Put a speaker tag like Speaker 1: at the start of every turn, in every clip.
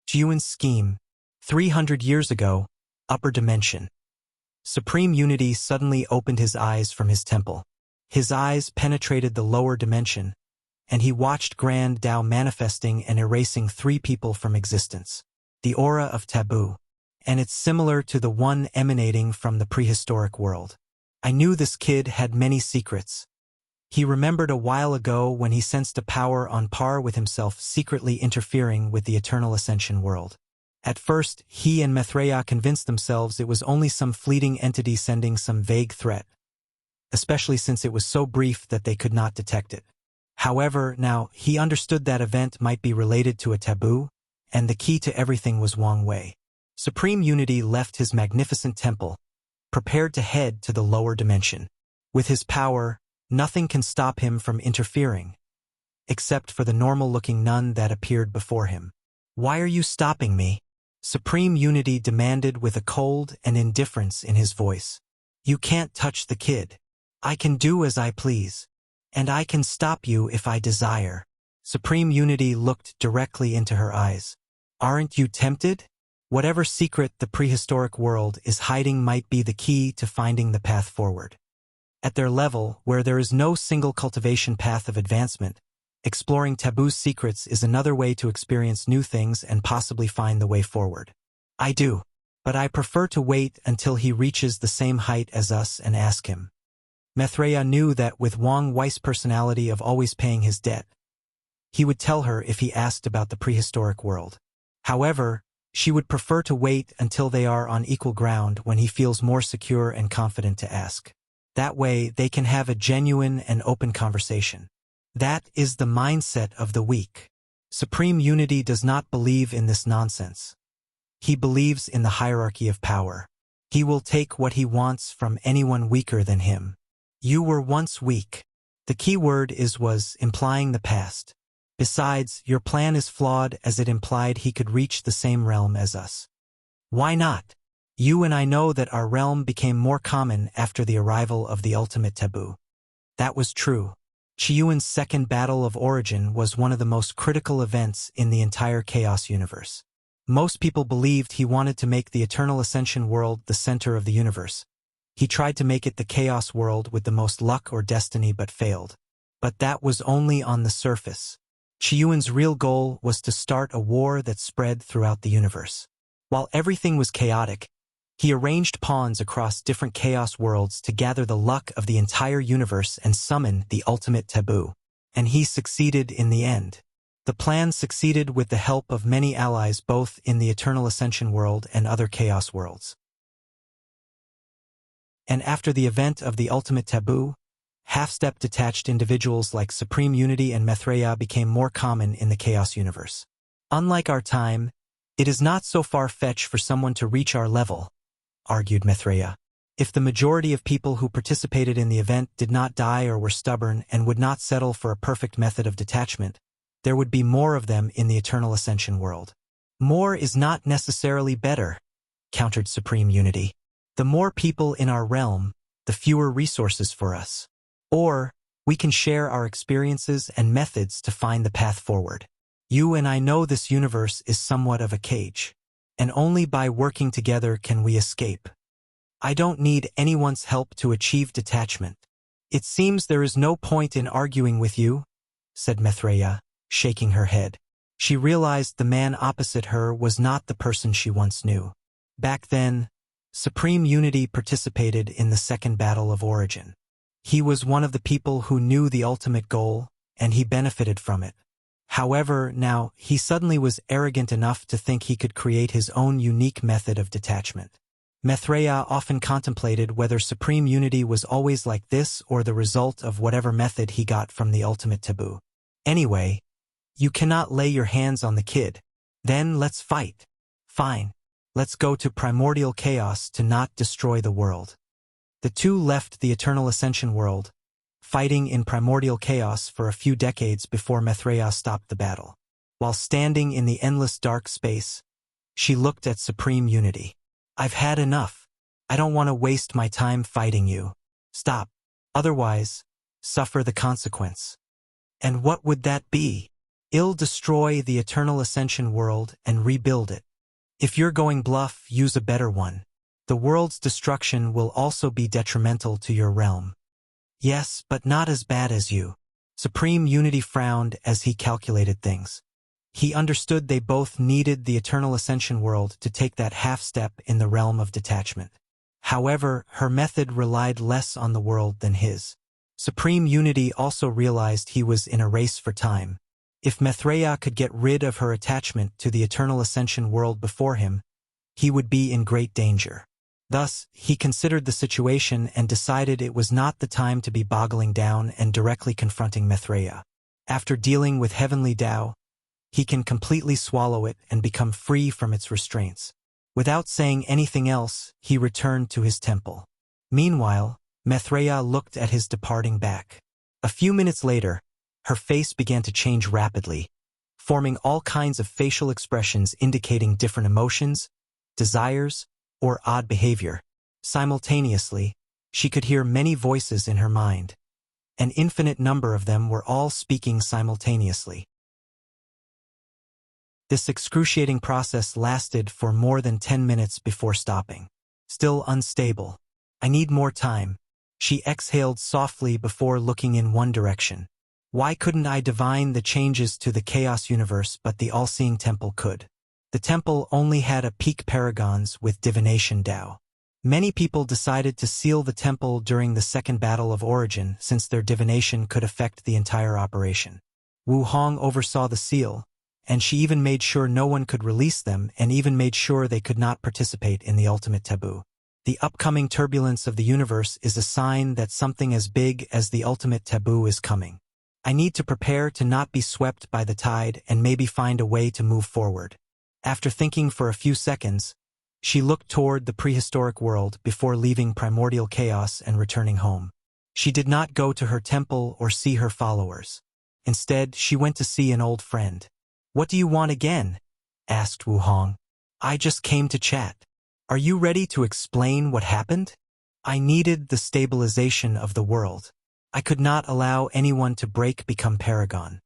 Speaker 1: Chiyuan's scheme. 300 years ago, upper dimension. Supreme Unity suddenly opened his eyes from his temple. His eyes penetrated the lower dimension, and he watched Grand Tao manifesting and erasing 3 people from existence. The aura of taboo. And it's similar to the one emanating from the prehistoric world. I knew this kid had many secrets. He remembered a while ago when he sensed a power on par with himself secretly interfering with the eternal ascension world. At first, he and Maitreya convinced themselves it was only some fleeting entity sending some vague threat, especially since it was so brief that they could not detect it. However, now, he understood that event might be related to a taboo, and the key to everything was Wang Wei. Supreme Unity left his magnificent temple, prepared to head to the lower dimension. With his power, nothing can stop him from interfering, except for the normal-looking nun that appeared before him. "Why are you stopping me?" Supreme Unity demanded with a cold and indifference in his voice. "You can't touch the kid. I can do as I please. And I can stop you if I desire." Supreme Unity looked directly into her eyes. "Aren't you tempted? Whatever secret the prehistoric world is hiding might be the key to finding the path forward." At their level, where there is no single cultivation path of advancement, exploring taboo secrets is another way to experience new things and possibly find the way forward. "I do. But I prefer to wait until he reaches the same height as us and ask him." Maitreya knew that with Wang Wei's personality of always paying his debt, he would tell her if he asked about the prehistoric world. However, she would prefer to wait until they are on equal ground when he feels more secure and confident to ask. That way, they can have a genuine and open conversation. That is the mindset of the weak. Supreme Unity does not believe in this nonsense. He believes in the hierarchy of power. He will take what he wants from anyone weaker than him. "You were once weak." The key word was implying the past. Besides, your plan is flawed as it implied he could reach the same realm as us. "Why not? You and I know that our realm became more common after the arrival of the ultimate taboo." That was true. Chiyuan's second battle of origin was one of the most critical events in the entire Chaos universe. Most people believed he wanted to make the Eternal Ascension world the center of the universe. He tried to make it the Chaos world with the most luck or destiny but failed. But that was only on the surface. Chiyuan's real goal was to start a war that spread throughout the universe. While everything was chaotic, he arranged pawns across different Chaos worlds to gather the luck of the entire universe and summon the ultimate taboo. And he succeeded in the end. The plan succeeded with the help of many allies both in the Eternal Ascension world and other Chaos worlds. And after the event of the ultimate taboo, half-step detached individuals like Supreme Unity and Maitreya became more common in the Chaos universe. Unlike our time, it is not so far-fetched for someone to reach our level, argued Maitreya. If the majority of people who participated in the event did not die or were stubborn and would not settle for a perfect method of detachment, there would be more of them in the Eternal Ascension world. "More is not necessarily better," countered Supreme Unity. "The more people in our realm, the fewer resources for us. Or, we can share our experiences and methods to find the path forward. You and I know this universe is somewhat of a cage, and only by working together can we escape. I don't need anyone's help to achieve detachment." "It seems there is no point in arguing with you," said Maitreya, shaking her head. She realized the man opposite her was not the person she once knew. Back then, Supreme Unity participated in the second battle of origin. He was one of the people who knew the ultimate goal, and he benefited from it. However, now, he suddenly was arrogant enough to think he could create his own unique method of detachment. Maitreya often contemplated whether Supreme Unity was always like this or the result of whatever method he got from the ultimate taboo. "Anyway, you cannot lay your hands on the kid. Then let's fight." "Fine. Let's go to primordial chaos to not destroy the world." The two left the Eternal Ascension world, fighting in primordial chaos for a few decades before Maitreya stopped the battle. While standing in the endless dark space, she looked at Supreme Unity. "I've had enough. I don't want to waste my time fighting you. Stop. Otherwise, suffer the consequence." "And what would that be?" I'll destroy the Eternal Ascension world and rebuild it. If you're going bluff, use a better one. The world's destruction will also be detrimental to your realm. Yes, but not as bad as you. Supreme Unity frowned as he calculated things. He understood they both needed the Eternal Ascension world to take that half step in the realm of detachment. However, her method relied less on the world than his. Supreme Unity also realized he was in a race for time. If Maithreya could get rid of her attachment to the Eternal Ascension world before him, he would be in great danger. Thus, he considered the situation and decided it was not the time to be boggling down and directly confronting Maithreya. After dealing with Heavenly Tao, he can completely swallow it and become free from its restraints. Without saying anything else, he returned to his temple. Meanwhile, Maithreya looked at his departing back. A few minutes later, her face began to change rapidly, forming all kinds of facial expressions indicating different emotions, desires, or odd behavior. Simultaneously, she could hear many voices in her mind. An infinite number of them were all speaking simultaneously. This excruciating process lasted for more than 10 minutes before stopping. Still unstable. I need more time. She exhaled softly before looking in one direction. Why couldn't I divine the changes to the chaos universe but the all-seeing temple could? The temple only had a peak paragons with divination Tao. Many people decided to seal the temple during the Second Battle of Origin since their divination could affect the entire operation. Wu Hong oversaw the seal, and she even made sure no one could release them and even made sure they could not participate in the ultimate taboo. The upcoming turbulence of the universe is a sign that something as big as the ultimate taboo is coming. I need to prepare to not be swept by the tide and maybe find a way to move forward. After thinking for a few seconds, she looked toward the prehistoric world before leaving primordial chaos and returning home. She did not go to her temple or see her followers. Instead, she went to see an old friend. "What do you want again?" asked Wu Hong. "I just came to chat. Are you ready to explain what happened? I needed the stabilization of the world. I could not allow anyone to become paragon.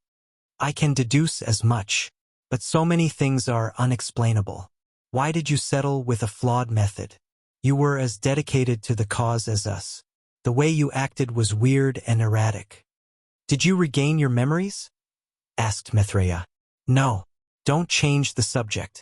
Speaker 1: I can deduce as much. But so many things are unexplainable. Why did you settle with a flawed method? You were as dedicated to the cause as us. The way you acted was weird and erratic. Did you regain your memories?" asked Maithreya. "No. Don't change the subject.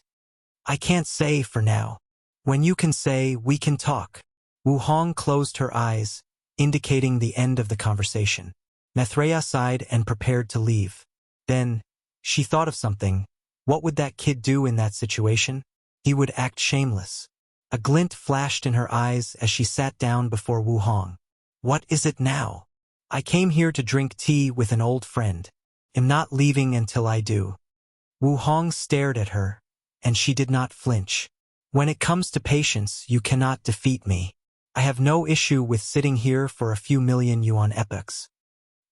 Speaker 1: I can't say for now. When you can say, we can talk." Wu Hong closed her eyes, indicating the end of the conversation. Maithreya sighed and prepared to leave. Then, she thought of something. What would that kid do in that situation? He would act shameless. A glint flashed in her eyes as she sat down before Wu Hong. "What is it now?" "I came here to drink tea with an old friend. I'm not leaving until I do." Wu Hong stared at her, and she did not flinch. "When it comes to patience, you cannot defeat me. I have no issue with sitting here for a few million yuan epochs."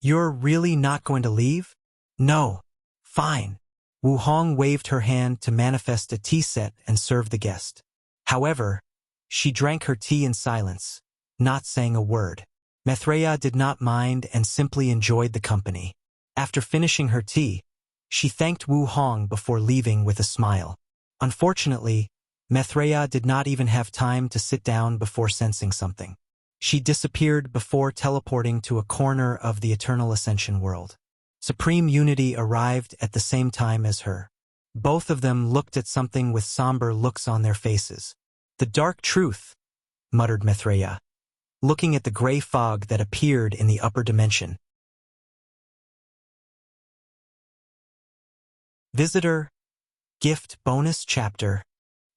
Speaker 1: "You're really not going to leave?" "No." "Fine." Wu Hong waved her hand to manifest a tea set and serve the guest. However, she drank her tea in silence, not saying a word. Maithreya did not mind and simply enjoyed the company. After finishing her tea, she thanked Wu Hong before leaving with a smile. Unfortunately, Maithreya did not even have time to sit down before sensing something. She disappeared before teleporting to a corner of the Eternal Ascension world. Supreme Unity arrived at the same time as her. Both of them looked at something with somber looks on their faces. "The dark truth," muttered Maithreya, looking at the gray fog that appeared in the upper dimension. Visitor Gift Bonus Chapter.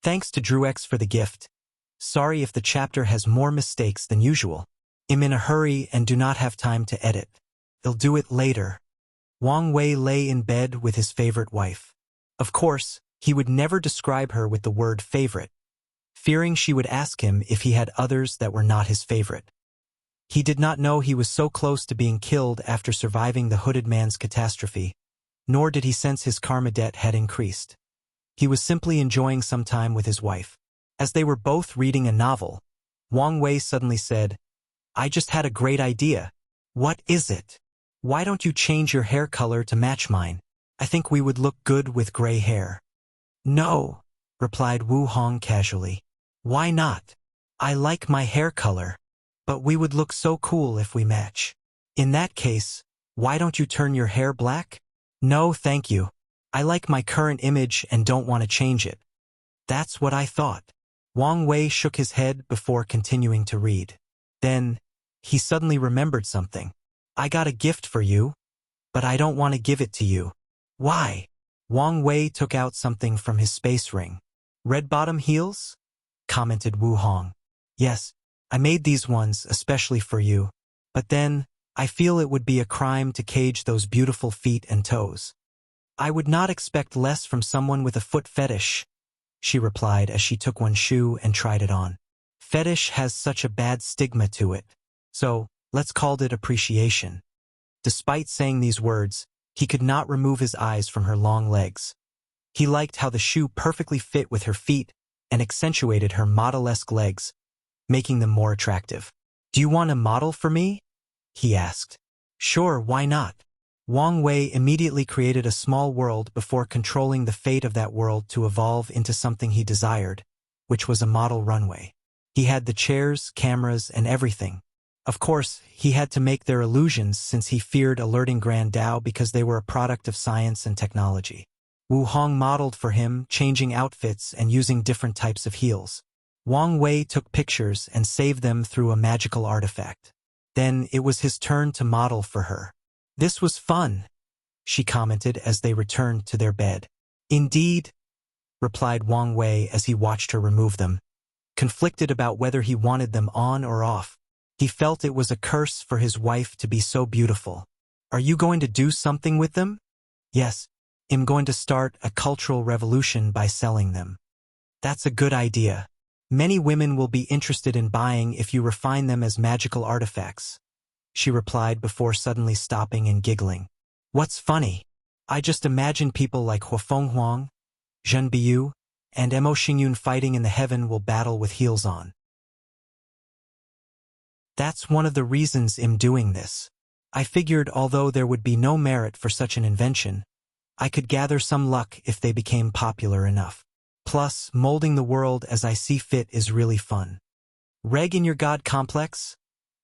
Speaker 1: Thanks to DrewX for the gift. Sorry if the chapter has more mistakes than usual. I'm in a hurry and do not have time to edit. I'll do it later. Wang Wei lay in bed with his favorite wife. Of course, he would never describe her with the word favorite, fearing she would ask him if he had others that were not his favorite. He did not know he was so close to being killed after surviving the hooded man's catastrophe, nor did he sense his karma debt had increased. He was simply enjoying some time with his wife. As they were both reading a novel, Wang Wei suddenly said, "I just had a great idea." "What is it?" "Why don't you change your hair color to match mine? I think we would look good with gray hair. No, replied Wu Hong casually. Why not? I like my hair color. But we would look so cool if we match. In that case, why don't you turn your hair black? No, thank you. I like my current image and don't want to change it. That's what I thought. Wang Wei shook his head before continuing to read. Then, he suddenly remembered something. I got a gift for you, but I don't want to give it to you. Why? Wang Wei took out something from his space ring. Red-bottom heels? Commented Wu Hong. Yes, I made these ones especially for you, but then, I feel it would be a crime to cage those beautiful feet and toes. I would not expect less from someone with a foot fetish, she replied as she took one shoe and tried it on. Fetish has such a bad stigma to it, so let's call it appreciation. Despite saying these words, he could not remove his eyes from her long legs. He liked how the shoe perfectly fit with her feet and accentuated her model-esque legs, making them more attractive. Do you want a model for me? He asked. Sure, why not? Wang Wei immediately created a small world before controlling the fate of that world to evolve into something he desired, which was a model runway. He had the chairs, cameras, and everything. Of course, he had to make their illusions since he feared alerting Grand Dao because they were a product of science and technology. Wu Hong modeled for him, changing outfits and using different types of heels. Wang Wei took pictures and saved them through a magical artifact. Then it was his turn to model for her. This was fun, she commented as they returned to their bed. Indeed, replied Wang Wei as he watched her remove them. Conflicted about whether he wanted them on or off. He felt it was a curse for his wife to be so beautiful. Are you going to do something with them? Yes, I'm going to start a cultural revolution by selling them. That's a good idea. Many women will be interested in buying if you refine them as magical artifacts, she replied before suddenly stopping and giggling. What's funny? I just imagine people like Huafeng Huang, Zhen Biyu, and Mo Xingyun fighting in the heaven will battle with heels on. That's one of the reasons I'm doing this. I figured although there would be no merit for such an invention, I could gather some luck if they became popular enough. Plus, molding the world as I see fit is really fun. Reg in your God complex?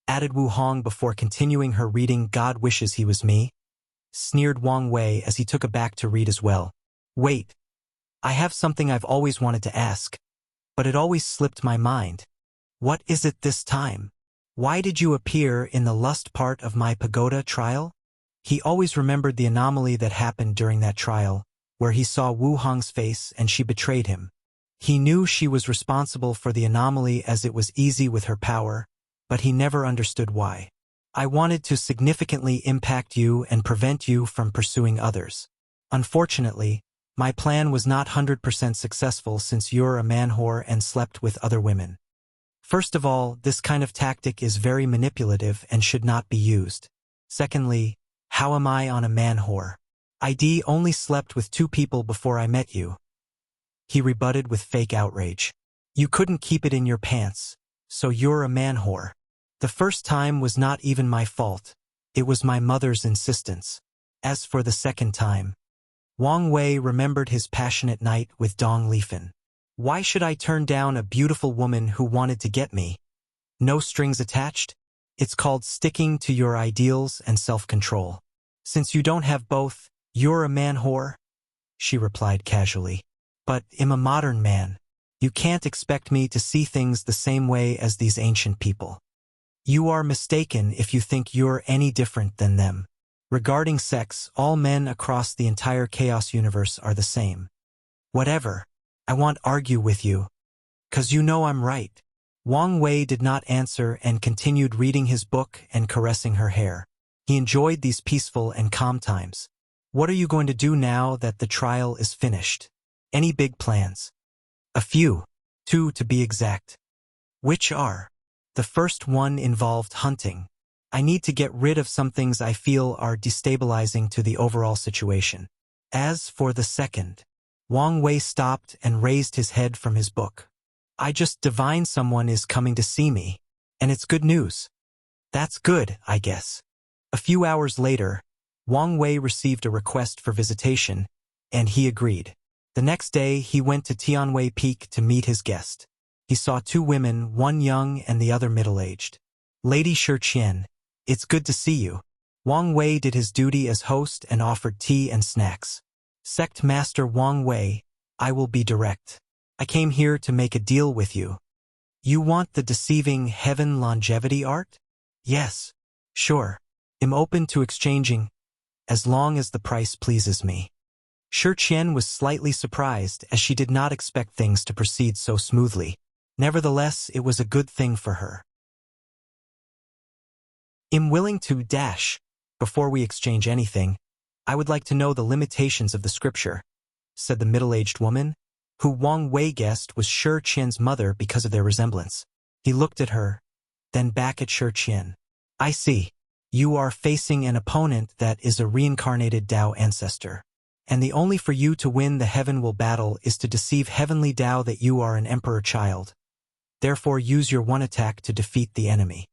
Speaker 1: Added Wu Hong before continuing her reading. God wishes he was me, sneered Wang Wei as he took a back to read as well. Wait, I have something I've always wanted to ask, but it always slipped my mind. What is it this time? Why did you appear in the lust part of my pagoda trial? He always remembered the anomaly that happened during that trial, where he saw Wu Hong's face and she betrayed him. He knew she was responsible for the anomaly as it was easy with her power, but he never understood why. I wanted to significantly impact you and prevent you from pursuing others. Unfortunately, my plan was not 100% successful since you're a man-whore and slept with other women. First of all, this kind of tactic is very manipulative and should not be used. Secondly, how am I on a man-whore? I only slept with 2 people before I met you. He rebutted with fake outrage. You couldn't keep it in your pants, so you're a man-whore. The first time was not even my fault. It was my mother's insistence. As for the second time, Wang Wei remembered his passionate night with Dong Lifen. Why should I turn down a beautiful woman who wanted to get me? No strings attached? It's called sticking to your ideals and self-control. Since you don't have both, you're a man-whore, she replied casually. But I'm a modern man. You can't expect me to see things the same way as these ancient people. You are mistaken if you think you're any different than them. Regarding sex, all men across the entire chaos universe are the same. Whatever. I won't argue with you. 'Cause you know I'm right. Wang Wei did not answer and continued reading his book and caressing her hair. He enjoyed these peaceful and calm times. What are you going to do now that the trial is finished? Any big plans? A few. 2 to be exact. Which are? The first one involved hunting. I need to get rid of some things I feel are destabilizing to the overall situation. As for the second, Wang Wei stopped and raised his head from his book. I just divined someone is coming to see me, and it's good news. That's good, I guess. A few hours later, Wang Wei received a request for visitation, and he agreed. The next day, he went to Tianwei Peak to meet his guest. He saw two women, one young and the other middle-aged. Lady Shi, it's good to see you. Wang Wei did his duty as host and offered tea and snacks. Sect Master Wang Wei, I will be direct. I came here to make a deal with you. You want the deceiving heaven longevity art? Yes. Sure. I'm open to exchanging, as long as the price pleases me. Shi was slightly surprised as she did not expect things to proceed so smoothly. Nevertheless, it was a good thing for her. I'm willing to dash. Before we exchange anything, I would like to know the limitations of the scripture, said the middle-aged woman, who Wang Wei guessed was Shi mother because of their resemblance. He looked at her, then back at Shi. I see. You are facing an opponent that is a reincarnated Tao ancestor. And the only for you to win the heaven will battle is to deceive heavenly Tao that you are an emperor child. Therefore use your one attack to defeat the enemy.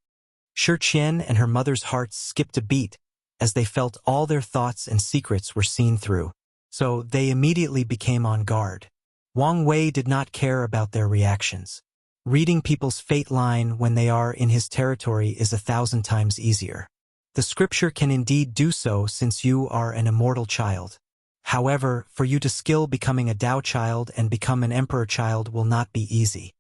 Speaker 1: Shi and her mother's hearts skipped a beat as they felt all their thoughts and secrets were seen through. So they immediately became on guard. Wang Wei did not care about their reactions. Reading people's fate line when they are in his territory is 1,000 times easier. The scripture can indeed do so since you are an immortal child. However, for you to skill becoming a Tao child and become an emperor child will not be easy.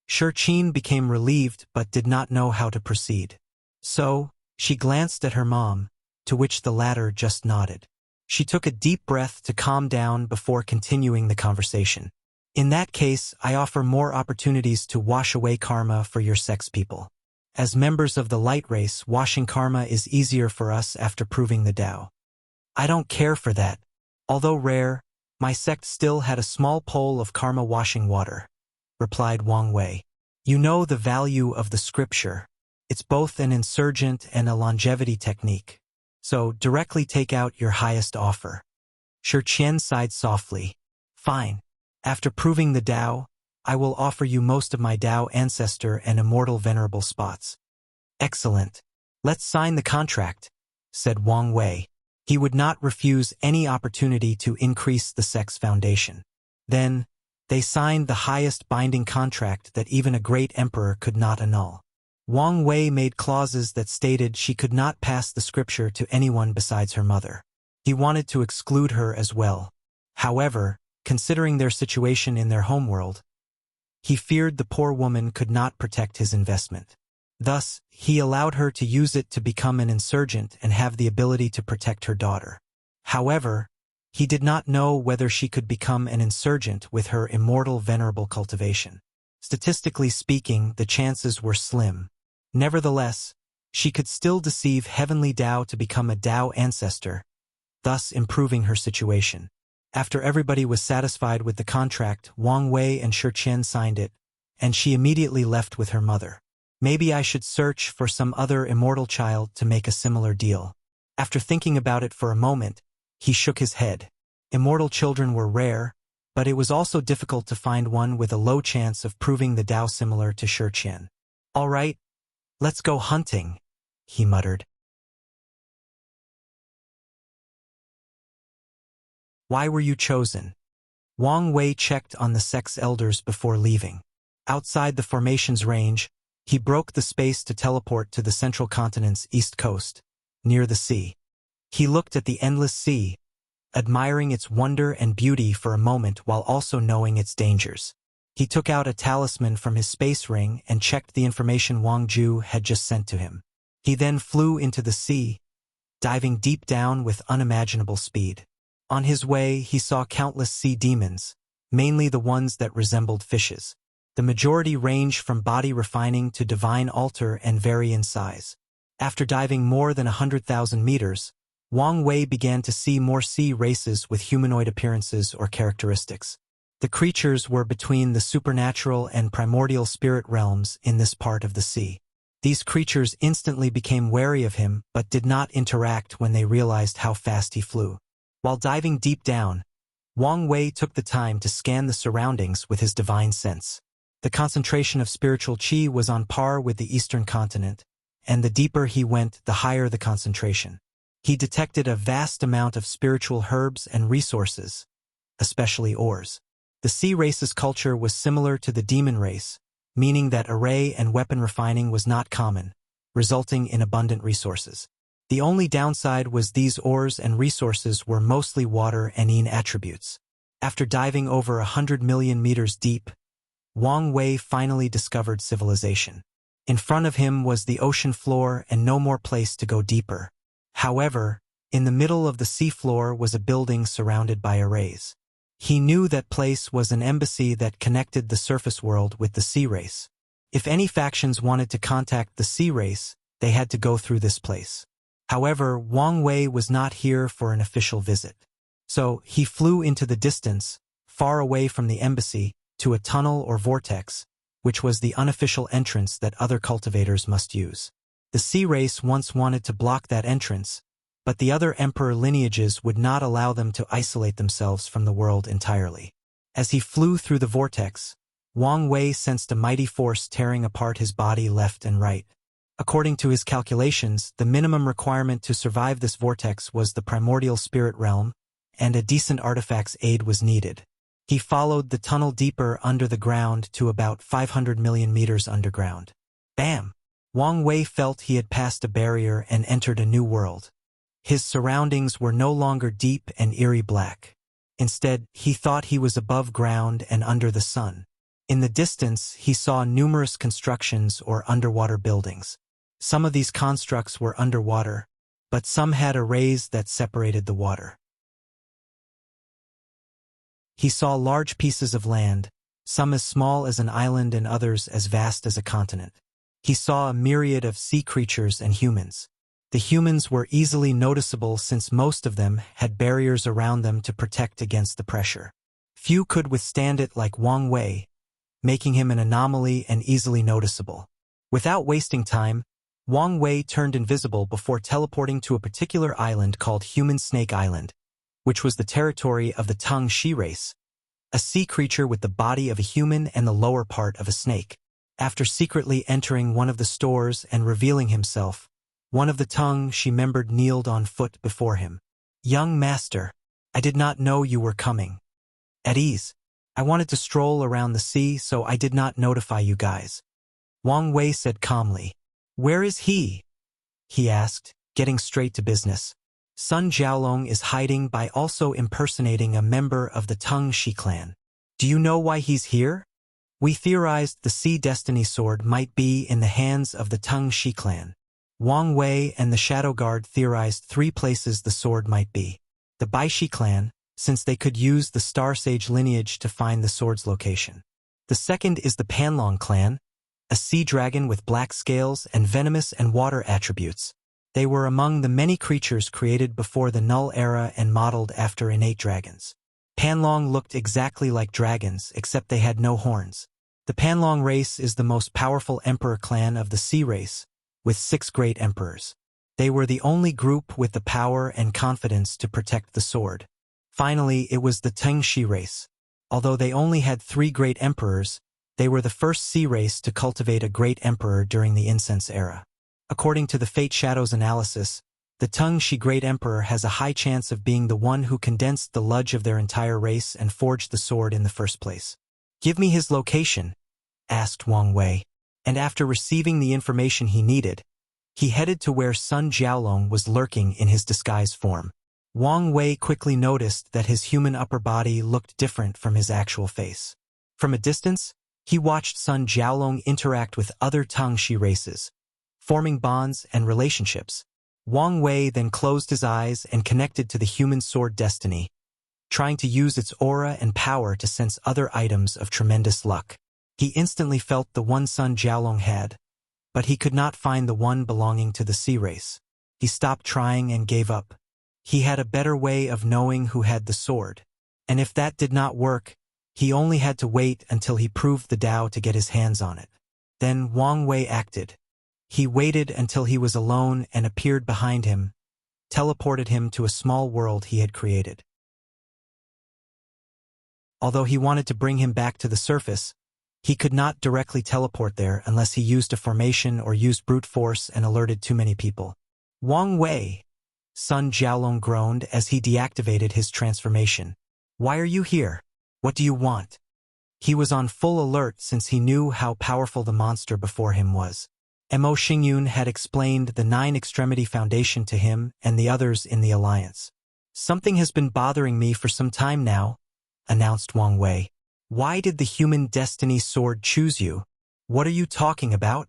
Speaker 1: Shi became relieved but did not know how to proceed. So, she glanced at her mom, to which the latter just nodded. She took a deep breath to calm down before continuing the conversation. In that case, I offer more opportunities to wash away karma for your sex people. As members of the light race, washing karma is easier for us after proving the Tao. I don't care for that. Although rare, my sect still had a small pole of karma washing water, replied Wang Wei. You know the value of the scripture. It's both an insurgent and a longevity technique. So directly take out your highest offer. Shi sighed softly. Fine. After proving the Tao, I will offer you most of my Tao ancestor and immortal venerable spots. Excellent. Let's sign the contract, said Wang Wei. He would not refuse any opportunity to increase the sect's foundation. Then, they signed the highest binding contract that even a great emperor could not annul. Wang Wei made clauses that stated she could not pass the scripture to anyone besides her mother. He wanted to exclude her as well. However, considering their situation in their homeworld, he feared the poor woman could not protect his investment. Thus, he allowed her to use it to become an insurgent and have the ability to protect her daughter. However, he did not know whether she could become an insurgent with her immortal venerable cultivation. Statistically speaking, the chances were slim. Nevertheless, she could still deceive heavenly Tao to become a Tao ancestor, thus improving her situation. After everybody was satisfied with the contract, Wang Wei and Shi signed it, and she immediately left with her mother. Maybe I should search for some other immortal child to make a similar deal. After thinking about it for a moment, he shook his head. Immortal children were rare, but it was also difficult to find one with a low chance of proving the Tao similar to Shi. All right, let's go hunting, he muttered. Why were you chosen? Wang Wei checked on the sect's elders before leaving. Outside the formation's range, he broke the space to teleport to the central continent's east coast, near the sea. He looked at the endless sea, admiring its wonder and beauty for a moment while also knowing its dangers. He took out a talisman from his space ring and checked the information Wang Ju had just sent to him. He then flew into the sea, diving deep down with unimaginable speed. On his way, he saw countless sea demons, mainly the ones that resembled fishes. The majority range from body refining to divine altar and vary in size. After diving more than 100,000 meters, Wang Wei began to see more sea races with humanoid appearances or characteristics. The creatures were between the supernatural and primordial spirit realms in this part of the sea. These creatures instantly became wary of him but did not interact when they realized how fast he flew. While diving deep down, Wang Wei took the time to scan the surroundings with his divine sense. The concentration of spiritual qi was on par with the eastern continent, and the deeper he went, the higher the concentration. He detected a vast amount of spiritual herbs and resources, especially ores. The sea race's culture was similar to the demon race, meaning that array and weapon refining was not common, resulting in abundant resources. The only downside was these ores and resources were mostly water and yin attributes. After diving over 100 million meters deep, Wang Wei finally discovered civilization. In front of him was the ocean floor and no more place to go deeper. However, in the middle of the sea floor was a building surrounded by arrays. He knew that place was an embassy that connected the surface world with the sea race. If any factions wanted to contact the sea race, they had to go through this place. However, Wang Wei was not here for an official visit. So, he flew into the distance, far away from the embassy, to a tunnel or vortex, which was the unofficial entrance that other cultivators must use. The sea race once wanted to block that entrance, but the other emperor lineages would not allow them to isolate themselves from the world entirely. As he flew through the vortex, Wang Wei sensed a mighty force tearing apart his body left and right. According to his calculations, the minimum requirement to survive this vortex was the primordial spirit realm, and a decent artifact's aid was needed. He followed the tunnel deeper under the ground to about 500 million meters underground. Bam! Wang Wei felt he had passed a barrier and entered a new world. His surroundings were no longer deep and eerie black. Instead, he thought he was above ground and under the sun. In the distance, he saw numerous constructions or underwater buildings. Some of these constructs were underwater, but some had arrays that separated the water. He saw large pieces of land, some as small as an island and others as vast as a continent. He saw a myriad of sea creatures and humans. The humans were easily noticeable since most of them had barriers around them to protect against the pressure. Few could withstand it like Wang Wei, making him an anomaly and easily noticeable. Without wasting time, Wang Wei turned invisible before teleporting to a particular island called Human Snake Island, which was the territory of the Tongue Shi race, a sea creature with the body of a human and the lower part of a snake. After secretly entering one of the stores and revealing himself, one of the Tongue Shi members kneeled on foot before him. "Young master, I did not know you were coming. At ease. I wanted to stroll around the sea, so I did not notify you guys." Wang Wei said calmly. "Where is he?" he asked, getting straight to business. Sun Jiaolong is hiding by also impersonating a member of the Tongue Shi clan. Do you know why he's here? We theorized the Sea Destiny Sword might be in the hands of the Tongue Shi clan. Wang Wei and the Shadow Guard theorized 3 places the sword might be. The Baishi clan, since they could use the Star Sage lineage to find the sword's location. The second is the Panlong clan, a sea dragon with black scales and venomous and water attributes. They were among the many creatures created before the Null Era and modeled after innate dragons. Panlong looked exactly like dragons, except they had no horns. The Panlong race is the most powerful emperor clan of the sea race, with 6 great emperors. They were the only group with the power and confidence to protect the sword. Finally, it was the Tongue Shi race. Although they only had 3 great emperors, they were the first sea race to cultivate a great emperor during the Incense Era. According to the Fate Shadows analysis, the Tongue Shi Great Emperor has a high chance of being the one who condensed the lodge of their entire race and forged the sword in the first place. "Give me his location," asked Wang Wei, and after receiving the information he needed, he headed to where Sun Jiaolong was lurking in his disguise form. Wang Wei quickly noticed that his human upper body looked different from his actual face. From a distance, he watched Sun Jiaolong interact with other Tongue Shi races, forming bonds and relationships. Wang Wei then closed his eyes and connected to the human sword destiny, trying to use its aura and power to sense other items of tremendous luck. He instantly felt the one Sun Jiaolong had, but he could not find the one belonging to the sea race. He stopped trying and gave up. He had a better way of knowing who had the sword, and if that did not work, he only had to wait until he proved the Tao to get his hands on it. Then Wang Wei acted. He waited until he was alone and appeared behind him, teleported him to a small world he had created. Although he wanted to bring him back to the surface, he could not directly teleport there unless he used a formation or used brute force and alerted too many people. "Wang Wei," Sun Jiaolong groaned as he deactivated his transformation. Why are you here? What do you want? He was on full alert since he knew how powerful the monster before him was. Mo Xingyun had explained the Nine Extremity Foundation to him and the others in the alliance. Something has been bothering me for some time now, announced Wang Wei. Why did the human destiny sword choose you? What are you talking about?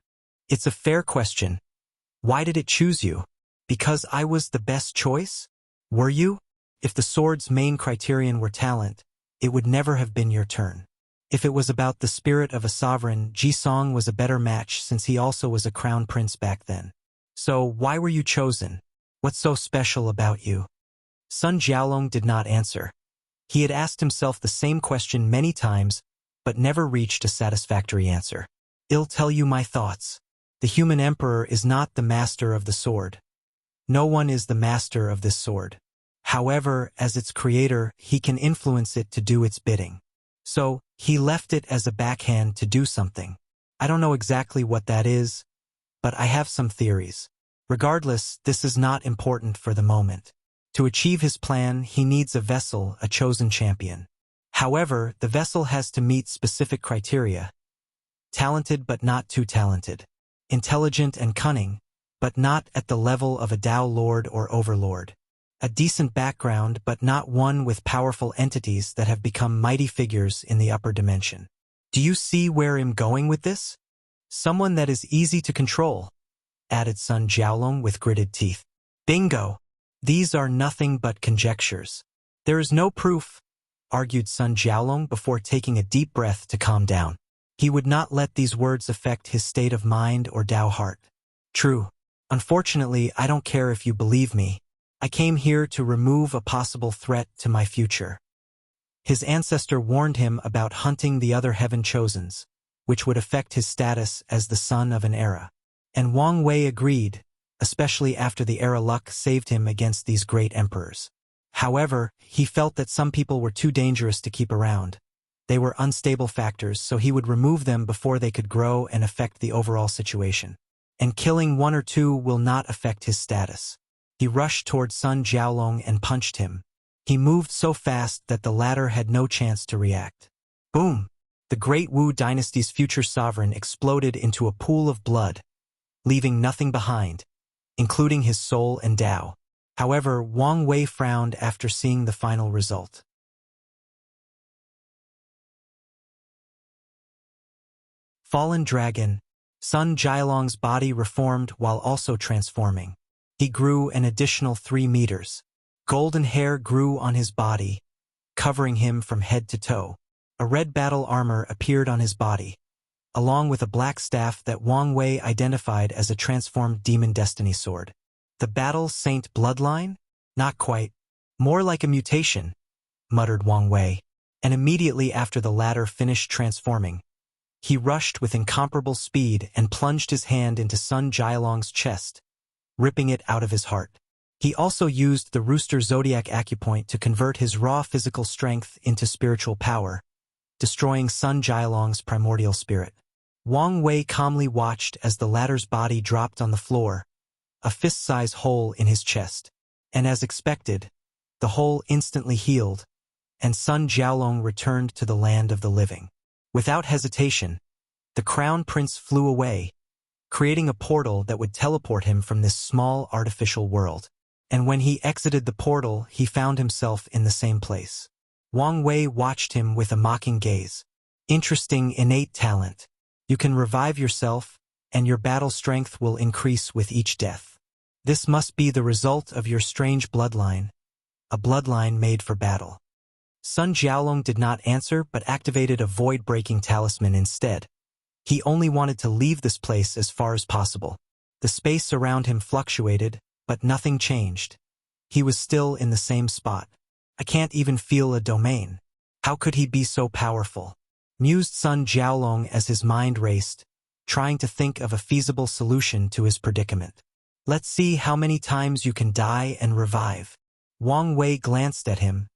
Speaker 1: It's a fair question. Why did it choose you? Because I was the best choice? Were you? If the sword's main criterion were talent, it would never have been your turn. If it was about the spirit of a sovereign, Jisong was a better match since he also was a crown prince back then. So why were you chosen? What's so special about you? Sun Jiaolong did not answer. He had asked himself the same question many times, but never reached a satisfactory answer. I'll tell you my thoughts. The human emperor is not the master of the sword. No one is the master of this sword. However, as its creator, he can influence it to do its bidding. So, he left it as a backhand to do something. I don't know exactly what that is, but I have some theories. Regardless, this is not important for the moment. To achieve his plan, he needs a vessel, a chosen champion. However, the vessel has to meet specific criteria. Talented but not too talented. Intelligent and cunning, but not at the level of a Tao Lord or Overlord. A decent background but not one with powerful entities that have become mighty figures in the upper dimension. Do you see where I'm going with this? Someone that is easy to control, added Sun Jiaolong with gritted teeth. Bingo! These are nothing but conjectures. There is no proof, argued Sun Jiaolong before taking a deep breath to calm down. He would not let these words affect his state of mind or Tao heart. True. Unfortunately, I don't care if you believe me. I came here to remove a possible threat to my future. His ancestor warned him about hunting the other heaven chosens, which would affect his status as the son of an era. And Wang Wei agreed, especially after the era luck saved him against these great emperors. However, he felt that some people were too dangerous to keep around. They were unstable factors, so he would remove them before they could grow and affect the overall situation. And killing one or two will not affect his status. He rushed toward Sun Jiaolong and punched him. He moved so fast that the latter had no chance to react. Boom! The great Wu dynasty's future sovereign exploded into a pool of blood, leaving nothing behind, including his soul and Tao. However, Wang Wei frowned after seeing the final result. Fallen Dragon. Sun Jiaolong's body reformed while also transforming. He grew an additional 3 meters. Golden hair grew on his body, covering him from head to toe. A red battle armor appeared on his body, along with a black staff that Wang Wei identified as a transformed demon destiny sword. The Battle Saint bloodline? Not quite. More like a mutation, muttered Wang Wei. And immediately after the latter finished transforming, he rushed with incomparable speed and plunged his hand into Sun Jiaolong's chest, ripping it out of his heart. He also used the Rooster Zodiac Acupoint to convert his raw physical strength into spiritual power, destroying Sun Jiaolong's primordial spirit. Wang Wei calmly watched as the latter's body dropped on the floor, a fist-size hole in his chest. And as expected, the hole instantly healed, and Sun Jiaolong returned to the land of the living. Without hesitation, the crown prince flew away, creating a portal that would teleport him from this small artificial world. And when he exited the portal, he found himself in the same place. Wang Wei watched him with a mocking gaze. Interesting innate talent. You can revive yourself, and your battle strength will increase with each death. This must be the result of your strange bloodline, a bloodline made for battle. Sun Jiaolong did not answer but activated a void-breaking talisman instead. He only wanted to leave this place as far as possible. The space around him fluctuated, but nothing changed. He was still in the same spot. I can't even feel a domain. How could he be so powerful? Mused Sun Jiaolong as his mind raced, trying to think of a feasible solution to his predicament. Let's see how many times you can die and revive. Wang Wei glanced at him,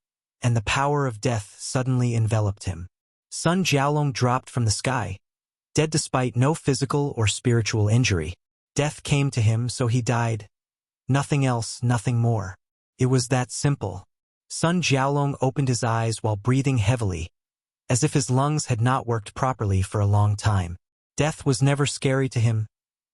Speaker 1: and the power of death suddenly enveloped him. Sun Jiaolong dropped from the sky, dead despite no physical or spiritual injury. Death came to him, so he died. Nothing else, nothing more. It was that simple. Sun Jiaolong opened his eyes while breathing heavily, as if his lungs had not worked properly for a long time. Death was never scary to him,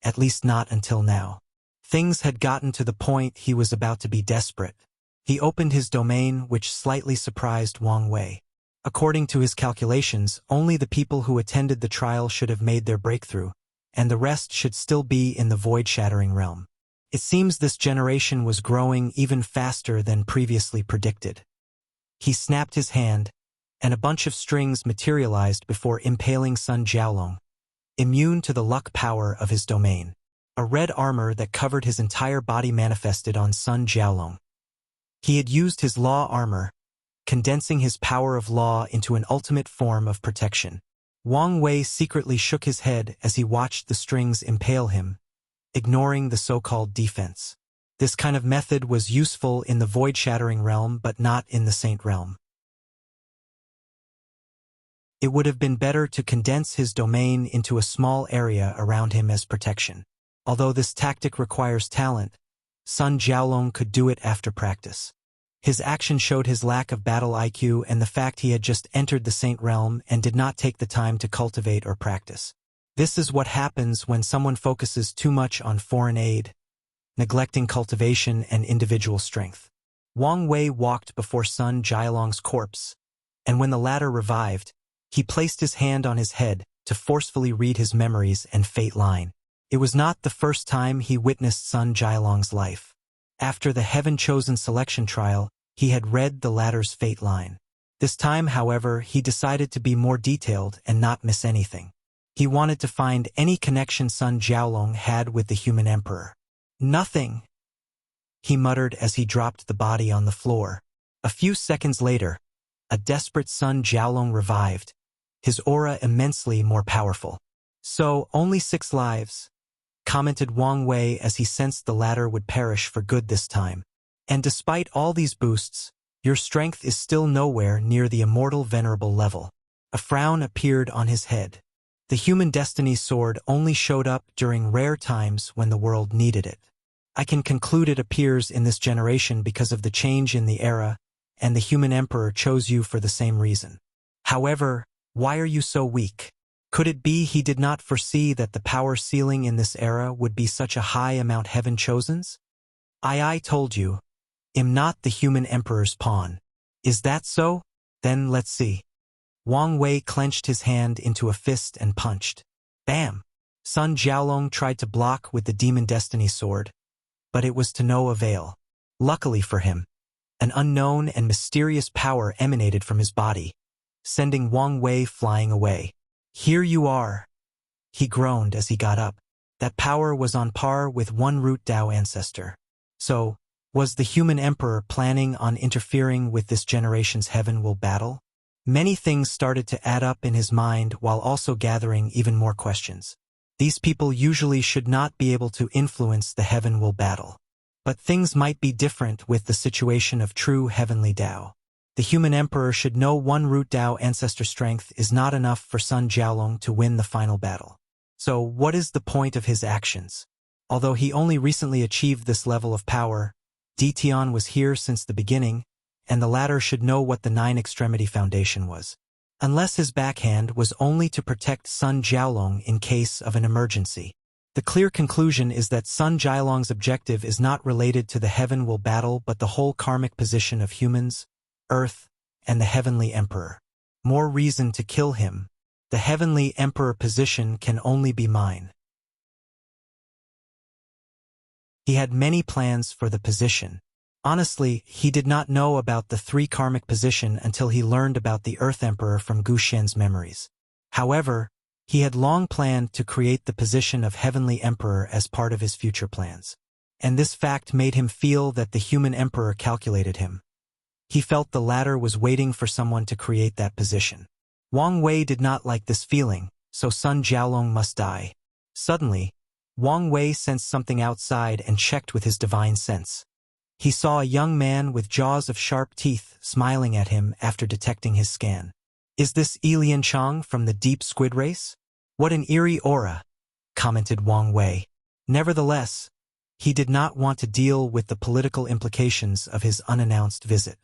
Speaker 1: at least not until now. Things had gotten to the point he was about to be desperate. He opened his domain, which slightly surprised Wang Wei. According to his calculations, only the people who attended the trial should have made their breakthrough, and the rest should still be in the void-shattering realm. It seems this generation was growing even faster than previously predicted. He snapped his hand, and a bunch of strings materialized before impaling Sun Jiaolong, immune to the luck power of his domain. A red armor that covered his entire body manifested on Sun Jiaolong. He had used his law armor, condensing his power of law into an ultimate form of protection. Wang Wei secretly shook his head as he watched the strings impale him, ignoring the so-called defense. This kind of method was useful in the void-shattering realm but not in the Saint realm. It would have been better to condense his domain into a small area around him as protection. Although this tactic requires talent, Sun Jiaolong could do it after practice. His action showed his lack of battle IQ and the fact he had just entered the Saint realm and did not take the time to cultivate or practice. This is what happens when someone focuses too much on foreign aid, neglecting cultivation and individual strength. Wang Wei walked before Sun Jiaolong's corpse, and when the latter revived, he placed his hand on his head to forcefully read his memories and fate line. It was not the first time he witnessed Sun Jiaolong's life. After the heaven-chosen selection trial, he had read the latter's fate line. This time, however, he decided to be more detailed and not miss anything. He wanted to find any connection Sun Jiaolong had with the human emperor. Nothing, he muttered as he dropped the body on the floor. A few seconds later, a desperate Sun Jiaolong revived, his aura immensely more powerful. So, only 6 lives, commented Wang Wei as he sensed the latter would perish for good this time. And despite all these boosts, your strength is still nowhere near the immortal venerable level. A frown appeared on his head. The human destiny sword only showed up during rare times when the world needed it. I can conclude it appears in this generation because of the change in the era, and the human emperor chose you for the same reason. However, why are you so weak? Could it be he did not foresee that the power ceiling in this era would be such a high amount heaven chosen's? I told you. Am not the human emperor's pawn. Is that so? Then let's see. Wang Wei clenched his hand into a fist and punched. Bam! Sun Jiaolong tried to block with the demon destiny sword, but it was to no avail. Luckily for him, an unknown and mysterious power emanated from his body, sending Wang Wei flying away. Here you are, he groaned as he got up. That power was on par with one root Dao ancestor. So, was the human emperor planning on interfering with this generation's heaven will battle? Many things started to add up in his mind while also gathering even more questions. These people usually should not be able to influence the heaven will battle. But things might be different with the situation of true heavenly Dao. The human emperor should know one root Dao ancestor strength is not enough for Sun Jiaolong to win the final battle. So what is the point of his actions? Although he only recently achieved this level of power, Ditian was here since the beginning, and the latter should know what the 9-extremity foundation was. Unless his backhand was only to protect Sun Jiaolong in case of an emergency. The clear conclusion is that Sun Jiaolong's objective is not related to the heaven will battle but the whole karmic position of humans, Earth, and the heavenly emperor. More reason to kill him. The heavenly emperor position can only be mine. He had many plans for the position. Honestly, he did not know about the 3 karmic position until he learned about the Earth Emperor from Gu Shen's memories. However, he had long planned to create the position of heavenly emperor as part of his future plans. And this fact made him feel that the human emperor calculated him. He felt the latter was waiting for someone to create that position. Wang Wei did not like this feeling, so Sun Jiaolong must die. Suddenly, Wang Wei sensed something outside and checked with his divine sense. He saw a young man with jaws of sharp teeth smiling at him after detecting his scan. Is this Lian Chang from the Deep Squid Race? What an eerie aura, commented Wang Wei. Nevertheless, He did not want to deal with the political implications of his unannounced visit.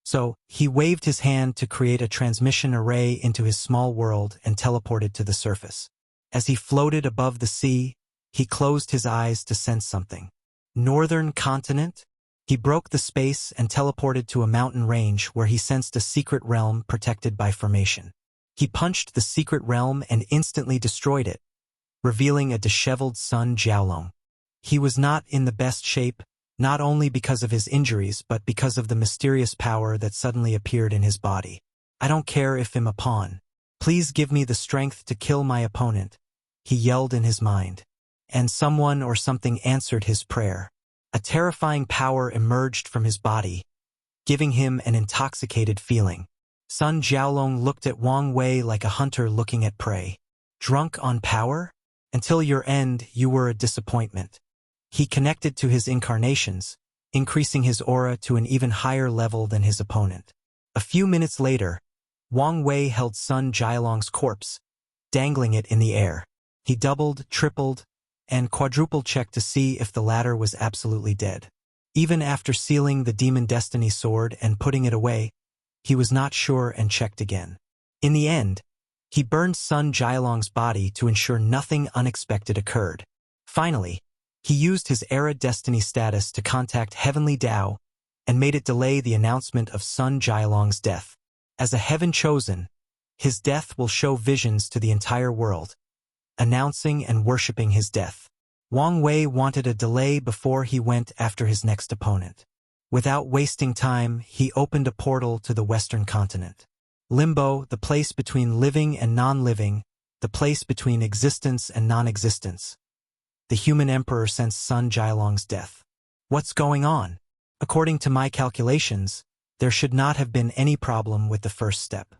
Speaker 1: So, he waved his hand to create a transmission array into his small world and teleported to the surface. As he floated above the sea, he closed his eyes to sense something. Northern continent? He broke the space and teleported to a mountain range where he sensed a secret realm protected by formation. He punched the secret realm and instantly destroyed it, revealing a disheveled Sun Jiaolong. He was not in the best shape, not only because of his injuries but because of the mysterious power that suddenly appeared in his body. I don't care if I'm a pawn. Please give me the strength to kill my opponent, he yelled in his mind. And someone or something answered his prayer. A terrifying power emerged from his body, giving him an intoxicated feeling. Sun Jiaolong looked at Wang Wei like a hunter looking at prey. Drunk on power? Until your end, you were a disappointment. He connected to his incarnations, increasing his aura to an even higher level than his opponent. A few minutes later, Wang Wei held Sun Jiaolong's corpse, dangling it in the air. He doubled, tripled, and quadruple-checked to see if the latter was absolutely dead. Even after sealing the Demon Destiny sword and putting it away, he was not sure and checked again. In the end, he burned Sun Jiaolong's body to ensure nothing unexpected occurred. Finally, he used his Era Destiny status to contact Heavenly Tao and made it delay the announcement of Sun Jiaolong's death. As a heaven chosen, his death will show visions to the entire world, announcing and worshipping his death. Wang Wei wanted a delay before he went after his next opponent. Without wasting time, he opened a portal to the Western continent. Limbo, the place between living and non-living, the place between existence and non-existence. The human emperor sensed Sun Jiaolong's death. What's going on? According to my calculations, there should not have been any problem with the first step.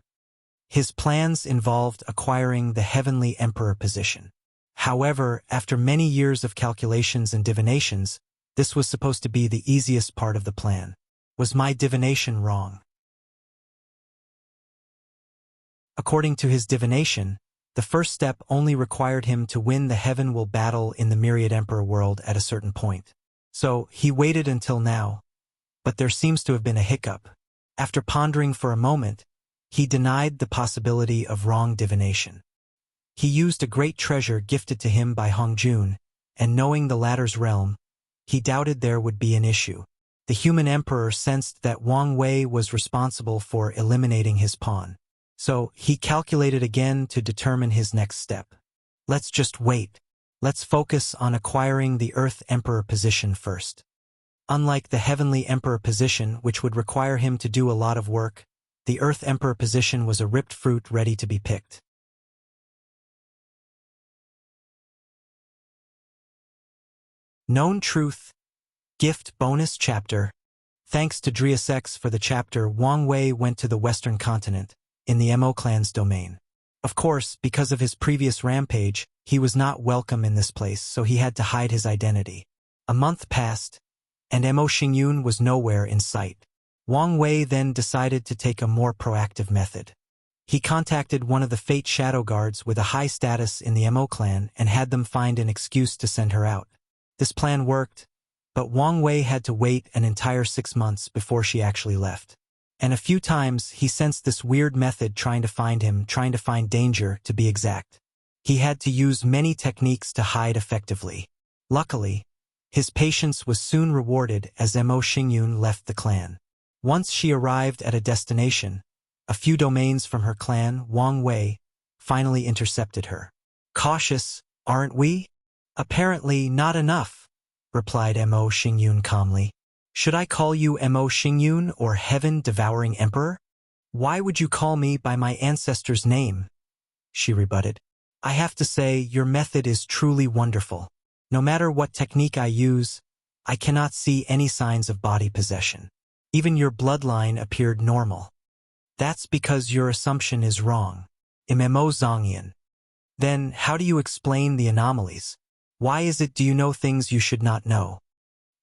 Speaker 1: His plans involved acquiring the Heavenly Emperor position. However, after many years of calculations and divinations, this was supposed to be the easiest part of the plan. Was my divination wrong? According to his divination, the first step only required him to win the Heaven Will battle in the Myriad Emperor world at a certain point. So, he waited until now. But there seems to have been a hiccup. After pondering for a moment, he denied the possibility of wrong divination. He used a great treasure gifted to him by Hongjun, and knowing the latter's realm, he doubted there would be an issue. The human emperor sensed that Wang Wei was responsible for eliminating his pawn. So, he calculated again to determine his next step. Let's just wait. Let's focus on acquiring the Earth Emperor position first. Unlike the Heavenly Emperor position, which would require him to do a lot of work, the Earth Emperor position was a ripped fruit ready to be picked. Known Truth. Gift Bonus Chapter. Thanks to DriusX for the chapter. Wang Wei went to the Western continent, in the Mo clan's domain. Of course, because of his previous rampage, he was not welcome in this place, so he had to hide his identity. A month passed, and Mo Xingyun was nowhere in sight. Wang Wei then decided to take a more proactive method. He contacted one of the Fate Shadow Guards with a high status in the Mo clan and had them find an excuse to send her out. This plan worked, but Wang Wei had to wait an entire 6 months before she actually left. And a few times he sensed this weird method trying to find danger, to be exact. He had to use many techniques to hide effectively. Luckily, his patience was soon rewarded as Mo Xingyun left the clan. Once she arrived at a destination, a few domains from her clan, Wang Wei finally intercepted her. Cautious, aren't we? Apparently not enough, replied Mo Xingyun calmly. Should I call you Mo Xingyun or Heaven-Devouring Emperor? Why would you call me by my ancestor's name? She rebutted. I have to say, your method is truly wonderful. No matter what technique I use, I cannot see any signs of body possession. Even your bloodline appeared normal. That's because your assumption is wrong. Mo Zhongyan. Then, how do you explain the anomalies? Why is it do you know things you should not know?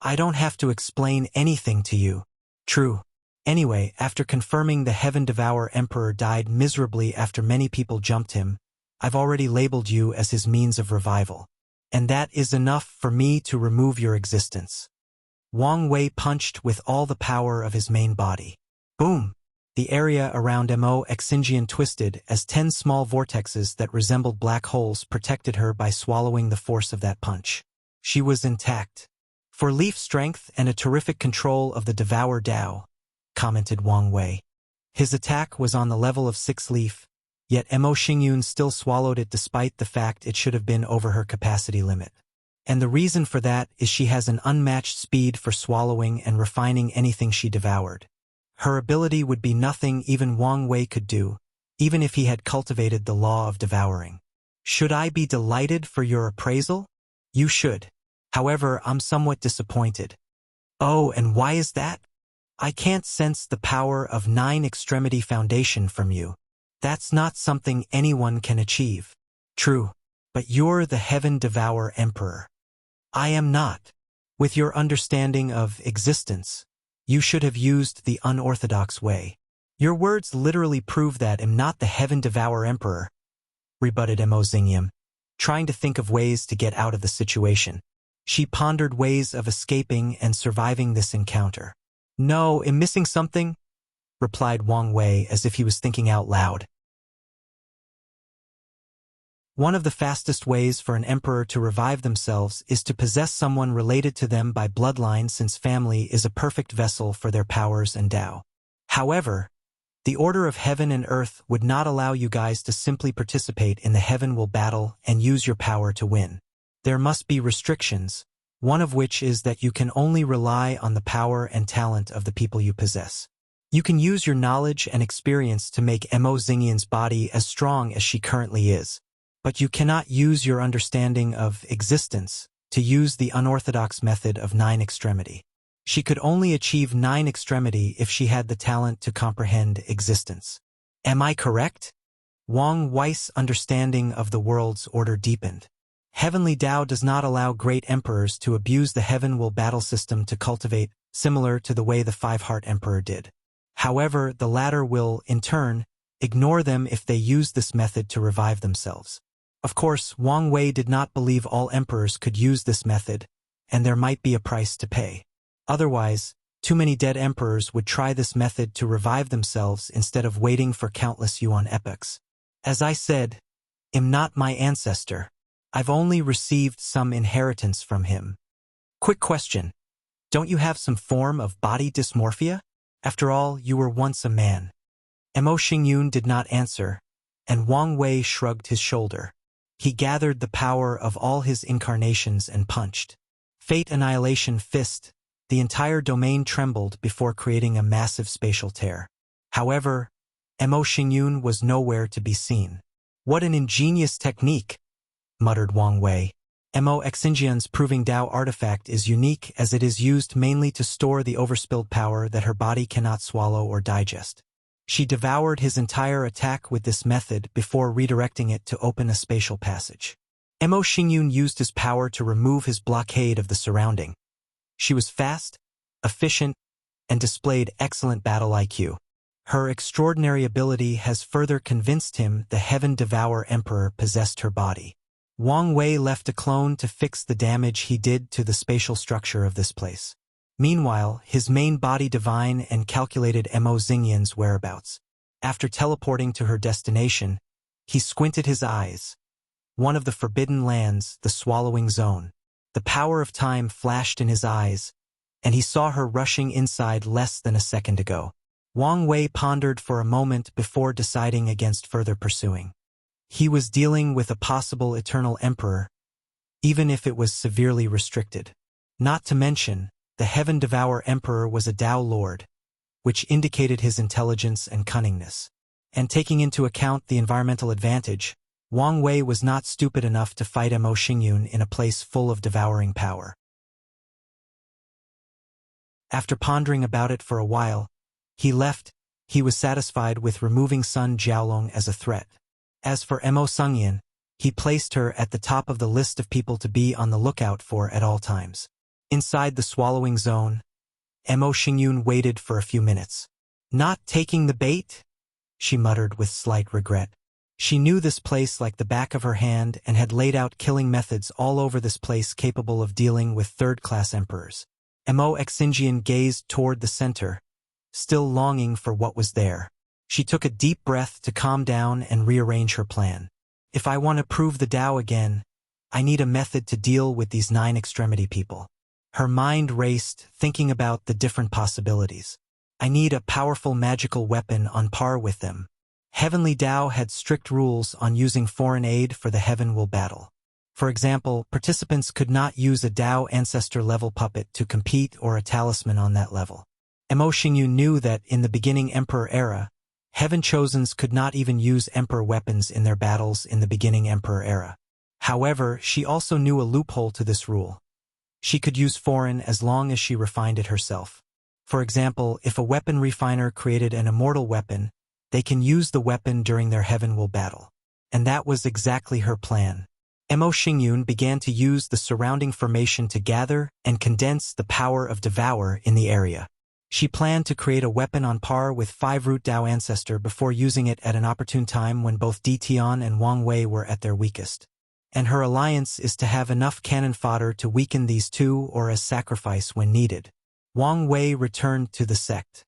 Speaker 1: I don't have to explain anything to you. True. Anyway, after confirming the Heaven-Devourer Emperor died miserably after many people jumped him, I've already labeled you as his means of revival. and that is enough for me to remove your existence. Wang Wei punched with all the power of his main body. Boom! The area around Mo Xinjian twisted as 10 small vortexes that resembled black holes protected her by swallowing the force of that punch. She was intact. For leaf strength and a terrific control of the Devour Dao, commented Wang Wei. His attack was on the level of 6 leaf, yet Mo Xingyun still swallowed it despite the fact it should have been over her capacity limit. And the reason for that is she has an unmatched speed for swallowing and refining anything she devoured. Her ability would be nothing even Wang Wei could do, even if he had cultivated the law of devouring. Should I be delighted for your appraisal? You should. However, I'm somewhat disappointed. Oh, and why is that? I can't sense the power of 9-extremity foundation from you. That's not something anyone can achieve. True, but you're the Heaven Devour Emperor. I am not. With your understanding of existence, you should have used the unorthodox way. Your words literally prove that I'm not the Heaven Devour Emperor, rebutted Mo Xingyun, trying to think of ways to get out of the situation. She pondered ways of escaping and surviving this encounter. No, I'm missing something, replied Wang Wei as if he was thinking out loud. One of the fastest ways for an emperor to revive themselves is to possess someone related to them by bloodline, since family is a perfect vessel for their powers and Tao. However, the order of heaven and earth would not allow you guys to simply participate in the heaven will battle and use your power to win. There must be restrictions, one of which is that you can only rely on the power and talent of the people you possess. You can use your knowledge and experience to make Mo Xingyun's body as strong as she currently is, but you cannot use your understanding of existence to use the unorthodox method of 9-extremity. She could only achieve 9-extremity if she had the talent to comprehend existence. Am I correct? Wang Wei's understanding of the world's order deepened. Heavenly Tao does not allow great emperors to abuse the heaven will battle system to cultivate, similar to the way the 5-heart emperor did. However, the latter will, in turn, ignore them if they use this method to revive themselves. Of course, Wang Wei did not believe all emperors could use this method, and there might be a price to pay. Otherwise, too many dead emperors would try this method to revive themselves instead of waiting for countless yuan epochs. As I said, I'm not my ancestor. I've only received some inheritance from him. Quick question. Don't you have some form of body dysmorphia? After all, you were once a man. Mo Xingyun did not answer, and Wang Wei shrugged his shoulder. He gathered the power of all his incarnations and punched. Fate Annihilation Fist. The entire domain trembled before creating a massive spatial tear. However, Mo Xingyun was nowhere to be seen. What an ingenious technique, muttered Wang Wei. Mo Xinjian's Proving Dao artifact is unique as it is used mainly to store the overspilled power that her body cannot swallow or digest. She devoured his entire attack with this method before redirecting it to open a spatial passage. Mo Xingyun used his power to remove his blockade of the surrounding. She was fast, efficient, and displayed excellent battle IQ. Her extraordinary ability has further convinced him the Heaven Devour Emperor possessed her body. Wang Wei left a clone to fix the damage he did to the spatial structure of this place. Meanwhile, his main body divined and calculated Mo Xingyun's whereabouts. After teleporting to her destination, he squinted his eyes. One of the forbidden lands, the swallowing zone. The power of time flashed in his eyes, and he saw her rushing inside less than a second ago. Wang Wei pondered for a moment before deciding against further pursuing. He was dealing with a possible eternal emperor, even if it was severely restricted. Not to mention, the Heaven Devour Emperor was a Tao Lord, which indicated his intelligence and cunningness. And taking into account the environmental advantage, Wang Wei was not stupid enough to fight Mo Xingyun in a place full of devouring power. After pondering about it for a while, he left. He was satisfied with removing Sun Jiaolong as a threat. As for Mo Xingyun, he placed her at the top of the list of people to be on the lookout for at all times. Inside the swallowing zone, Mo Xingyun waited for a few minutes. Not taking the bait? She muttered with slight regret. She knew this place like the back of her hand and had laid out killing methods all over this place capable of dealing with third-class emperors. Mo Xinjian gazed toward the center, still longing for what was there. She took a deep breath to calm down and rearrange her plan. If I want to prove the Tao again, I need a method to deal with these 9 extremity people. Her mind raced, thinking about the different possibilities. I need a powerful magical weapon on par with them. Heavenly Tao had strict rules on using foreign aid for the Heaven Will battle. For example, participants could not use a Tao ancestor-level puppet to compete or a talisman on that level. Mo Xingyu knew that in the beginning Emperor era, Heaven Chosens could not even use Emperor weapons in their battles in the beginning Emperor era. However, she also knew a loophole to this rule. She could use foreign as long as she refined it herself. For example, if a weapon refiner created an immortal weapon, they can use the weapon during their Heaven Will battle. And that was exactly her plan. Mo Xingyun began to use the surrounding formation to gather and condense the power of Devour in the area. She planned to create a weapon on par with 5-root Tao ancestor before using it at an opportune time when both Di Tian and Wang Wei were at their weakest. And her alliance is to have enough cannon fodder to weaken these two or as sacrifice when needed. Wang Wei returned to the sect.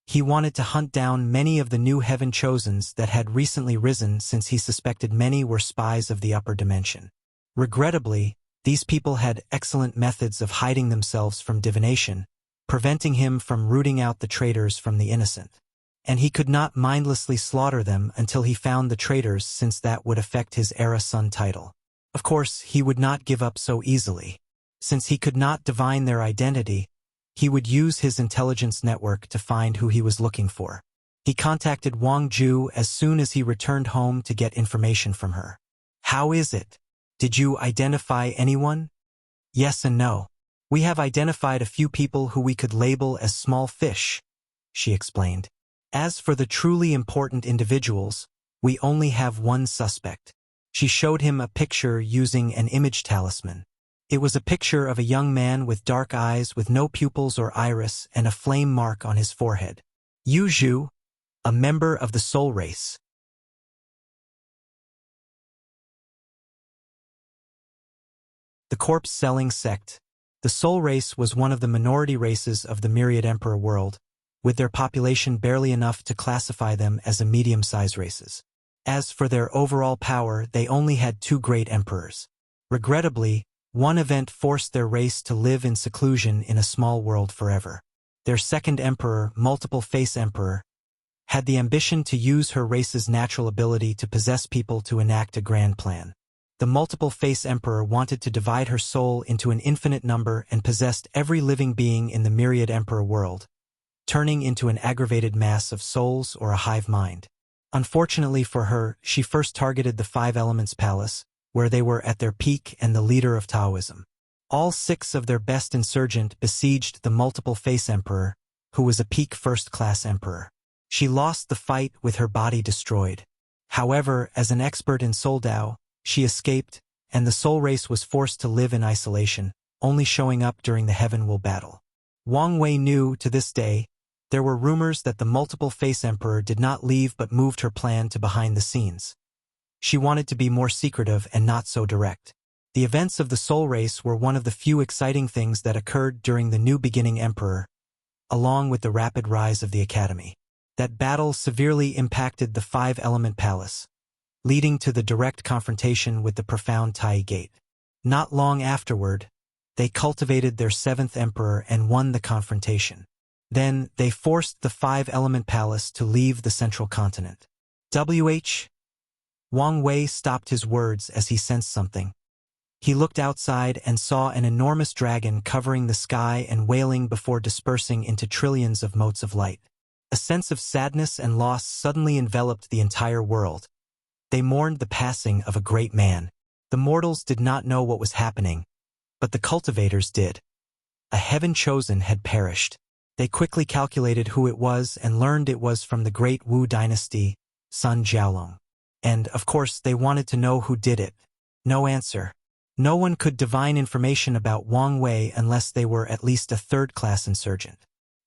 Speaker 1: He wanted to hunt down many of the new Heaven Chosens that had recently risen since he suspected many were spies of the upper dimension. Regrettably, these people had excellent methods of hiding themselves from divination, preventing him from rooting out the traitors from the innocent. And he could not mindlessly slaughter them until he found the traitors, since that would affect his Era Sun title. Of course, he would not give up so easily. Since he could not divine their identity, he would use his intelligence network to find who he was looking for. He contacted Wang Ju as soon as he returned home to get information from her. How is it? Did you identify anyone? Yes and no. We have identified a few people who we could label as small fish, she explained. As for the truly important individuals, we only have one suspect. She showed him a picture using an image talisman. It was a picture of a young man with dark eyes with no pupils or iris and a flame mark on his forehead. Yu Zhu, a member of the soul race. The corpse-selling sect. The soul race was one of the minority races of the Myriad Emperor world, with their population barely enough to classify them as a medium-sized races. As for their overall power, they only had 2 great emperors. Regrettably, one event forced their race to live in seclusion in a small world forever. Their second emperor, Multiple Face Emperor, had the ambition to use her race's natural ability to possess people to enact a grand plan. The Multiple Face Emperor wanted to divide her soul into an infinite number and possessed every living being in the Myriad Emperor world, turning into an aggravated mass of souls or a hive mind. Unfortunately for her, she first targeted the 5 Elements Palace, where they were at their peak and the leader of Taoism. All 6 of their best insurgent besieged the Multiple Face Emperor, who was a peak first-class emperor. She lost the fight with her body destroyed. However, as an expert in Soul Dao, she escaped, and the soul race was forced to live in isolation, only showing up during the Heaven Will battle. Wang Wei knew, to this day, there were rumors that the Multiple Face Emperor did not leave but moved her plan to behind the scenes. She wanted to be more secretive and not so direct. The events of the soul race were one of the few exciting things that occurred during the new beginning emperor, along with the rapid rise of the academy. That battle severely impacted the 5-element palace, leading to the direct confrontation with the profound Tai Gate. Not long afterward, they cultivated their 7th emperor and won the confrontation. Then, they forced the 5-element palace to leave the central continent. Wang Wei stopped his words as he sensed something. He looked outside and saw an enormous dragon covering the sky and wailing before dispersing into trillions of motes of light. A sense of sadness and loss suddenly enveloped the entire world. They mourned the passing of a great man. The mortals did not know what was happening, but the cultivators did. A heaven chosen had perished. They quickly calculated who it was and learned it was from the great Wu dynasty, Sun Jiaolong. And, of course, they wanted to know who did it. No answer. No one could divine information about Wang Wei unless they were at least a 3rd-class insurgent.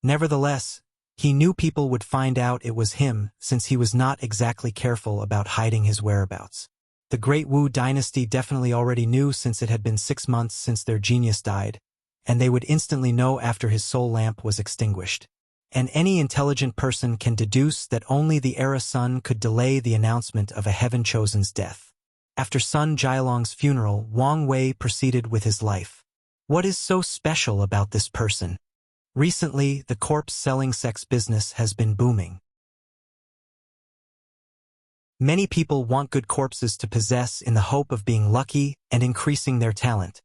Speaker 1: Nevertheless, He knew people would find out it was him since he was not exactly careful about hiding his whereabouts. The Great Wu dynasty definitely already knew since it had been 6 months since their genius died, and they would instantly know after his soul lamp was extinguished. And any intelligent person can deduce that only the Era Sun could delay the announcement of a heaven-chosen's death. After Sun Jialong's funeral, Wang Wei proceeded with his life. What is so special about this person? Recently, the corpse-selling sex business has been booming. Many people want good corpses to possess in the hope of being lucky and increasing their talent,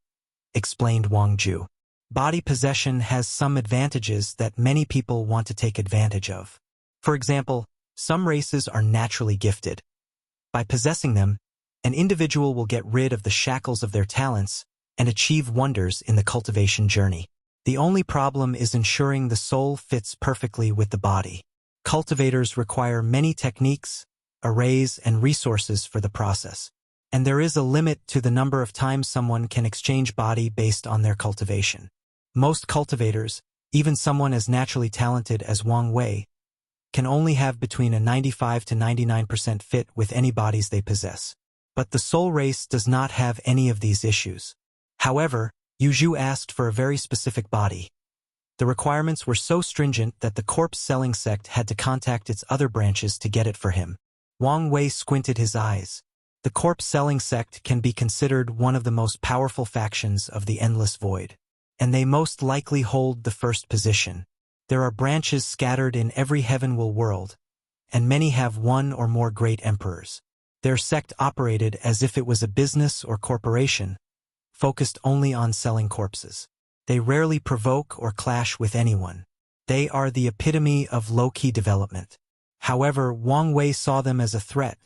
Speaker 1: explained Wang Ju. Body possession has some advantages that many people want to take advantage of. For example, some races are naturally gifted. By possessing them, an individual will get rid of the shackles of their talents and achieve wonders in the cultivation journey. The only problem is ensuring the soul fits perfectly with the body. Cultivators require many techniques, arrays, and resources for the process. And there is a limit to the number of times someone can exchange body based on their cultivation. Most cultivators, even someone as naturally talented as Wang Wei, can only have between a 95 to 99% fit with any bodies they possess. But the soul race does not have any of these issues. However, Yu Zhu asked for a very specific body. The requirements were so stringent that the corpse-selling sect had to contact its other branches to get it for him. Wang Wei squinted his eyes. The corpse-selling sect can be considered one of the most powerful factions of the Endless Void, and they most likely hold the first position. There are branches scattered in every heavenwell world, and many have one or more great emperors. Their sect operated as if it was a business or corporation, focused only on selling corpses. They rarely provoke or clash with anyone. They are the epitome of low-key development. However, Wang Wei saw them as a threat,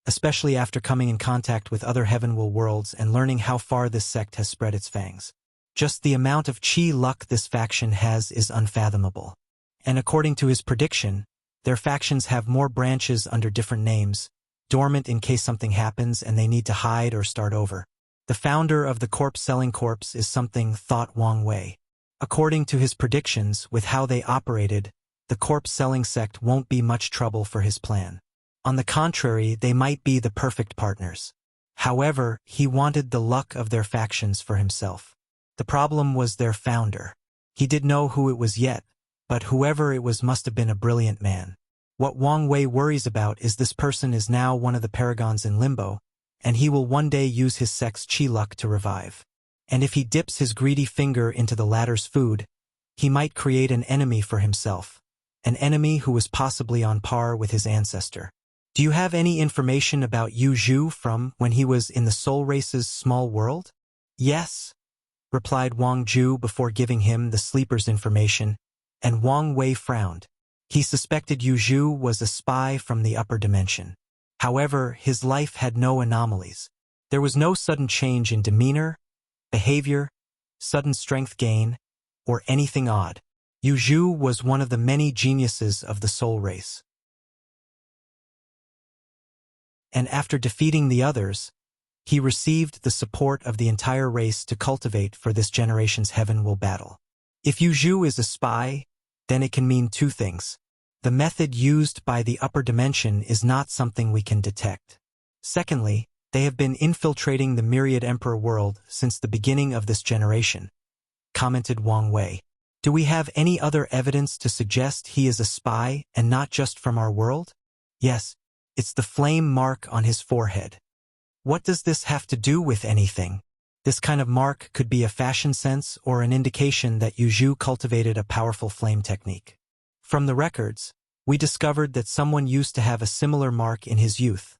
Speaker 1: especially after coming in contact with other heavenwell worlds and learning how far this sect has spread its fangs. Just the amount of chi luck this faction has is unfathomable. And according to his prediction, their factions have more branches under different names, dormant in case something happens and they need to hide or start over. The founder of the corpse-selling corps is something, thought Wang Wei. According to his predictions, with how they operated, the corpse-selling sect won't be much trouble for his plan. On the contrary, they might be the perfect partners. However, he wanted the luck of their factions for himself. The problem was their founder. He didn't know who it was yet, but whoever it was must have been a brilliant man. What Wang Wei worries about is this person is now one of the paragons in limbo, and he will one day use his sect's chi luck to revive. And if he dips his greedy finger into the latter's food, he might create an enemy for himself, an enemy who was possibly on par with his ancestor. Do you have any information about Yu Zhu from when he was in the soul race's small world? Yes, replied Wang Ju before giving him the sleeper's information, and Wang Wei frowned. He suspected Yu Zhu was a spy from the upper dimension. However, his life had no anomalies. There was no sudden change in demeanor, behavior, sudden strength gain, or anything odd. Yu Zhu was one of the many geniuses of the soul race. And after defeating the others, he received the support of the entire race to cultivate for this generation's heavenwell battle. If Yu Zhu is a spy, then it can mean two things. The method used by the upper dimension is not something we can detect. Secondly, they have been infiltrating the Myriad Emperor world since the beginning of this generation, commented Wang Wei. Do we have any other evidence to suggest he is a spy and not just from our world? Yes, it's the flame mark on his forehead. What does this have to do with anything? This kind of mark could be a fashion sense or an indication that Yu Zhu cultivated a powerful flame technique. From the records, we discovered that someone used to have a similar mark in his youth,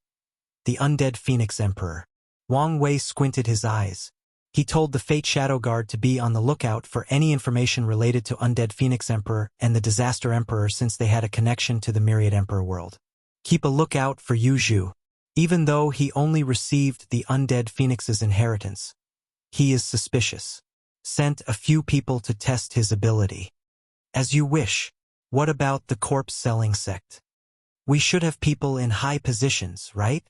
Speaker 1: the undead Phoenix Emperor. Wang Wei squinted his eyes. He told the Fate Shadow Guard to be on the lookout for any information related to undead Phoenix Emperor and the Disaster Emperor since they had a connection to the Myriad Emperor world. Keep a lookout for Yu Zhu. Even though he only received the undead Phoenix's inheritance, he is suspicious. Sent a few people to test his ability. As you wish. What about the corpse-selling sect? We should have people in high positions, right?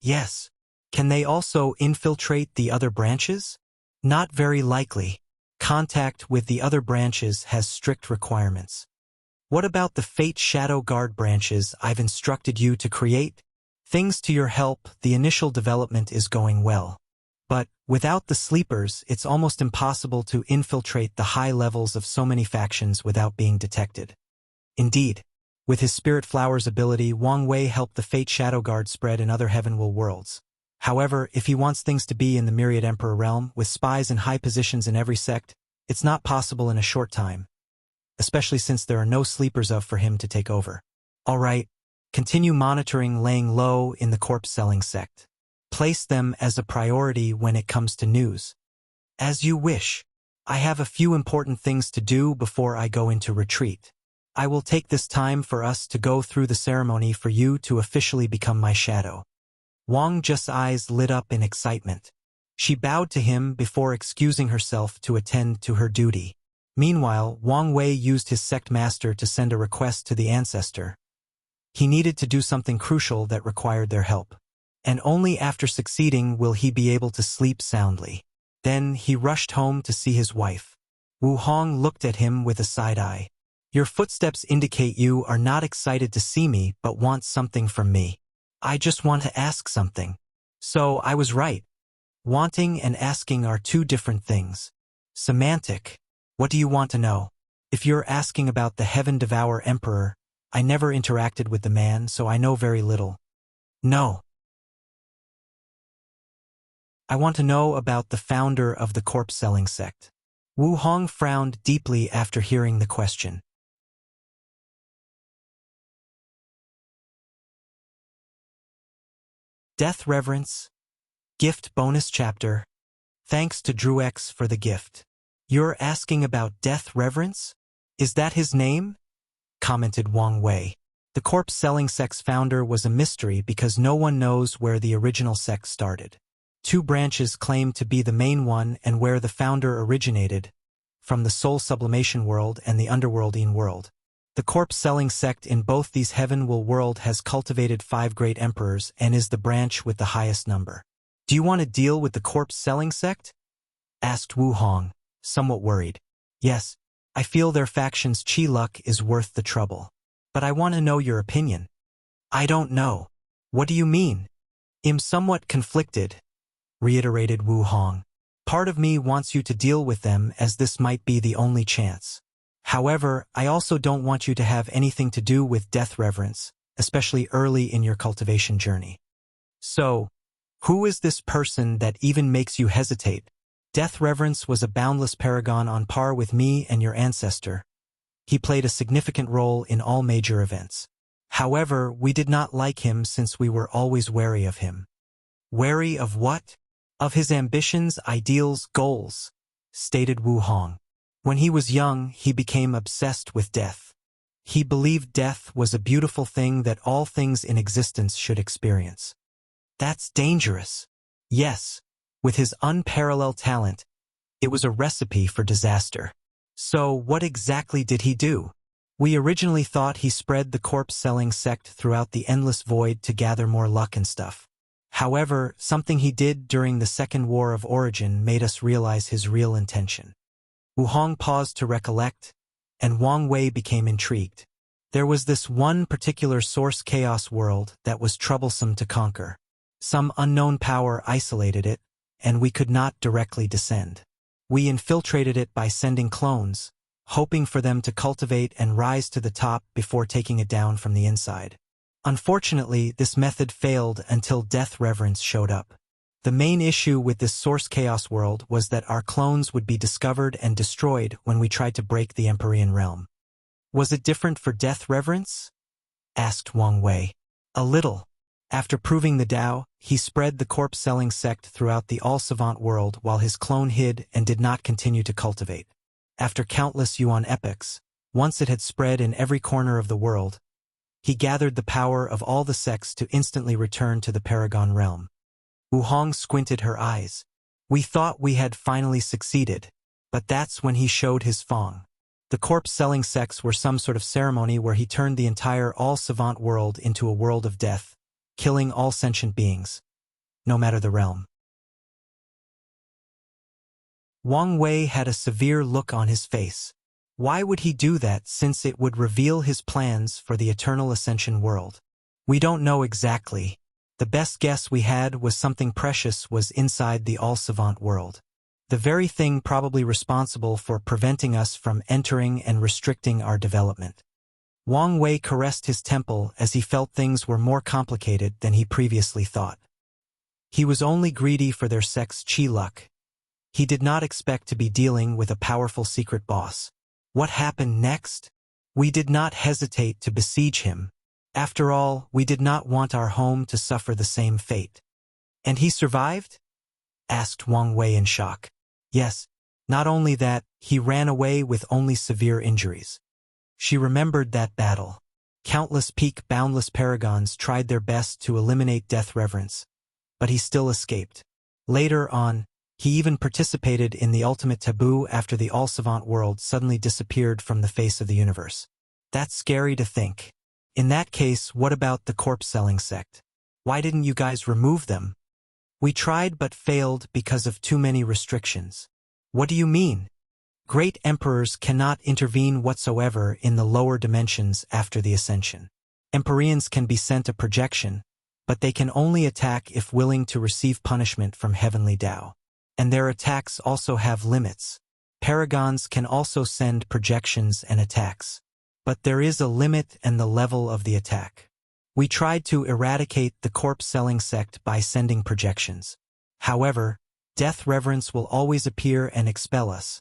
Speaker 1: Yes. Can they also infiltrate the other branches? Not very likely. Contact with the other branches has strict requirements. What about the Fate Shadow Guard branches I've instructed you to create? Thanks to your help, the initial development is going well. But, without the sleepers, it's almost impossible to infiltrate the high levels of so many factions without being detected. Indeed, with his Spirit Flower's ability, Wang Wei helped the Fate Shadow Guard spread in other Heavenwell worlds. However, if he wants things to be in the Myriad Emperor realm, with spies in high positions in every sect, it's not possible in a short time, especially since there are no sleepers for him to take over. Alright, continue monitoring laying low in the corpse-selling sect. Place them as a priority when it comes to news. As you wish. I have a few important things to do before I go into retreat. I will take this time for us to go through the ceremony for you to officially become my shadow. Wang Zhe's eyes lit up in excitement. She bowed to him before excusing herself to attend to her duty. Meanwhile, Wang Wei used his sect master to send a request to the ancestor. He needed to do something crucial that required their help. And only after succeeding will he be able to sleep soundly. Then he rushed home to see his wife. Wu Hong looked at him with a side eye. Your footsteps indicate you are not excited to see me but want something from me. I just want to ask something. So I was right. Wanting and asking are two different things. Semantic. What do you want to know? If you're asking about the Heaven Devourer Emperor, I never interacted with the man, so I know very little. No. I want to know about the founder of the corpse-selling sect. Wu Hong frowned deeply after hearing the question. Death Reverence. Gift Bonus Chapter. Thanks to Drew-X for the gift. You're asking about Death Reverence? Is that his name? Commented Wang Wei. The corpse-selling sect's founder was a mystery because no one knows where the original sect started. Two branches claim to be the main one and where the founder originated, from the soul sublimation world and the underworldine world. The corpse-selling sect in both these Heavenwell world has cultivated 5 great emperors and is the branch with the highest number. Do you want to deal with the corpse-selling sect? Asked Wu Hong, somewhat worried. Yes, I feel their faction's chi luck is worth the trouble. But I want to know your opinion. I don't know. What do you mean? I'm somewhat conflicted, reiterated Wu Hong. Part of me wants you to deal with them as this might be the only chance. However, I also don't want you to have anything to do with Death Reverence, especially early in your cultivation journey. So, who is this person that even makes you hesitate? Death Reverence was a boundless paragon on par with me and your ancestor. He played a significant role in all major events. However, we did not like him since we were always wary of him. Wary of what? Of his ambitions, ideals, goals, stated Wu Hong. When he was young, he became obsessed with death. He believed death was a beautiful thing that all things in existence should experience. That's dangerous. Yes, with his unparalleled talent, it was a recipe for disaster. So what exactly did he do? We originally thought he spread the corpse-selling sect throughout the endless void to gather more luck and stuff. However, something he did during the Second War of Origin made us realize his real intention. Wu Hong paused to recollect, and Wang Wei became intrigued. There was this one particular source chaos world that was troublesome to conquer. Some unknown power isolated it, and we could not directly descend. We infiltrated it by sending clones, hoping for them to cultivate and rise to the top before taking it down from the inside. Unfortunately, this method failed until Death Reverence showed up. The main issue with this source chaos world was that our clones would be discovered and destroyed when we tried to break the Empyrean realm. Was it different for Death Reverence? Asked Wang Wei. A little. After proving the Tao, he spread the corpse-selling sect throughout the all-savant world while his clone hid and did not continue to cultivate. After countless Yuan epochs, once it had spread in every corner of the world, he gathered the power of all the sects to instantly return to the Paragon realm. Wu Hong squinted her eyes. We thought we had finally succeeded, but that's when he showed his Fong. The corpse-selling sects were some sort of ceremony where he turned the entire all-savant world into a world of death, killing all sentient beings, no matter the realm. Wang Wei had a severe look on his face. Why would he do that, since it would reveal his plans for the Eternal Ascension world? We don't know exactly. The best guess we had was something precious was inside the All-Savant world. The very thing probably responsible for preventing us from entering and restricting our development. Wang Wei caressed his temple as he felt things were more complicated than he previously thought. He was only greedy for their sect's chi luck. He did not expect to be dealing with a powerful secret boss. What happened next? We did not hesitate to besiege him. After all, we did not want our home to suffer the same fate. And he survived? Asked Wang Wei in shock. Yes, not only that, he ran away with only severe injuries. She remembered that battle. Countless peak-boundless paragons tried their best to eliminate Death Reverence, but he still escaped. Later on, he even participated in the ultimate taboo after the All-Savant world suddenly disappeared from the face of the universe. That's scary to think. In that case, what about the corpse-selling sect? Why didn't you guys remove them? We tried but failed because of too many restrictions. What do you mean? Great emperors cannot intervene whatsoever in the lower dimensions after the ascension. Empyreans can be sent a projection, but they can only attack if willing to receive punishment from heavenly Tao. And their attacks also have limits. Paragons can also send projections and attacks. But there is a limit and the level of the attack. We tried to eradicate the corpse-selling sect by sending projections. However, Death Reverence will always appear and expel us,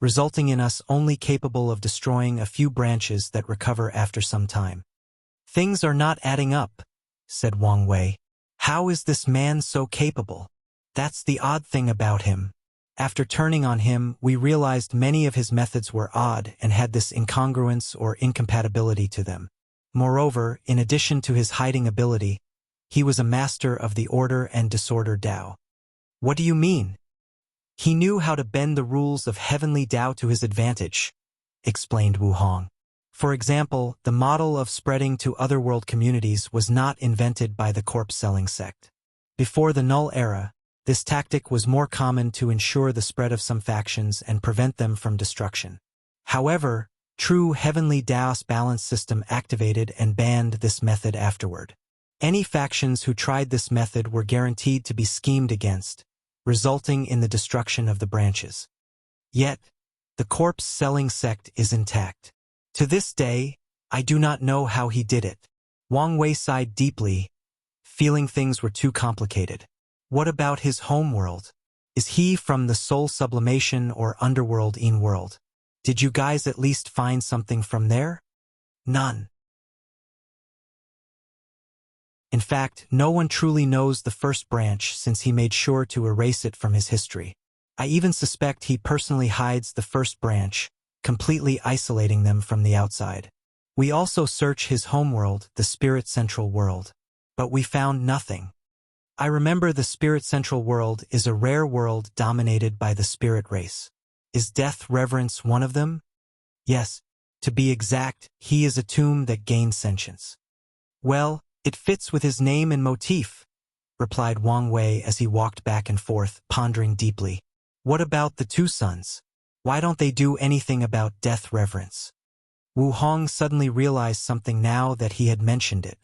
Speaker 1: resulting in us only capable of destroying a few branches that recover after some time. Things are not adding up, said Wang Wei. How is this man so capable? That's the odd thing about him. After turning on him, we realized many of his methods were odd and had this incongruence or incompatibility to them. Moreover, in addition to his hiding ability, he was a master of the order and disorder Tao. What do you mean? He knew how to bend the rules of heavenly Tao to his advantage, explained Wu Hong. For example, the model of spreading to otherworld communities was not invented by the corpse-selling sect. Before the Null Era, this tactic was more common to ensure the spread of some factions and prevent them from destruction. However, true heavenly Tao's balance system activated and banned this method afterward. Any factions who tried this method were guaranteed to be schemed against, resulting in the destruction of the branches. Yet, the corpse-selling sect is intact. To this day, I do not know how he did it. Wang Wei sighed deeply, feeling things were too complicated. What about his homeworld? Is he from the soul sublimation or underworld-in world? Did you guys at least find something from there? None. In fact, no one truly knows the first branch since he made sure to erase it from his history. I even suspect he personally hides the first branch, completely isolating them from the outside. We also search his homeworld, the Spirit Central world, but we found nothing. I remember the Spirit Central world is a rare world dominated by the spirit race. Is Death Reverence one of them? Yes, to be exact, he is a tomb that gains sentience. Well, it fits with his name and motif, replied Wang Wei as he walked back and forth, pondering deeply. What about the two sons? Why don't they do anything about Death Reverence? Wu Hong suddenly realized something now that he had mentioned it.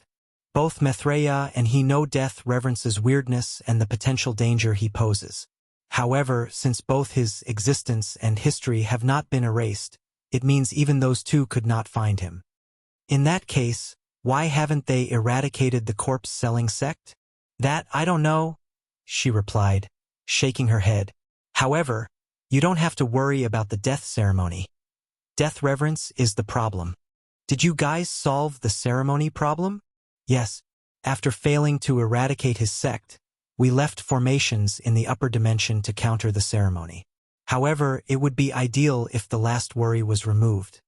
Speaker 1: Both Maitreya and he know Death Reverence's weirdness and the potential danger he poses. However, since both his existence and history have not been erased, it means even those two could not find him. In that case, why haven't they eradicated the corpse-selling sect? That I don't know, she replied, shaking her head. However, you don't have to worry about the death ceremony. Death Reverence is the problem. Did you guys solve the ceremony problem? Yes, after failing to eradicate his sect, we left formations in the upper dimension to counter the ceremony. However, it would be ideal if the last worry was removed.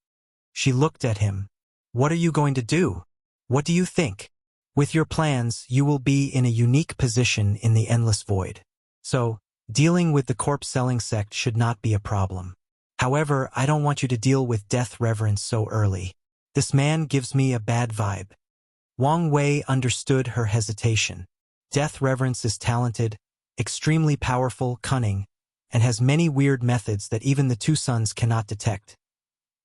Speaker 1: She looked at him. What are you going to do? What do you think? With your plans, you will be in a unique position in the endless void. So, dealing with the corpse-selling sect should not be a problem. However, I don't want you to deal with Death Reverence so early. This man gives me a bad vibe. Wang Wei understood her hesitation. Death Reverence is talented, extremely powerful, cunning, and has many weird methods that even the two sons cannot detect.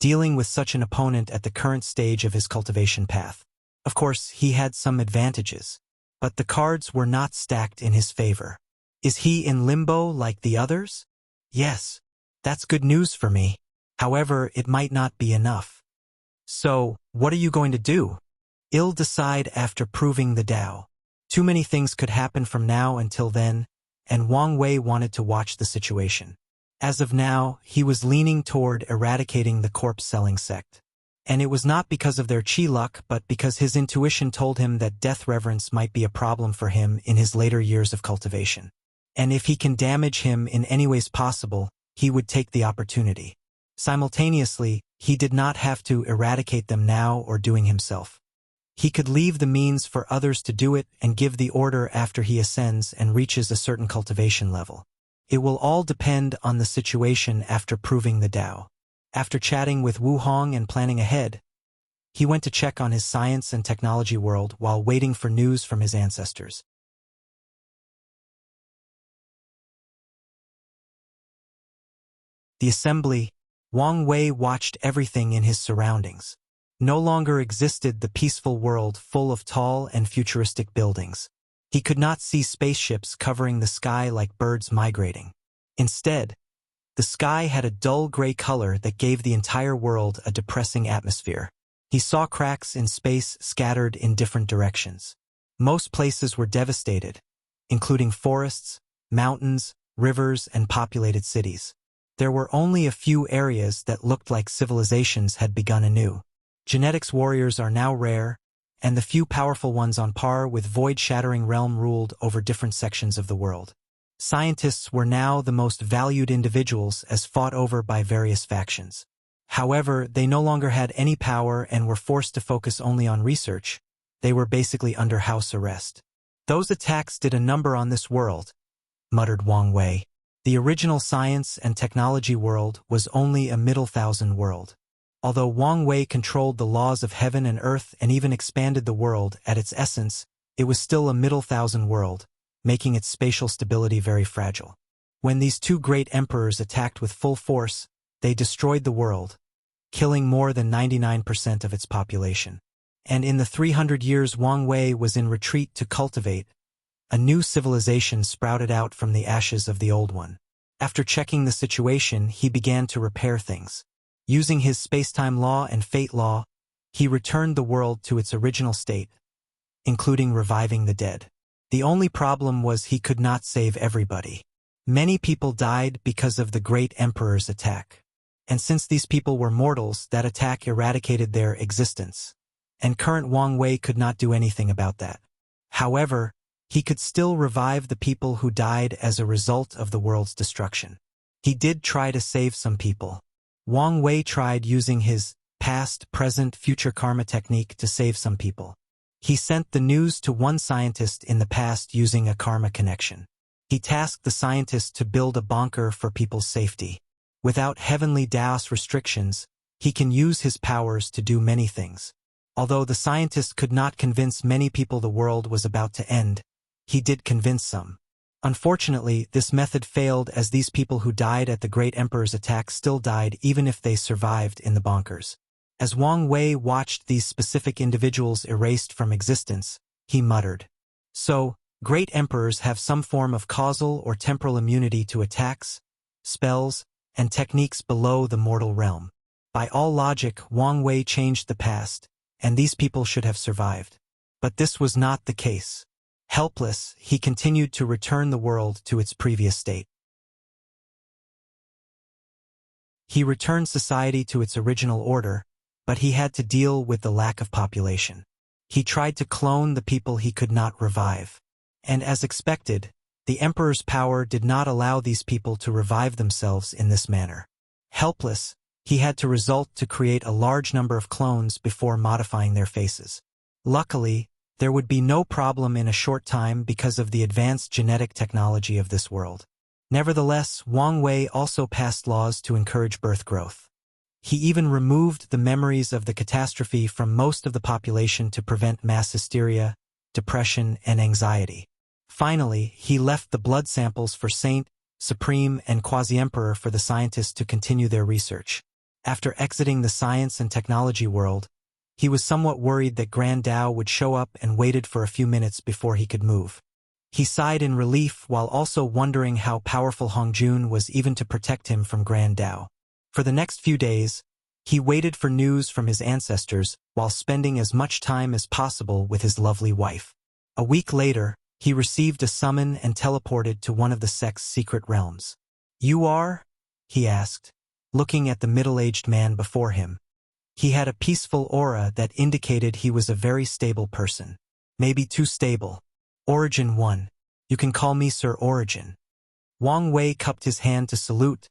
Speaker 1: dealing with such an opponent at the current stage of his cultivation path. Of course, he had some advantages, but the cards were not stacked in his favor. Is he in limbo like the others? Yes, that's good news for me. However, it might not be enough. So, what are you going to do? I'll decide after proving the Tao. Too many things could happen from now until then, and Wang Wei wanted to watch the situation. As of now, he was leaning toward eradicating the corpse-selling sect. And it was not because of their chi luck, but because his intuition told him that death reverence might be a problem for him in his later years of cultivation. And if he can damage him in any ways possible, he would take the opportunity. Simultaneously, he did not have to eradicate them now or doing himself. He could leave the means for others to do it and give the order after he ascends and reaches a certain cultivation level. It will all depend on the situation after proving the Tao. After chatting with Wu Hong and planning ahead, he went to check on his science and technology world while waiting for news from his ancestors. The assembly, Wang Wei watched everything in his surroundings. No longer existed the peaceful world full of tall and futuristic buildings. He could not see spaceships covering the sky like birds migrating. Instead, the sky had a dull gray color that gave the entire world a depressing atmosphere. He saw cracks in space scattered in different directions. Most places were devastated, including forests, mountains, rivers, and populated cities. There were only a few areas that looked like civilizations had begun anew. Genetics warriors are now rare, and the few powerful ones on par with void-shattering realm ruled over different sections of the world. Scientists were now the most valued individuals as fought over by various factions. However, they no longer had any power and were forced to focus only on research. They were basically under house arrest. Those attacks did a number on this world, muttered Wang Wei. The original science and technology world was only a middle thousand world. Although Wang Wei controlled the laws of heaven and earth and even expanded the world at its essence, it was still a middle thousand world, making its spatial stability very fragile. When these two great emperors attacked with full force, they destroyed the world, killing more than 99% of its population. And in the 300 years Wang Wei was in retreat to cultivate, a new civilization sprouted out from the ashes of the old one. After checking the situation, he began to repair things. Using his space-time law and fate law, he returned the world to its original state, including reviving the dead. The only problem was he could not save everybody. Many people died because of the great emperor's attack. And since these people were mortals, that attack eradicated their existence. And current Wang Wei could not do anything about that. However, he could still revive the people who died as a result of the world's destruction. He did try to save some people. Wang Wei tried using his past, present, future karma technique to save some people. He sent the news to one scientist in the past using a karma connection. He tasked the scientist to build a bunker for people's safety. Without heavenly Daos restrictions, he can use his powers to do many things. Although the scientist could not convince many people the world was about to end, he did convince some. Unfortunately, this method failed as these people who died at the Great Emperor's attack still died even if they survived in the bunkers. As Wang Wei watched these specific individuals erased from existence, he muttered, "So, Great Emperors have some form of causal or temporal immunity to attacks, spells, and techniques below the mortal realm. By all logic, Wang Wei changed the past, and these people should have survived. But this was not the case. Helpless, he continued to return the world to its previous state. He returned society to its original order, but he had to deal with the lack of population. He tried to clone the people he could not revive. And as expected, the Emperor's power did not allow these people to revive themselves in this manner. Helpless, he had to resort to create a large number of clones before modifying their faces. Luckily, there would be no problem in a short time because of the advanced genetic technology of this world. Nevertheless, Wang Wei also passed laws to encourage birth growth. He even removed the memories of the catastrophe from most of the population to prevent mass hysteria, depression, and anxiety. Finally, he left the blood samples for Saint, Supreme, and Quasi-Emperor for the scientists to continue their research. After exiting the science and technology world, he was somewhat worried that Grand Dao would show up and waited for a few minutes before he could move. He sighed in relief while also wondering how powerful Hongjun was even to protect him from Grand Dao. For the next few days, he waited for news from his ancestors while spending as much time as possible with his lovely wife. A week later, he received a summon and teleported to one of the sect's secret realms. "You are?" he asked, looking at the middle-aged man before him. He had a peaceful aura that indicated he was a very stable person. Maybe too stable. "Origin 1. You can call me Sir Origin." Wang Wei cupped his hand to salute,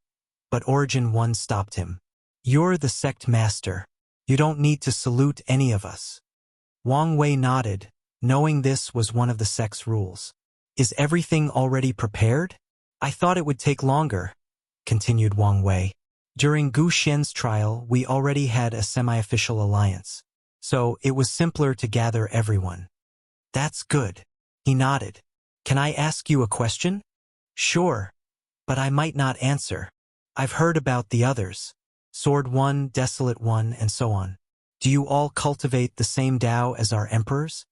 Speaker 1: but Origin 1 stopped him. "You're the sect master. You don't need to salute any of us." Wang Wei nodded, knowing this was one of the sect's rules. "Is everything already prepared? I thought it would take longer," continued Wang Wei. "During Gu Xian's trial, we already had a semi-official alliance, so it was simpler to gather everyone." "That's good." He nodded. "Can I ask you a question?" "Sure, but I might not answer. I've heard about the others. Sword 1, Desolate 1, and so on. Do you all cultivate the same Tao as our emperors?"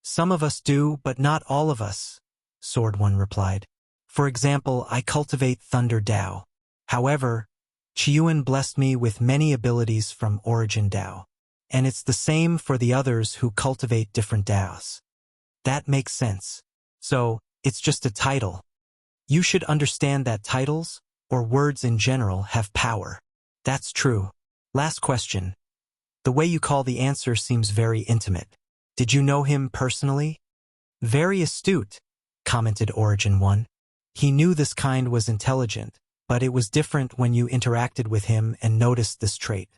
Speaker 1: "Some of us do, but not all of us," Sword 1 replied. "For example, I cultivate Thunder Tao. However, Qiyuan blessed me with many abilities from Origin Tao. And it's the same for the others who cultivate different Taos." "That makes sense. So, it's just a title. You should understand that titles, or words in general, have power." "That's true. Last question. The way you call the answer seems very intimate. Did you know him personally?" "Very astute," commented Origin 1. He knew this kind was intelligent, but it was different when you interacted with him and noticed this trait.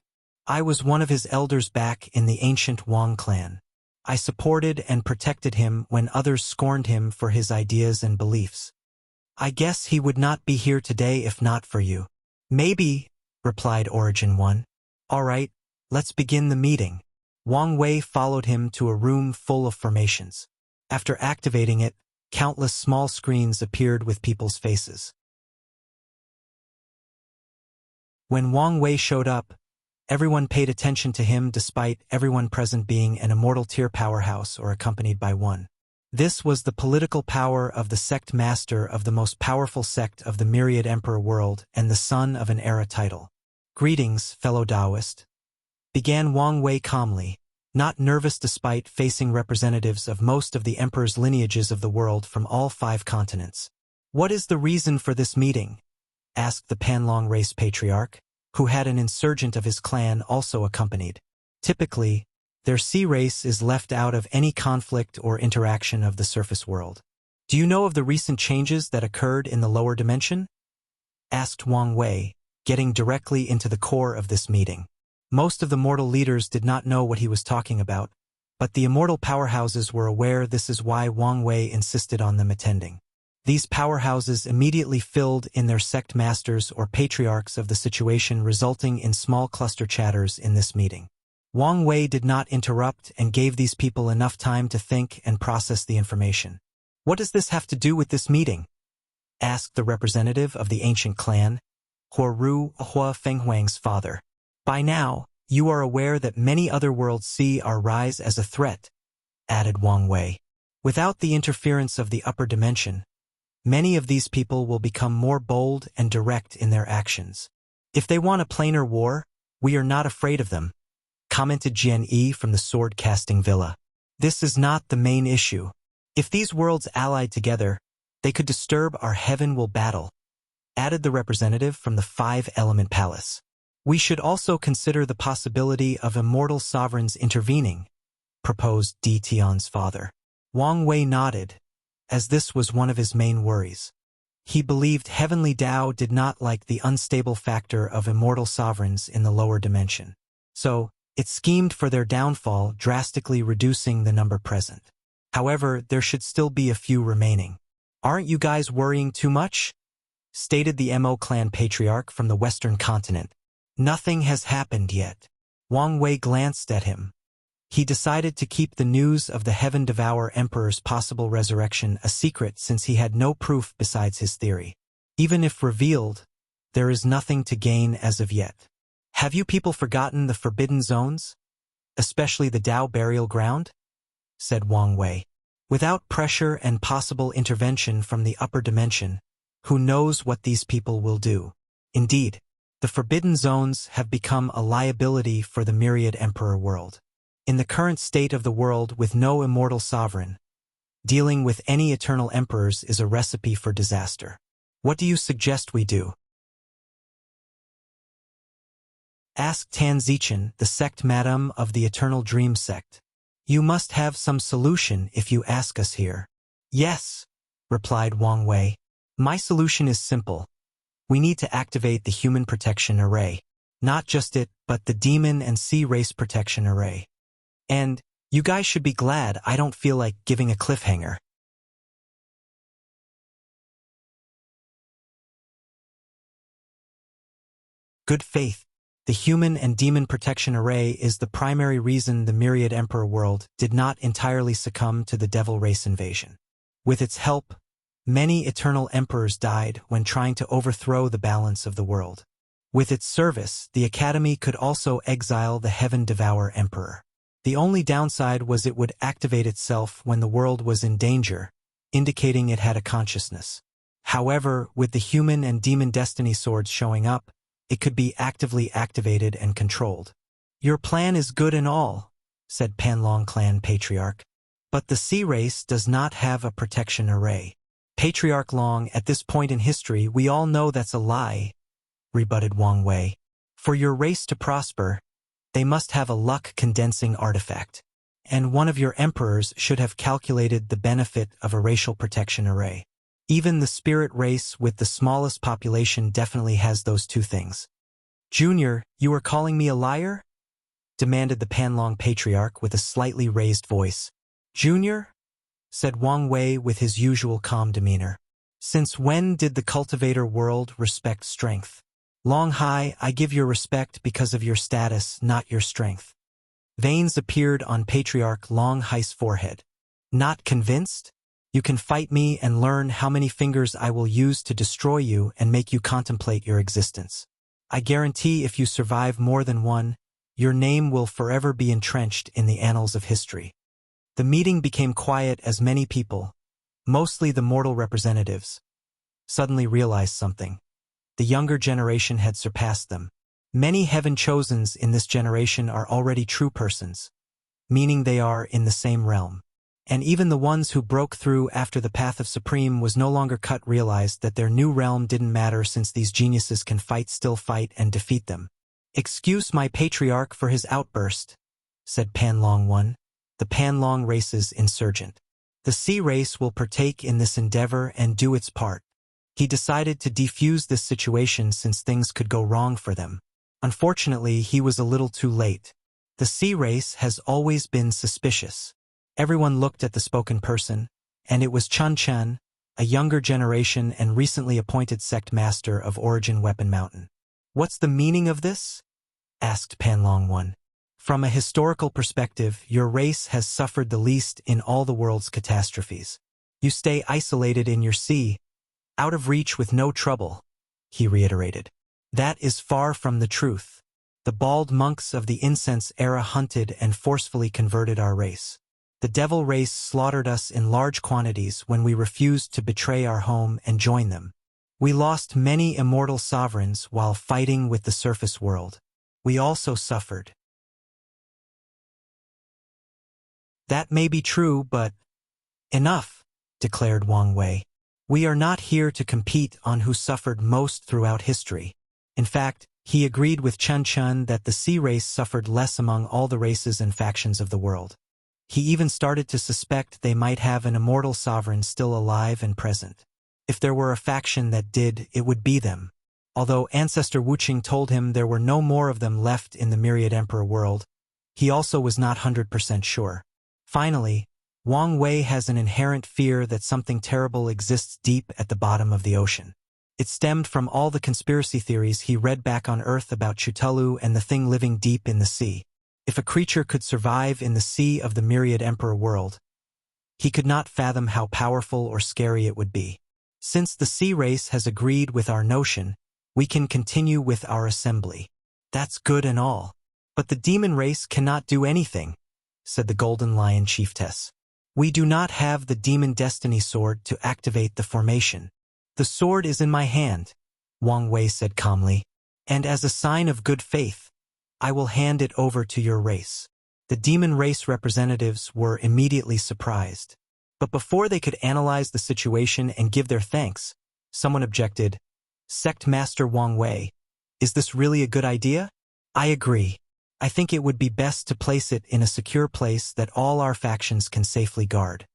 Speaker 1: "I was one of his elders back in the ancient Wang clan. I supported and protected him when others scorned him for his ideas and beliefs. I guess he would not be here today if not for you." "Maybe," replied Origin 1. "All right, let's begin the meeting." Wang Wei followed him to a room full of formations. After activating it, countless small screens appeared with people's faces. When Wang Wei showed up, everyone paid attention to him despite everyone present being an immortal tier powerhouse or accompanied by one. This was the political power of the sect master of the most powerful sect of the myriad emperor world and the son of an era title. "Greetings, fellow Taoist," began Wang Wei calmly, not nervous despite facing representatives of most of the emperor's lineages of the world from all 5 continents. "What is the reason for this meeting?" asked the Panlong race patriarch, who had an insurgent of his clan also accompanied. Typically, their sea race is left out of any conflict or interaction of the surface world. "Do you know of the recent changes that occurred in the lower dimension?" asked Wang Wei, getting directly into the core of this meeting. Most of the mortal leaders did not know what he was talking about, but the immortal powerhouses were aware. This is why Wang Wei insisted on them attending. These powerhouses immediately filled in their sect masters or patriarchs of the situation, resulting in small cluster chatters in this meeting. Wang Wei did not interrupt and gave these people enough time to think and process the information. "What does this have to do with this meeting?" asked the representative of the ancient clan, Huaru Hua Fenghuang's father. "By now, you are aware that many other worlds see our rise as a threat," added Wang Wei. "Without the interference of the upper dimension, many of these people will become more bold and direct in their actions. If they want a plainer war, we are not afraid of them," commented Jian Yi from the sword-casting villa. "This is not the main issue. If these worlds allied together, they could disturb our heaven-will battle," added the representative from the 5-element palace. "We should also consider the possibility of immortal sovereigns intervening," proposed Di Tian's father. Wang Wei nodded, as this was one of his main worries. He believed Heavenly Tao did not like the unstable factor of immortal sovereigns in the lower dimension. So, it schemed for their downfall, drastically reducing the number present. However, there should still be a few remaining. "Aren't you guys worrying too much?" stated the Mo clan patriarch from the western continent. "Nothing has happened yet." Wang Wei glanced at him. He decided to keep the news of the Heaven Devour Emperor's possible resurrection a secret since he had no proof besides his theory. Even if revealed, there is nothing to gain as of yet. Have you people forgotten the forbidden zones? Especially the Tao burial ground? Said Wang Wei. Without pressure and possible intervention from the upper dimension, who knows what these people will do? Indeed, the forbidden zones have become a liability for the myriad emperor world. In the current state of the world with no immortal sovereign, dealing with any eternal emperors is a recipe for disaster. What do you suggest we do? Asked Tan Zichen, the sect madam of the Eternal Dream sect. You must have some solution if you ask us here. Yes, replied Wang Wei. My solution is simple. We need to activate the Human Protection Array. Not just it, but the Demon and Sea Race Protection Array. And you guys should be glad I don't feel like giving a cliffhanger. Good faith. The Human and Demon Protection Array is the primary reason the Myriad Emperor world did not entirely succumb to the Devil Race invasion. With its help, many eternal emperors died when trying to overthrow the balance of the world. With its service, the Academy could also exile the Heaven Devourer Emperor. The only downside was it would activate itself when the world was in danger, indicating it had a consciousness. However, with the Human and Demon Destiny Swords showing up, it could be actively activated and controlled. Your plan is good and all, said Panlong Clan Patriarch. But the Sea Race does not have a protection array. Patriarch Long, at this point in history, we all know that's a lie, rebutted Wang Wei. For your race to prosper, they must have a luck-condensing artifact. And one of your emperors should have calculated the benefit of a racial protection array. Even the spirit race with the smallest population definitely has those two things. Junior, you are calling me a liar? Demanded the Panlong Patriarch with a slightly raised voice. Junior? Said Wang Wei with his usual calm demeanor. Since when did the cultivator world respect strength? Long Hai, I give your respect because of your status, not your strength. Veins appeared on Patriarch Long Hai's forehead. Not convinced? You can fight me and learn how many fingers I will use to destroy you and make you contemplate your existence. I guarantee if you survive more than one, your name will forever be entrenched in the annals of history. The meeting became quiet as many people, mostly the mortal representatives, suddenly realized something. The younger generation had surpassed them. Many heaven chosens in this generation are already true persons, meaning they are in the same realm. And even the ones who broke through after the path of Supreme was no longer cut realized that their new realm didn't matter since these geniuses can still fight and defeat them. Excuse my patriarch for his outburst, said Panlong One, the Panlong race's insurgent. The Sea Race will partake in this endeavor and do its part. He decided to defuse this situation since things could go wrong for them. Unfortunately, he was a little too late. The Sea Race has always been suspicious. Everyone looked at the spoken person, and it was Chun Chun, a younger generation and recently appointed sect master of Origin Weapon Mountain. What's the meaning of this? Asked Panlong One. From a historical perspective, your race has suffered the least in all the world's catastrophes. You stay isolated in your sea, out of reach with no trouble, he reiterated. That is far from the truth. The bald monks of the incense era hunted and forcefully converted our race. The devil race slaughtered us in large quantities when we refused to betray our home and join them. We lost many immortal sovereigns while fighting with the surface world. We also suffered. That may be true, but enough, declared Wang Wei. We are not here to compete on who suffered most throughout history. In fact, he agreed with Chun Chun that the Sea Race suffered less among all the races and factions of the world. He even started to suspect they might have an immortal sovereign still alive and present. If there were a faction that did, it would be them. Although Ancestor Wuxia told him there were no more of them left in the Myriad Emperor world, he also was not 100% sure. Finally, Wang Wei has an inherent fear that something terrible exists deep at the bottom of the ocean. It stemmed from all the conspiracy theories he read back on Earth about Chutulu and the thing living deep in the sea. If a creature could survive in the sea of the Myriad Emperor world, he could not fathom how powerful or scary it would be. Since the Sea Race has agreed with our notion, we can continue with our assembly. That's good and all. But the demon race cannot do anything, said the Golden Lion Chiefess. We do not have the Demon Destiny Sword to activate the formation. The sword is in my hand, Wang Wei said calmly, and as a sign of good faith, I will hand it over to your race. The demon race representatives were immediately surprised. But before they could analyze the situation and give their thanks, someone objected, Sect Master Wang Wei, is this really a good idea? I agree. I think it would be best to place it in a secure place that all our factions can safely guard.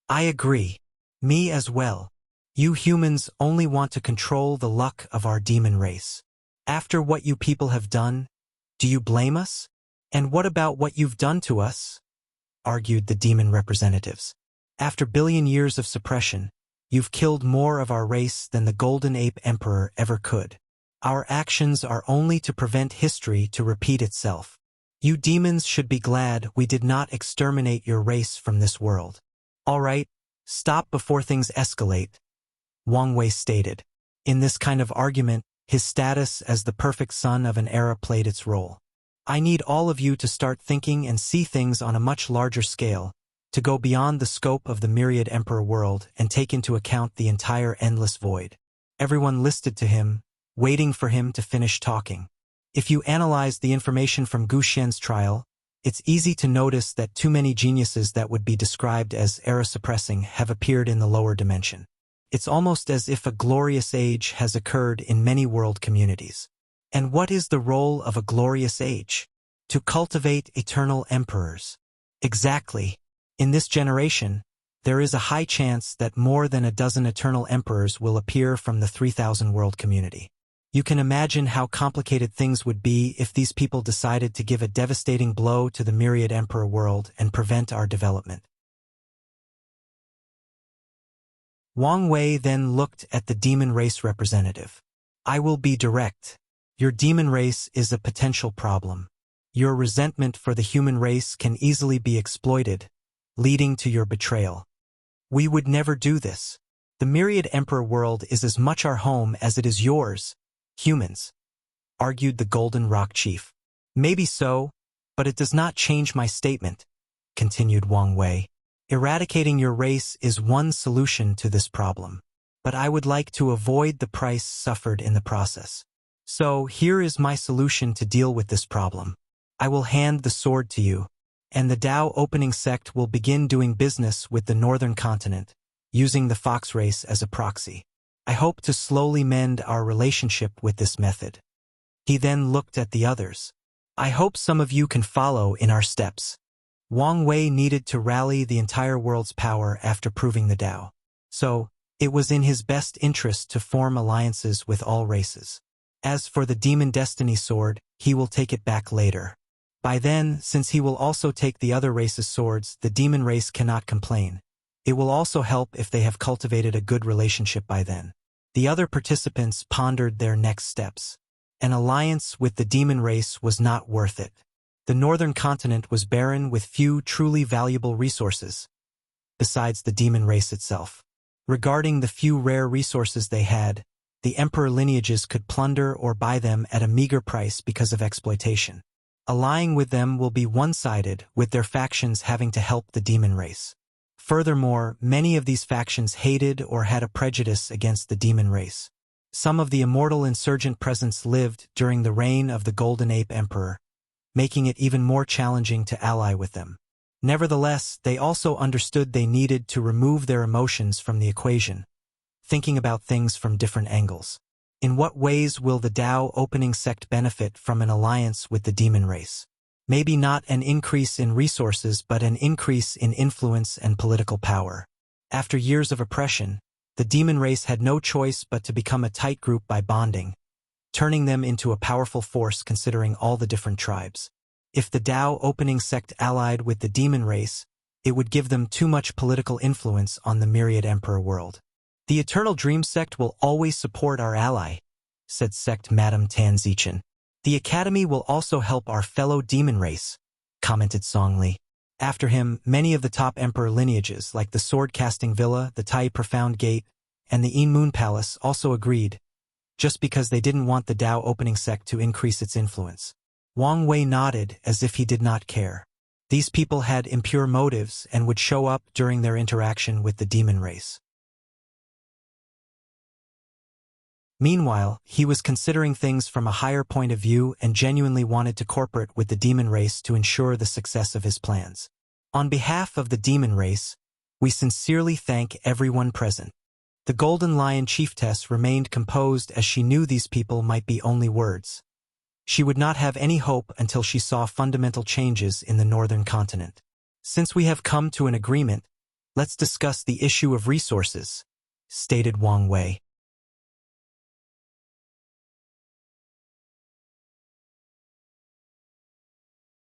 Speaker 1: I agree. Me as well. You humans only want to control the luck of our demon race. After what you people have done, do you blame us? And what about what you've done to us? Argued the demon representatives. After billion years of suppression, you've killed more of our race than the Golden Ape Emperor ever could. Our actions are only to prevent history to repeat itself. You demons should be glad we did not exterminate your race from this world. All right, stop before things escalate, Wang Wei stated. In this kind of argument, his status as the perfect son of an era played its role. I need all of you to start thinking and see things on a much larger scale, to go beyond the scope of the myriad emperor world and take into account the entire endless void. Everyone listened to him, waiting for him to finish talking. If you analyze the information from Gu Xian's trial, it's easy to notice that too many geniuses that would be described as era-suppressing have appeared in the lower dimension. It's almost as if a glorious age has occurred in many world communities. And what is the role of a glorious age? To cultivate eternal emperors. Exactly. In this generation, there is a high chance that more than a dozen eternal emperors will appear from the 3,000 world community. You can imagine how complicated things would be if these people decided to give a devastating blow to the myriad emperor world and prevent our development. Wang Wei then looked at the demon race representative. I will be direct. Your demon race is a potential problem. Your resentment for the human race can easily be exploited, leading to your betrayal. We would never do this. The myriad emperor world is as much our home as it is yours, humans, argued the Golden Rock Chief. Maybe so, but it does not change my statement, continued Wang Wei. Eradicating your race is one solution to this problem, but I would like to avoid the price suffered in the process. So here is my solution to deal with this problem. I will hand the sword to you, and the Dao opening sect will begin doing business with the northern continent, using the fox race as a proxy. I hope to slowly mend our relationship with this method. He then looked at the others. I hope some of you can follow in our steps. Wang Wei needed to rally the entire world's power after proving the Dao. So, it was in his best interest to form alliances with all races. As for the Demon Destiny Sword, he will take it back later. By then, since he will also take the other race's swords, the demon race cannot complain. It will also help if they have cultivated a good relationship by then. The other participants pondered their next steps. An alliance with the demon race was not worth it. The northern continent was barren with few truly valuable resources, besides the demon race itself. Regarding the few rare resources they had, the emperor lineages could plunder or buy them at a meager price because of exploitation. Allying with them will be one-sided, with their factions having to help the demon race. Furthermore, many of these factions hated or had a prejudice against the demon race. Some of the immortal insurgent presence lived during the reign of the Golden Ape Emperor, making it even more challenging to ally with them. Nevertheless, they also understood they needed to remove their emotions from the equation, thinking about things from different angles. In what ways will the Dao opening sect benefit from an alliance with the demon race? Maybe not an increase in resources, but an increase in influence and political power. After years of oppression, the demon race had no choice but to become a tight group by bonding, turning them into a powerful force considering all the different tribes. If the Dao opening sect allied with the demon race, it would give them too much political influence on the myriad emperor world. The Eternal Dream sect will always support our ally, said Sect Madame Tan Zichen. The Academy will also help our fellow demon race, commented Song Li. After him, many of the top emperor lineages, like the Sword Casting Villa, the Tai Profound Gate, and the Een Moon Palace, also agreed, just because they didn't want the Dao opening sect to increase its influence. Wang Wei nodded as if he did not care. These people had impure motives and would show up during their interaction with the demon race. Meanwhile, he was considering things from a higher point of view and genuinely wanted to cooperate with the demon race to ensure the success of his plans. On behalf of the demon race, we sincerely thank everyone present. The Golden Lion Chiefess remained composed as she knew these people might be only words. She would not have any hope until she saw fundamental changes in the northern continent. Since we have come to an agreement, let's discuss the issue of resources, stated Wang Wei.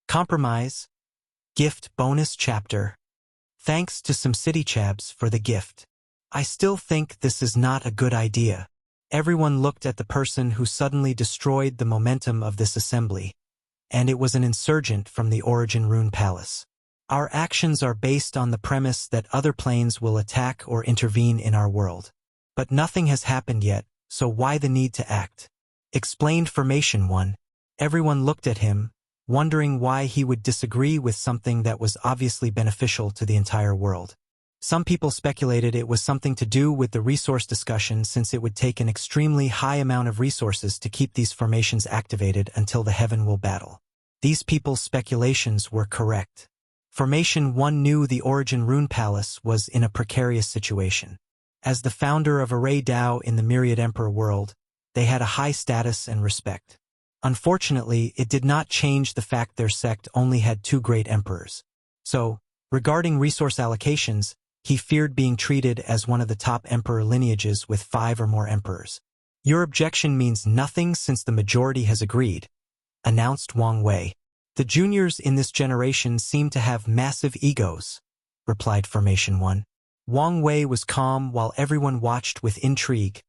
Speaker 1: Compromise. Gift bonus chapter. Thanks to some city chabs for the gift. I still think this is not a good idea. Everyone looked at the person who suddenly destroyed the momentum of this assembly, and it was an insurgent from the Origin Rune Palace. Our actions are based on the premise that other planes will attack or intervene in our world. But nothing has happened yet, so why the need to act? Explained Formation 1. Everyone looked at him, wondering why he would disagree with something that was obviously beneficial to the entire world. Some people speculated it was something to do with the resource discussion, since it would take an extremely high amount of resources to keep these formations activated until the heaven will battle. These people's speculations were correct. Formation 1 knew the Origin Rune Palace was in a precarious situation. As the founder of Array Dao in the Myriad Emperor world, they had a high status and respect. Unfortunately, it did not change the fact their sect only had 2 great emperors. So, regarding resource allocations, he feared being treated as one of the top emperor lineages with 5 or more emperors. Your objection means nothing since the majority has agreed, announced Wang Wei. The juniors in this generation seem to have massive egos, replied Formation 1. Wang Wei was calm while everyone watched with intrigue,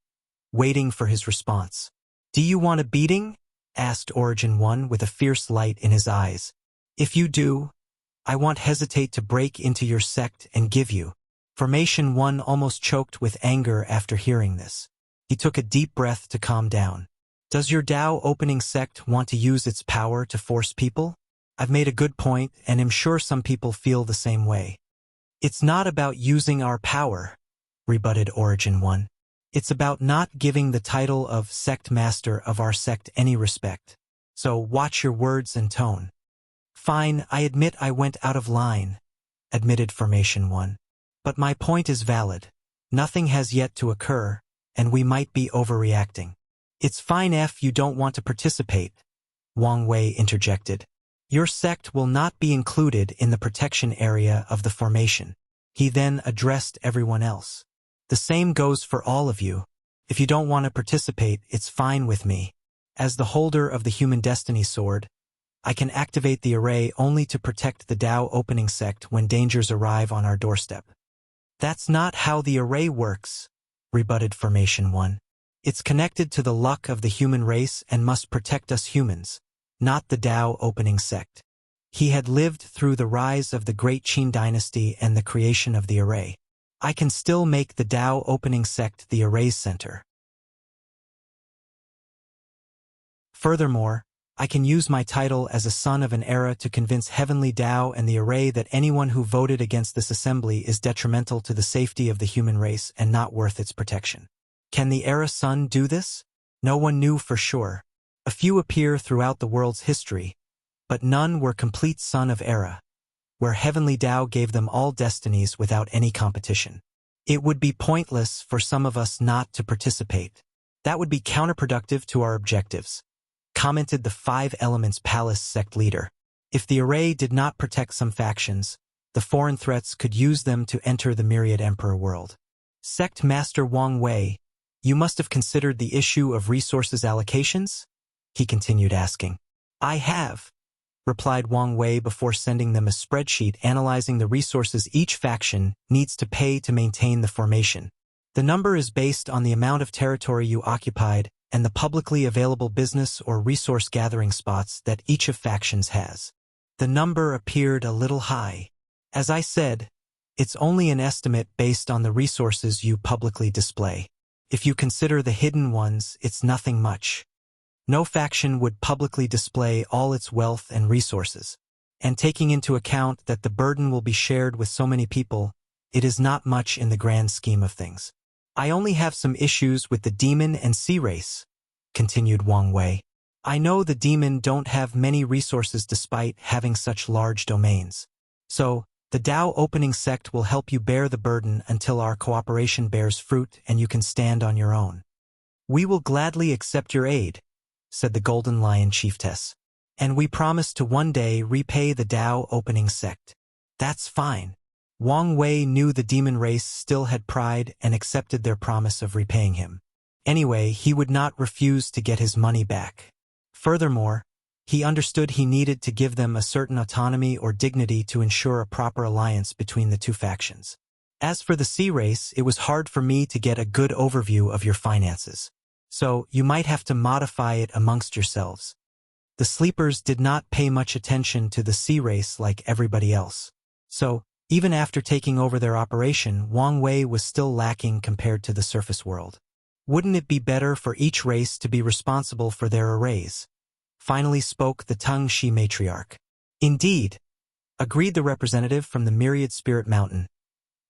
Speaker 1: waiting for his response. Do you want a beating? Asked Origin 1 with a fierce light in his eyes. If you do, I won't hesitate to break into your sect and give you. Formation 1 almost choked with anger after hearing this. He took a deep breath to calm down. Does your Dao opening sect want to use its power to force people? I've made a good point, and am sure some people feel the same way. It's not about using our power, rebutted Origin 1. It's about not giving the title of sect master of our sect any respect. So watch your words and tone. Fine, I admit I went out of line, admitted Formation 1. But my point is valid. Nothing has yet to occur, and we might be overreacting. It's fine if you don't want to participate, Wang Wei interjected. Your sect will not be included in the protection area of the formation. He then addressed everyone else. The same goes for all of you. If you don't want to participate, it's fine with me. As the holder of the Human Destiny Sword, I can activate the array only to protect the Dao opening sect when dangers arrive on our doorstep. That's not how the array works, rebutted Formation 1. It's connected to the luck of the human race and must protect us humans, not the Dao opening sect. He had lived through the rise of the Great Qin dynasty and the creation of the array. I can still make the Dao opening sect the array's center. Furthermore, I can use my title as a son of an era to convince Heavenly Dao and the array that anyone who voted against this assembly is detrimental to the safety of the human race and not worth its protection. Can the era son do this? No one knew for sure. A few appear throughout the world's history, but none were complete son of era, where Heavenly Dao gave them all destinies without any competition. It would be pointless for some of us not to participate. That would be counterproductive to our objectives, commented the 5 Elements Palace sect leader. If the array did not protect some factions, the foreign threats could use them to enter the Myriad Emperor world. Sect Master Wang Wei, you must have considered the issue of resources allocations? He continued asking. I have, replied Wang Wei before sending them a spreadsheet analyzing the resources each faction needs to pay to maintain the formation. The number is based on the amount of territory you occupied and the publicly available business or resource gathering spots that each of factions has. The number appeared a little high. As I said, it's only an estimate based on the resources you publicly display. If you consider the hidden ones, it's nothing much. No faction would publicly display all its wealth and resources. And taking into account that the burden will be shared with so many people, it is not much in the grand scheme of things. I only have some issues with the demon and sea race, continued Wang Wei. I know the demon don't have many resources despite having such large domains. So, the Dao opening sect will help you bear the burden until our cooperation bears fruit and you can stand on your own. We will gladly accept your aid, said the Golden Lion chiefess. And we promise to one day repay the Dao opening sect. That's fine. Wang Wei knew the demon race still had pride and accepted their promise of repaying him. Anyway, he would not refuse to get his money back. Furthermore, he understood he needed to give them a certain autonomy or dignity to ensure a proper alliance between the two factions. As for the sea race, it was hard for me to get a good overview of your finances. So, you might have to modify it amongst yourselves. The sleepers did not pay much attention to the sea race like everybody else. So, even after taking over their operation, Wang Wei was still lacking compared to the surface world. Wouldn't it be better for each race to be responsible for their arrays? Finally spoke the Tung Shi matriarch. Indeed, agreed the representative from the Myriad Spirit Mountain,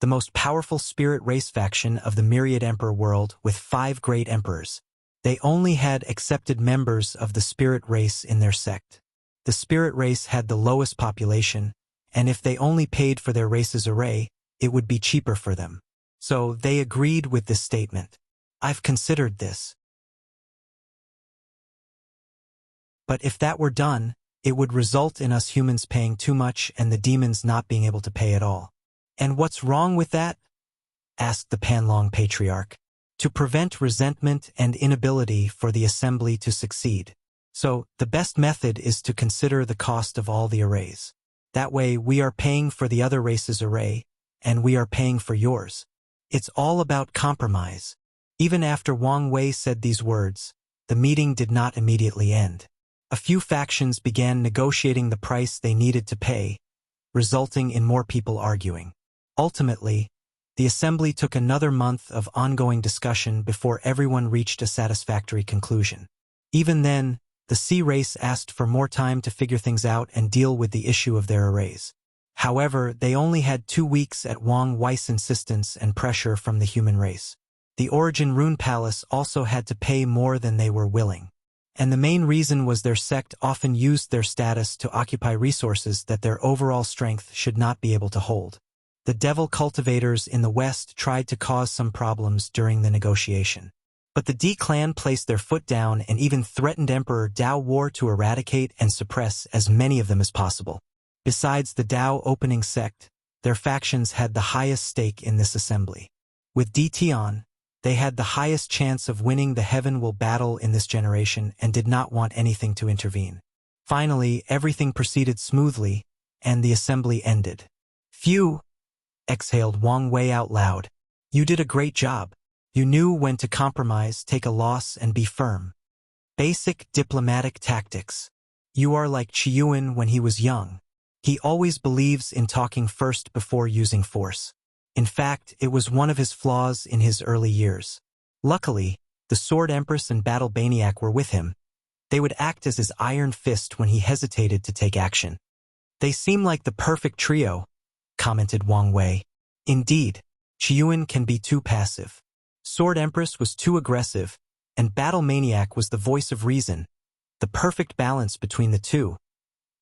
Speaker 1: the most powerful spirit race faction of the Myriad Emperor world with 5 great emperors. They only had accepted members of the spirit race in their sect. The spirit race had the lowest population, and if they only paid for their race's array, it would be cheaper for them. So they agreed with this statement. I've considered this. But if that were done, it would result in us humans paying too much and the demons not being able to pay at all. And what's wrong with that? Asked the Panlong Patriarch. To prevent resentment and inability for the assembly to succeed. So, the best method is to consider the cost of all the arrays. That way we are paying for the other race's array, and we are paying for yours. It's all about compromise. Even after Wang Wei said these words, the meeting did not immediately end. A few factions began negotiating the price they needed to pay, resulting in more people arguing. Ultimately, the assembly took another month of ongoing discussion before everyone reached a satisfactory conclusion. Even then, the sea race asked for more time to figure things out and deal with the issue of their arrays. However, they only had 2 weeks at Wang Wei's insistence and pressure from the human race. The Origin Rune Palace also had to pay more than they were willing. And the main reason was their sect often used their status to occupy resources that their overall strength should not be able to hold. The devil cultivators in the West tried to cause some problems during the negotiation. But the D clan placed their foot down and even threatened Emperor Dao War to eradicate and suppress as many of them as possible. Besides the Dao opening sect, their factions had the highest stake in this assembly. With D Tian, they had the highest chance of winning the Heaven Will battle in this generation and did not want anything to intervene. Finally, everything proceeded smoothly, and the assembly ended. Phew! Exhaled Wang Wei out loud. You did a great job. You knew when to compromise, take a loss, and be firm. Basic diplomatic tactics. You are like Qiyuan when he was young. He always believes in talking first before using force. In fact, it was one of his flaws in his early years. Luckily, the Sword Empress and Battle Baniac were with him. They would act as his iron fist when he hesitated to take action. They seem like the perfect trio, commented Wang Wei. Indeed, Qiyuan can be too passive. Sword Empress was too aggressive, and Battle Maniac was the voice of reason. The perfect balance between the two,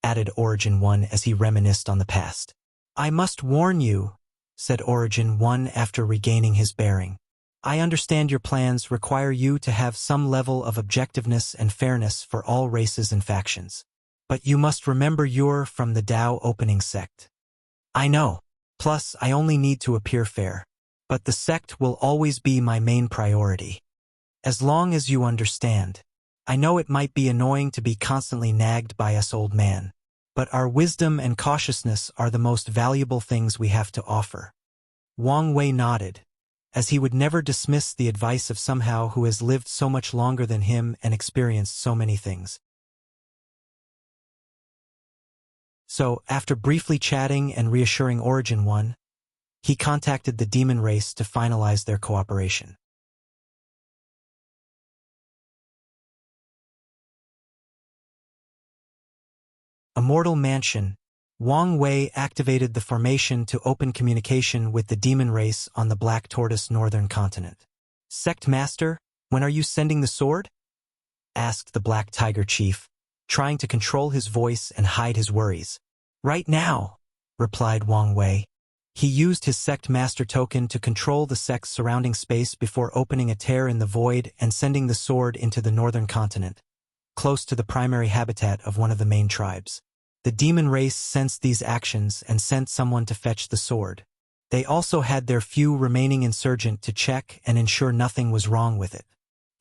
Speaker 1: added Origin 1 as he reminisced on the past. I must warn you, said Origin 1 after regaining his bearing. I understand your plans require you to have some level of objectiveness and fairness for all races and factions. But you must remember you're from the Dao opening sect. I know. Plus, I only need to appear fair. But the sect will always be my main priority. As long as you understand. I know it might be annoying to be constantly nagged by us old man. But our wisdom and cautiousness are the most valuable things we have to offer. Wang Wei nodded, as he would never dismiss the advice of someone who has lived so much longer than him and experienced so many things. So, after briefly chatting and reassuring Origin 1, he contacted the demon race to finalize their cooperation. Immortal Mansion. Wang Wei activated the formation to open communication with the demon race on the Black Tortoise Northern Continent. Sect Master, when are you sending the sword? Asked the Black Tiger Chief, trying to control his voice and hide his worries. Right now, replied Wang Wei. He used his Sect Master token to control the sect's surrounding space before opening a tear in the void and sending the sword into the northern continent, close to the primary habitat of one of the main tribes. The demon race sensed these actions and sent someone to fetch the sword. They also had their few remaining insurgent to check and ensure nothing was wrong with it.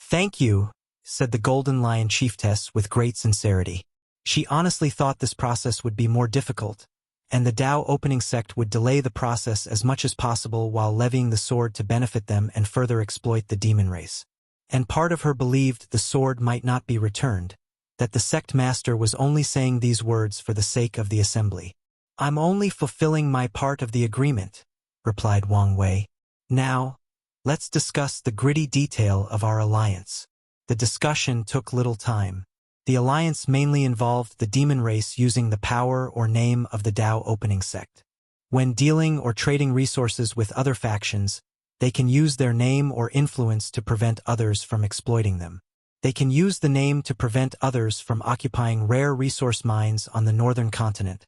Speaker 1: Thank you, said the Golden Lion Chiefess with great sincerity. She honestly thought this process would be more difficult, and the Dao opening sect would delay the process as much as possible while levying the sword to benefit them and further exploit the demon race. And part of her believed the sword might not be returned, that the sect master was only saying these words for the sake of the assembly. I'm only fulfilling my part of the agreement, replied Wang Wei. Now, let's discuss the gritty detail of our alliance. The discussion took little time. The alliance mainly involved the demon race using the power or name of the Dao opening sect. When dealing or trading resources with other factions, they can use their name or influence to prevent others from exploiting them. They can use the name to prevent others from occupying rare resource mines on the northern continent,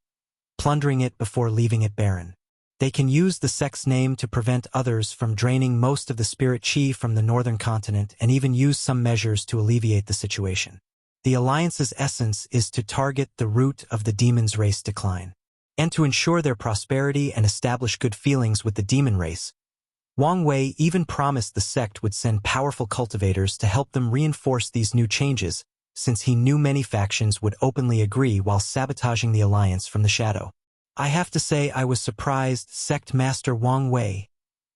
Speaker 1: plundering it before leaving it barren. They can use the sect's name to prevent others from draining most of the spirit chi from the northern continent and even use some measures to alleviate the situation. The alliance's essence is to target the root of the demon's race decline, and to ensure their prosperity and establish good feelings with the demon race. Wang Wei even promised the sect would send powerful cultivators to help them reinforce these new changes, since he knew many factions would openly agree while sabotaging the alliance from the shadow. I have to say I was surprised, Sect Master Wang Wei,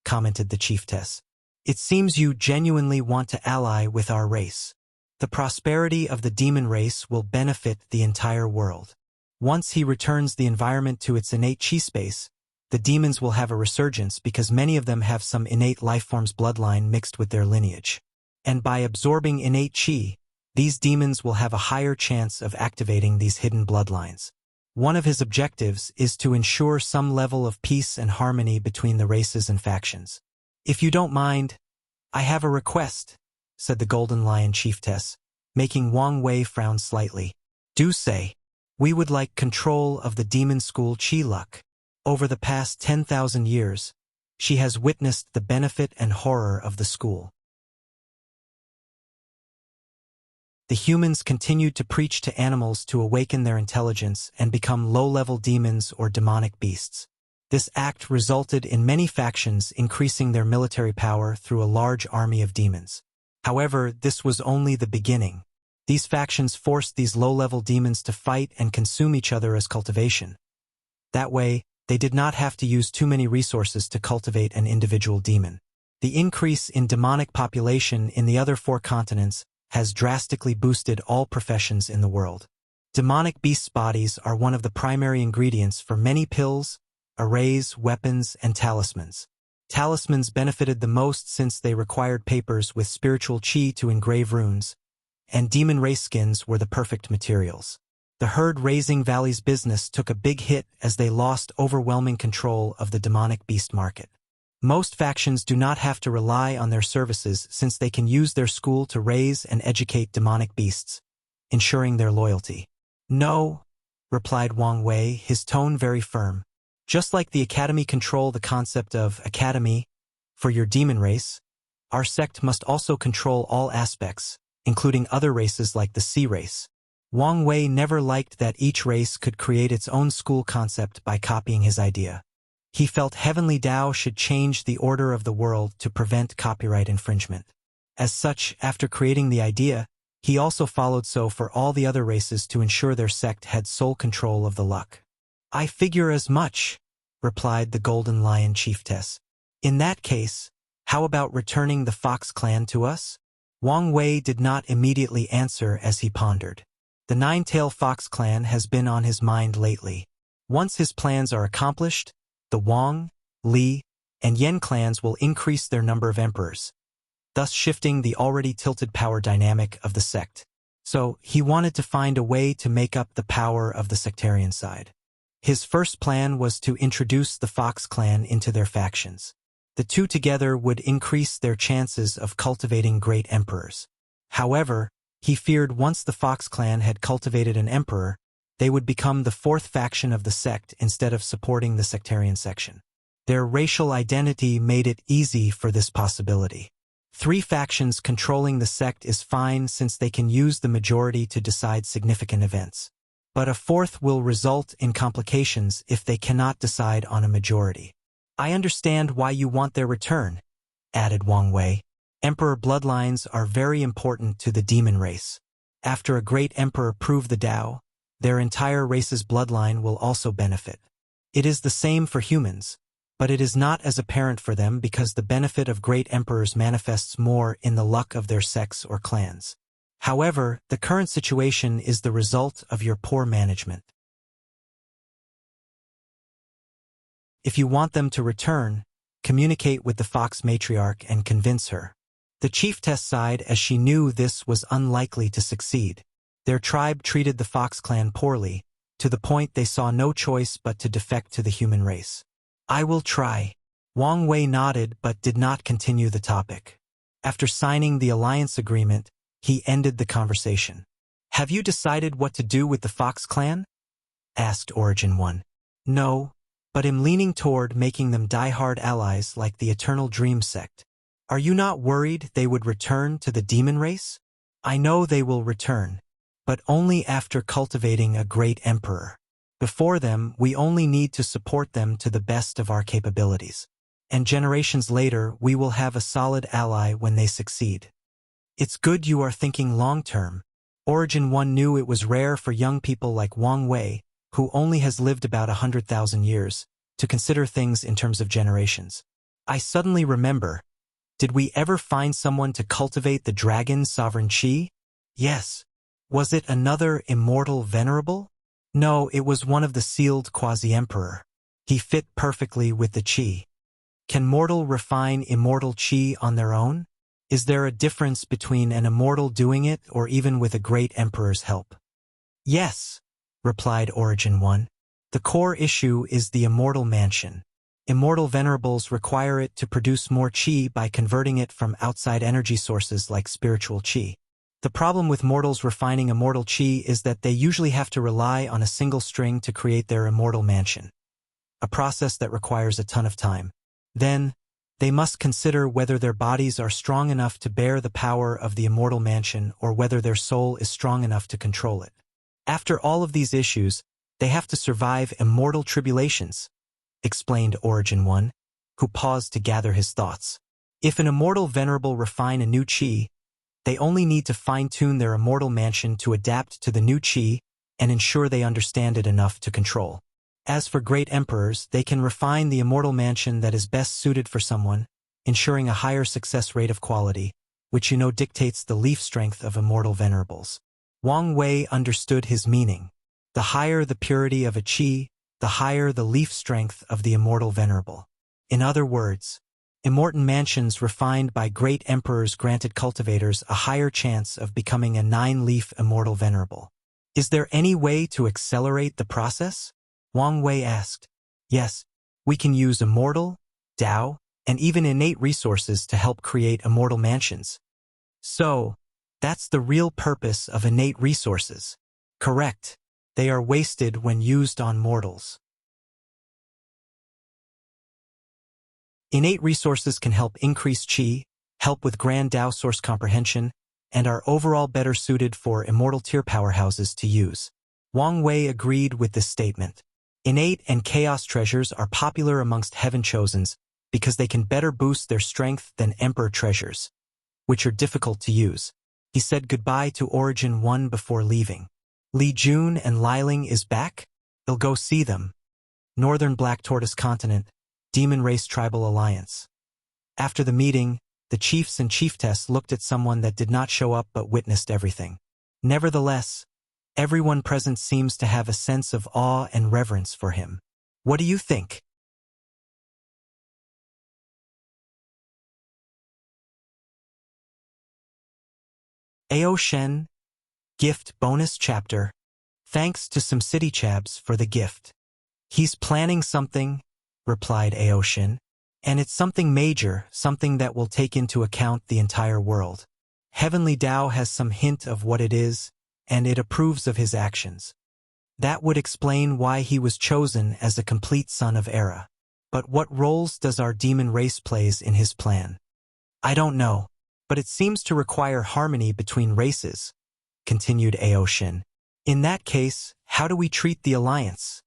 Speaker 1: commented the chiefess. It seems you genuinely want to ally with our race. The prosperity of the demon race will benefit the entire world. Once he returns the environment to its innate chi space, the demons will have a resurgence because many of them have some innate lifeform's bloodline mixed with their lineage. And by absorbing innate chi, these demons will have a higher chance of activating these hidden bloodlines. One of his objectives is to ensure some level of peace and harmony between the races and factions. If you don't mind, I have a request, said the Golden Lion Chiefess, making Wang Wei frown slightly. Do say. We would like control of the demon school Chi Luck. Over the past 10,000 years, she has witnessed the benefit and horror of the school. The humans continued to preach to animals to awaken their intelligence and become low-level demons or demonic beasts. This act resulted in many factions increasing their military power through a large army of demons. However, this was only the beginning. These factions forced these low-level demons to fight and consume each other as cultivation. That way, they did not have to use too many resources to cultivate an individual demon. The increase in demonic population in the other 4 continents has drastically boosted all professions in the world. Demonic beasts' bodies are one of the primary ingredients for many pills, arrays, weapons, and talismans. Talismans benefited the most since they required papers with spiritual chi to engrave runes, and demon race skins were the perfect materials. The herd-raising Valley's business took a big hit as they lost overwhelming control of the demonic beast market. Most factions do not have to rely on their services since they can use their school to raise and educate demonic beasts, ensuring their loyalty. No, replied Wang Wei, his tone very firm. Just like the Academy control the concept of Academy for your demon race, our sect must also control all aspects, including other races like the Sea race. Wang Wei never liked that each race could create its own school concept by copying his idea. He felt Heavenly Dao should change the order of the world to prevent copyright infringement. As such, after creating the idea, he also followed so for all the other races to ensure their sect had sole control of the luck. I figure as much, replied the Golden Lion Chiefess. In that case, how about returning the Fox clan to us? Wang Wei did not immediately answer as he pondered. The Nine-Tail Fox clan has been on his mind lately. Once his plans are accomplished, the Wang, Li, and Yan clans will increase their number of emperors, thus shifting the already tilted power dynamic of the sect. So he wanted to find a way to make up the power of the sectarian side. His first plan was to introduce the Fox clan into their factions. The two together would increase their chances of cultivating great emperors. However, he feared once the Fox clan had cultivated an emperor, they would become the fourth faction of the sect instead of supporting the sectarian section. Their racial identity made it easy for this possibility. 3 factions controlling the sect is fine since they can use the majority to decide significant events. But a fourth will result in complications if they cannot decide on a majority. I understand why you want their return, added Wang Wei. Emperor bloodlines are very important to the demon race. After a great emperor prove the Tao, their entire race's bloodline will also benefit. It is the same for humans, but it is not as apparent for them because the benefit of great emperors manifests more in the luck of their sects or clans. However, the current situation is the result of your poor management. If you want them to return, communicate with the Fox matriarch and convince her. The chiefess sighed as she knew this was unlikely to succeed. Their tribe treated the Fox clan poorly, to the point they saw no choice but to defect to the human race. I will try. Wang Wei nodded but did not continue the topic. After signing the alliance agreement, he ended the conversation. Have you decided what to do with the Fox clan? Asked Origin 1. No, but am leaning toward making them die-hard allies like the Eternal Dream sect. Are you not worried they would return to the demon race? I know they will return, but only after cultivating a great emperor. Before them, we only need to support them to the best of our capabilities. And generations later, we will have a solid ally when they succeed. It's good you are thinking long-term. Origin 1 knew it was rare for young people like Wang Wei, who only has lived about 100,000 years, to consider things in terms of generations. I suddenly remember, did we ever find someone to cultivate the dragon's sovereign qi? Yes. Was it another immortal venerable? No, it was one of the sealed quasi-emperor. He fit perfectly with the qi. Can mortal refine immortal qi on their own? Is there a difference between an immortal doing it or even with a great emperor's help? Yes, replied Origin 1. The core issue is the immortal mansion. Immortal venerables require it to produce more qi by converting it from outside energy sources like spiritual qi. The problem with mortals refining immortal qi is that they usually have to rely on a single string to create their immortal mansion, a process that requires a ton of time. Then, they must consider whether their bodies are strong enough to bear the power of the immortal mansion or whether their soul is strong enough to control it. After all of these issues, they have to survive immortal tribulations, explained Origin 1, who paused to gather his thoughts. If an immortal venerable refine a new qi, they only need to fine-tune their immortal mansion to adapt to the new qi and ensure they understand it enough to control. As for great emperors, they can refine the immortal mansion that is best suited for someone, ensuring a higher success rate of quality, which dictates the leaf strength of immortal venerables. Wang Wei understood his meaning. The higher the purity of a qi, the higher the leaf strength of the immortal venerable. In other words, immortal mansions refined by great emperors granted cultivators a higher chance of becoming a 9-leaf immortal venerable. Is there any way to accelerate the process? Wang Wei asked. Yes, we can use immortal, Tao, and even innate resources to help create immortal mansions. So, that's the real purpose of innate resources. Correct. They are wasted when used on mortals. Innate resources can help increase qi, help with grand Tao source comprehension, and are overall better suited for immortal tier powerhouses to use. Wang Wei agreed with this statement. Innate and chaos treasures are popular amongst heaven chosens because they can better boost their strength than emperor treasures, which are difficult to use. He said goodbye to Origin 1 before leaving. Li Jun and Liling is back? I'll go see them. Northern Black Tortoise Continent, Demon Race Tribal Alliance. After the meeting, the chiefs and chiefess looked at someone that did not show up but witnessed everything. Nevertheless, everyone present seems to have a sense of awe and reverence for him. What do you think? Ao Shen, Gift bonus chapter. Thanks to some city chabs for the gift. He's planning something, replied Aoshin. And it's something major, something that will take into account the entire world. Heavenly Tao has some hint of what it is, and it approves of his actions. That would explain why he was chosen as a complete son of Era. But what roles does our demon race plays in his plan? I don't know, but it seems to require harmony between races, continued Aoshin. In that case, how do we treat the alliance?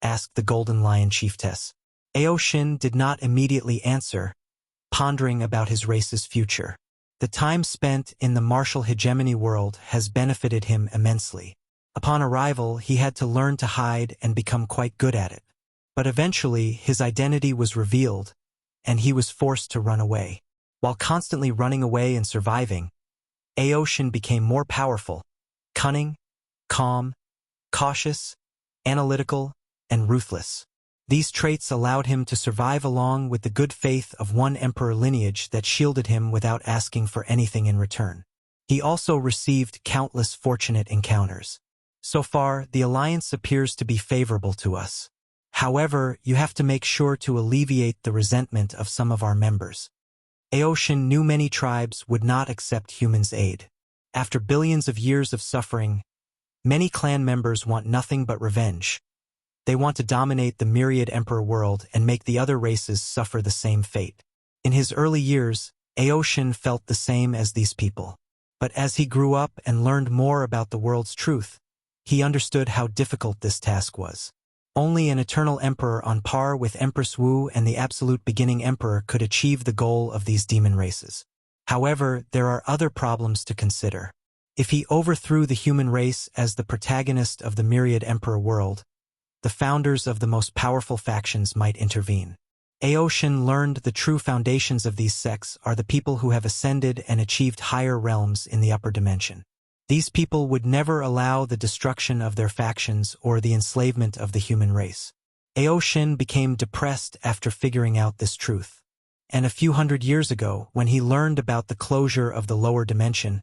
Speaker 1: Asked the Golden Lion Chiefess. Aoshin did not immediately answer, pondering about his race's future. The time spent in the martial hegemony world has benefited him immensely. Upon arrival, he had to learn to hide and become quite good at it. But eventually, his identity was revealed, and he was forced to run away. While constantly running away and surviving, Aoshin became more powerful, cunning, calm, cautious, analytical, and ruthless. These traits allowed him to survive along with the good faith of one emperor lineage that shielded him without asking for anything in return. He also received countless fortunate encounters. So far, the alliance appears to be favorable to us. However, you have to make sure to alleviate the resentment of some of our members. Aoshin knew many tribes would not accept humans' aid. After billions of years of suffering, many clan members want nothing but revenge. They want to dominate the myriad emperor world and make the other races suffer the same fate. In his early years, Aoshin felt the same as these people. But as he grew up and learned more about the world's truth, he understood how difficult this task was. Only an eternal emperor on par with Empress Wu and the absolute beginning emperor could achieve the goal of these demon races. However, there are other problems to consider. If he overthrew the human race as the protagonist of the myriad emperor world, the founders of the most powerful factions might intervene. Aoshin learned the true foundations of these sects are the people who have ascended and achieved higher realms in the upper dimension. These people would never allow the destruction of their factions or the enslavement of the human race. Aoshin became depressed after figuring out this truth. And a few hundred years ago, when he learned about the closure of the lower dimension,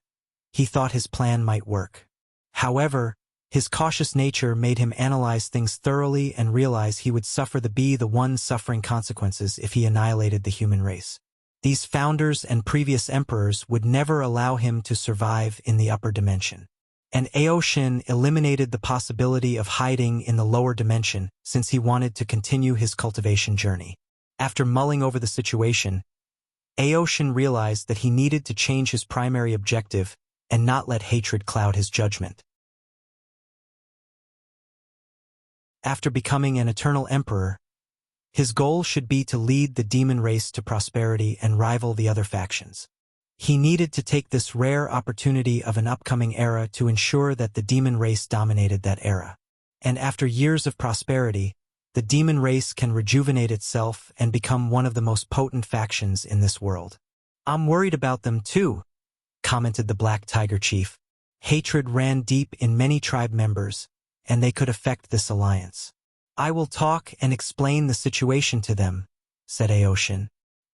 Speaker 1: he thought his plan might work. However, his cautious nature made him analyze things thoroughly and realize he would be the one suffering consequences if he annihilated the human race. These founders and previous emperors would never allow him to survive in the upper dimension. And Aoshin eliminated the possibility of hiding in the lower dimension since he wanted to continue his cultivation journey. After mulling over the situation, Aoshin realized that he needed to change his primary objective and not let hatred cloud his judgment. After becoming an eternal emperor, his goal should be to lead the demon race to prosperity and rival the other factions. He needed to take this rare opportunity of an upcoming era to ensure that the demon race dominated that era. And after years of prosperity, the demon race can rejuvenate itself and become one of the most potent factions in this world. I'm worried about them too, commented the Black Tiger Chief. Hatred ran deep in many tribe members, and they could affect this alliance. I will talk and explain the situation to them, said Aoshin.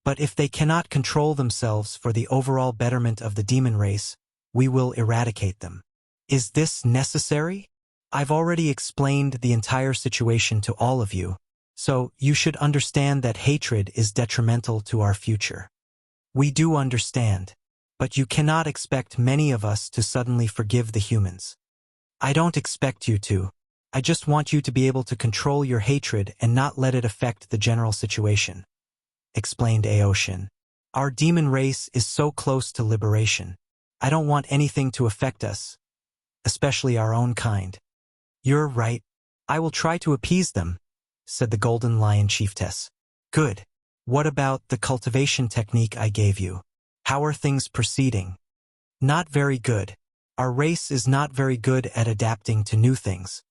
Speaker 1: But if they cannot control themselves for the overall betterment of the demon race, we will eradicate them. Is this necessary? I've already explained the entire situation to all of you, so you should understand that hatred is detrimental to our future. We do understand, but you cannot expect many of us to suddenly forgive the humans. I don't expect you to. I just want you to be able to control your hatred and not let it affect the general situation, explained Aoshin. Our demon race is so close to liberation. I don't want anything to affect us, especially our own kind. You're right. I will try to appease them, said the Golden Lion Chiefess. Good. What about the cultivation technique I gave you? How are things proceeding? Not very good. Our race is not very good at adapting to new things.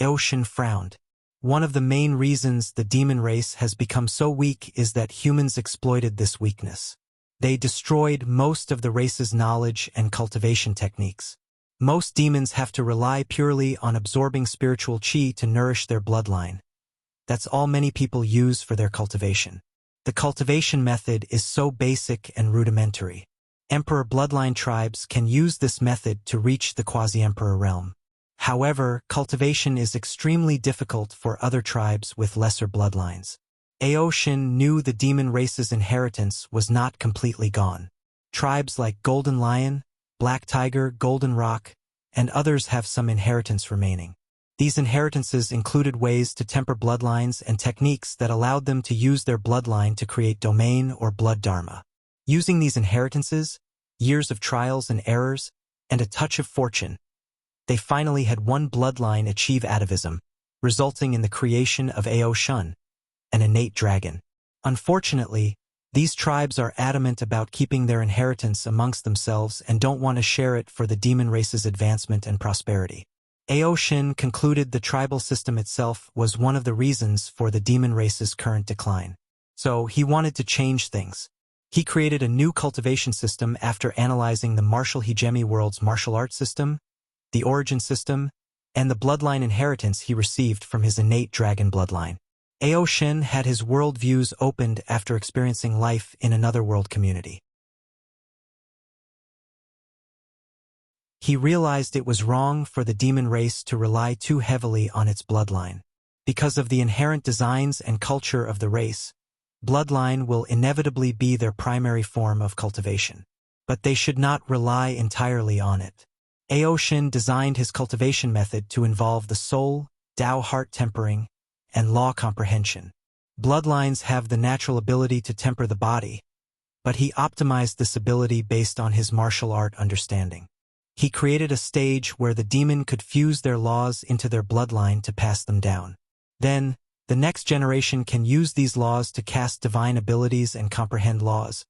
Speaker 1: Aoshin frowned. One of the main reasons the demon race has become so weak is that humans exploited this weakness. They destroyed most of the race's knowledge and cultivation techniques. Most demons have to rely purely on absorbing spiritual qi to nourish their bloodline. That's all many people use for their cultivation. The cultivation method is so basic and rudimentary. Emperor bloodline tribes can use this method to reach the quasi-emperor realm. However, cultivation is extremely difficult for other tribes with lesser bloodlines. Aoshin knew the demon race's inheritance was not completely gone. Tribes like Golden Lion, Black Tiger, Golden Rock, and others have some inheritance remaining. These inheritances included ways to temper bloodlines and techniques that allowed them to use their bloodline to create domain or blood dharma. Using these inheritances, years of trials and errors, and a touch of fortune, they finally had one bloodline achieve atavism, resulting in the creation of Aoshin, an innate dragon. Unfortunately, these tribes are adamant about keeping their inheritance amongst themselves and don't want to share it for the demon race's advancement and prosperity. Aoshin concluded the tribal system itself was one of the reasons for the demon race's current decline. So he wanted to change things. He created a new cultivation system after analyzing the martial hegemony world's martial arts system, the origin system, and the bloodline inheritance he received from his innate dragon bloodline. Aoshin had his worldviews opened after experiencing life in another world community. He realized it was wrong for the demon race to rely too heavily on its bloodline. Because of the inherent designs and culture of the race, bloodline will inevitably be their primary form of cultivation. But they should not rely entirely on it. Aoshin designed his cultivation method to involve the soul, Tao heart tempering, and law comprehension. Bloodlines have the natural ability to temper the body, but he optimized this ability based on his martial art understanding. He created a stage where the demon could fuse their laws into their bloodline to pass them down. Then, the next generation can use these laws to cast divine abilities and comprehend laws,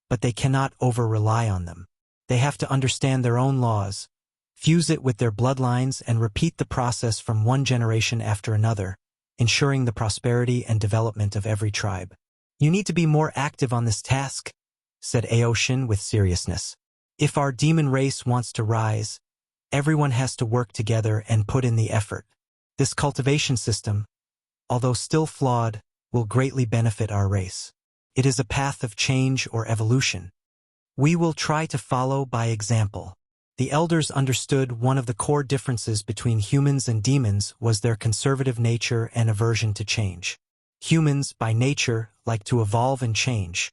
Speaker 1: but they cannot over-rely on them. They have to understand their own laws, fuse it with their bloodlines, and repeat the process from one generation after another, ensuring the prosperity and development of every tribe. "You need to be more active on this task," said Aoshin with seriousness. "If our demon race wants to rise, everyone has to work together and put in the effort. This cultivation system, although still flawed, will greatly benefit our race. It is a path of change or evolution. We will try to follow by example." The elders understood one of the core differences between humans and demons was their conservative nature and aversion to change. Humans, by nature, like to evolve and change.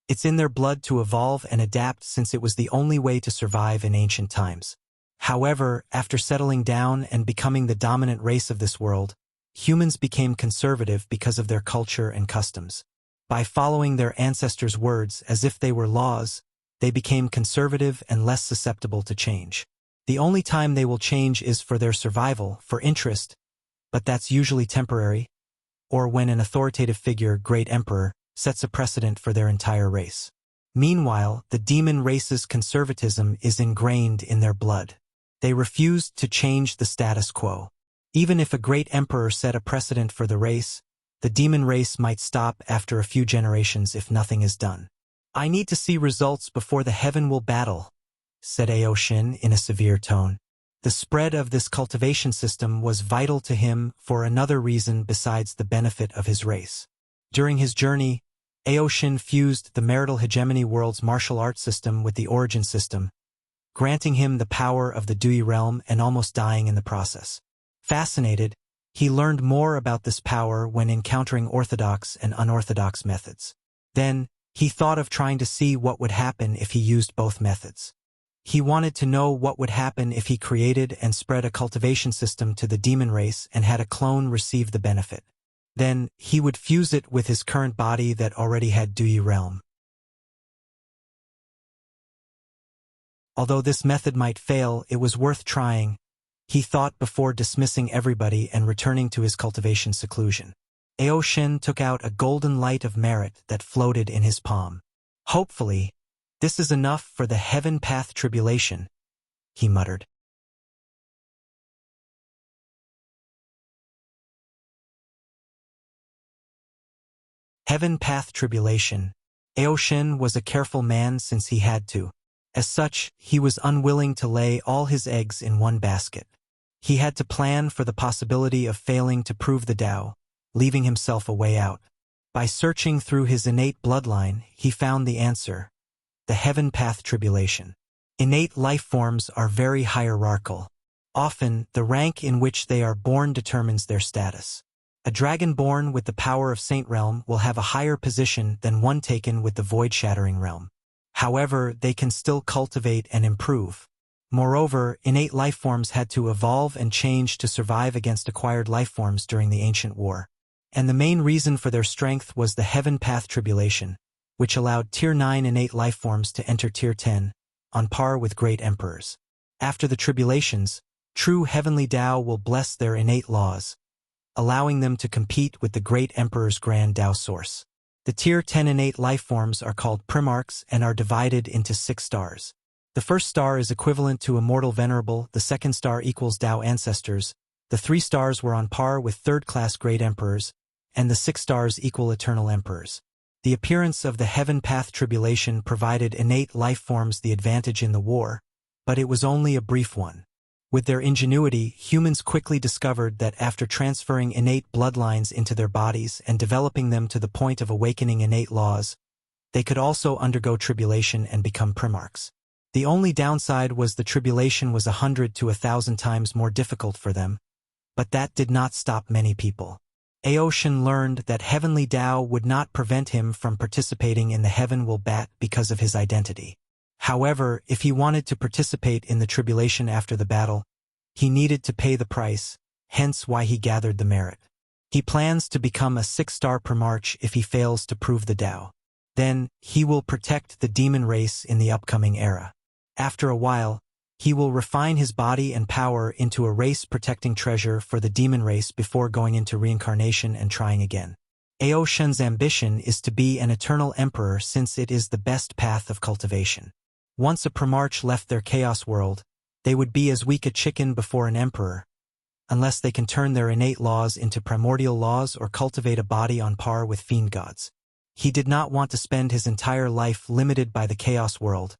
Speaker 1: It's in their blood to evolve and adapt since it was the only way to survive in ancient times. However, after settling down and becoming the dominant race of this world, humans became conservative because of their culture and customs. By following their ancestors' words as if they were laws, they became conservative and less susceptible to change. The only time they will change is for their survival, for interest, but that's usually temporary, or when an authoritative figure, great emperor, sets a precedent for their entire race. Meanwhile, the demon race's conservatism is ingrained in their blood. They refused to change the status quo. Even if a great emperor set a precedent for the race, the demon race might stop after a few generations if nothing is done. "I need to see results before the heaven will battle," said Aoshin in a severe tone. The spread of this cultivation system was vital to him for another reason besides the benefit of his race. During his journey, Aoshin fused the marital hegemony world's martial arts system with the origin system, granting him the power of the Dui realm and almost dying in the process. Fascinated, he learned more about this power when encountering orthodox and unorthodox methods. Then, he thought of trying to see what would happen if he used both methods. He wanted to know what would happen if he created and spread a cultivation system to the demon race and had a clone receive the benefit. Then, he would fuse it with his current body that already had Dui realm. Although this method might fail, it was worth trying, he thought before dismissing everybody and returning to his cultivation seclusion. Aoshin took out a golden light of merit that floated in his palm. "Hopefully, this is enough for the heaven path tribulation," he muttered. Heaven path tribulation. Aoshin was a careful man since he had to. As such, he was unwilling to lay all his eggs in one basket. He had to plan for the possibility of failing to prove the Tao, leaving himself a way out. By searching through his innate bloodline, he found the answer. the heaven path tribulation. Innate life forms are very hierarchical. Often, the rank in which they are born determines their status. A dragon born with the power of Saint Realm will have a higher position than one taken with the void-shattering realm. However, they can still cultivate and improve. Moreover, innate life forms had to evolve and change to survive against acquired life forms during the ancient war. And the main reason for their strength was the heaven path tribulation, which allowed Tier 9 innate life forms to enter Tier 10, on par with great emperors. After the tribulations, true heavenly Tao will bless their innate laws, allowing them to compete with the great emperor's grand Tao source. The Tier 10 innate life forms are called primarchs and are divided into 6 stars. The first star is equivalent to Immortal Venerable, the second star equals Tao Ancestors, the 3 stars were on par with third-class great emperors, and the 6 stars equal Eternal Emperors. The appearance of the heaven path tribulation provided innate life forms the advantage in the war, but it was only a brief one. With their ingenuity, humans quickly discovered that after transferring innate bloodlines into their bodies and developing them to the point of awakening innate laws, they could also undergo tribulation and become primarchs. The only downside was the tribulation was 100 to 1,000 times more difficult for them, but that did not stop many people. Aoshin learned that heavenly Tao would not prevent him from participating in the Heaven Will Bat because of his identity. However, if he wanted to participate in the tribulation after the battle, he needed to pay the price, hence why he gathered the merit. He plans to become a 6-star primarch if he fails to prove the Tao. Then, he will protect the demon race in the upcoming era. After a while, he will refine his body and power into a race-protecting treasure for the demon race before going into reincarnation and trying again. Aoshin's ambition is to be an eternal emperor since it is the best path of cultivation. Once a primarch left their chaos world, they would be as weak a chicken before an emperor, unless they can turn their innate laws into primordial laws or cultivate a body on par with fiend gods. He did not want to spend his entire life limited by the chaos world,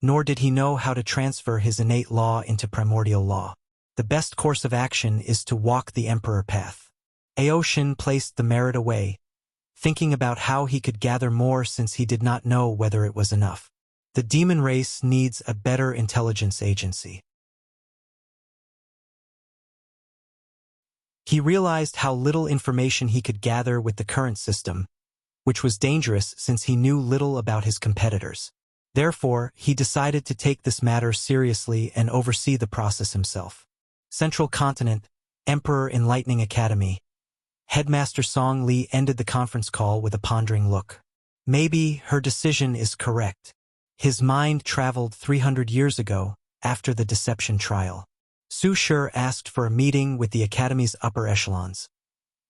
Speaker 1: nor did he know how to transfer his innate law into primordial law. The best course of action is to walk the emperor path. Aoshin placed the merit away, thinking about how he could gather more since he did not know whether it was enough. The demon race needs a better intelligence agency. He realized how little information he could gather with the current system, which was dangerous since he knew little about his competitors. Therefore, he decided to take this matter seriously and oversee the process himself. Central Continent, Emperor Enlightening Academy. Headmaster Song Li ended the conference call with a pondering look. Maybe her decision is correct. His mind traveled 300 years ago, after the deception trial. Su Shi asked for a meeting with the Academy's upper echelons.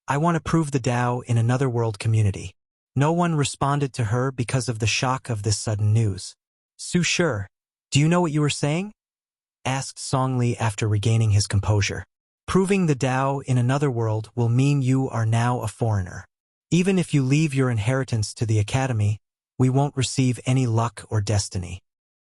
Speaker 1: I want to prove the Tao in another world community. No one responded to her because of the shock of this sudden news. Su Shi, do you know what you were saying? Asked Song Li after regaining his composure. Proving the Tao in another world will mean you are now a foreigner. Even if you leave your inheritance to the Academy, we won't receive any luck or destiny.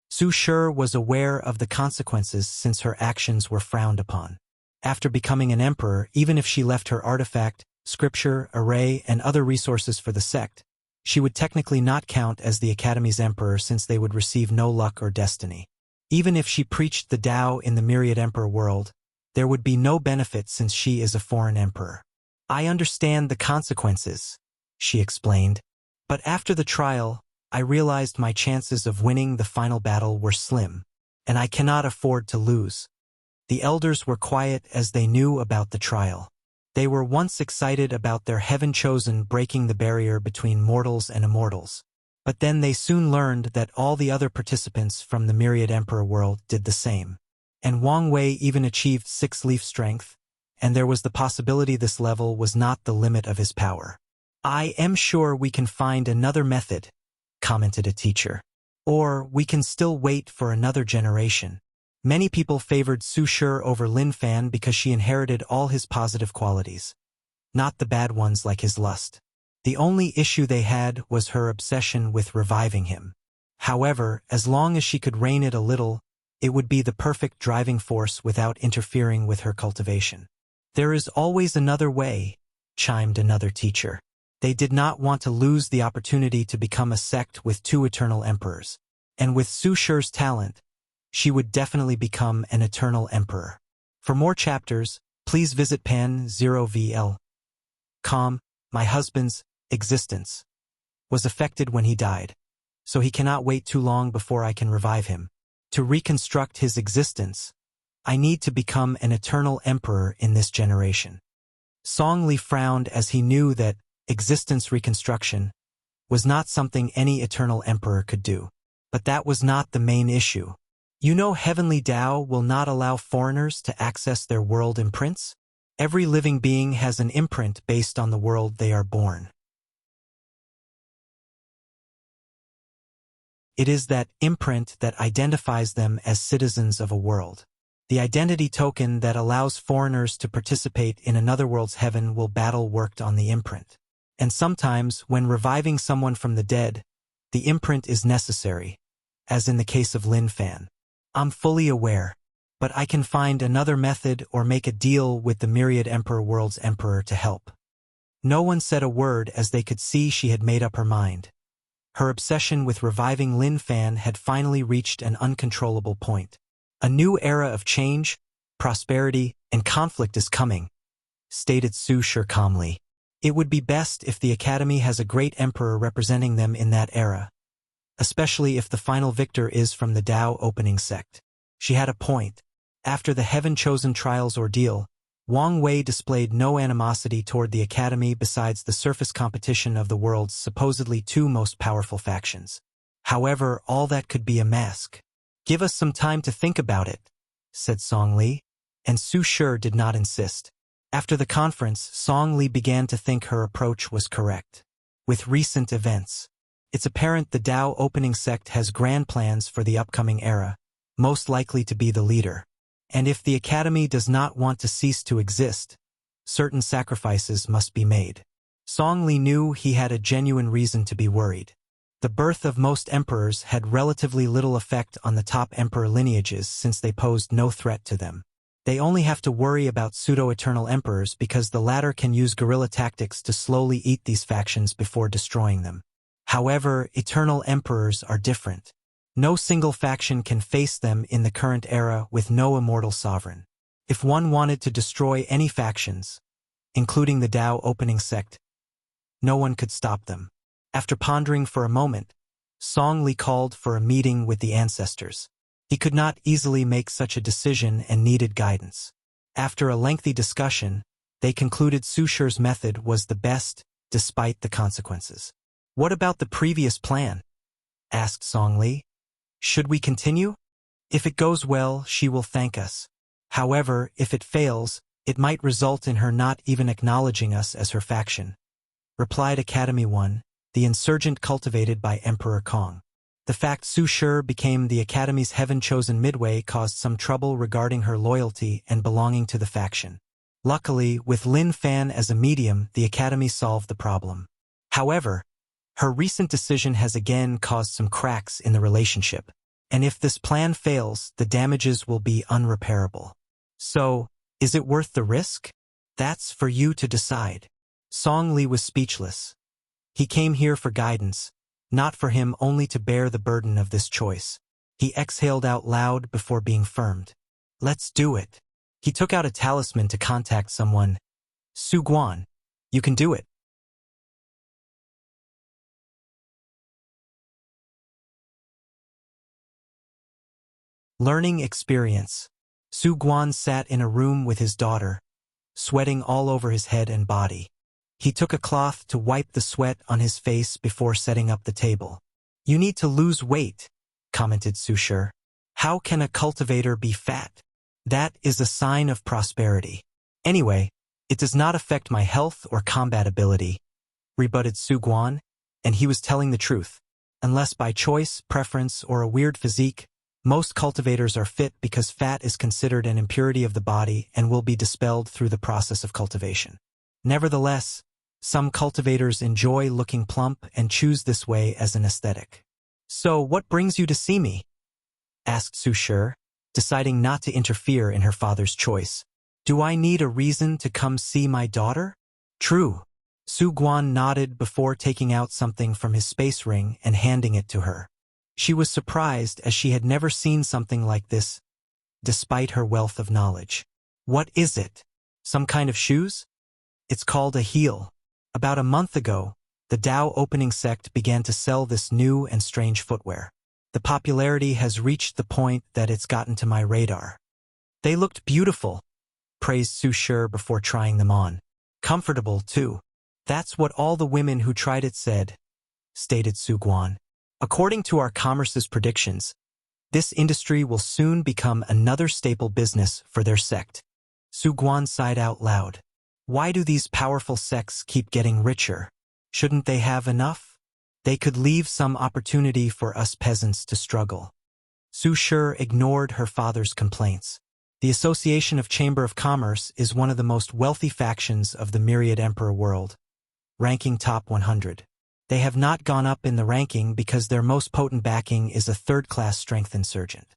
Speaker 1: Su Shi was aware of the consequences since her actions were frowned upon. After becoming an emperor, even if she left her artifact, scripture, array, and other resources for the sect, she would technically not count as the Academy's emperor since they would receive no luck or destiny. Even if she preached the Tao in the myriad emperor world, there would be no benefit since she is a foreign emperor. I understand the consequences, she explained. But after the trial, I realized my chances of winning the final battle were slim, and I cannot afford to lose. The elders were quiet as they knew about the trial. They were once excited about their heaven-chosen breaking the barrier between mortals and immortals. But then they soon learned that all the other participants from the Myriad Emperor world did the same. And Wang Wei even achieved 6-leaf strength, and there was the possibility this level was not the limit of his power. I am sure we can find another method, commented a teacher. Or we can still wait for another generation. Many people favored Su Shi over Lin Fan because she inherited all his positive qualities, not the bad ones like his lust. The only issue they had was her obsession with reviving him. However, as long as she could rein it a little, it would be the perfect driving force without interfering with her cultivation. There is always another way, chimed another teacher. They did not want to lose the opportunity to become a sect with 2 eternal emperors. And with Su Shi's talent, she would definitely become an eternal emperor. For more chapters, please visit pan0vl.com. My husband's existence was affected when he died, so he cannot wait too long before I can revive him. To reconstruct his existence, I need to become an eternal emperor in this generation. Song Li frowned as he knew that existence reconstruction was not something any eternal emperor could do. But that was not the main issue. You know, Heavenly Tao will not allow foreigners to access their world imprints? Every living being has an imprint based on the world they are born. It is that imprint that identifies them as citizens of a world. The identity token that allows foreigners to participate in another world's heaven will battle worked on the imprint. And sometimes, when reviving someone from the dead, the imprint is necessary, as in the case of Lin Fan. I'm fully aware, but I can find another method or make a deal with the Myriad Emperor World's Emperor to help. No one said a word as they could see she had made up her mind. Her obsession with reviving Lin Fan had finally reached an uncontrollable point. A new era of change, prosperity, and conflict is coming, stated Su Shi calmly. It would be best if the Academy has a great emperor representing them in that era, especially if the final victor is from the Tao opening sect. She had a point. After the heaven-chosen trials ordeal, Wang Wei displayed no animosity toward the Academy besides the surface competition of the world's supposedly two most powerful factions. However, all that could be a mask. Give us some time to think about it, said Song Li, and Su Shi did not insist. After the conference, Song Li began to think her approach was correct. With recent events, it's apparent the Tao opening sect has grand plans for the upcoming era, most likely to be the leader. And if the Academy does not want to cease to exist, certain sacrifices must be made. Song Li knew he had a genuine reason to be worried. The birth of most emperors had relatively little effect on the top emperor lineages since they posed no threat to them. They only have to worry about pseudo-eternal emperors because the latter can use guerrilla tactics to slowly eat these factions before destroying them. However, eternal emperors are different. No single faction can face them in the current era with no immortal sovereign. If one wanted to destroy any factions, including the Tao opening sect, no one could stop them. After pondering for a moment, Song Li called for a meeting with the ancestors. He could not easily make such a decision and needed guidance. After a lengthy discussion, they concluded Su Shi's method was the best, despite the consequences. What about the previous plan? Asked Song Li. Should we continue? If it goes well, she will thank us. However, if it fails, it might result in her not even acknowledging us as her faction, replied Academy 1, the insurgent cultivated by Emperor Kong. The fact Su Shi became the Academy's heaven-chosen midway caused some trouble regarding her loyalty and belonging to the faction. Luckily, with Lin Fan as a medium, the Academy solved the problem. However, her recent decision has again caused some cracks in the relationship, and if this plan fails, the damages will be unrepairable. So, is it worth the risk? That's for you to decide. Song Li was speechless. He came here for guidance, not for him only to bear the burden of this choice. He exhaled out loud before being firmed. Let's do it. He took out a talisman to contact someone. Su Guan, you can do it. Learning experience. Su Guan sat in a room with his daughter, sweating all over his head and body. He took a cloth to wipe the sweat on his face before setting up the table. You need to lose weight, commented Su Shi. How can a cultivator be fat? That is a sign of prosperity. Anyway, it does not affect my health or combat ability, rebutted Su Guan, and he was telling the truth. Unless by choice, preference, or a weird physique, most cultivators are fit because fat is considered an impurity of the body and will be dispelled through the process of cultivation. Nevertheless, some cultivators enjoy looking plump and choose this way as an aesthetic. So, what brings you to see me? Asked Su Shi, deciding not to interfere in her father's choice. Do I need a reason to come see my daughter? True. Su Guan nodded before taking out something from his space ring and handing it to her. She was surprised as she had never seen something like this, despite her wealth of knowledge. What is it? Some kind of shoes? It's called a heel. About a month ago, the Tao opening sect began to sell this new and strange footwear. The popularity has reached the point that it's gotten to my radar. They looked beautiful, praised Su Shi before trying them on. Comfortable, too. That's what all the women who tried it said, stated Su Guan. According to our commerce's predictions, this industry will soon become another staple business for their sect. Su Guan sighed out loud. Why do these powerful sects keep getting richer? Shouldn't they have enough? They could leave some opportunity for us peasants to struggle. Su Shi ignored her father's complaints. The Association of Chamber of Commerce is one of the most wealthy factions of the Myriad Emperor world, ranking top 100. They have not gone up in the ranking because their most potent backing is a third-class strength insurgent.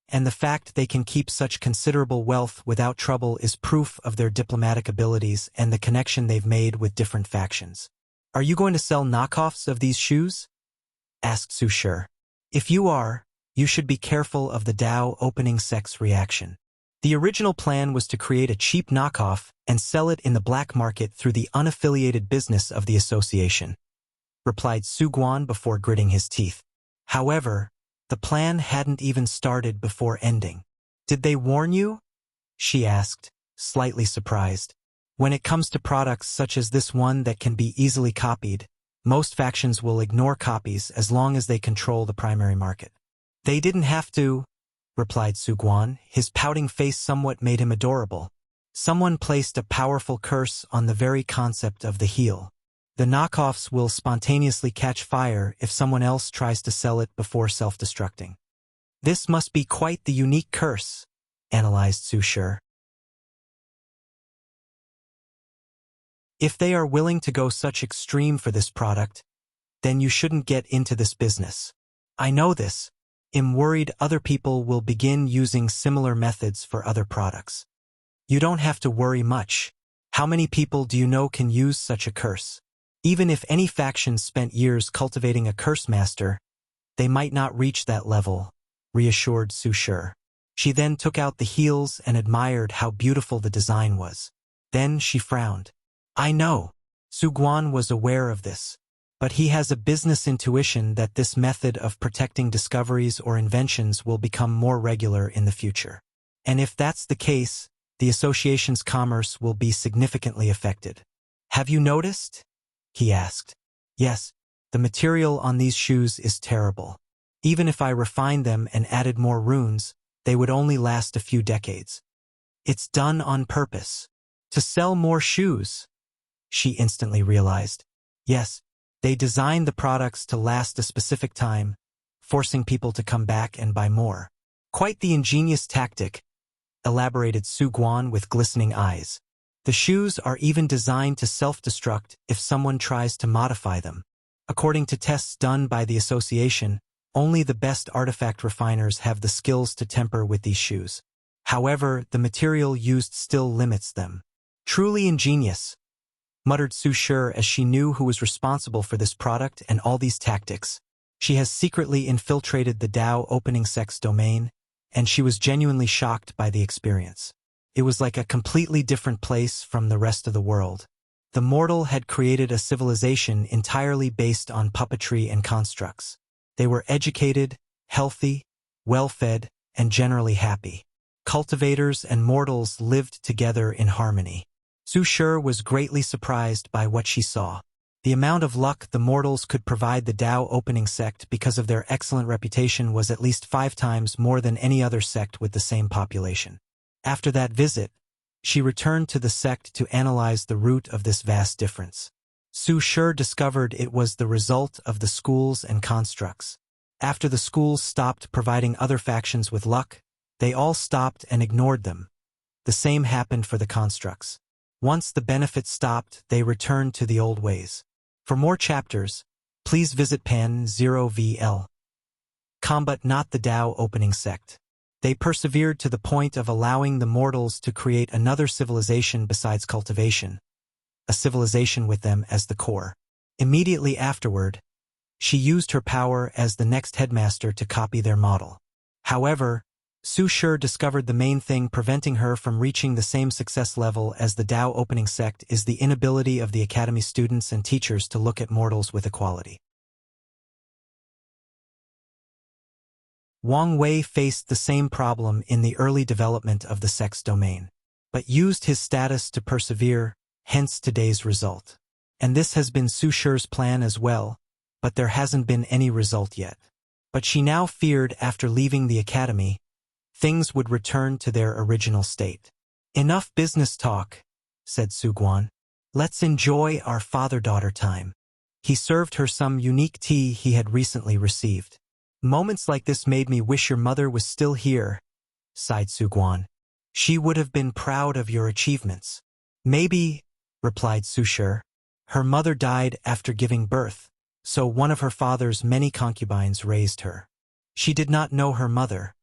Speaker 1: And the fact they can keep such considerable wealth without trouble is proof of their diplomatic abilities and the connection they've made with different factions. Are you going to sell knockoffs of these shoes? Asked Su Shi. If you are, you should be careful of the Tao opening sect's reaction. The original plan was to create a cheap knockoff and sell it in the black market through the unaffiliated business of the association, replied Su Guan before gritting his teeth. However, the plan hadn't even started before ending. Did they warn you? She asked, slightly surprised. When it comes to products such as this one that can be easily copied, most factions will ignore copies as long as they control the primary market. They didn't have to, replied Su Guan. His pouting face somewhat made him adorable. Someone placed a powerful curse on the very concept of the heel. The knockoffs will spontaneously catch fire if someone else tries to sell it before self-destructing. This must be quite the unique curse, analyzed Su Shi. If they are willing to go such extreme for this product, then you shouldn't get into this business. I know this. I'm worried other people will begin using similar methods for other products. You don't have to worry much. How many people do you know can use such a curse? Even if any faction spent years cultivating a curse master, they might not reach that level, reassured Su Shi. She then took out the heels and admired how beautiful the design was. Then she frowned. I know. Su Guan was aware of this. But he has a business intuition that this method of protecting discoveries or inventions will become more regular in the future. And if that's the case, the association's commerce will be significantly affected. Have you noticed? He asked. Yes, the material on these shoes is terrible. Even if I refined them and added more runes, they would only last a few decades. It's done on purpose. To sell more shoes. She instantly realized. Yes. They designed the products to last a specific time, forcing people to come back and buy more. Quite the ingenious tactic, elaborated Su Guan with glistening eyes. The shoes are even designed to self-destruct if someone tries to modify them. According to tests done by the association, only the best artifact refiners have the skills to temper with these shoes. However, the material used still limits them. Truly ingenious, muttered Su Shi as she knew who was responsible for this product and all these tactics. She has secretly infiltrated the Tao opening sect's domain, and she was genuinely shocked by the experience. It was like a completely different place from the rest of the world. The mortal had created a civilization entirely based on puppetry and constructs. They were educated, healthy, well-fed, and generally happy. Cultivators and mortals lived together in harmony. Su Shi was greatly surprised by what she saw. The amount of luck the mortals could provide the Tao opening sect because of their excellent reputation was at least 5 times more than any other sect with the same population. After that visit, she returned to the sect to analyze the root of this vast difference. Su Shi discovered it was the result of the schools and constructs. After the schools stopped providing other factions with luck, they all stopped and ignored them. The same happened for the constructs. Once the benefits stopped, they returned to the old ways. For more chapters, please visit Pan 0VL. Combat not the Tao opening sect. They persevered to the point of allowing the mortals to create another civilization besides cultivation, a civilization with them as the core. Immediately afterward, She used her power as the next headmaster to copy their model. However, Su Shi discovered the main thing preventing her from reaching the same success level as the Tao opening sect is the inability of the academy students and teachers to look at mortals with equality. Wang Wei faced the same problem in the early development of the sect's domain, but used his status to persevere, hence today's result. And this has been Su Shi's plan as well, but there hasn't been any result yet. But she now feared after leaving the academy, things would return to their original state. Enough business talk, said Su Guan. Let's enjoy our father-daughter time. He served her some unique tea he had recently received. Moments like this made me wish your mother was still here, sighed Su Guan. She would have been proud of your achievements. Maybe, replied Su Shi. Her mother died after giving birth, so one of her father's many concubines raised her. She did not know her mother,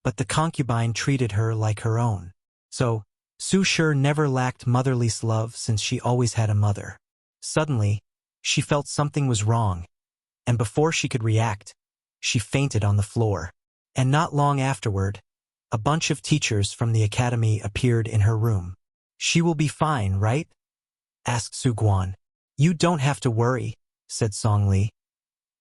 Speaker 1: but the concubine treated her like her own. So, Su Shi never lacked motherly love since she always had a mother. Suddenly, she felt something was wrong, and before she could react, she fainted on the floor. And not long afterward, a bunch of teachers from the academy appeared in her room. She will be fine, right? Asked Su Guan. You don't have to worry, said Song Li.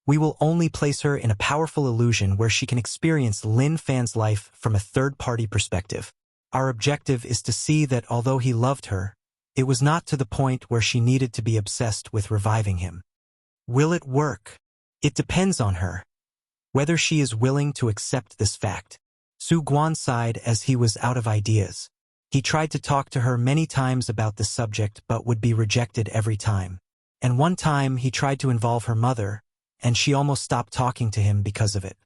Speaker 1: We will only place her in a powerful illusion where she can experience Lin Fan's life from a third-party perspective. Our objective is to see that although he loved her, it was not to the point where she needed to be obsessed with reviving him. Will it work? It depends on her. Whether she is willing to accept this fact. Su Guan sighed as he was out of ideas. He tried to talk to her many times about the subject but would be rejected every time. And one time he tried to involve her mother, and she almost stopped talking to him because of it.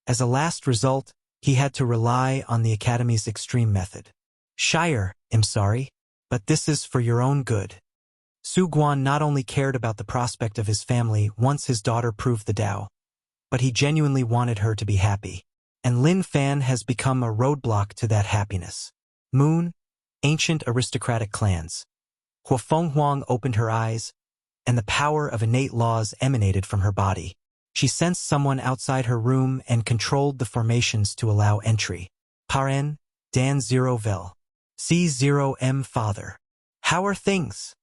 Speaker 1: As a last result, he had to rely on the academy's extreme method. Shire, I'm sorry, but this is for your own good. Su Guan not only cared about the prospect of his family once his daughter proved the Tao, but he genuinely wanted her to be happy. And Lin Fan has become a roadblock to that happiness. Moon, ancient aristocratic clans. Huafeng Huang opened her eyes, and the power of innate laws emanated from her body. She sensed someone outside her room and controlled the formations to allow entry. Paren, Dan 0 Vel. C0M Father. How are things?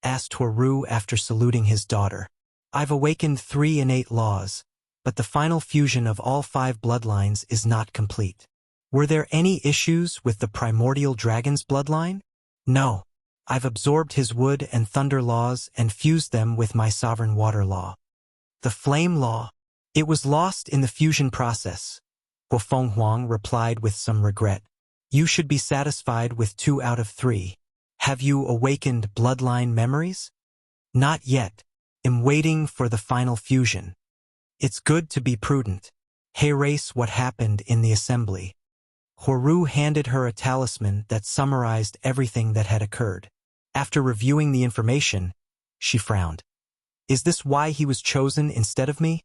Speaker 1: Asked Huaru after saluting his daughter. I've awakened 3 innate laws, but the final fusion of all 5 bloodlines is not complete. Were there any issues with the primordial dragon's bloodline? No. I've absorbed his wood and thunder laws and fused them with my sovereign water law. The flame law. It was lost in the fusion process. Huafeng Huang replied with some regret. You should be satisfied with 2 out of 3. Have you awakened bloodline memories? Not yet. I'm waiting for the final fusion. It's good to be prudent. Erase what happened in the assembly. Huaru handed her a talisman that summarized everything that had occurred. After reviewing the information, she frowned. Is this why he was chosen instead of me?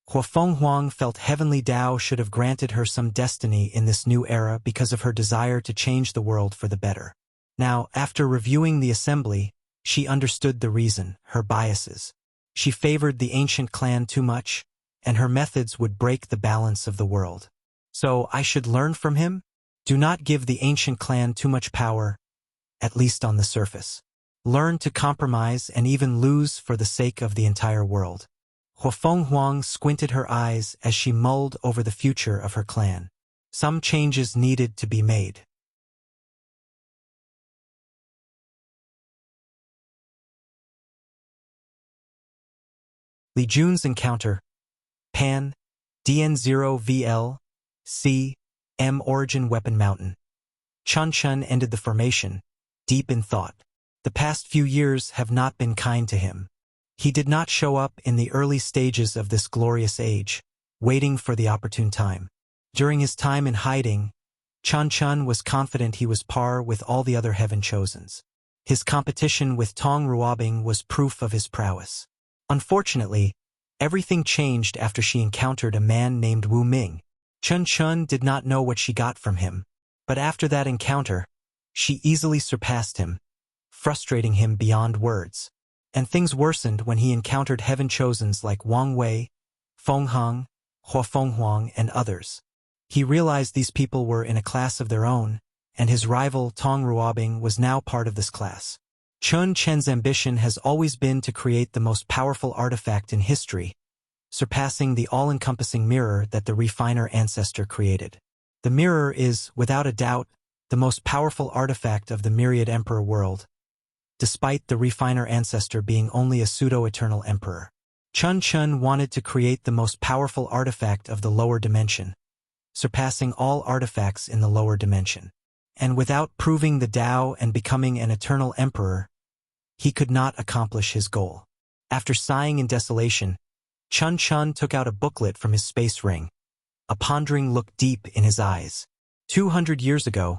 Speaker 1: Huafeng Huang felt Heavenly Tao should have granted her some destiny in this new era because of her desire to change the world for the better. Now, after reviewing the assembly, she understood the reason, her biases. She favored the ancient clan too much, and her methods would break the balance of the world. So I should learn from him? Do not give the ancient clan too much power, at least on the surface. Learn to compromise and even lose for the sake of the entire world. Huafeng Huang squinted her eyes as she mulled over the future of her clan. Some changes needed to be made. Li Jun's encounter. Pan, DN0VL, C, M Origin Weapon Mountain. Chun Chun ended the formation, deep in thought. The past few years have not been kind to him. He did not show up in the early stages of this glorious age, waiting for the opportune time. During his time in hiding, Chun Chun was confident he was par with all the other Heaven Chosens. His competition with Tong Ruobing was proof of his prowess. Unfortunately, everything changed after she encountered a man named Wu Ming. Chun Chun did not know what she got from him, but after that encounter, she easily surpassed him, frustrating him beyond words. And things worsened when he encountered heaven-chosens like Wang Wei, Feng Heng, Hua Fenghuang, and others. He realized these people were in a class of their own, and his rival Tong Ruobing was now part of this class. Chun Chen's ambition has always been to create the most powerful artifact in history, surpassing the all-encompassing mirror that the refiner ancestor created. The mirror is, without a doubt, the most powerful artifact of the myriad emperor world, despite the refiner ancestor being only a pseudo-eternal emperor. Chun wanted to create the most powerful artifact of the lower dimension, surpassing all artifacts in the lower dimension. And without proving the Tao and becoming an eternal emperor, he could not accomplish his goal. After sighing in desolation, Chun took out a booklet from his space ring, a pondering look deep in his eyes. 200 years ago,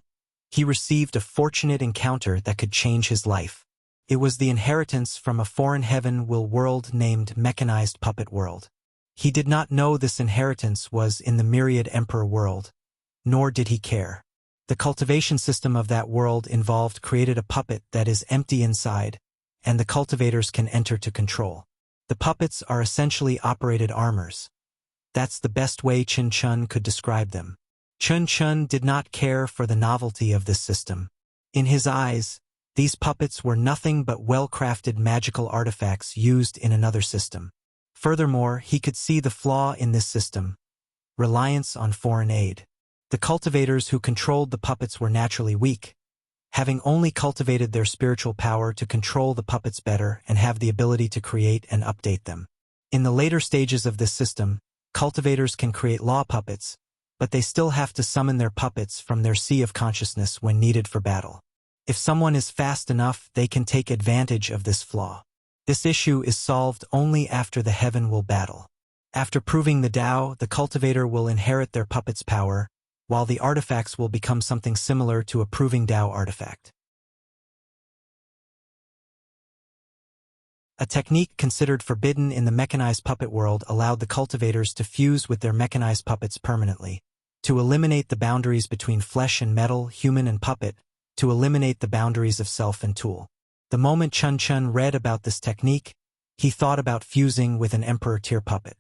Speaker 1: he received a fortunate encounter that could change his life. It was the inheritance from a foreign heaven-will world named Mechanized Puppet World. He did not know this inheritance was in the myriad emperor world, nor did he care. The cultivation system of that world involved created a puppet that is empty inside, and the cultivators can enter to control. The puppets are essentially operated armors. That's the best way Chun could describe them. Chun did not care for the novelty of this system. In his eyes, these puppets were nothing but well-crafted magical artifacts used in another system. Furthermore, he could see the flaw in this system: reliance on foreign aid. The cultivators who controlled the puppets were naturally weak, having only cultivated their spiritual power to control the puppets better and have the ability to create and update them. In the later stages of this system, cultivators can create law puppets, but they still have to summon their puppets from their sea of consciousness when needed for battle. If someone is fast enough, they can take advantage of this flaw. This issue is solved only after the heaven will battle. After proving the Tao, the cultivator will inherit their puppet's power, while the artifacts will become something similar to a proving Tao artifact. A technique considered forbidden in the mechanized puppet world allowed the cultivators to fuse with their mechanized puppets permanently, to eliminate the boundaries between flesh and metal, human and puppet, to eliminate the boundaries of self and tool. The moment Chun read about this technique, he thought about fusing with an emperor-tier puppet.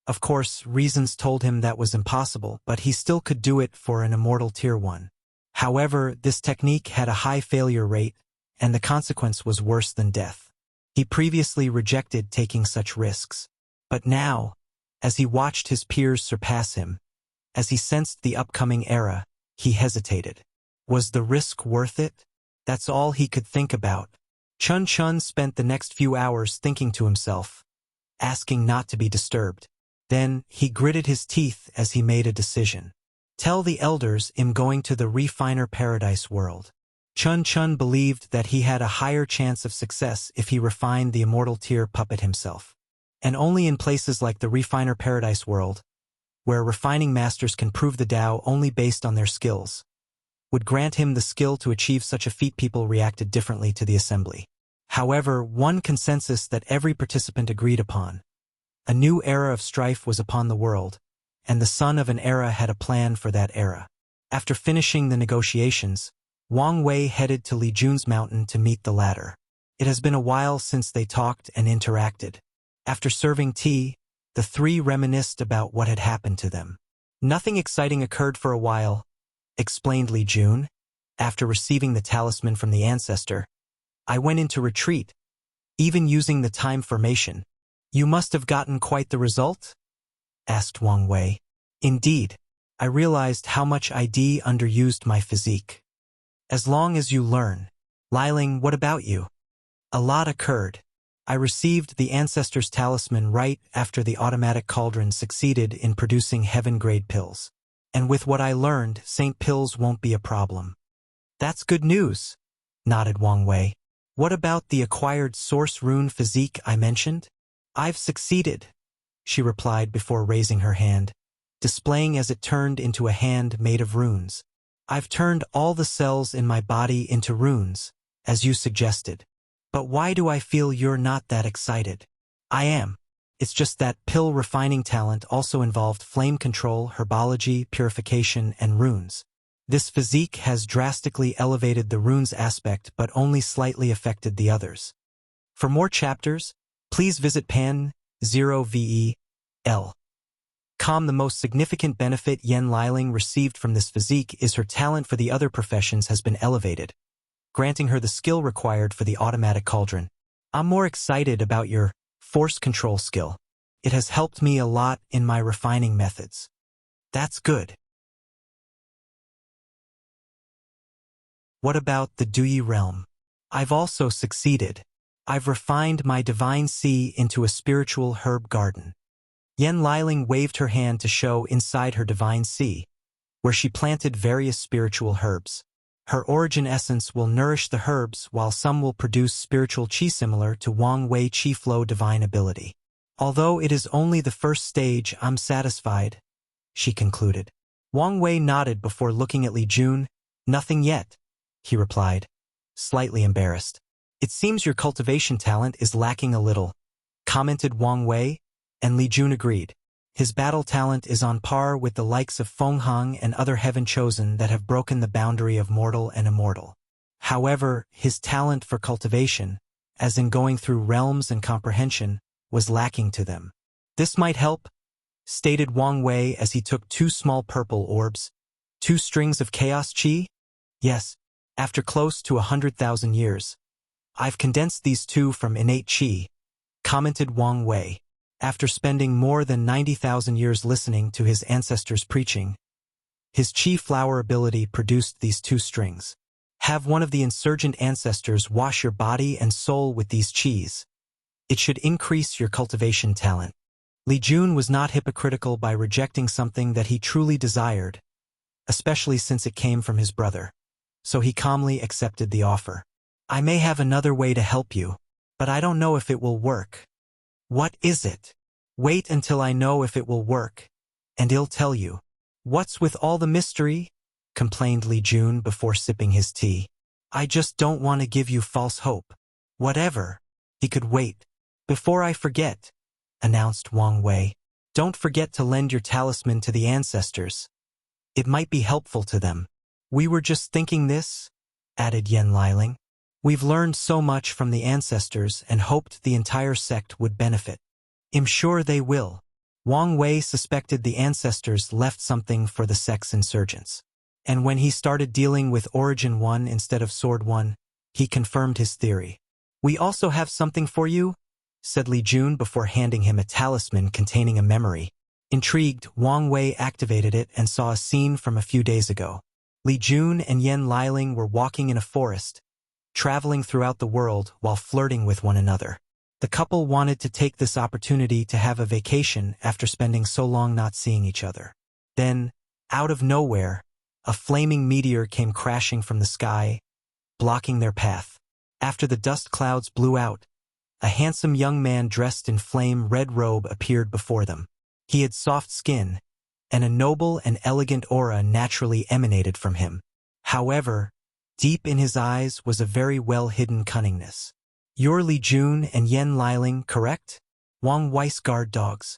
Speaker 1: Of course, reasons told him that was impossible, but he still could do it for an immortal tier 1. However, this technique had a high failure rate, and the consequence was worse than death. He previously rejected taking such risks. But now, as he watched his peers surpass him, as he sensed the upcoming era, he hesitated. Was the risk worth it? That's all he could think about. Chun spent the next few hours thinking to himself, asking not to be disturbed. Then, he gritted his teeth as he made a decision. Tell the elders I'm going to the refiner paradise world. Chun believed that he had a higher chance of success if he refined the immortal tier puppet himself. And only in places like the refiner paradise world, where refining masters can prove the Tao only based on their skills, would grant him the skill to achieve such a feat. People reacted differently to the assembly. However, one consensus that every participant agreed upon: a new era of strife was upon the world, and the son of an era had a plan for that era. After finishing the negotiations, Wang Wei headed to Li Jun's mountain to meet the latter. It has been a while since they talked and interacted. After serving tea, the three reminisced about what had happened to them. Nothing exciting occurred for a while, explained Li Jun. After receiving the talisman from the ancestor, I went into retreat, even using the time formation. You must have gotten quite the result? Asked Wang Wei. Indeed, I realized how much ID underused my physique. As long as you learn. Liling, what about you? A lot occurred. I received the ancestor's talisman right after the automatic cauldron succeeded in producing heaven-grade pills. And with what I learned, Saint pills won't be a problem. That's good news, nodded Wang Wei. What about the acquired source rune physique I mentioned? I've succeeded, she replied before raising her hand, displaying as it turned into a hand made of runes. I've turned all the cells in my body into runes, as you suggested. But why do I feel you're not that excited? I am. It's just that pill refining talent also involved flame control, herbology, purification, and runes. This physique has drastically elevated the runes aspect but only slightly affected the others. For more chapters, please visit pan0vel. The most significant benefit Yen Liling received from this physique is her talent for the other professions has been elevated, granting her the skill required for the automatic cauldron. I'm more excited about your force control skill. It has helped me a lot in my refining methods. That's good. What about the Dui realm? I've also succeeded. I've refined my divine sea into a spiritual herb garden. Yen Liling waved her hand to show inside her divine sea, where she planted various spiritual herbs. Her origin essence will nourish the herbs, while some will produce spiritual qi similar to Wang Wei qi flow divine ability. Although it is only the first stage, I'm satisfied, she concluded. Wang Wei nodded before looking at Li Jun. Nothing yet, he replied, slightly embarrassed. It seems your cultivation talent is lacking a little, commented Wang Wei, and Li Jun agreed. His battle talent is on par with the likes of Feng Hang and other heaven chosen that have broken the boundary of mortal and immortal. However, his talent for cultivation, as in going through realms and comprehension, was lacking to them. This might help, stated Wang Wei as he took 2 small purple orbs. 2 strings of chaos qi? Yes, after close to 100,000 years. I've condensed these 2 from innate qi, commented Wang Wei. After spending more than 90,000 years listening to his ancestors' preaching, his qi flower ability produced these 2 strings. Have one of the insurgent ancestors wash your body and soul with these qis. It should increase your cultivation talent. Li Jun was not hypocritical by rejecting something that he truly desired, especially since it came from his brother. So he calmly accepted the offer. I may have another way to help you, but I don't know if it will work. What is it? Wait until I know if it will work, and I'll tell you. What's with all the mystery? Complained Li Jun before sipping his tea. I just don't want to give you false hope. Whatever. He could wait. Before I forget, announced Wang Wei. Don't forget to lend your talisman to the ancestors. It might be helpful to them. We were just thinking this, added Yen Liling. We've learned so much from the ancestors and hoped the entire sect would benefit. I'm sure they will. Wang Wei suspected the ancestors left something for the sect's insurgents. And when he started dealing with Origin 1 instead of Sword 1, he confirmed his theory. We also have something for you, said Li Jun before handing him a talisman containing a memory. Intrigued, Wang Wei activated it and saw a scene from a few days ago. Li Jun and Yen Liling were walking in a forest, traveling throughout the world while flirting with one another. The couple wanted to take this opportunity to have a vacation after spending so long not seeing each other. Then, out of nowhere, a flaming meteor came crashing from the sky, blocking their path. After the dust clouds blew out, a handsome young man dressed in flame-red robe appeared before them. He had soft skin, and a noble and elegant aura naturally emanated from him. However, deep in his eyes was a very well-hidden cunningness. You're Li Jun and Yen Liling, correct? Wang Wei's guard dogs.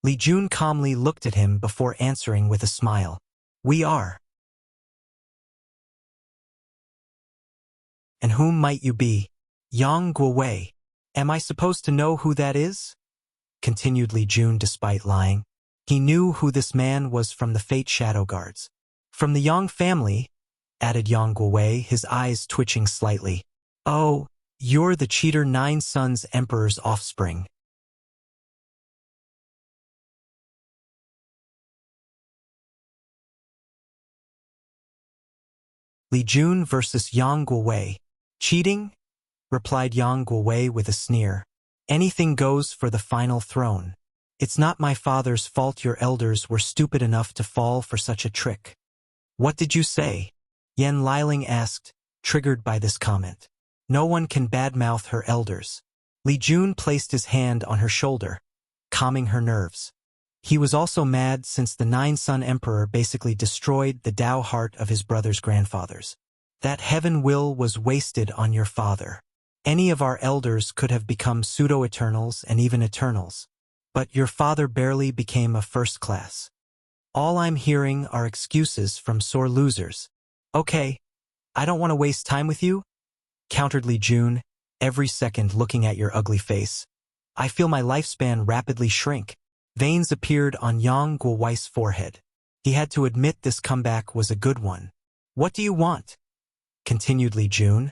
Speaker 1: Li Jun calmly looked at him before answering with a smile. We are. And whom might you be? Yang Guowei. Am I supposed to know who that is? Continued Li Jun despite lying. He knew who this man was from the Fate Shadow Guards. From the Yang family, added Yang Guowei, his eyes twitching slightly. Oh, you're the cheater 9 Sons Emperor's offspring. Li Jun versus Yang Guowei. Cheating? Replied Yang Guowei with a sneer. Anything goes for the final throne. It's not my father's fault your elders were stupid enough to fall for such a trick. What did you say? Yen Liling asked, triggered by this comment. No one can badmouth her elders. Li Jun placed his hand on her shoulder, calming her nerves. He was also mad since the 9-Sun Emperor basically destroyed the Tao heart of his brother's grandfathers. That heaven will was wasted on your father. Any of our elders could have become pseudo-eternals and even eternals. But your father barely became a first class. All I'm hearing are excuses from sore losers. Okay, I don't want to waste time with you, countered Li Jun, every second looking at your ugly face. I feel my lifespan rapidly shrink. Veins appeared on Yang Guowei's forehead. He had to admit this comeback was a good one. What do you want? Continued Li Jun.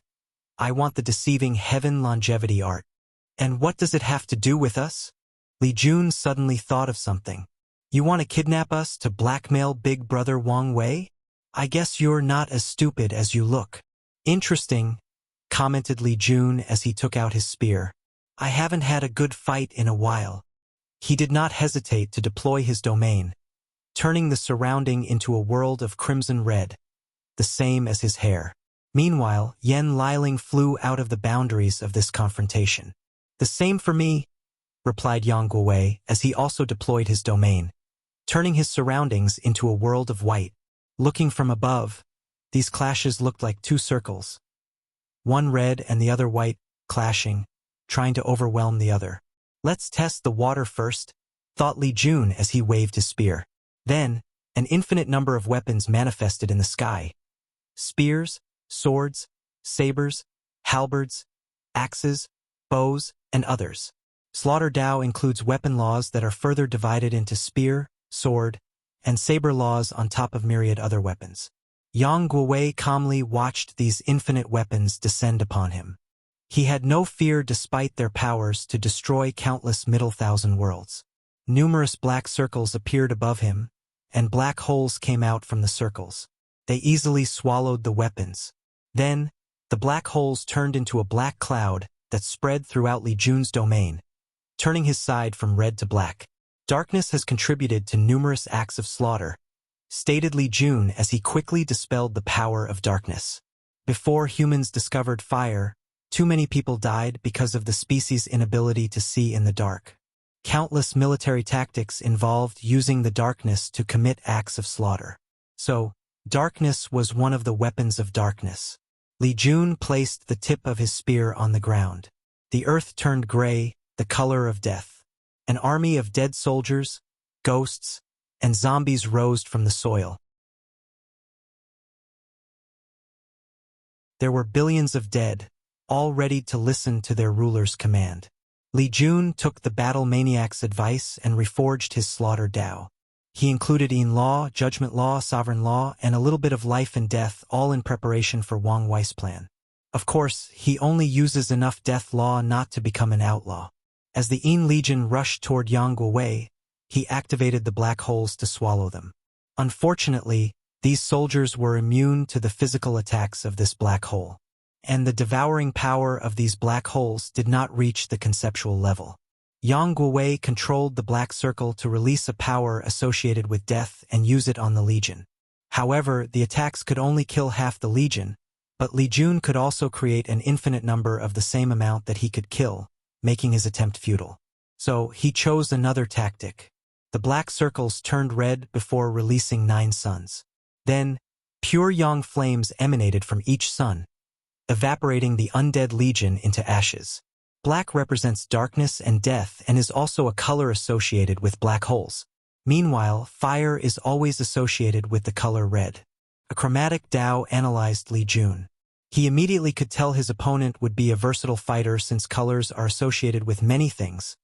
Speaker 1: I want the deceiving heaven longevity art. And what does it have to do with us? Li Jun suddenly thought of something. You want to kidnap us to blackmail Big Brother Wang Wei? I guess you're not as stupid as you look. Interesting, commented Li Jun as he took out his spear. I haven't had a good fight in a while. He did not hesitate to deploy his domain, turning the surrounding into a world of crimson red, the same as his hair. Meanwhile, Yan Liling flew out of the boundaries of this confrontation. The same for me, replied Yang Guowei as he also deployed his domain, turning his surroundings into a world of white. Looking from above, these clashes looked like two circles, one red and the other white, clashing, trying to overwhelm the other. Let's test the water first, thought Li Jun as he waved his spear. Then, an infinite number of weapons manifested in the sky. Spears, swords, sabers, halberds, axes, bows, and others. Slaughter Dao includes weapon laws that are further divided into spear, sword, and saber laws on top of myriad other weapons. Yang Guowei calmly watched these infinite weapons descend upon him. He had no fear despite their powers to destroy countless middle thousand worlds. Numerous black circles appeared above him, and black holes came out from the circles. They easily swallowed the weapons. Then, the black holes turned into a black cloud that spread throughout Li Jun's domain, turning his side from red to black. Darkness has contributed to numerous acts of slaughter, stated Li Jun as he quickly dispelled the power of darkness. Before humans discovered fire, too many people died because of the species' inability to see in the dark. Countless military tactics involved using the darkness to commit acts of slaughter. So, darkness was one of the weapons of darkness. Li Jun placed the tip of his spear on the ground. The earth turned gray, the color of death. An army of dead soldiers, ghosts, and zombies rose from the soil. There were billions of dead, all ready to listen to their ruler's command. Li Jun took the battle maniac's advice and reforged his slaughter Dao. He included Yin law, judgment law, sovereign law, and a little bit of life and death, all in preparation for Wang Wei's plan. Of course, he only uses enough death law not to become an outlaw. As the Yin Legion rushed toward Yang Guowei, he activated the black holes to swallow them. Unfortunately, these soldiers were immune to the physical attacks of this black hole, and the devouring power of these black holes did not reach the conceptual level. Yang Guowei controlled the black circle to release a power associated with death and use it on the Legion. However, the attacks could only kill half the Legion, but Li Jun could also create an infinite number of the same amount that he could kill, making his attempt futile. So, he chose another tactic. The black circles turned red before releasing 9 suns. Then, pure yang flames emanated from each sun, evaporating the undead Legion into ashes. Black represents darkness and death and is also a color associated with black holes. Meanwhile, fire is always associated with the color red. A chromatic Dao analyzed Li Jun. He immediately could tell his opponent would be a versatile fighter since colors are associated with many things,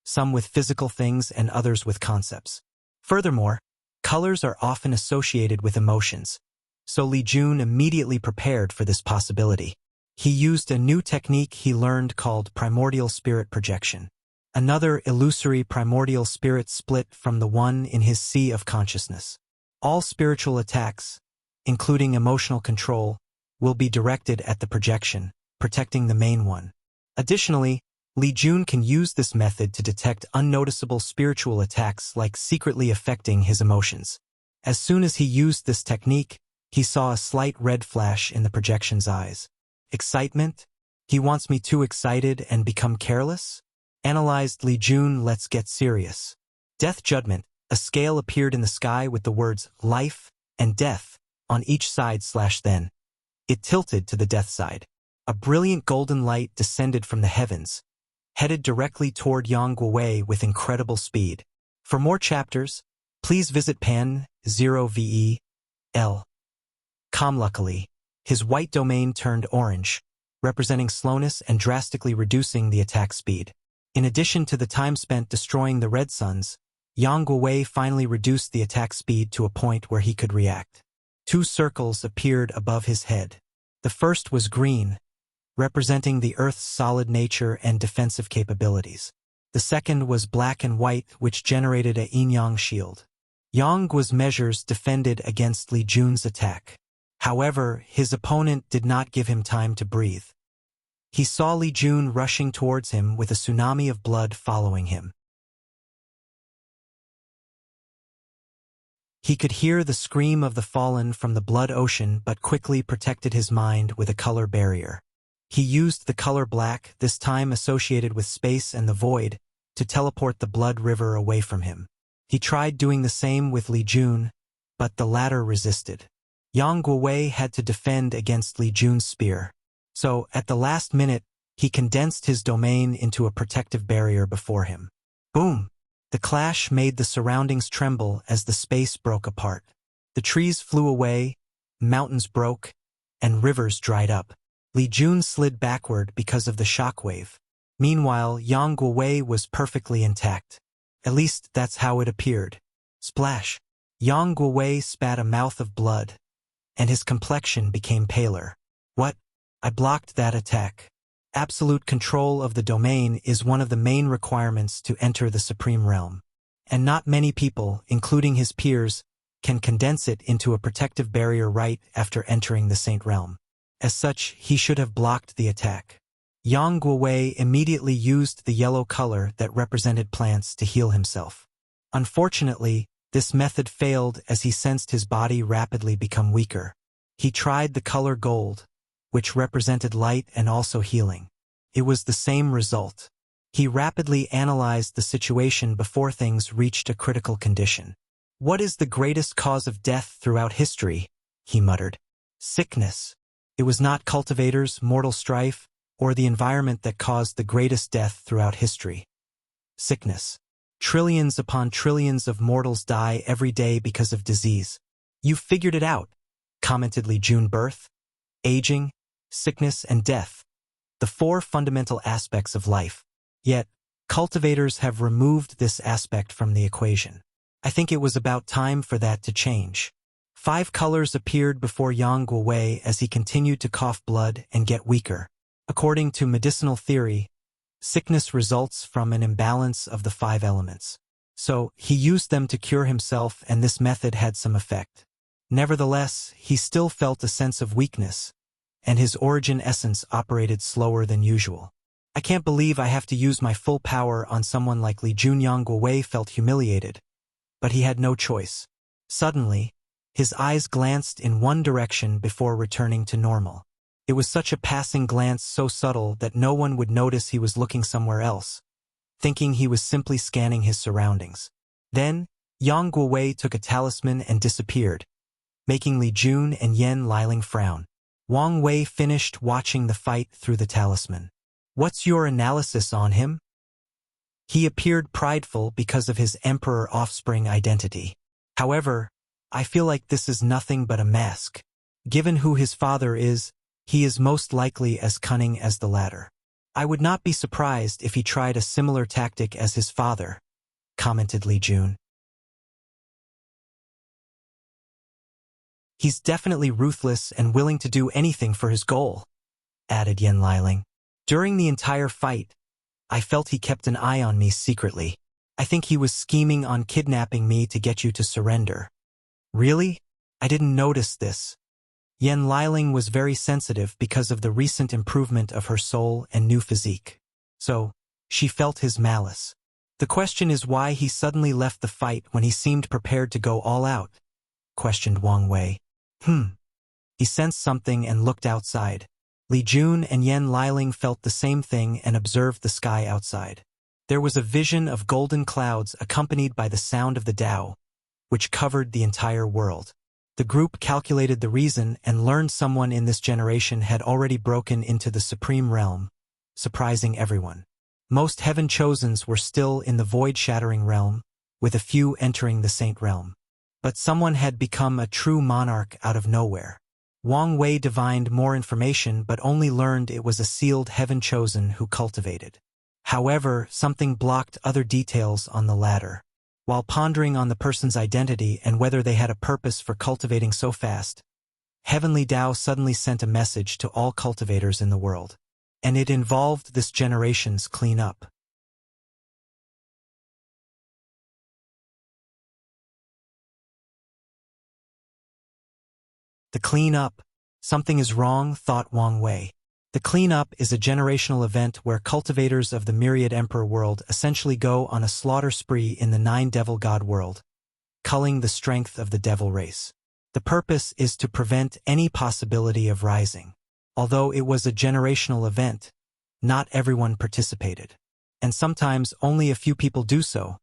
Speaker 1: some with physical things and others with concepts. Furthermore, colors are often associated with emotions, so Li Jun immediately prepared for this possibility. He used a new technique he learned called primordial spirit projection. Another illusory primordial spirit split from the one in his sea of consciousness. All spiritual attacks, including emotional control, will be directed at the projection, protecting the main one. Additionally, Li Jun can use this method to detect unnoticeable spiritual attacks like secretly affecting his emotions. As soon as he used this technique, he saw a slight red flash in the projection's eyes. Excitement? He wants me too excited and become careless? Analyzed Li Jun. Let's get serious. Death Judgment. A scale appeared in the sky with the words life and death on each side / then. It tilted to the death side. A brilliant golden light descended from the heavens, headed directly toward Yang Guowei with incredible speed. For more chapters, please visit pan0vel.com. Luckily, his white domain turned orange, representing slowness and drastically reducing the attack speed. In addition to the time spent destroying the Red Suns, Yang Guowei finally reduced the attack speed to a point where he could react. 2 circles appeared above his head. The first was green, representing the Earth's solid nature and defensive capabilities. The second was black and white, which generated a yin-yang shield. Yang Guo's measures defended against Li Jun's attack. However, his opponent did not give him time to breathe. He saw Li Jun rushing towards him with a tsunami of blood following him. He could hear the scream of the fallen from the blood ocean but quickly protected his mind with a color barrier. He used the color black, this time associated with space and the void, to teleport the blood river away from him. He tried doing the same with Li Jun, but the latter resisted. Yang Guowei had to defend against Li Jun's spear. So, at the last minute, he condensed his domain into a protective barrier before him. Boom! The clash made the surroundings tremble as the space broke apart. The trees flew away, mountains broke, and rivers dried up. Li Jun slid backward because of the shockwave. Meanwhile, Yang Guowei was perfectly intact. At least that's how it appeared. Splash! Yang Guowei spat a mouth of blood, and his complexion became paler. What? I blocked that attack. Absolute control of the domain is one of the main requirements to enter the Supreme Realm. And not many people, including his peers, can condense it into a protective barrier right after entering the Saint Realm. As such, he should have blocked the attack. Yang Guowei immediately used the yellow color that represented plants to heal himself. Unfortunately, this method failed as he sensed his body rapidly become weaker. He tried the color gold, which represented light and also healing. It was the same result. He rapidly analyzed the situation before things reached a critical condition. What is the greatest cause of death throughout history? He muttered. Sickness. It was not cultivators, mortal strife, or the environment that caused the greatest death throughout history. Sickness. Trillions upon trillions of mortals die every day because of disease. You've figured it out, commented Li Jun. Birth, aging, sickness, and death. The 4 fundamental aspects of life. Yet, cultivators have removed this aspect from the equation. I think it was about time for that to change. 5 colors appeared before Yang Guowei as he continued to cough blood and get weaker. According to medicinal theory, sickness results from an imbalance of the 5 elements. So, he used them to cure himself, and this method had some effect. Nevertheless, he still felt a sense of weakness, and his origin essence operated slower than usual. I can't believe I have to use my full power on someone like Li Jun. Yang Guowei felt humiliated, but he had no choice. Suddenly, his eyes glanced in one direction before returning to normal. It was such a passing glance, so subtle that no one would notice he was looking somewhere else, thinking he was simply scanning his surroundings. Then, Yang Guowei took a talisman and disappeared, making Li Jun and Yan Liling frown. Wang Wei finished watching the fight through the talisman. What's your analysis on him? He appeared prideful because of his emperor offspring identity. However, I feel like this is nothing but a mask. Given who his father is, he is most likely as cunning as the latter. I would not be surprised if he tried a similar tactic as his father, commented Li Jun. He's definitely ruthless and willing to do anything for his goal, added Yan Liling. During the entire fight, I felt he kept an eye on me secretly. I think he was scheming on kidnapping me to get you to surrender. Really? I didn't notice this. Yan Liling was very sensitive because of the recent improvement of her soul and new physique. So, she felt his malice. The question is why he suddenly left the fight when he seemed prepared to go all out, questioned Wang Wei. He sensed something and looked outside. Li Jun and Yan Liling felt the same thing and observed the sky outside. There was a vision of golden clouds accompanied by the sound of the Tao, which covered the entire world. The group calculated the reason and learned someone in this generation had already broken into the Supreme Realm, surprising everyone. Most Heaven Chosens were still in the void-shattering realm, with a few entering the Saint Realm. But someone had become a true monarch out of nowhere. Wang Wei divined more information but only learned it was a sealed heaven chosen who cultivated. However, something blocked other details on the ladder. While pondering on the person's identity and whether they had a purpose for cultivating so fast, Heavenly Tao suddenly sent a message to all cultivators in the world. And it involved this generation's cleanup. The cleanup. Something is wrong, thought Wang Wei. The cleanup is a generational event where cultivators of the myriad emperor world essentially go on a slaughter spree in the 9 devil god world, culling the strength of the devil race. The purpose is to prevent any possibility of rising. Although it was a generational event, not everyone participated. And sometimes only a few people do so.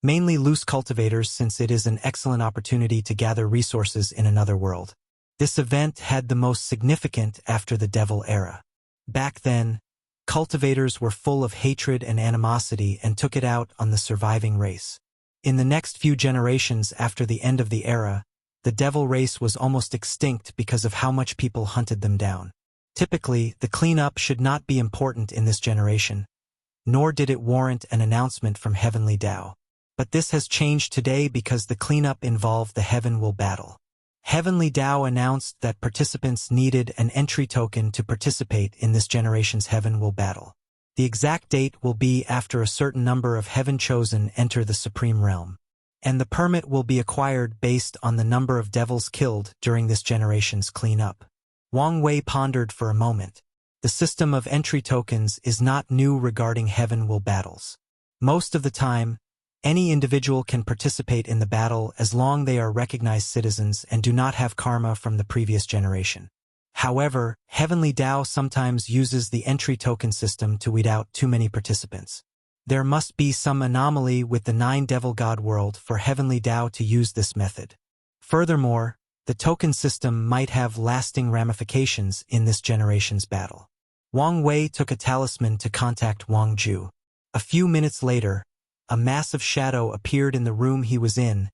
Speaker 1: Mainly loose cultivators, since it is an excellent opportunity to gather resources in another world. This event had the most significant after the Devil era. Back then, cultivators were full of hatred and animosity and took it out on the surviving race. In the next few generations after the end of the era, the Devil race was almost extinct because of how much people hunted them down. Typically, the cleanup should not be important in this generation, nor did it warrant an announcement from Heavenly Tao. But this has changed today because the cleanup involved the Heaven Will battle. Heavenly Tao announced that participants needed an entry token to participate in this generation's Heaven Will battle. The exact date will be after a certain number of Heaven Chosen enter the Supreme Realm. And the permit will be acquired based on the number of devils killed during this generation's cleanup. Wang Wei pondered for a moment. The system of entry tokens is not new regarding Heaven Will battles. Most of the time, any individual can participate in the battle as long they are recognized citizens and do not have karma from the previous generation. However, Heavenly Tao sometimes uses the entry token system to weed out too many participants. There must be some anomaly with the 9 devil god world for Heavenly Tao to use this method. Furthermore, the token system might have lasting ramifications in this generation's battle. Wang Wei took a talisman to contact Wang Ju. A few minutes later, a massive shadow appeared in the room he was in,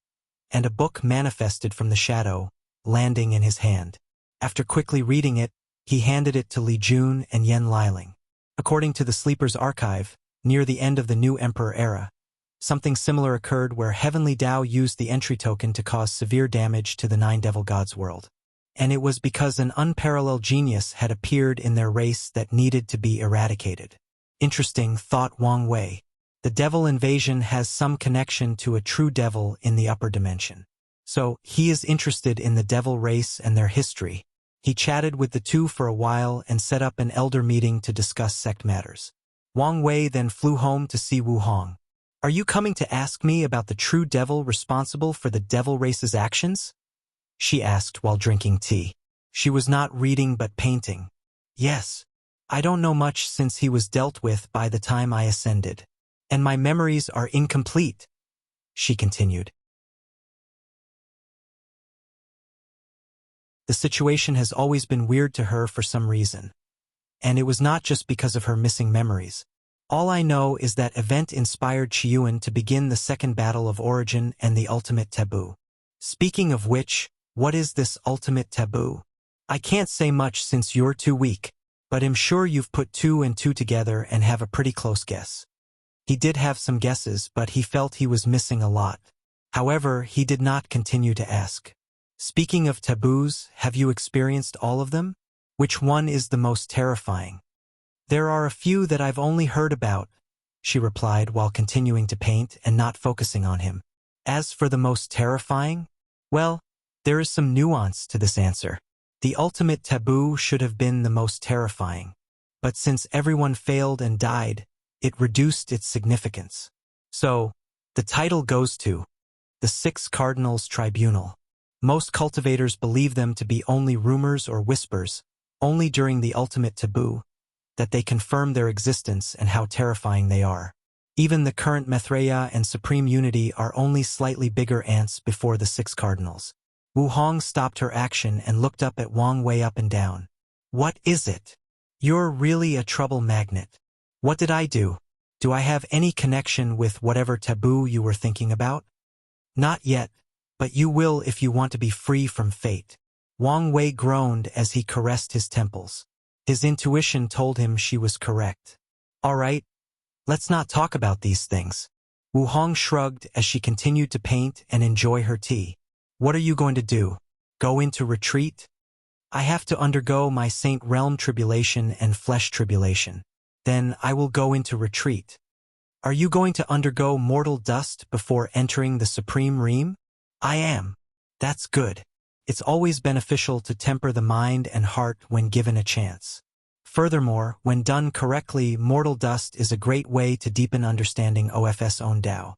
Speaker 1: and a book manifested from the shadow, landing in his hand. After quickly reading it, he handed it to Li Jun and Yen Liling. According to the Sleeper's archive, near the end of the new Emperor era, something similar occurred where Heavenly Tao used the entry token to cause severe damage to the 9 devil gods world. And it was because an unparalleled genius had appeared in their race that needed to be eradicated. Interesting, thought Wang Wei. The devil invasion has some connection to a true devil in the upper dimension. So, he is interested in the devil race and their history. He chatted with the two for a while and set up an elder meeting to discuss sect matters. Wang Wei then flew home to see Wu Hong. "Are you coming to ask me about the true devil responsible for the devil race's actions?" she asked while drinking tea. She was not reading but painting. "Yes. I don't know much since he was dealt with by the time I ascended. And my memories are incomplete," she continued. The situation has always been weird to her for some reason. And it was not just because of her missing memories. All I know is that event inspired Qiyuan to begin the second battle of origin and the ultimate taboo. Speaking of which, what is this ultimate taboo? I can't say much since you're too weak, but I'm sure you've put 2 and 2 together and have a pretty close guess. He did have some guesses, but he felt he was missing a lot. However, he did not continue to ask. "Speaking of taboos, have you experienced all of them? Which one is the most terrifying?" "There are a few that I've only heard about," she replied while continuing to paint and not focusing on him. "As for the most terrifying? Well, there is some nuance to this answer. The ultimate taboo should have been the most terrifying. But since everyone failed and died, it reduced its significance. So, the title goes to the 6 Cardinals Tribunal. Most cultivators believe them to be only rumors or whispers, only during the ultimate taboo, that they confirm their existence and how terrifying they are. Even the current Maitreya and Supreme Unity are only slightly bigger ants before the 6 Cardinals. Wu Hong stopped her action and looked up at Wang Wei up and down. "What is it? You're really a trouble magnet. What did I do? Do I have any connection with whatever taboo you were thinking about?" "Not yet, but you will if you want to be free from fate." Wang Wei groaned as he caressed his temples. His intuition told him she was correct. All right, let's not talk about these things. Wu Hong shrugged as she continued to paint and enjoy her tea. What are you going to do? Go into retreat? I have to undergo my Saint Realm tribulation and flesh tribulation. Then I will go into retreat. Are you going to undergo mortal dust before entering the Supreme Realm? I am. That's good. It's always beneficial to temper the mind and heart when given a chance. Furthermore, when done correctly, mortal dust is a great way to deepen understanding OFS own Tao.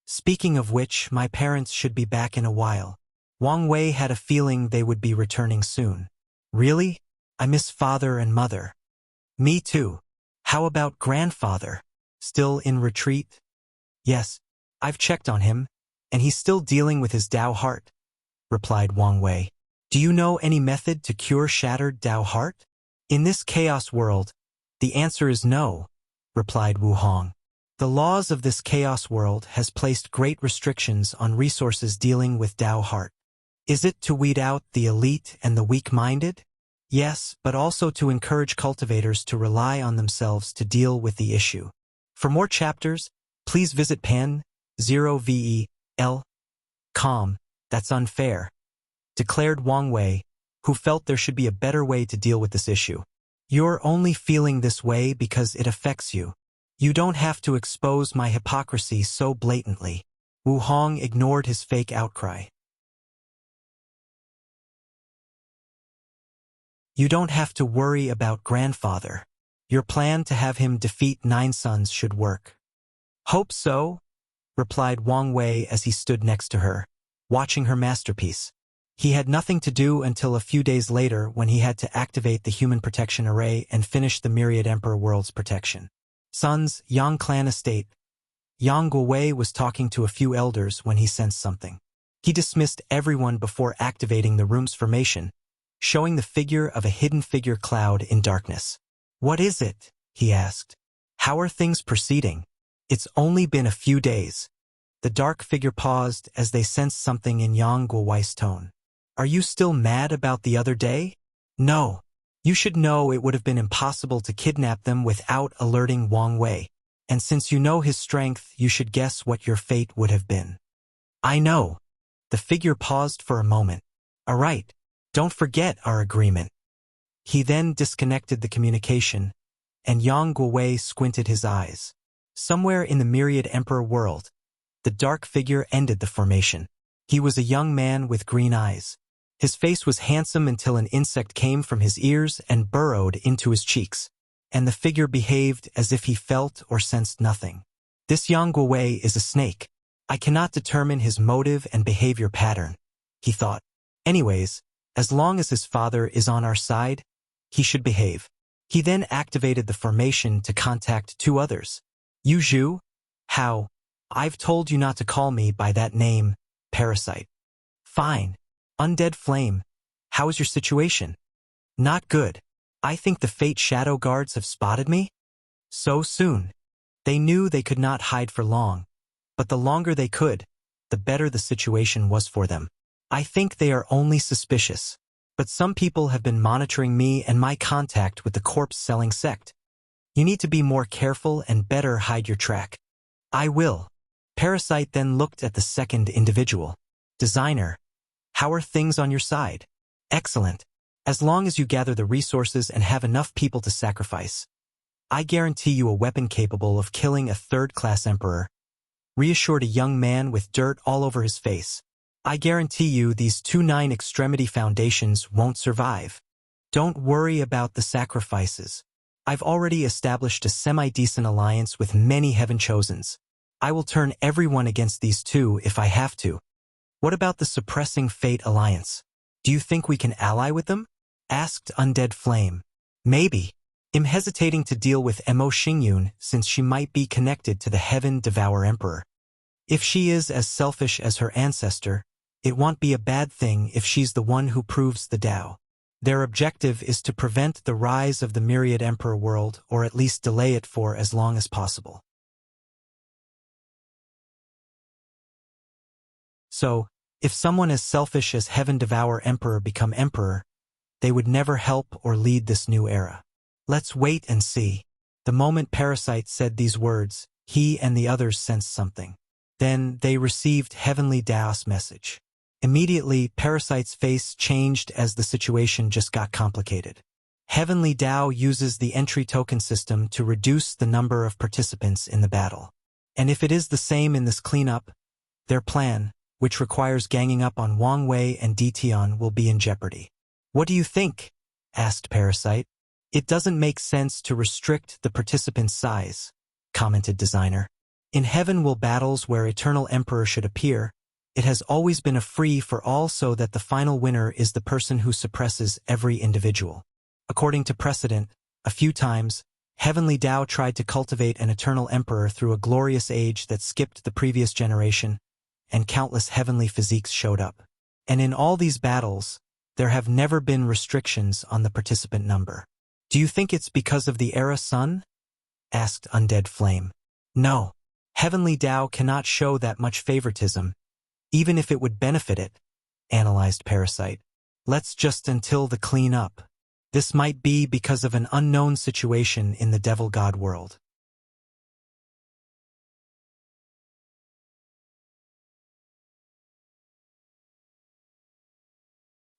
Speaker 1: Speaking of which, my parents should be back in a while. Wang Wei had a feeling they would be returning soon. Really? I miss father and mother. Me too. How about grandfather? Still in retreat? Yes, I've checked on him, and he's still dealing with his Tao heart, replied Wang Wei. Do you know any method to cure shattered Tao heart? In this chaos world, the answer is no, replied Wu Hong. The laws of this chaos world has placed great restrictions on resources dealing with Tao heart. Is it to weed out the elite and the weak-minded? Yes, but also to encourage cultivators to rely on themselves to deal with the issue. For more chapters, please visit pan0vel.com. That's unfair, declared Wang Wei, who felt there should be a better way to deal with this issue. You're only feeling this way because it affects you. You don't have to expose my hypocrisy so blatantly. Wu Hong ignored his fake outcry. You don't have to worry about grandfather. Your plan to have him defeat 9 sons should work. Hope so, replied Wang Wei as he stood next to her, watching her masterpiece. He had nothing to do until a few days later when he had to activate the Human Protection Array and finish the Myriad Emperor World's protection. Sons, Yang Clan Estate. Yang Guowei was talking to a few elders when he sensed something. He dismissed everyone before activating the room's formation, showing the figure of a hidden figure cloud in darkness. What is it? He asked. How are things proceeding? It's only been a few days. The dark figure paused as they sensed something in Yang Guowei's tone. Are you still mad about the other day? No. You should know it would have been impossible to kidnap them without alerting Wang Wei. And since you know his strength, you should guess what your fate would have been. I know. The figure paused for a moment. All right. Don't forget our agreement. He then disconnected the communication, and Yang Guowei squinted his eyes. Somewhere in the Myriad Emperor world, the dark figure ended the formation. He was a young man with green eyes. His face was handsome until an insect came from his ears and burrowed into his cheeks, and the figure behaved as if he felt or sensed nothing. This Yang Guowei is a snake. I cannot determine his motive and behavior pattern, he thought. Anyways, as long as his father is on our side, he should behave. He then activated the formation to contact 2 others. Yu Zhu? How? I've told you not to call me by that name, parasite. Fine. Undead Flame. How is your situation? Not good. I think the Fate Shadow Guards have spotted me? So soon. They knew they could not hide for long, but the longer they could, the better the situation was for them. I think they are only suspicious, but some people have been monitoring me and my contact with the corpse-selling sect. You need to be more careful and better hide your track. I will. Parasite then looked at the second individual. Designer. How are things on your side? Excellent. As long as you gather the resources and have enough people to sacrifice, I guarantee you a weapon capable of killing a 3rd-class emperor, reassured a young man with dirt all over his face. I guarantee you these 2 9 extremity foundations won't survive. Don't worry about the sacrifices. I've already established a semi-decent alliance with many Heaven Chosens. I will turn everyone against these 2 if I have to. What about the Suppressing Fate Alliance? Do you think we can ally with them? Asked Undead Flame. Maybe. I'm hesitating to deal with Mo Xingyun since she might be connected to the Heaven Devour Emperor. If she is as selfish as her ancestor, it won't be a bad thing if she's the one who proves the Tao. Their objective is to prevent the rise of the Myriad Emperor world or at least delay it for as long as possible. So, If someone as selfish as Heaven Devour Emperor become emperor, they would never help or lead this new era. Let's wait and see. The moment Parasite said these words, he and the others sensed something. Then they received Heavenly Tao's message. Immediately, Parasite's face changed as the situation just got complicated. Heavenly Tao uses the entry token system to reduce the number of participants in the battle. And if it is the same in this cleanup, their plan, which requires ganging up on Wang Wei and Dition, will be in jeopardy. What do you think? Asked Parasite. It doesn't make sense to restrict the participants' size, commented Designer. In Heaven Will battles where Eternal Emperor should appear, it has always been a free for all so that the final winner is the person who suppresses every individual. According to precedent, a few times, Heavenly Tao tried to cultivate an Eternal Emperor through a glorious age that skipped the previous generation, and countless heavenly physiques showed up. And in all these battles, there have never been restrictions on the participant number. Do you think it's because of the Era Sun? Asked Undead Flame. No. Heavenly Tao cannot show that much favoritism, even if it would benefit it, analyzed Parasite. Let's just until the clean up. This might be because of an unknown situation in the Devil God world.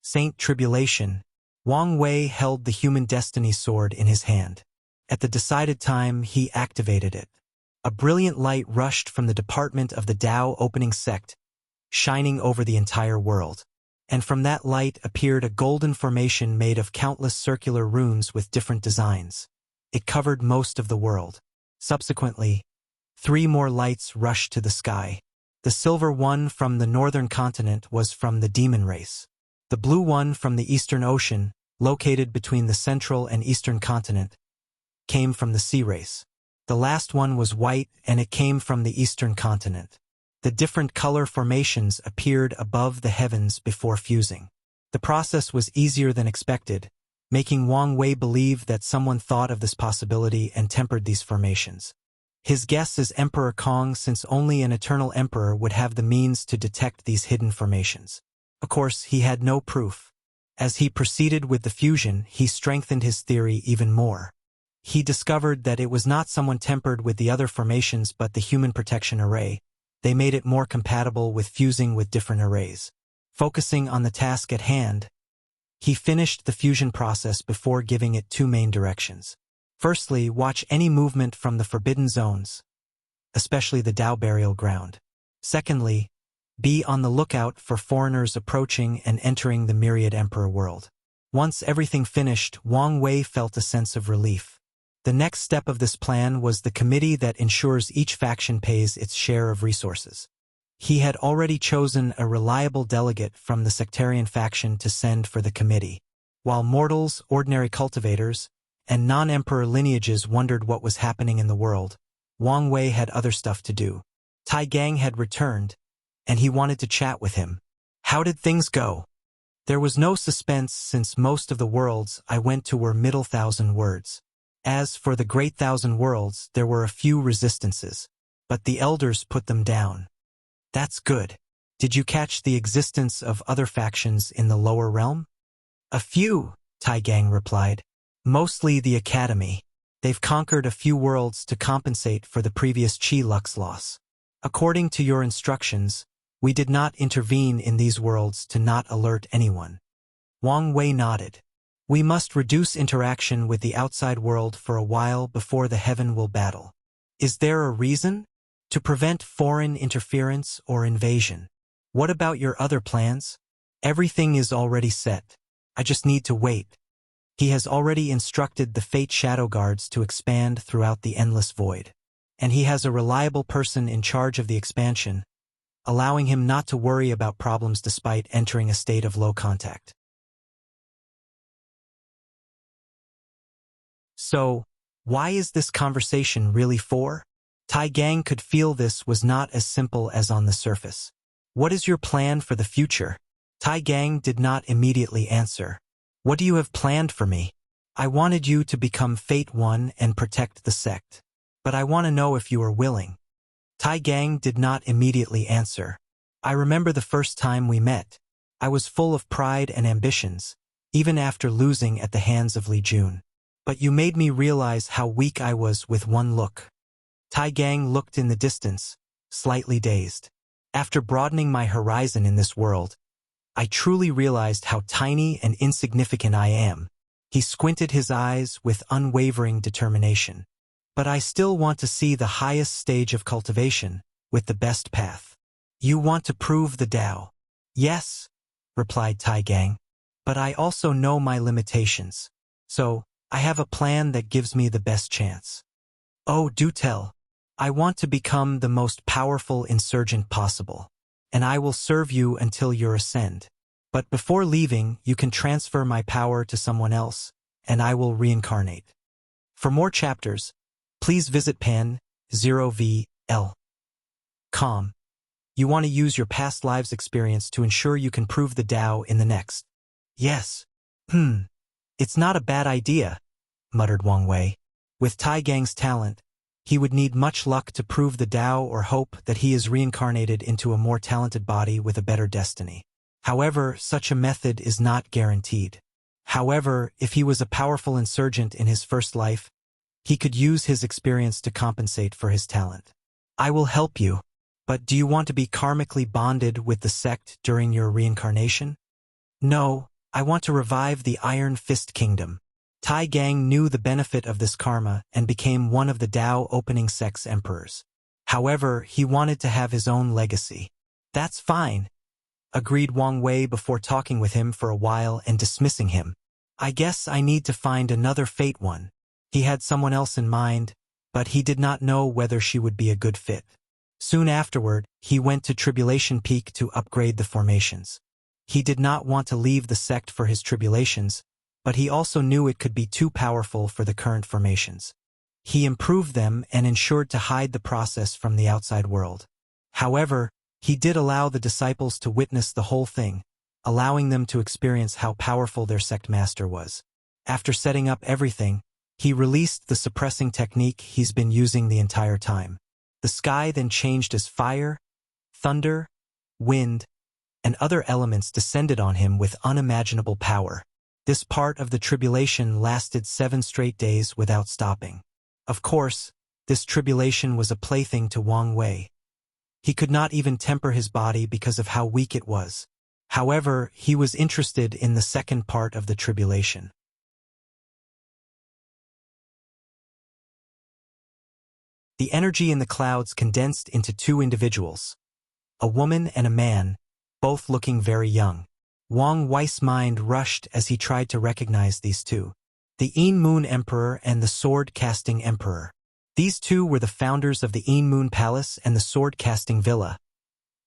Speaker 1: Saint Tribulation. Wang Wei held the human destiny sword in his hand. At the decided time, he activated it. A brilliant light rushed from the department of the Tao opening sect, shining over the entire world. And from that light appeared a golden formation made of countless circular runes with different designs. It covered most of the world. Subsequently, 3 more lights rushed to the sky. The silver one from the northern continent was from the demon race. The blue one from the Eastern Ocean, located between the central and eastern continent, came from the sea race. The last one was white and it came from the eastern continent. The different color formations appeared above the heavens before fusing. The process was easier than expected, making Wang Wei believe that someone thought of this possibility and tempered these formations. His guess is Emperor Kong, since only an eternal emperor would have the means to detect these hidden formations. Of course, he had no proof. As he proceeded with the fusion, he strengthened his theory even more. He discovered that it was not someone tempered with the other formations but the human protection array. They made it more compatible with fusing with different arrays. Focusing on the task at hand, he finished the fusion process before giving it 2 main directions. Firstly, watch any movement from the forbidden zones, especially the Tao burial ground. Secondly, be on the lookout for foreigners approaching and entering the Myriad Emperor world. Once everything finished, Wang Wei felt a sense of relief. The next step of this plan was the committee that ensures each faction pays its share of resources. He had already chosen a reliable delegate from the sectarian faction to send for the committee. While mortals, ordinary cultivators, and non-emperor lineages wondered what was happening in the world, Wang Wei had other stuff to do. Tai Gang had returned, and he wanted to chat with him. How did things go? There was no suspense since most of the worlds I went to were middle 1,000 words. As for the Great 1,000 Worlds, there were a few resistances, but the elders put them down. That's good. Did you catch the existence of other factions in the lower realm? A few, Tai Gang replied. Mostly the Academy. They've conquered a few worlds to compensate for the previous Chi Lux loss. According to your instructions, we did not intervene in these worlds to not alert anyone. Wang Wei nodded. We must reduce interaction with the outside world for a while before the Heaven Will battle. Is there a reason? To prevent foreign interference or invasion. What about your other plans? Everything is already set. I just need to wait. He has already instructed the Fate Shadow Guards to expand throughout the Endless Void. And he has a reliable person in charge of the expansion, allowing him not to worry about problems despite entering a state of low contact. So, why is this conversation really for? Tai Gang could feel this was not as simple as on the surface. What is your plan for the future? Tai Gang did not immediately answer. What do you have planned for me? I wanted you to become Fate One and protect the sect. But I want to know if you are willing. Tai Gang did not immediately answer. I remember the first time we met. I was full of pride and ambitions, even after losing at the hands of Li Jun. But you made me realize how weak I was with one look. Tai Gang looked in the distance, slightly dazed. After broadening my horizon in this world, I truly realized how tiny and insignificant I am. He squinted his eyes with unwavering determination. But I still want to see the highest stage of cultivation, with the best path. You want to prove the Tao? Yes, replied Tai Gang. But I also know my limitations. So, I have a plan that gives me the best chance. Oh, do tell. I want to become the most powerful insurgent possible. And I will serve you until you ascend. But before leaving, you can transfer my power to someone else, and I will reincarnate. For more chapters, please visit pan0vl.com. You want to use your past lives experience to ensure you can prove the Tao in the next. Yes. It's not a bad idea, muttered Wang Wei. With Tai Gang's talent, he would need much luck to prove the Tao or hope that he is reincarnated into a more talented body with a better destiny. However, such a method is not guaranteed. However, if he was a powerful insurgent in his first life, he could use his experience to compensate for his talent. I will help you, but do you want to be karmically bonded with the sect during your reincarnation? No, I want to revive the Iron Fist Kingdom. Tai Gang knew the benefit of this karma and became one of the Tao opening sect's emperors. However, he wanted to have his own legacy. That's fine, agreed Wang Wei before talking with him for a while and dismissing him. I guess I need to find another Fate one. He had someone else in mind, but he did not know whether she would be a good fit. Soon afterward, he went to Tribulation Peak to upgrade the formations. He did not want to leave the sect for his tribulations, but he also knew it could be too powerful for the current formations. He improved them and ensured to hide the process from the outside world. However, he did allow the disciples to witness the whole thing, allowing them to experience how powerful their sect master was. After setting up everything, he released the suppressing technique he's been using the entire time. The sky then changed as fire, thunder, wind, and other elements descended on him with unimaginable power. This part of the tribulation lasted 7 straight days without stopping. Of course, this tribulation was a plaything to Wang Wei. He could not even temper his body because of how weak it was. However, he was interested in the second part of the tribulation. The energy in the clouds condensed into 2 individuals, a woman and a man, both looking very young. Wang Wei's mind rushed as he tried to recognize these two. The Yin Moon Emperor and the Sword-Casting Emperor. These two were the founders of the Yin Moon Palace and the Sword-Casting Villa.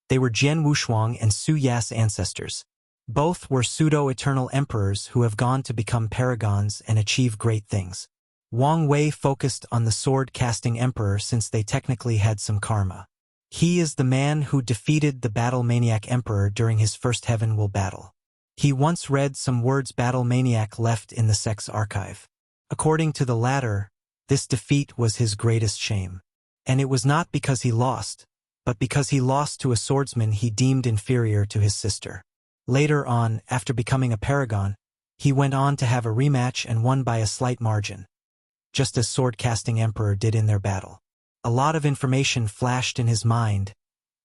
Speaker 1: They were Jian Wushuang and Su Ya's ancestors. Both were pseudo-eternal emperors who have gone to become paragons and achieve great things. Wang Wei focused on the Sword-Casting Emperor since they technically had some karma. He is the man who defeated the Battle Maniac Emperor during his first Heaven Will battle. He once read some words Battle Maniac left in the sect's archive. According to the latter, this defeat was his greatest shame. And it was not because he lost, but because he lost to a swordsman he deemed inferior to his sister. Later on, after becoming a paragon, he went on to have a rematch and won by a slight margin, just as Sword-Casting Emperor did in their battle. A lot of information flashed in his mind,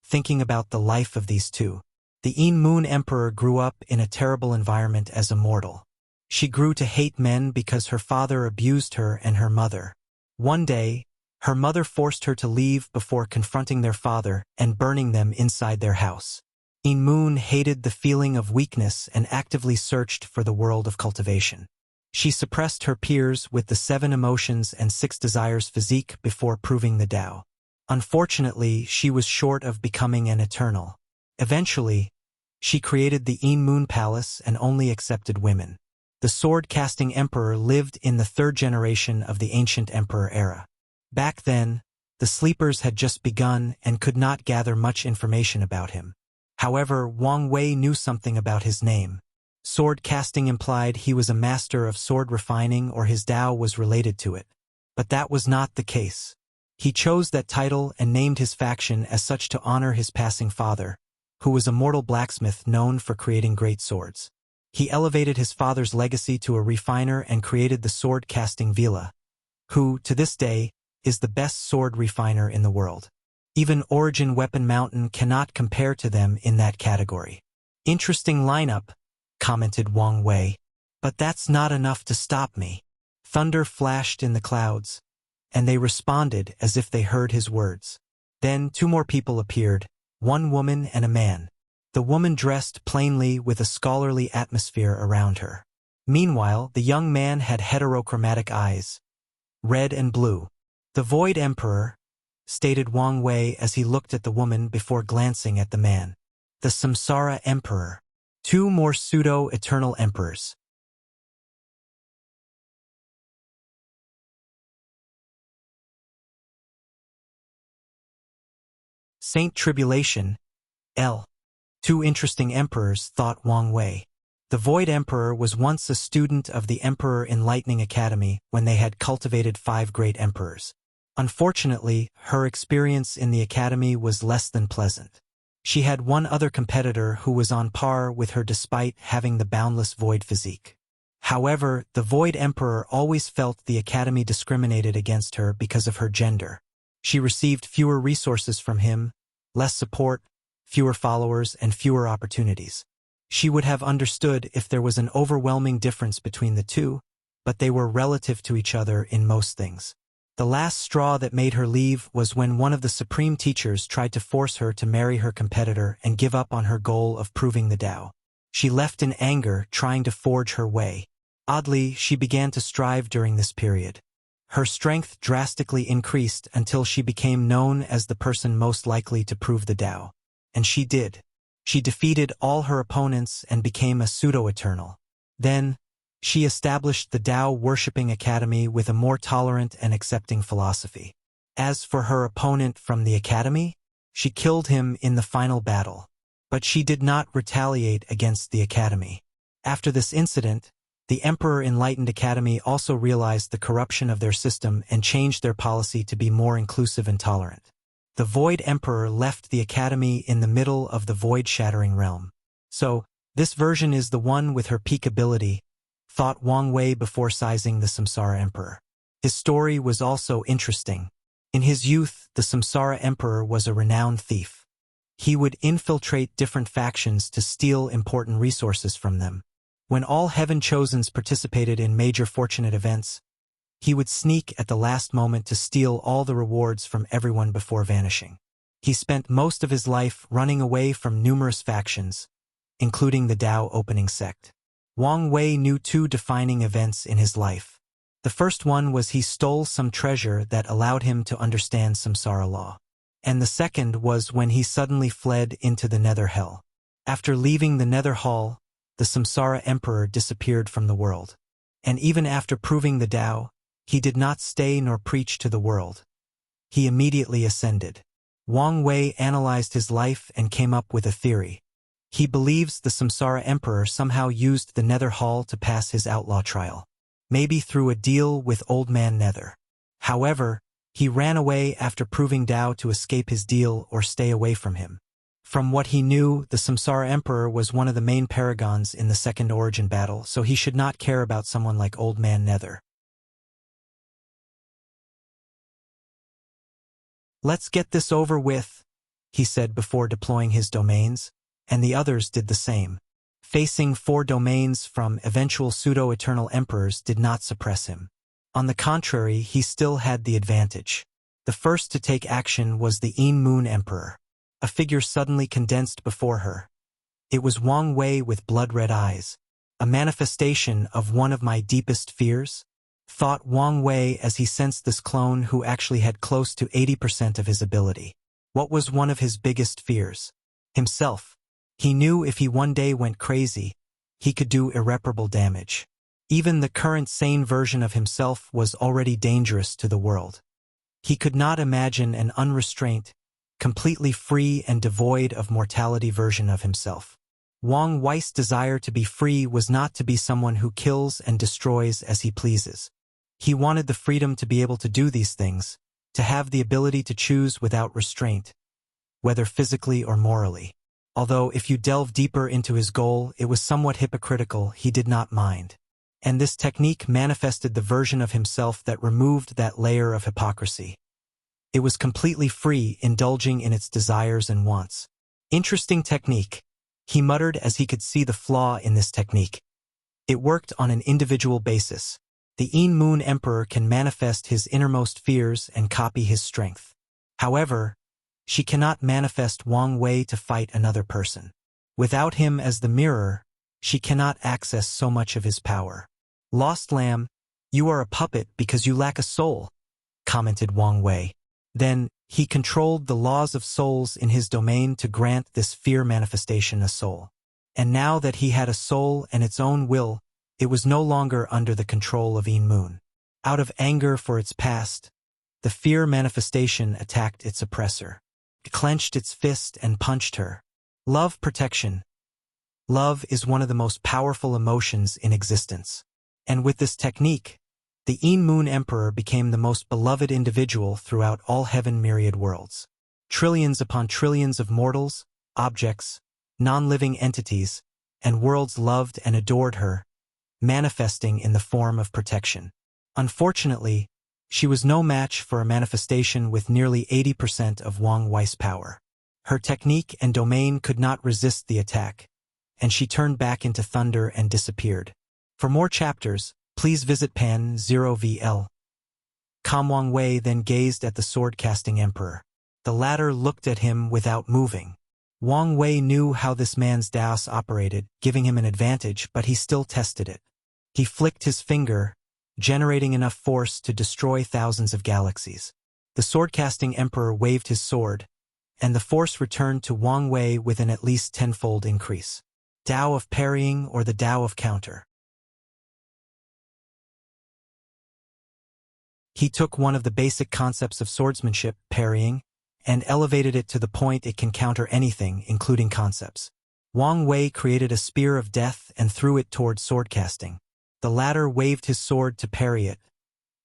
Speaker 1: thinking about the life of these two. The Yin Moon Emperor grew up in a terrible environment as a mortal. She grew to hate men because her father abused her and her mother. One day, her mother forced her to leave before confronting their father and burning them inside their house. Yin Moon hated the feeling of weakness and actively searched for the world of cultivation. She suppressed her peers with the 7 emotions and 6 desires physique before proving the Tao. Unfortunately, she was short of becoming an eternal. Eventually, she created the Yin Moon Palace and only accepted women. The Sword-Casting Emperor lived in the 3rd generation of the Ancient Emperor era. Back then, the sleepers had just begun and could not gather much information about him. However, Wang Wei knew something about his name. Sword casting implied he was a master of sword refining or his Tao was related to it. But that was not the case. He chose that title and named his faction as such to honor his passing father, who was a mortal blacksmith known for creating great swords. He elevated his father's legacy to a refiner and created the sword-casting Vila, who, to this day, is the best sword refiner in the world. Even Origin Weapon Mountain cannot compare to them in that category. Interesting lineup, commented Wang Wei. But that's not enough to stop me. Thunder flashed in the clouds, and they responded as if they heard his words. Then 2 more people appeared, 1 woman and a man. The woman dressed plainly with a scholarly atmosphere around her. Meanwhile, the young man had heterochromatic eyes, red and blue. The Void Emperor, stated Wang Wei as he looked at the woman before glancing at the man. The Samsara Emperor. 2 more pseudo-eternal emperors. Saint Tribulation, L. 2 interesting emperors, thought Wang Wei. The Void Emperor was once a student of the Emperor Enlightening Academy when they had cultivated 5 great emperors. Unfortunately, her experience in the academy was less than pleasant. She had one other competitor who was on par with her despite having the boundless void physique. However, the Void Emperor always felt the academy discriminated against her because of her gender. She received fewer resources from him, less support, fewer followers, and fewer opportunities. She would have understood if there was an overwhelming difference between the two, but they were relative to each other in most things. The last straw that made her leave was when one of the supreme teachers tried to force her to marry her competitor and give up on her goal of proving the Tao. She left in anger, trying to forge her way. Oddly, she began to strive during this period. Her strength drastically increased until she became known as the person most likely to prove the Tao. And she did. She defeated all her opponents and became a pseudo-eternal. Then, she established the Tao-worshipping academy with a more tolerant and accepting philosophy. As for her opponent from the academy, she killed him in the final battle. But she did not retaliate against the academy. After this incident, the Emperor Enlightened Academy also realized the corruption of their system and changed their policy to be more inclusive and tolerant. The Void Emperor left the academy in the middle of the void-shattering realm. So, this version is the one with her peak ability, thought Wang Wei before sizing the Samsara Emperor. His story was also interesting. In his youth, the Samsara Emperor was a renowned thief. He would infiltrate different factions to steal important resources from them. When all Heaven Chosens participated in major fortunate events, he would sneak at the last moment to steal all the rewards from everyone before vanishing. He spent most of his life running away from numerous factions, including the Tao opening sect. Wang Wei knew 2 defining events in his life. The first one was he stole some treasure that allowed him to understand Samsara law. And the second was when he suddenly fled into the Nether Hell. After leaving the Nether Hall, the Samsara Emperor disappeared from the world. And even after proving the Tao, he did not stay nor preach to the world. He immediately ascended. Wang Wei analyzed his life and came up with a theory. He believes the Samsara Emperor somehow used the Nether Hall to pass his outlaw trial. Maybe through a deal with Old Man Nether. However, he ran away after proving Tao to escape his deal or stay away from him. From what he knew, the Samsara Emperor was one of the main paragons in the Second Origin battle, so he should not care about someone like Old Man Nether. "Let's get this over with," he said before deploying his domains, and the others did the same. Facing 4 domains from eventual pseudo-eternal emperors did not suppress him. On the contrary, he still had the advantage. The first to take action was the Moon Emperor. A figure suddenly condensed before her. It was Wang Wei with blood-red eyes. A manifestation of one of my deepest fears? Thought Wang Wei as he sensed this clone who actually had close to 80% of his ability. What was one of his biggest fears? Himself. He knew if he one day went crazy, he could do irreparable damage. Even the current sane version of himself was already dangerous to the world. He could not imagine an unrestrained, completely free and devoid of mortality version of himself. Wang Wei's desire to be free was not to be someone who kills and destroys as he pleases. He wanted the freedom to be able to do these things, to have the ability to choose without restraint, whether physically or morally. Although if you delve deeper into his goal, it was somewhat hypocritical, he did not mind. And this technique manifested the version of himself that removed that layer of hypocrisy. It was completely free, indulging in its desires and wants. Interesting technique, he muttered as he could see the flaw in this technique. It worked on an individual basis. The Een Moon Emperor can manifest his innermost fears and copy his strength. However, she cannot manifest Wang Wei to fight another person. Without him as the mirror, she cannot access so much of his power. Lost lamb, you are a puppet because you lack a soul, commented Wang Wei. Then, he controlled the laws of souls in his domain to grant this fear manifestation a soul. And now that he had a soul and its own will, it was no longer under the control of Een Moon. Out of anger for its past, the fear manifestation attacked its oppressor. It clenched its fist and punched her. Love protection. Love is one of the most powerful emotions in existence. And with this technique, the Een Moon Emperor became the most beloved individual throughout all heaven myriad worlds. Trillions upon trillions of mortals, objects, non-living entities, and worlds loved and adored her, manifesting in the form of protection. Unfortunately, she was no match for a manifestation with nearly 80% of Wang Wei's power. Her technique and domain could not resist the attack, and she turned back into thunder and disappeared. For more chapters, please visit Pan 0VL. Wang Wei then gazed at the sword-casting emperor. The latter looked at him without moving. Wang Wei knew how this man's Daos operated, giving him an advantage, but he still tested it. He flicked his finger, generating enough force to destroy thousands of galaxies. The sword-casting emperor waved his sword, and the force returned to Wang Wei with an at least tenfold increase. Tao of parrying or the Tao of counter. He took one of the basic concepts of swordsmanship, parrying, and elevated it to the point it can counter anything, including concepts. Wang Wei created a spear of death and threw it toward sword-casting. The latter waved his sword to parry it,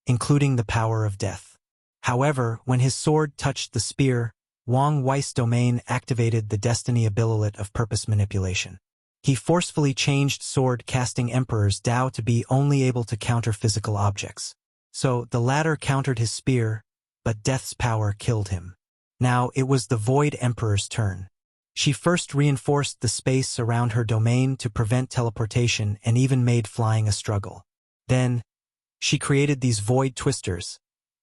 Speaker 1: including the power of death. However, when his sword touched the spear, Wang Wei's domain activated the destiny ability of purpose manipulation. He forcefully changed sword-casting Emperor's Tao to be only able to counter physical objects. So, the latter countered his spear, but death's power killed him. Now, it was the Void Emperor's turn. She first reinforced the space around her domain to prevent teleportation and even made flying a struggle. Then, she created these void twisters,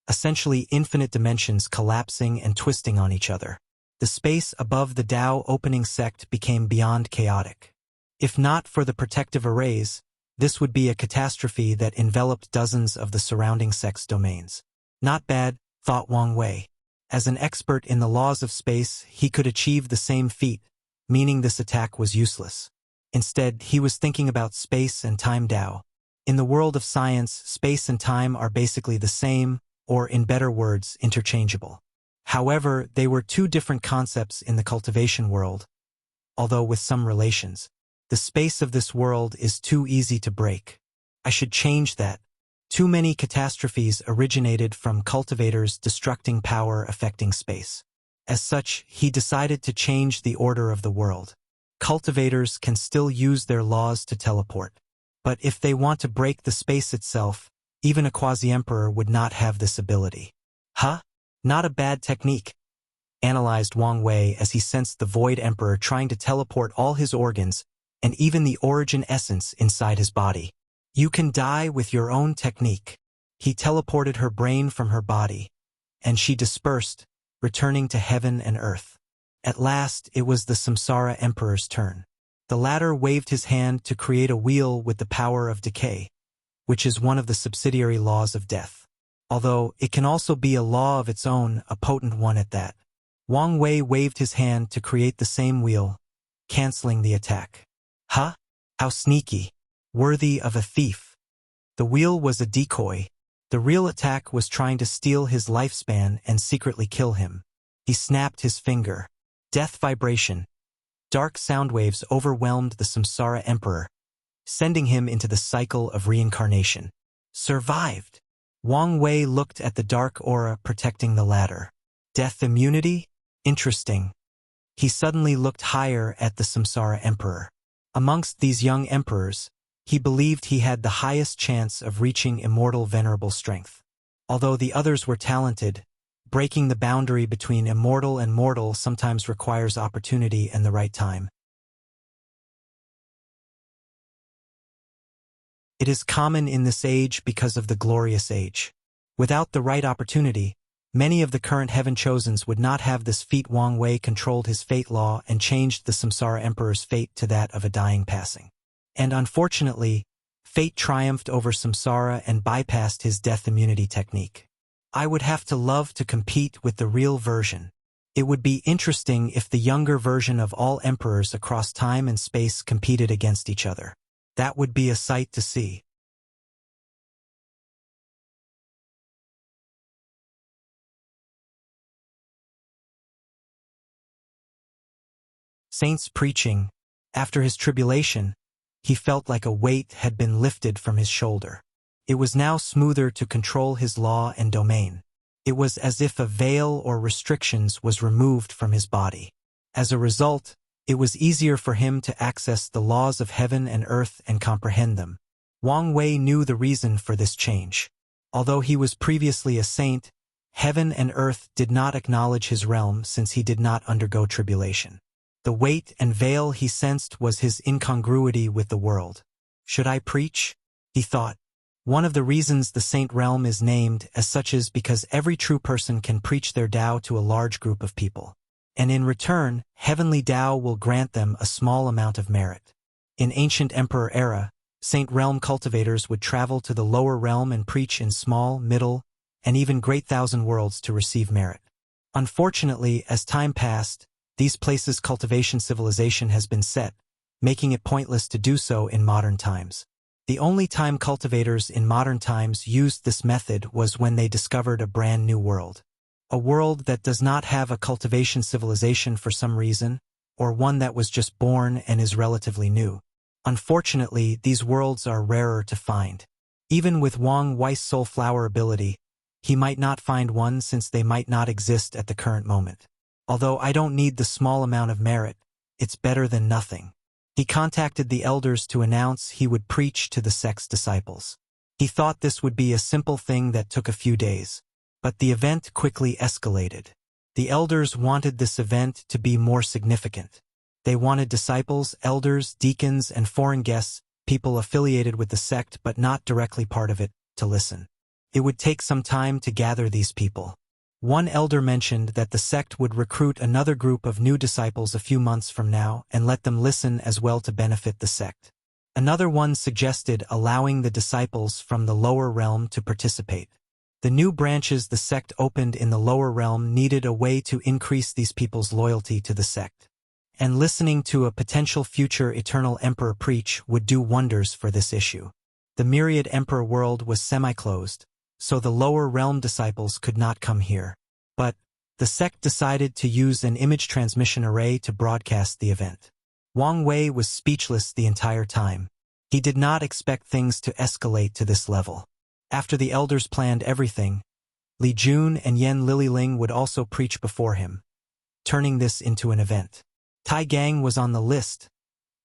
Speaker 1: essentially infinite dimensions collapsing and twisting on each other. The space above the Tao opening sect became beyond chaotic. If not for the protective arrays, this would be a catastrophe that enveloped dozens of the surrounding sect's domains. Not bad, thought Wang Wei. As an expert in the laws of space, he could achieve the same feat, meaning this attack was useless. Instead, he was thinking about space and time Tao. In the world of science, space and time are basically the same, or in better words, interchangeable. However, they were two different concepts in the cultivation world, although with some relations. The space of this world is too easy to break. I should change that. Too many catastrophes originated from cultivators destructing power affecting space. As such, he decided to change the order of the world. Cultivators can still use their laws to teleport. But if they want to break the space itself, even a quasi-emperor would not have this ability. Huh? Not a bad technique, analyzed Wang Wei as he sensed the Void Emperor trying to teleport all his organs and even the origin essence inside his body. You can die with your own technique. He teleported her brain from her body, and she dispersed, returning to heaven and earth. At last, it was the Samsara Emperor's turn. The latter waved his hand to create a wheel with the power of decay, which is one of the subsidiary laws of death. Although, it can also be a law of its own, a potent one at that. Wang Wei waved his hand to create the same wheel, canceling the attack. Huh? How sneaky. Worthy of a thief. The wheel was a decoy. The real attack was trying to steal his lifespan and secretly kill him. He snapped his finger. Death vibration. Dark sound waves overwhelmed the Samsara Emperor, sending him into the cycle of reincarnation. Survived. Wang Wei looked at the dark aura protecting the latter. Death immunity? Interesting. he suddenly looked higher at the Samsara Emperor. Amongst these young emperors, he believed he had the highest chance of reaching immortal venerable strength. Although the others were talented, breaking the boundary between immortal and mortal sometimes requires opportunity and the right time. It is common in this age because of the glorious age. Without the right opportunity, many of the current heaven chosens would not have this feat. Wang Wei controlled his fate law and changed the Samsara Emperor's fate to that of a dying passing. And unfortunately, fate triumphed over Samsara and bypassed his death immunity technique. I would have to love to compete with the real version. It would be interesting if the younger version of all emperors across time and space competed against each other. That would be a sight to see. Saints preaching. After his tribulation, he felt like a weight had been lifted from his shoulder. It was now smoother to control his law and domain. It was as if a veil or restrictions was removed from his body. As a result, it was easier for him to access the laws of heaven and earth and comprehend them. Wang Wei knew the reason for this change. Although he was previously a saint, heaven and earth did not acknowledge his realm since he did not undergo tribulation. The weight and veil he sensed was his incongruity with the world. Should I preach? He thought. One of the reasons the saint realm is named as such is because every true person can preach their Tao to a large group of people. And in return, heavenly Tao will grant them a small amount of merit. In ancient emperor era, saint realm cultivators would travel to the lower realm and preach in small, middle, and even great thousand worlds to receive merit. Unfortunately, as time passed, these places' cultivation civilization has been set, making it pointless to do so in modern times. The only time cultivators in modern times used this method was when they discovered a brand new world. A world that does not have a cultivation civilization for some reason, or one that was just born and is relatively new. Unfortunately, these worlds are rarer to find. Even with Wang Wei's soul flower ability, he might not find one since they might not exist at the current moment. Although I don't need the small amount of merit, it's better than nothing. He contacted the elders to announce he would preach to the sect's disciples. He thought this would be a simple thing that took a few days. But the event quickly escalated. The elders wanted this event to be more significant. They wanted disciples, elders, deacons, and foreign guests, people affiliated with the sect but not directly part of it, to listen. It would take some time to gather these people. One elder mentioned that the sect would recruit another group of new disciples a few months from now and let them listen as well to benefit the sect. Another one suggested allowing the disciples from the lower realm to participate. The new branches the sect opened in the lower realm needed a way to increase these people's loyalty to the sect. And listening to a potential future eternal emperor preach would do wonders for this issue. The myriad emperor world was semi-closed, so the lower realm disciples could not come here. But the sect decided to use an image transmission array to broadcast the event. Wang Wei was speechless the entire time. He did not expect things to escalate to this level. After the elders planned everything, Li Jun and Yan Lililing would also preach before him, turning this into an event. Tai Gang was on the list.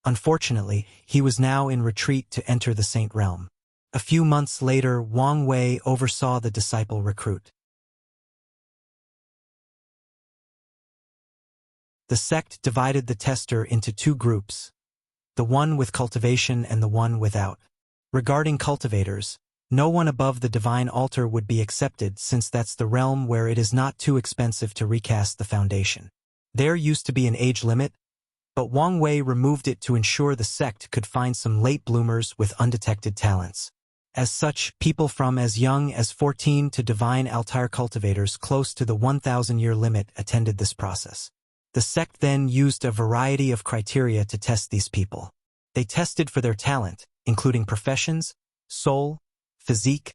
Speaker 1: Unfortunately, he was now in retreat to enter the saint realm. A few months later, Wang Wei oversaw the disciple recruit. The sect divided the tester into two groups, the one with cultivation and the one without. Regarding cultivators, no one above the divine altar would be accepted since that's the realm where it is not too expensive to recast the foundation. There used to be an age limit, but Wang Wei removed it to ensure the sect could find some late bloomers with undetected talents. As such, people from as young as 14 to divine altar cultivators close to the 1,000-year limit attended this process. The sect then used a variety of criteria to test these people. They tested for their talent, including professions, soul, physique,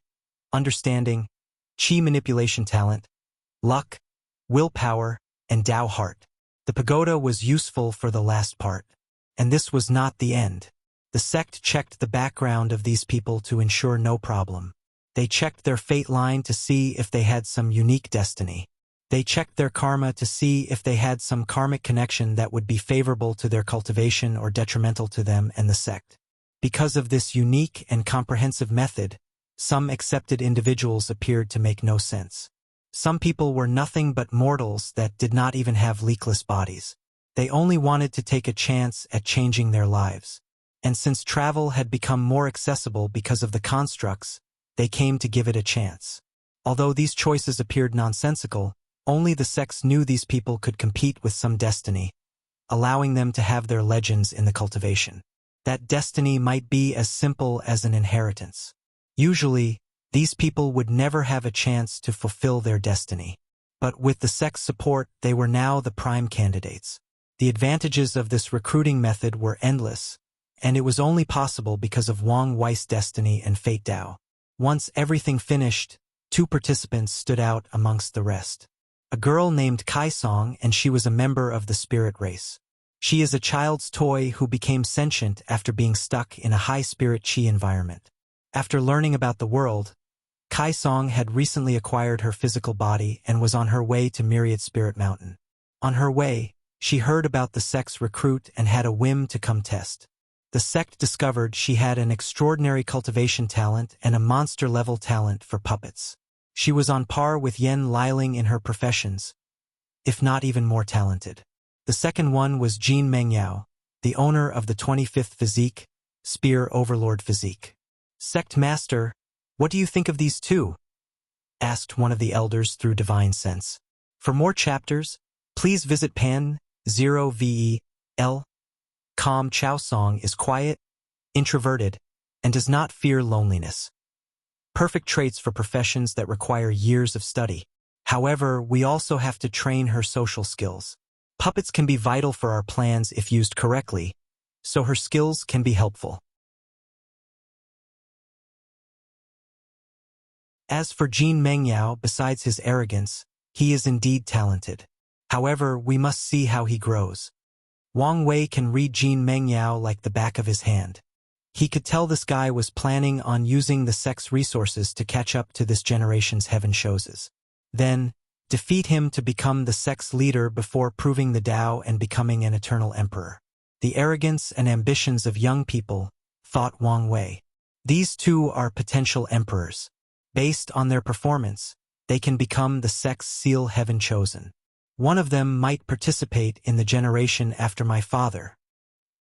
Speaker 1: understanding, chi manipulation talent, luck, willpower, and Tao heart. The pagoda was useful for the last part. And this was not the end. The sect checked the background of these people to ensure no problem. They checked their fate line to see if they had some unique destiny. They checked their karma to see if they had some karmic connection that would be favorable to their cultivation or detrimental to them and the sect. Because of this unique and comprehensive method, some accepted individuals appeared to make no sense. Some people were nothing but mortals that did not even have leakless bodies. They only wanted to take a chance at changing their lives. And since travel had become more accessible because of the constructs, they came to give it a chance. Although these choices appeared nonsensical, only the sects knew these people could compete with some destiny, allowing them to have their legends in the cultivation. That destiny might be as simple as an inheritance. Usually, these people would never have a chance to fulfill their destiny. But with the sect's support, they were now the prime candidates. The advantages of this recruiting method were endless, and it was only possible because of Wang Wei's destiny and fate Dao. Once everything finished, 2 participants stood out amongst the rest. A girl named Kai Song, and she was a member of the spirit race. She is a child's toy who became sentient after being stuck in a high-spirit chi environment. After learning about the world, Kai Song had recently acquired her physical body and was on her way to Myriad Spirit Mountain. On her way, she heard about the sect's recruit and had a whim to come test. The sect discovered she had an extraordinary cultivation talent and a monster-level talent for puppets. She was on par with Yen Liling in her professions, if not even more talented. The second one was Jean Mengyao, the owner of the 25th Physique, Spear Overlord Physique. Sect Master, what do you think of these 2? Asked one of the elders through divine sense. For more chapters, please visit Pan 0VEL. Calm Chao Song is quiet, introverted, and does not fear loneliness. Perfect traits for professions that require years of study. However, we also have to train her social skills. Puppets can be vital for our plans if used correctly, so her skills can be helpful. As for Jean Mengyao, besides his arrogance, he is indeed talented. However, we must see how he grows. Wang Wei can read Jean Mengyao like the back of his hand. He could tell this guy was planning on using the sect's resources to catch up to this generation's heaven shows. Then, defeat him to become the sect's leader before proving the Tao and becoming an eternal emperor. The arrogance and ambitions of young people, thought Wang Wei. These 2 are potential emperors. Based on their performance, they can become the sect's seal heaven chosen. One of them might participate in the generation after my father,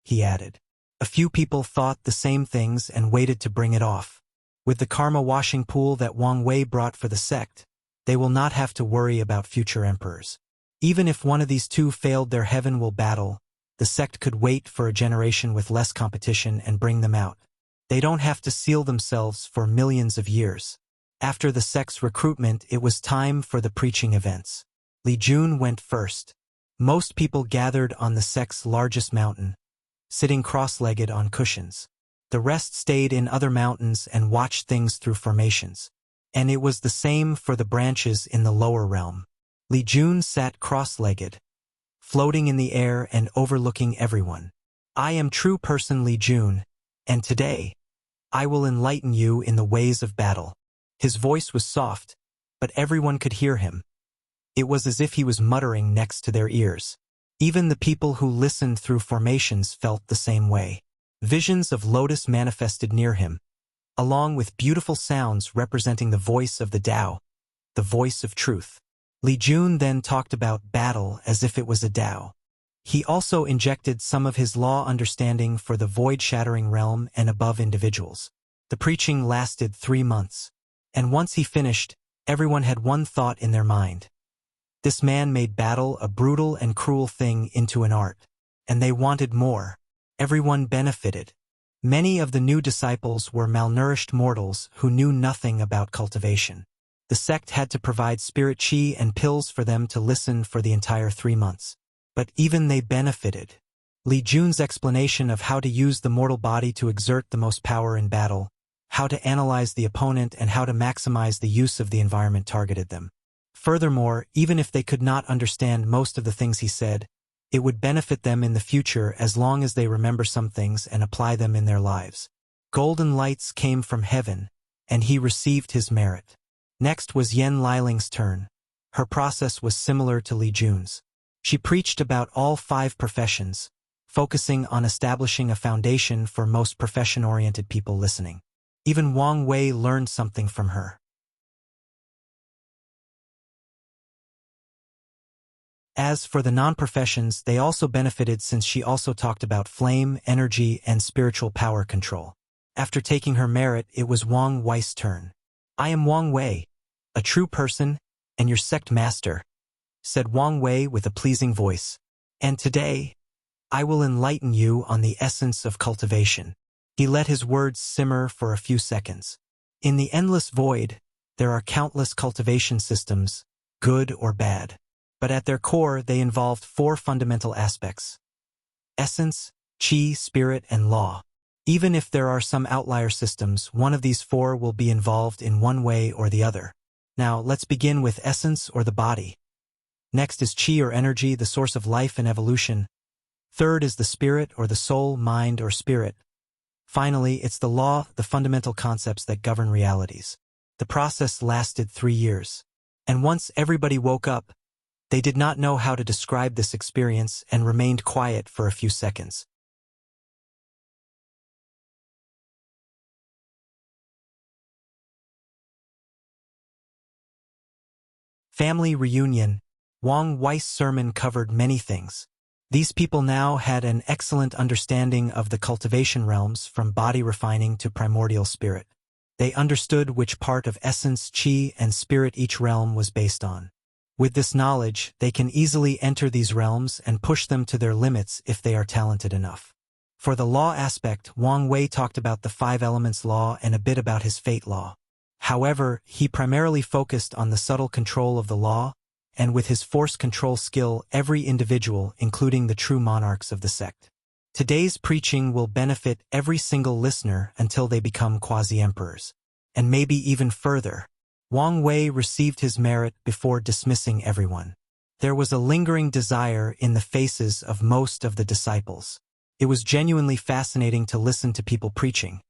Speaker 1: he added. A few people thought the same things and waited to bring it off. With the karma washing pool that Wang Wei brought for the sect, they will not have to worry about future emperors. Even if one of these 2 failed their heaven will battle, the sect could wait for a generation with less competition and bring them out. They don't have to seal themselves for millions of years. After the sect's recruitment, it was time for the preaching events. Li Jun went first. Most people gathered on the sect's largest mountain, sitting cross-legged on cushions. The rest stayed in other mountains and watched things through formations. And it was the same for the branches in the lower realm. Li Jun sat cross-legged, floating in the air and overlooking everyone. I am true person Li Jun, and today, I will enlighten you in the ways of battle. His voice was soft, but everyone could hear him. It was as if he was muttering next to their ears. Even the people who listened through formations felt the same way. Visions of lotus manifested near him, along with beautiful sounds representing the voice of the Tao, the voice of truth. Li Jun then talked about battle as if it was a Tao. He also injected some of his law understanding for the void-shattering realm and above individuals. The preaching lasted 3 months. And once he finished, everyone had one thought in their mind. This man made battle a brutal and cruel thing into an art. And they wanted more. Everyone benefited. Many of the new disciples were malnourished mortals who knew nothing about cultivation. The sect had to provide spirit chi and pills for them to listen for the entire 3 months. But even they benefited. Li Jun's explanation of how to use the mortal body to exert the most power in battle, how to analyze the opponent and how to maximize the use of the environment targeted them. Furthermore, even if they could not understand most of the things he said, it would benefit them in the future as long as they remember some things and apply them in their lives. Golden lights came from heaven, and he received his merit. Next was Yen Liling's turn. Her process was similar to Li Jun's. She preached about all 5 professions, focusing on establishing a foundation for most profession-oriented people listening. Even Wang Wei learned something from her. As for the non-professions, they also benefited since she also talked about flame, energy, and spiritual power control. After taking her merit, it was Wang Wei's turn. "I am Wang Wei, a true person, and your sect master," said Wang Wei with a pleasing voice. "And today, I will enlighten you on the essence of cultivation." He let his words simmer for a few seconds. In the endless void, there are countless cultivation systems, good or bad. But at their core, they involved 4 fundamental aspects: essence, qi, spirit, and law. Even if there are some outlier systems, one of these 4 will be involved in one way or the other. Now, let's begin with essence, or the body. Next is qi, or energy, the source of life and evolution. Third is the spirit, or the soul, mind, or spirit. Finally, it's the law, the fundamental concepts that govern realities. The process lasted 3 years. And once everybody woke up, they did not know how to describe this experience and remained quiet for a few seconds. Family reunion. Wang Wei's sermon covered many things. These people now had an excellent understanding of the cultivation realms, from body refining to primordial spirit. They understood which part of essence, qi, and spirit each realm was based on. With this knowledge, they can easily enter these realms and push them to their limits if they are talented enough. For the law aspect, Wang Wei talked about the 5 elements law and a bit about his fate law. However, he primarily focused on the subtle control of the law, and with his force control skill, every individual, including the true monarchs of the sect. Today's preaching will benefit every single listener until they become quasi-emperors. And maybe even further. Wang Wei received his merit before dismissing everyone. There was a lingering desire in the faces of most of the disciples. It was genuinely fascinating to listen to people preaching.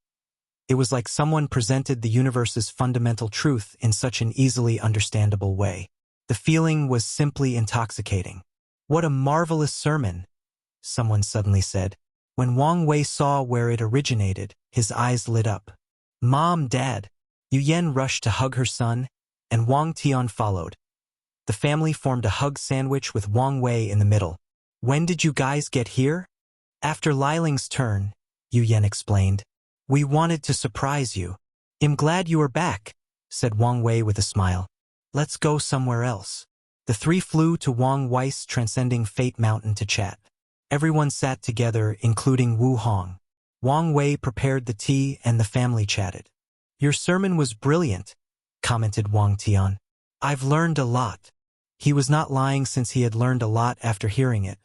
Speaker 1: It was like someone presented the universe's fundamental truth in such an easily understandable way. The feeling was simply intoxicating. "What a marvelous sermon," someone suddenly said. When Wang Wei saw where it originated, his eyes lit up. "Mom, Dad." Yu Yan rushed to hug her son, and Wang Tian followed. The family formed a hug sandwich with Wang Wei in the middle. "When did you guys get here?" "After Liling's turn," Yu Yan explained. "We wanted to surprise you." "I'm glad you are back," said Wang Wei with a smile. "Let's go somewhere else." The 3 flew to Wang Wei's transcending fate mountain to chat. Everyone sat together, including Wu Hong. Wang Wei prepared the tea and the family chatted. "Your sermon was brilliant," commented Wang Tian. "I've learned a lot." He was not lying, since he had learned a lot after hearing it,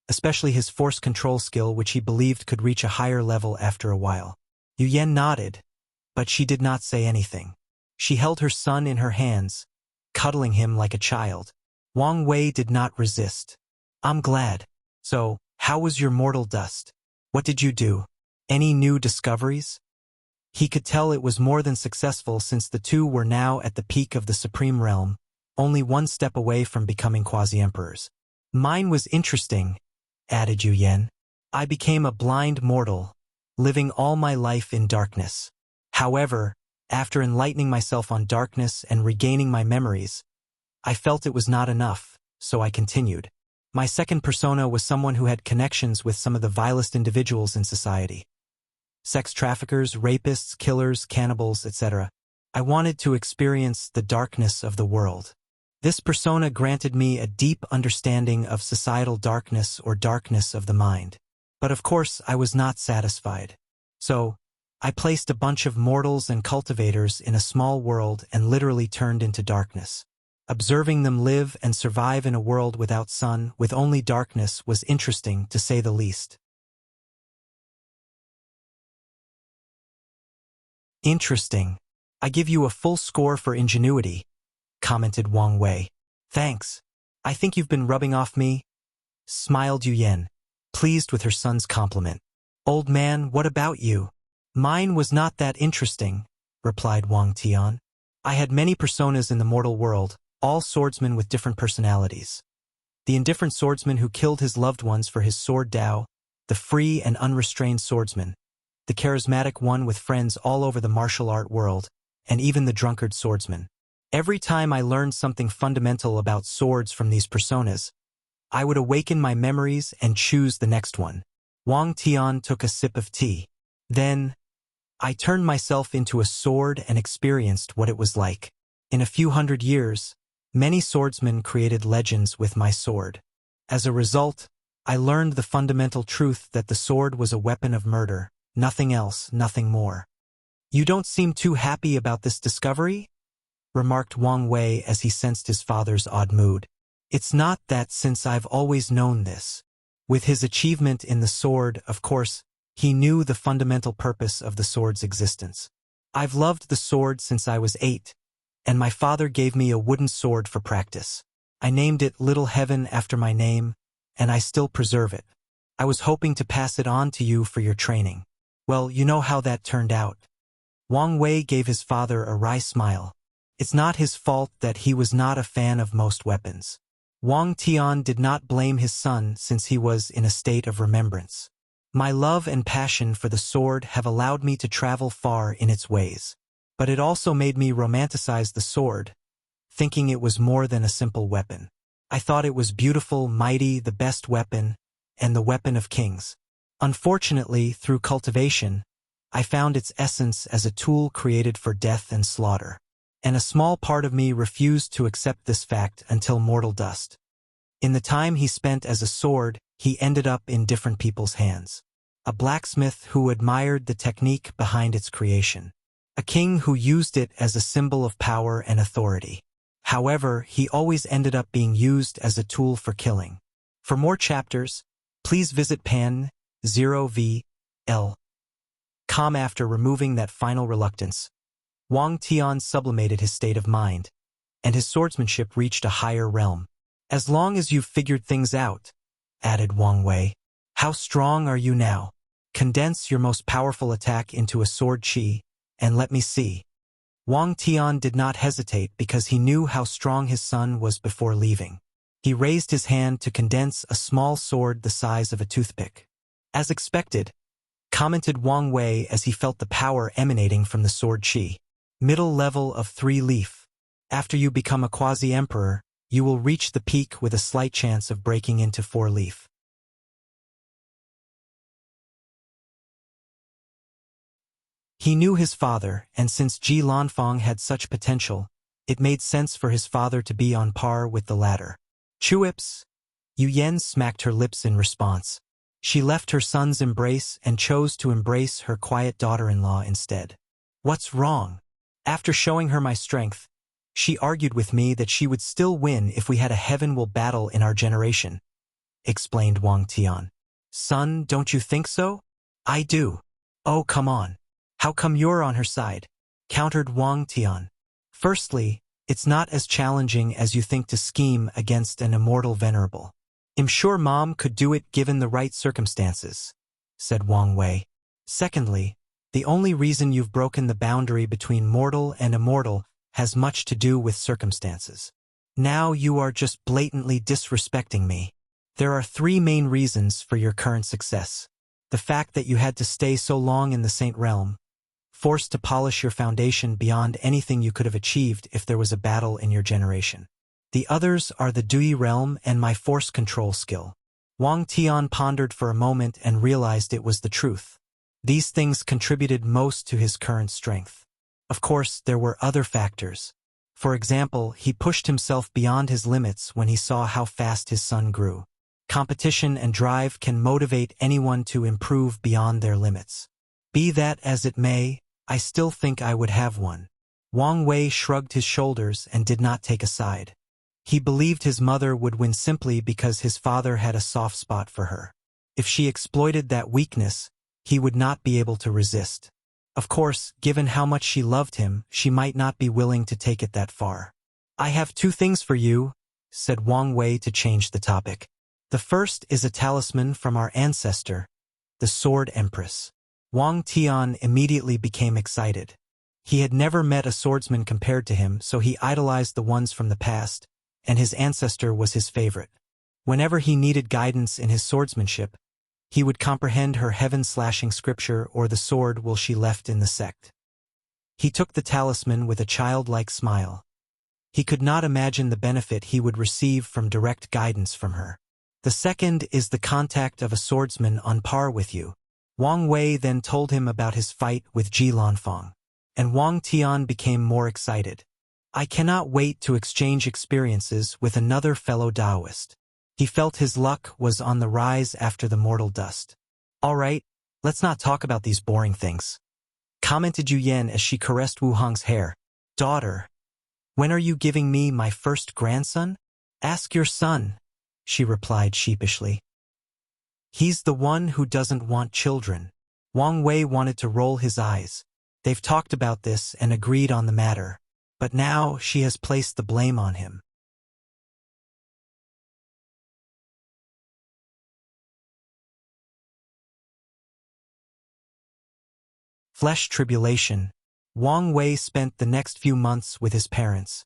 Speaker 1: especially his force control skill, which he believed could reach a higher level after a while. Yu Yan nodded, but she did not say anything. She held her son in her hands, cuddling him like a child. Wang Wei did not resist. "I'm glad. So, how was your mortal dust? What did you do? Any new discoveries?" He could tell it was more than successful, since the 2 were now at the peak of the supreme realm, only 1 step away from becoming quasi-emperors. "Mine was interesting," added Yu Yan. "I became a blind mortal, living all my life in darkness. However, after enlightening myself on darkness and regaining my memories, I felt it was not enough, so I continued. My second persona was someone who had connections with some of the vilest individuals in society. Sex traffickers, rapists, killers, cannibals, etc. I wanted to experience the darkness of the world. This persona granted me a deep understanding of societal darkness, or darkness of the mind. But of course, I was not satisfied. So, I placed a bunch of mortals and cultivators in a small world and literally turned into darkness. Observing them live and survive in a world without sun, with only darkness, was interesting, to say the least." "Interesting. I give you a full score for ingenuity," commented Wang Wei. "Thanks. I think you've been rubbing off me," smiled Yu Yan, pleased with her son's compliment. "Old man, what about you?" "Mine was not that interesting," replied Wang Tian. "I had many personas in the mortal world, all swordsmen with different personalities. The indifferent swordsman who killed his loved ones for his sword Dao, the free and unrestrained swordsman, the charismatic one with friends all over the martial art world, and even the drunkard swordsman. Every time I learned something fundamental about swords from these personas, I would awaken my memories and choose the next one. Wang Tian took a sip of tea. Then, I turned myself into a sword and experienced what it was like. In a few hundred years, many swordsmen created legends with my sword. As a result, I learned the fundamental truth that the sword was a weapon of murder, nothing else, nothing more. You don't seem too happy about this discovery? Remarked Wang Wei as he sensed his father's odd mood. It's not that, since I've always known this. With his achievement in the sword, of course, he knew the fundamental purpose of the sword's existence. I've loved the sword since I was 8, and my father gave me a wooden sword for practice. I named it Little Heaven after my name, and I still preserve it. I was hoping to pass it on to you for your training. Well, you know how that turned out. Wang Wei gave his father a wry smile. It's not his fault that he was not a fan of most weapons. Wang Tian did not blame his son since he was in a state of remembrance. My love and passion for the sword have allowed me to travel far in its ways. But it also made me romanticize the sword, thinking it was more than a simple weapon. I thought it was beautiful, mighty, the best weapon, and the weapon of kings. Unfortunately, through cultivation, I found its essence as a tool created for death and slaughter. And a small part of me refused to accept this fact until mortal dust. In the time he spent as a sword, he ended up in different people's hands. A blacksmith who admired the technique behind its creation. A king who used it as a symbol of power and authority. However, he always ended up being used as a tool for killing. For more chapters, please visit pan0vl.com. After removing that final reluctance, Wang Tian sublimated his state of mind, and his swordsmanship reached a higher realm. As long as you've figured things out, added Wang Wei. How strong are you now? Condense your most powerful attack into a sword chi, and let me see. Wang Tian did not hesitate because he knew how strong his son was before leaving. He raised his hand to condense a small sword the size of a toothpick. As expected, commented Wang Wei as he felt the power emanating from the sword chi. Middle level of 3-leaf. After you become a quasi-emperor, you will reach the peak with a slight chance of breaking into 4-leaf. He knew his father, and since Ji Lanfang had such potential, it made sense for his father to be on par with the latter. Chuips! Yu Yen smacked her lips in response. She left her son's embrace and chose to embrace her quiet daughter-in-law instead. What's wrong? After showing her my strength, she argued with me that she would still win if we had a heaven-will battle in our generation, explained Wang Tian. Son, don't you think so? I do. Oh, come on. How come you're on her side? Countered Wang Tian. Firstly, it's not as challenging as you think to scheme against an immortal venerable. I'm sure Mom could do it given the right circumstances, said Wang Wei. Secondly, the only reason you've broken the boundary between mortal and immortal has much to do with circumstances. Now you are just blatantly disrespecting me. There are 3 main reasons for your current success. The fact that you had to stay so long in the Saint Realm, forced to polish your foundation beyond anything you could have achieved if there was a battle in your generation. The others are the Dui realm and my force control skill. Wang Tian pondered for a moment and realized it was the truth. These things contributed most to his current strength. Of course, there were other factors. For example, he pushed himself beyond his limits when he saw how fast his son grew. Competition and drive can motivate anyone to improve beyond their limits. Be that as it may, I still think I would have one. Wang Wei shrugged his shoulders and did not take a side. He believed his mother would win simply because his father had a soft spot for her. If she exploited that weakness, he would not be able to resist. Of course, given how much she loved him, she might not be willing to take it that far. I have 2 things for you, said Wang Wei to change the topic. The first is a talisman from our ancestor, the Sword Empress. Wang Tian immediately became excited. He had never met a swordsman compared to him, so he idolized the ones from the past, and his ancestor was his favorite. Whenever he needed guidance in his swordsmanship, he would comprehend her heaven-slashing scripture or the sword will she left in the sect. He took the talisman with a childlike smile. He could not imagine the benefit he would receive from direct guidance from her. The second is the contact of a swordsman on par with you. Wang Wei then told him about his fight with Ji Lanfang, and Wang Tian became more excited. I cannot wait to exchange experiences with another fellow Taoist. He felt his luck was on the rise after the mortal dust. All right, let's not talk about these boring things, commented Yu Yan as she caressed Wu Hong's hair. Daughter, when are you giving me my first grandson? Ask your son, she replied sheepishly. He's the one who doesn't want children. Wang Wei wanted to roll his eyes. They've talked about this and agreed on the matter, but now she has placed the blame on him. Flesh tribulation. Wang Wei spent the next few months with his parents,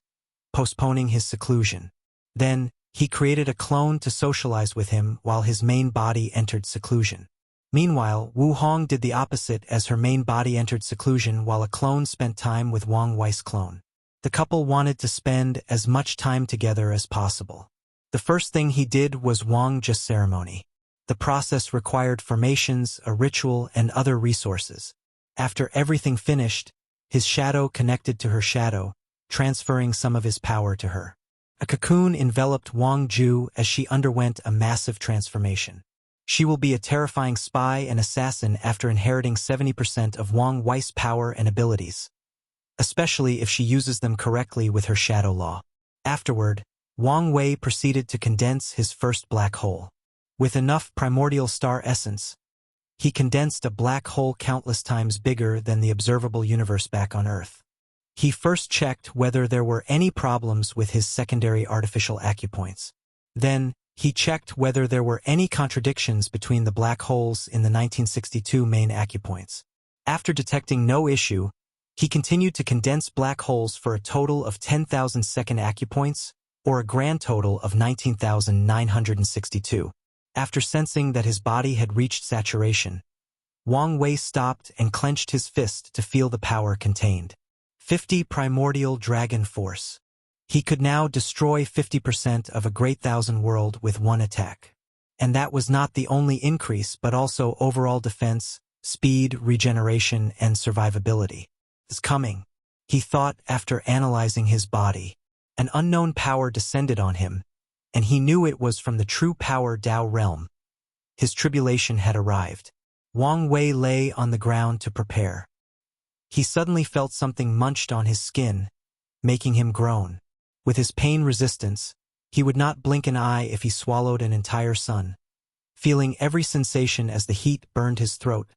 Speaker 1: postponing his seclusion. Then, he created a clone to socialize with him while his main body entered seclusion. Meanwhile, Wu Hong did the opposite as her main body entered seclusion while a clone spent time with Wang Wei's clone. The couple wanted to spend as much time together as possible. The first thing he did was Wang Jia ceremony. The process required formations, a ritual, and other resources. After everything finished, his shadow connected to her shadow, transferring some of his power to her. A cocoon enveloped Wang Ju as she underwent a massive transformation. She will be a terrifying spy and assassin after inheriting 70% of Wang Wei's power and abilities, especially if she uses them correctly with her shadow law. Afterward, Wang Wei proceeded to condense his first black hole. With enough primordial star essence, he condensed a black hole countless times bigger than the observable universe back on Earth. He first checked whether there were any problems with his secondary artificial acupoints. Then, he checked whether there were any contradictions between the black holes in the 1962 main acupoints. After detecting no issue, he continued to condense black holes for a total of 10,000 second acupoints, or a grand total of 19,962. After sensing that his body had reached saturation, Wang Wei stopped and clenched his fist to feel the power contained. 50 primordial dragon force. He could now destroy 50% of a great thousand world with one attack. And that was not the only increase but also overall defense, speed, regeneration, and survivability. It's coming, he thought after analyzing his body. An unknown power descended on him, and he knew it was from the true power Tao realm. His tribulation had arrived. Wang Wei lay on the ground to prepare. He suddenly felt something munched on his skin, making him groan. With his pain resistance, he would not blink an eye if he swallowed an entire sun. Feeling every sensation as the heat burned his throat,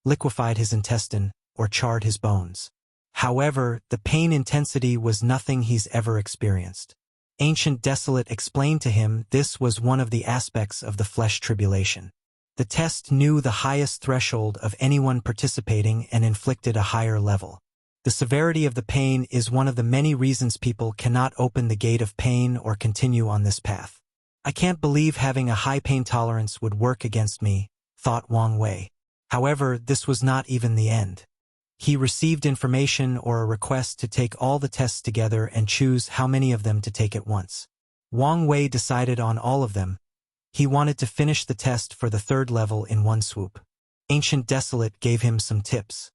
Speaker 1: liquefied his intestine, or charred his bones. However, the pain intensity was nothing he's ever experienced. Ancient Desolate explained to him this was one of the aspects of the flesh tribulation. The test knew the highest threshold of anyone participating and inflicted a higher level. The severity of the pain is one of the many reasons people cannot open the gate of pain or continue on this path. I can't believe having a high pain tolerance would work against me, thought Wang Wei. However, this was not even the end. He received information or a request to take all the tests together and choose how many of them to take at once. Wang Wei decided on all of them. He wanted to finish the test for the third level in one swoop. Ancient Desolate gave him some tips.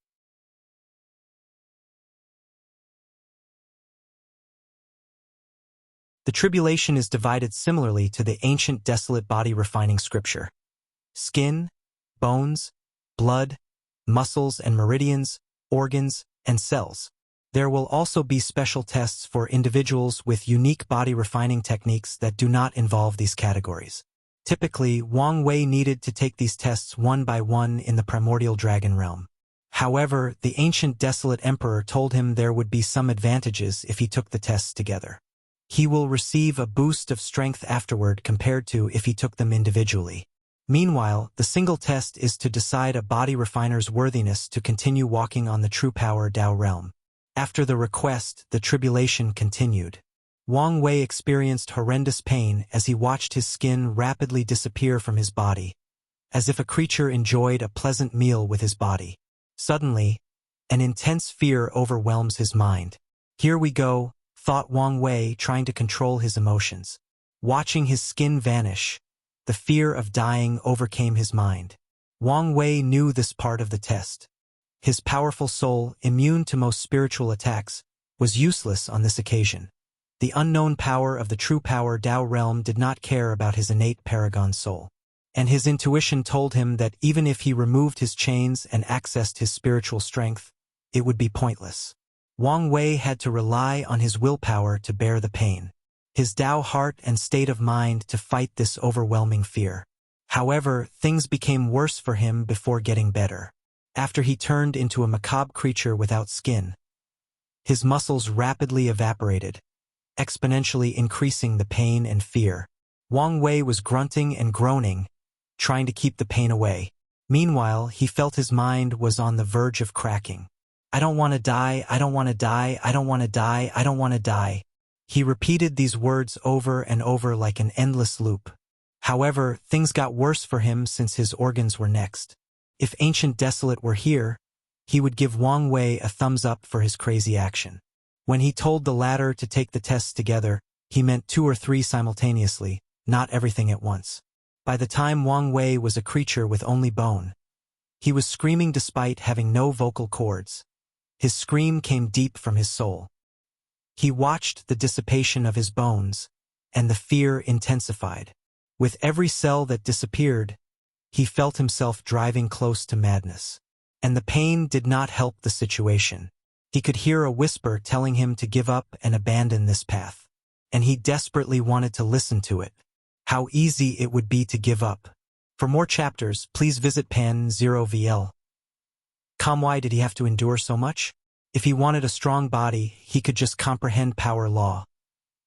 Speaker 1: The tribulation is divided similarly to the Ancient Desolate body refining scripture. Skin, bones, blood, muscles and meridians, organs, and cells. There will also be special tests for individuals with unique body refining techniques that do not involve these categories. Typically, Wang Wei needed to take these tests one by one in the primordial dragon realm. However, the Ancient Desolate Emperor told him there would be some advantages if he took the tests together. He will receive a boost of strength afterward compared to if he took them individually. Meanwhile, the single test is to decide a body refiner's worthiness to continue walking on the true power Tao realm. After the request, the tribulation continued. Wang Wei experienced horrendous pain as he watched his skin rapidly disappear from his body, as if a creature enjoyed a pleasant meal with his body. Suddenly, an intense fear overwhelms his mind. Here we go, thought Wang Wei, trying to control his emotions. Watching his skin vanish, the fear of dying overcame his mind. Wang Wei knew this part of the test. His powerful soul, immune to most spiritual attacks, was useless on this occasion. The unknown power of the true power Tao realm did not care about his innate paragon soul. And his intuition told him that even if he removed his chains and accessed his spiritual strength, it would be pointless. Wang Wei had to rely on his willpower to bear the pain, his Tao heart and state of mind to fight this overwhelming fear. However, things became worse for him before getting better. After he turned into a macabre creature without skin, his muscles rapidly evaporated, exponentially increasing the pain and fear. Wang Wei was grunting and groaning, trying to keep the pain away. Meanwhile, he felt his mind was on the verge of cracking. I don't want to die, I don't want to die, I don't want to die, I don't want to die. He repeated these words over and over like an endless loop. However, things got worse for him since his organs were next. If Ancient Desolate were here, he would give Wang Wei a thumbs up for his crazy action. When he told the latter to take the tests together, he meant 2 or 3 simultaneously, not everything at once. By the time Wang Wei was a creature with only bone, he was screaming despite having no vocal cords. His scream came deep from his soul. He watched the dissipation of his bones, and the fear intensified. With every cell that disappeared, he felt himself driving close to madness. And the pain did not help the situation. He could hear a whisper telling him to give up and abandon this path. And he desperately wanted to listen to it. How easy it would be to give up. For more chapters, please visit Pan 0VL. Why did he have to endure so much? If he wanted a strong body, he could just comprehend power law.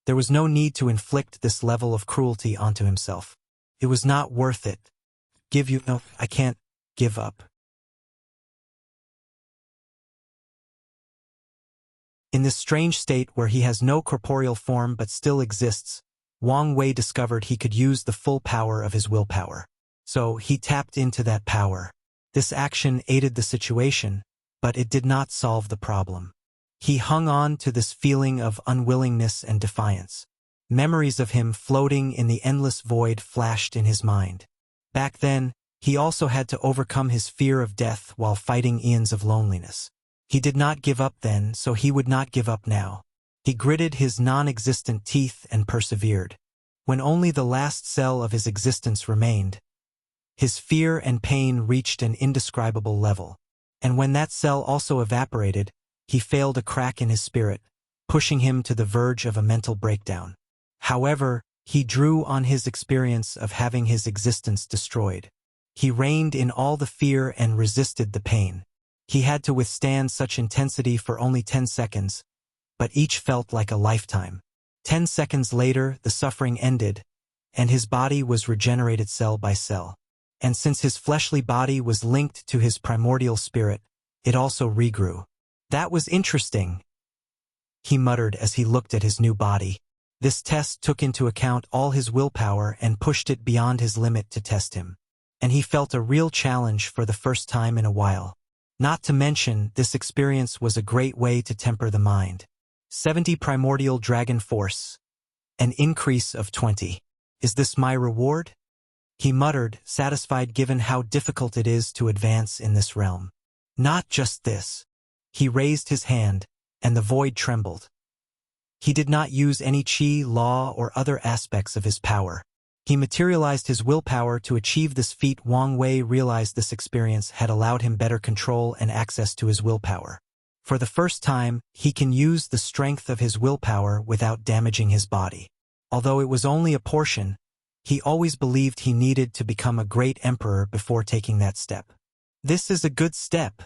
Speaker 1: There was no need to inflict this level of cruelty onto himself. It was not worth it. No, I can't give up. In this strange state where he has no corporeal form but still exists, Wang Wei discovered he could use the full power of his willpower. So he tapped into that power. This action aided the situation, but it did not solve the problem. He hung on to this feeling of unwillingness and defiance. Memories of him floating in the endless void flashed in his mind. Back then, he also had to overcome his fear of death while fighting eons of loneliness. He did not give up then, so he would not give up now. He gritted his non-existent teeth and persevered. When only the last cell of his existence remained, his fear and pain reached an indescribable level. And when that cell also evaporated, he failed a crack in his spirit, pushing him to the verge of a mental breakdown. However, he drew on his experience of having his existence destroyed. He reined in all the fear and resisted the pain. He had to withstand such intensity for only 10 seconds, but each felt like a lifetime. 10 seconds later, the suffering ended, and his body was regenerated cell by cell. And since his fleshly body was linked to his primordial spirit, it also regrew. That was interesting, he muttered as he looked at his new body. This test took into account all his willpower and pushed it beyond his limit to test him. And he felt a real challenge for the first time in a while. Not to mention, this experience was a great way to temper the mind. 70 primordial dragon force. An increase of 20. Is this my reward? He muttered, satisfied given how difficult it is to advance in this realm. Not just this. He raised his hand, and the void trembled. He did not use any chi, law, or other aspects of his power. He materialized his willpower to achieve this feat. Wang Wei realized this experience had allowed him better control and access to his willpower. For the first time, he can use the strength of his willpower without damaging his body. Although it was only a portion, he always believed he needed to become a great emperor before taking that step. This is a good step,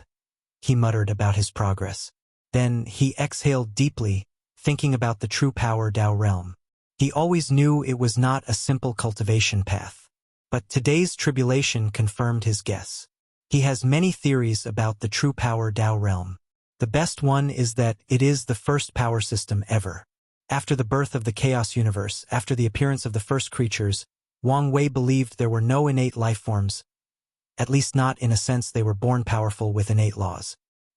Speaker 1: he muttered about his progress. Then he exhaled deeply, thinking about the true power Tao realm. He always knew it was not a simple cultivation path. But today's tribulation confirmed his guess. He has many theories about the true power Tao realm. The best one is that it is the first power system ever. After the birth of the Chaos Universe, after the appearance of the first creatures, Wang Wei believed there were no innate life forms, at least not in a sense they were born powerful with innate laws.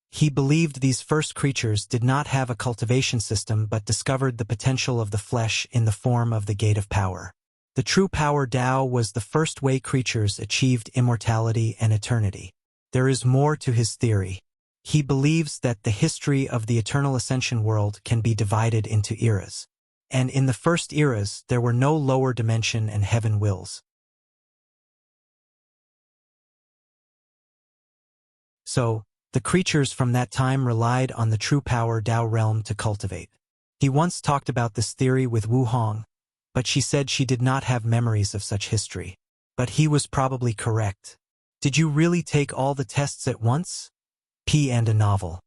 Speaker 1: He believed these first creatures did not have a cultivation system but discovered the potential of the flesh in the form of the Gate of Power. The true power Tao was the first way creatures achieved immortality and eternity. There is more to his theory. He believes that the history of the eternal ascension world can be divided into eras. And in the first eras, there were no lower dimension and heaven wills. So, the creatures from that time relied on the true power Tao realm to cultivate. He once talked about this theory with Wu Hong, but she said she did not have memories of such history. But he was probably correct. Did you really take all the tests at once? P. and a novel.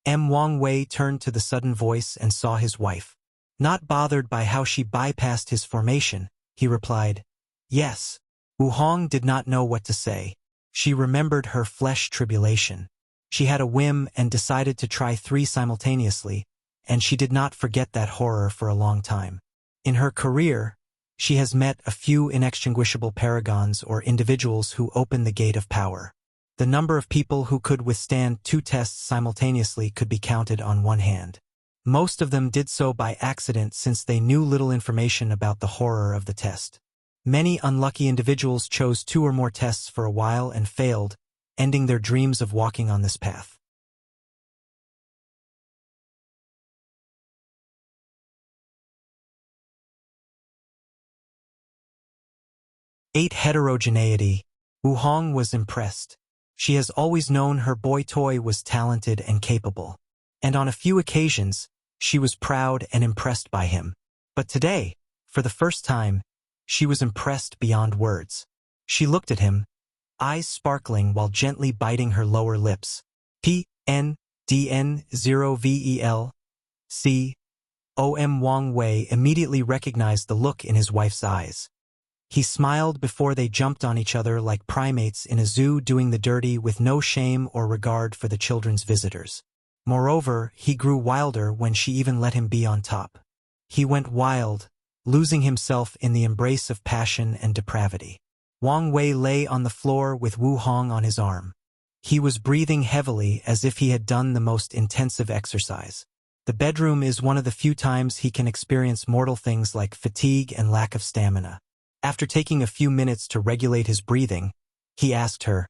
Speaker 1: Wang Wei turned to the sudden voice and saw his wife. Not bothered by how she bypassed his formation, he replied, yes. Wu Hong did not know what to say. She remembered her flesh tribulation. She had a whim and decided to try 3 simultaneously, and she did not forget that horror for a long time. In her career, she has met a few inextinguishable paragons or individuals who open the Gate of Power. The number of people who could withstand 2 tests simultaneously could be counted on one hand. Most of them did so by accident since they knew little information about the horror of the test. Many unlucky individuals chose 2 or more tests for a while and failed, ending their dreams of walking on this path. 8. Heterogeneity. Wu Hong was impressed. She has always known her boy toy was talented and capable. And on a few occasions, she was proud and impressed by him. But today, for the first time, she was impressed beyond words. She looked at him, eyes sparkling while gently biting her lower lips. PNDN0VEL. Wang Wei immediately recognized the look in his wife's eyes. He smiled before they jumped on each other like primates in a zoo doing the dirty with no shame or regard for the children's visitors. Moreover, he grew wilder when she even let him be on top. He went wild, losing himself in the embrace of passion and depravity. Wang Wei lay on the floor with Wu Hong on his arm. He was breathing heavily as if he had done the most intensive exercise. The bedroom is one of the few times he can experience mortal things like fatigue and lack of stamina. After taking a few minutes to regulate his breathing, he asked her,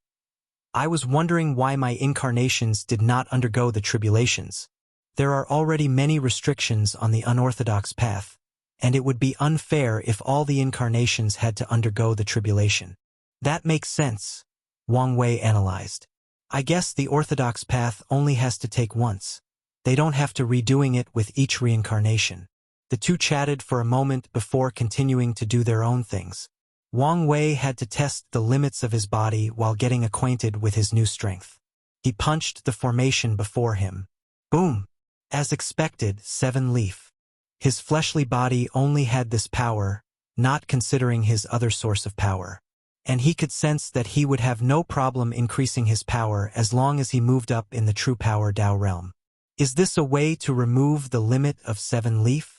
Speaker 1: I was wondering why my incarnations did not undergo the tribulations. There are already many restrictions on the unorthodox path, and it would be unfair if all the incarnations had to undergo the tribulation. That makes sense, Wang Wei analyzed. I guess the orthodox path only has to take once. They don't have to redoing it with each reincarnation. The two chatted for a moment before continuing to do their own things. Wang Wei had to test the limits of his body while getting acquainted with his new strength. He punched the formation before him. Boom! As expected, 7-leaf. His fleshly body only had this power, not considering his other source of power. And he could sense that he would have no problem increasing his power as long as he moved up in the true power Tao realm. Is this a way to remove the limit of 7-leaf?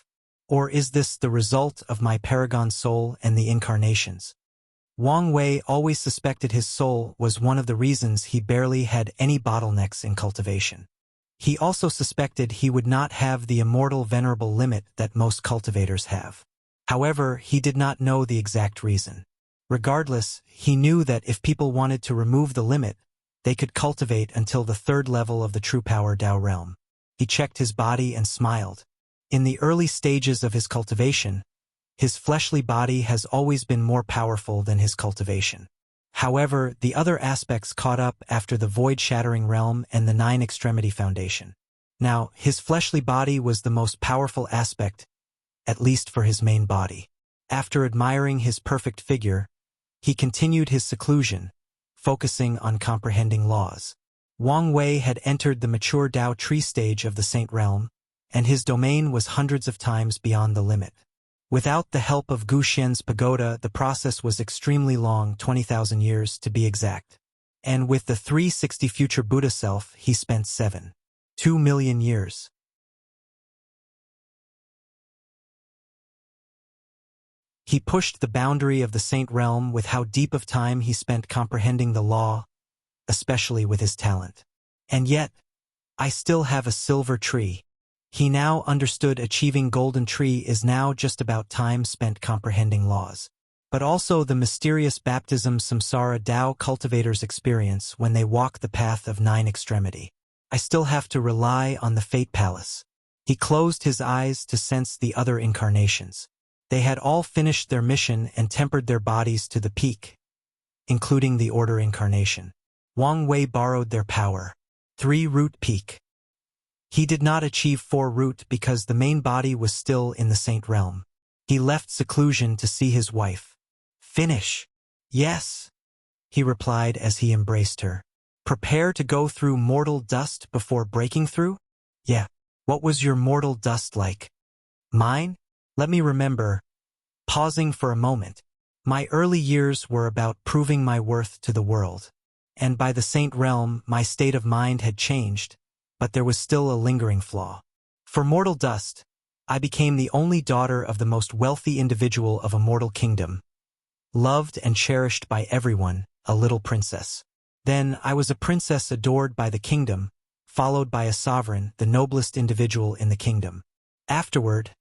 Speaker 1: Or is this the result of my paragon soul and the incarnations? Wang Wei always suspected his soul was one of the reasons he barely had any bottlenecks in cultivation. He also suspected he would not have the immortal venerable limit that most cultivators have. However, he did not know the exact reason. Regardless, he knew that if people wanted to remove the limit, they could cultivate until the 3rd level of the true power Tao realm. He checked his body and smiled. In the early stages of his cultivation, his fleshly body has always been more powerful than his cultivation. However, the other aspects caught up after the void-shattering realm and the 9-extremity foundation. Now, his fleshly body was the most powerful aspect, at least for his main body. After admiring his perfect figure, he continued his seclusion, focusing on comprehending laws. Wang Wei had entered the mature Tao tree stage of the Saint realm, and his domain was hundreds of times beyond the limit. Without the help of Gu Xian's pagoda, the process was extremely long, 20,000 years to be exact. And with the 360 future Buddha self, he spent 2 million years. He pushed the boundary of the saint realm with how deep of time he spent comprehending the law, especially with his talent. And yet, I still have a silver tree. He now understood achieving golden tree is now just about time spent comprehending laws, but also the mysterious baptism samsara Tao cultivators experience when they walk the path of 9 extremity. I still have to rely on the fate palace. He closed his eyes to sense the other incarnations. They had all finished their mission and tempered their bodies to the peak, including the Order incarnation. Wang Wei borrowed their power. 3 root peak. He did not achieve 4 root because the main body was still in the saint realm. He left seclusion to see his wife. Finish. Yes, he replied as he embraced her. Prepare to go through mortal dust before breaking through? Yeah. What was your mortal dust like? Mine? Let me remember. Pausing for a moment. My early years were about proving my worth to the world. And by the saint realm, my state of mind had changed, but there was still a lingering flaw. For mortal dust, I became the only daughter of the most wealthy individual of a mortal kingdom, loved and cherished by everyone, a little princess. Then I was a princess adored by the kingdom, followed by a sovereign, the noblest individual in the kingdom. Afterward,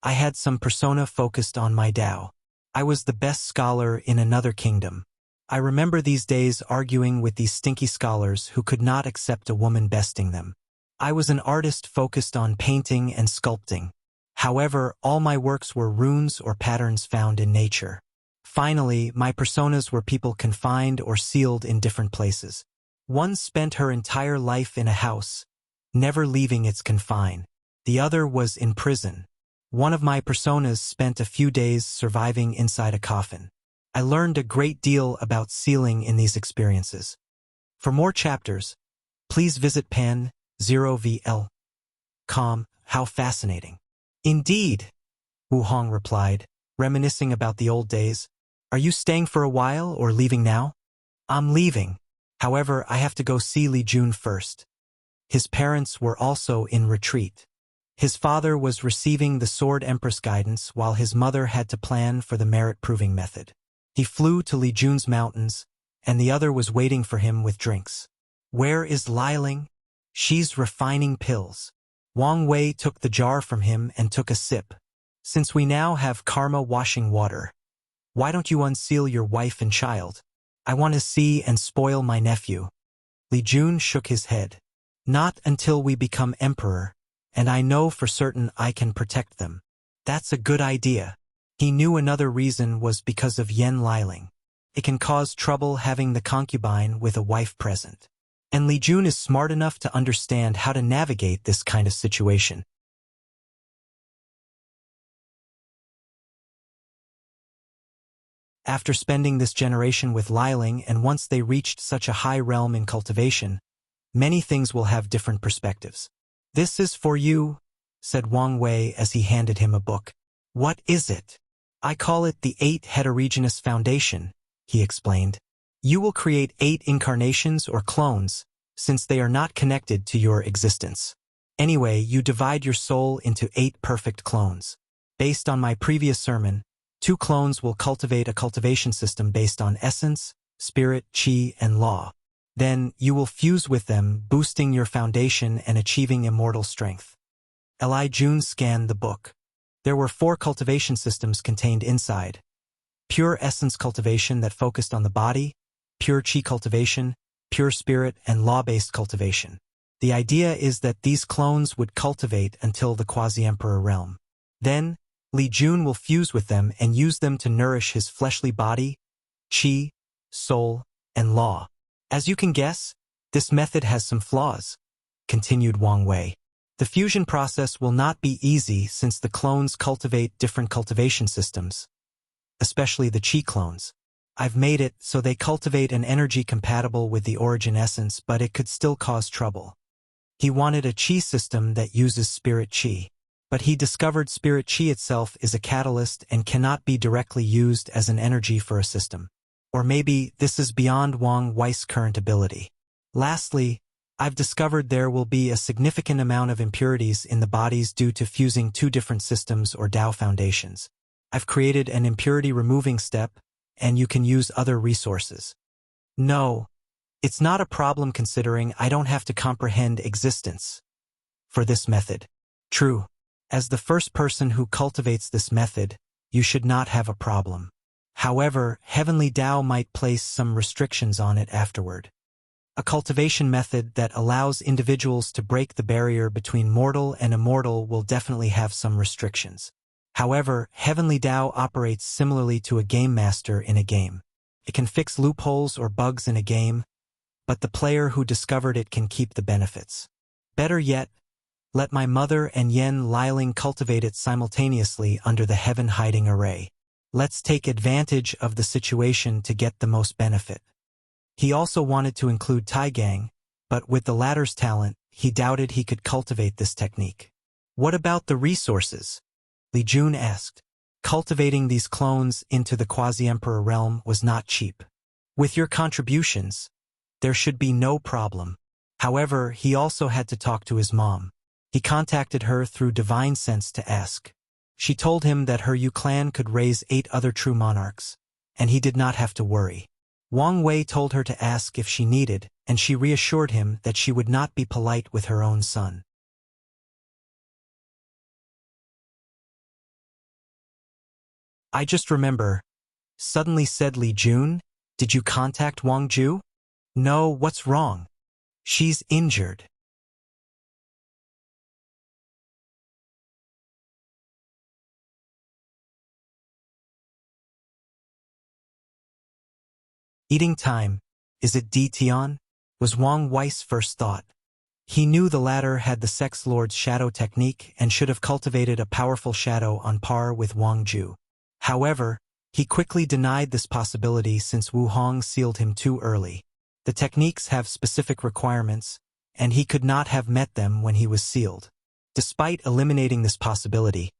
Speaker 1: I had some persona focused on my Tao. I was the best scholar in another kingdom. I remember these days arguing with these stinky scholars who could not accept a woman besting them. I was an artist focused on painting and sculpting. However, all my works were runes or patterns found in nature. Finally, my personas were people confined or sealed in different places. One spent her entire life in a house, never leaving its confine. The other was in prison. One of my personas spent a few days surviving inside a coffin. I learned a great deal about sealing in these experiences. For more chapters, please visit pan0vl.com. How fascinating. Indeed, Wu Hong replied, reminiscing about the old days. Are you staying for a while or leaving now? I'm leaving. However, I have to go see Li Jun first. His parents were also in retreat. His father was receiving the Sword Empress guidance while his mother had to plan for the merit-proving method. He flew to Li Jun's mountains, and the other was waiting for him with drinks. Where is Liling? She's refining pills. Wang Wei took the jar from him and took a sip. Since we now have karma washing water, why don't you unseal your wife and child? I want to see and spoil my nephew. Li Jun shook his head. Not until we become emperor, and I know for certain I can protect them. That's a good idea. He knew another reason was because of Yen Liling. It can cause trouble having the concubine with a wife present. And Li Jun is smart enough to understand how to navigate this kind of situation. After spending this generation with Liling and once they reached such a high realm in cultivation, many things will have different perspectives. This is for you, said Wang Wei as he handed him a book. What is it? I call it the 8 Heterogeneous Foundation, he explained. You will create 8 incarnations or clones, since they are not connected to your existence. Anyway, you divide your soul into 8 perfect clones. Based on my previous sermon, 2 clones will cultivate a cultivation system based on essence, spirit, chi, and law. Then you will fuse with them, boosting your foundation and achieving immortal strength. Li Jun scanned the book. There were 4 cultivation systems contained inside. Pure essence cultivation that focused on the body, pure chi cultivation, pure spirit, and law-based cultivation. The idea is that these clones would cultivate until the quasi-emperor realm. Then, Li Jun will fuse with them and use them to nourish his fleshly body, chi, soul, and law. As you can guess, this method has some flaws, continued Wang Wei. The fusion process will not be easy since the clones cultivate different cultivation systems, especially the chi clones. I've made it so they cultivate an energy compatible with the origin essence, but it could still cause trouble. He wanted a chi system that uses spirit chi. But he discovered spirit chi itself is a catalyst and cannot be directly used as an energy for a system. Or maybe this is beyond Wang Wei's current ability. Lastly, I've discovered there will be a significant amount of impurities in the bodies due to fusing two different systems or Dao foundations. I've created an impurity removing step, and you can use other resources. No, it's not a problem considering I don't have to comprehend existence for this method. True. As the first person who cultivates this method, you should not have a problem. However, Heavenly Tao might place some restrictions on it afterward. A cultivation method that allows individuals to break the barrier between mortal and immortal will definitely have some restrictions. However, Heavenly Tao operates similarly to a game master in a game. It can fix loopholes or bugs in a game, but the player who discovered it can keep the benefits. Better yet, let my mother and Yen Liling cultivate it simultaneously under the heaven-hiding array. Let's take advantage of the situation to get the most benefit. He also wanted to include Taigang, but with the latter's talent, he doubted he could cultivate this technique. What about the resources? Li Jun asked. Cultivating these clones into the quasi-emperor realm was not cheap. With your contributions, there should be no problem. However, he also had to talk to his mom. He contacted her through Divine Sense to ask. She told him that her Yu clan could raise 8 other true monarchs, and he did not have to worry. Wang Wei told her to ask if she needed, and she reassured him that she would not be polite with her own son. I just remember, suddenly said Li Jun, did you contact Wang Ju? No, what's wrong? She's injured. Eating time, is it Di Tian? Was Wang Wei's first thought. He knew the latter had the sex lord's shadow technique and should have cultivated a powerful shadow on par with Wang Ju. However, he quickly denied this possibility since Wu Hong sealed him too early. The techniques have specific requirements, and he could not have met them when he was sealed. Despite eliminating this possibility,